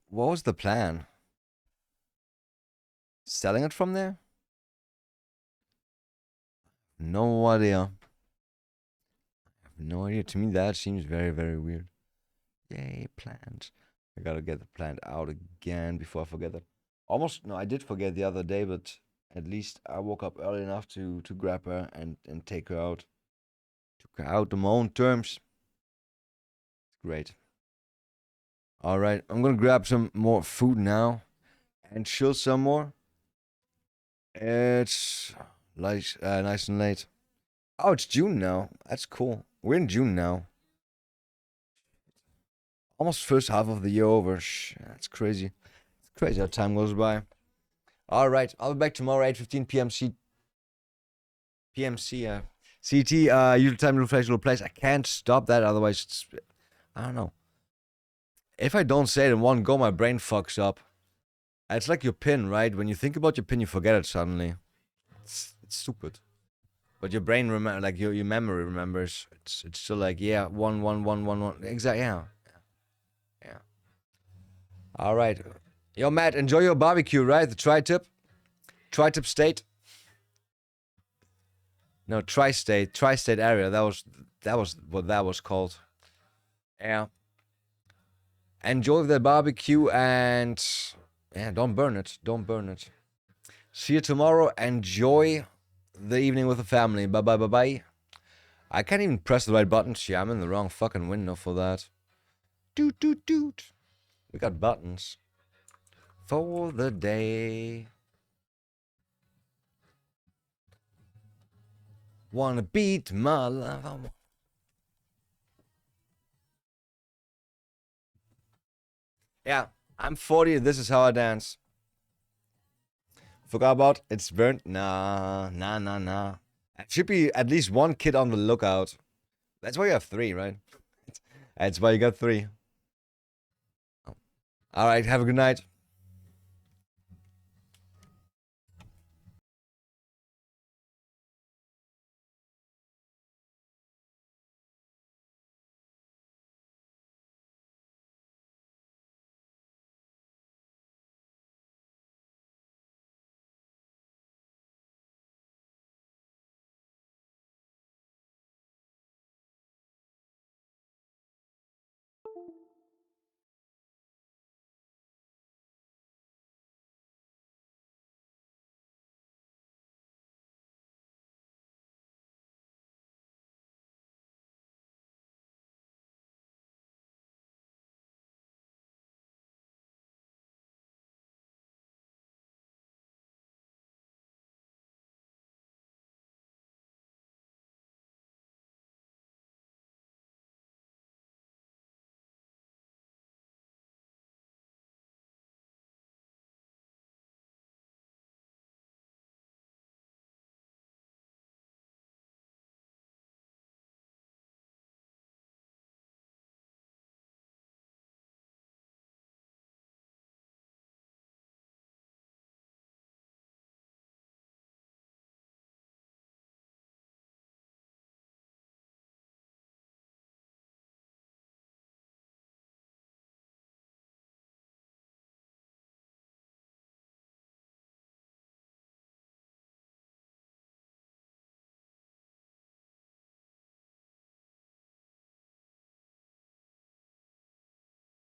What was the plan? Selling it from there? No idea. I have no idea. To me, that seems very, very weird. Yay, plant. I gotta get the plant out again before I forget that. Almost, no, I did forget the other day, but at least I woke up early enough to grab her and take her out. Took her out on my own terms. Great. Alright, I'm gonna grab some more food now and chill some more. It's like nice and late. Oh, it's June now. That's cool. We're in June now. Almost first half of the year over. That's crazy. It's crazy how time goes by. All right, I'll be back tomorrow 8:15 p.m. CT. Usual time, little flash, little place. I can't stop that, otherwise it's, I don't know. If I don't say it in one go, my brain fucks up. It's like your pin, right? When you think about your pin, you forget it suddenly. It's stupid. But your brain remember, like your memory remembers. It's still like, yeah, 11111. Exactly. Yeah. All right. Yo, Matt, enjoy your barbecue, right? The tri-tip state. No, tri-state area. That was what that was called. Yeah. Enjoy the barbecue and yeah, don't burn it. Don't burn it. See you tomorrow. Enjoy the evening with the family. Bye bye bye bye. I can't even press the right buttons here. I'm in the wrong fucking window for that. Doot doot doot. We got buttons for the day. Wanna beat my love. Yeah, I'm 40. This is how I dance. Forgot about it's burnt. Nah. There should be at least one kid on the lookout. That's why you have 3, right? That's why you got 3. All right, have a good night.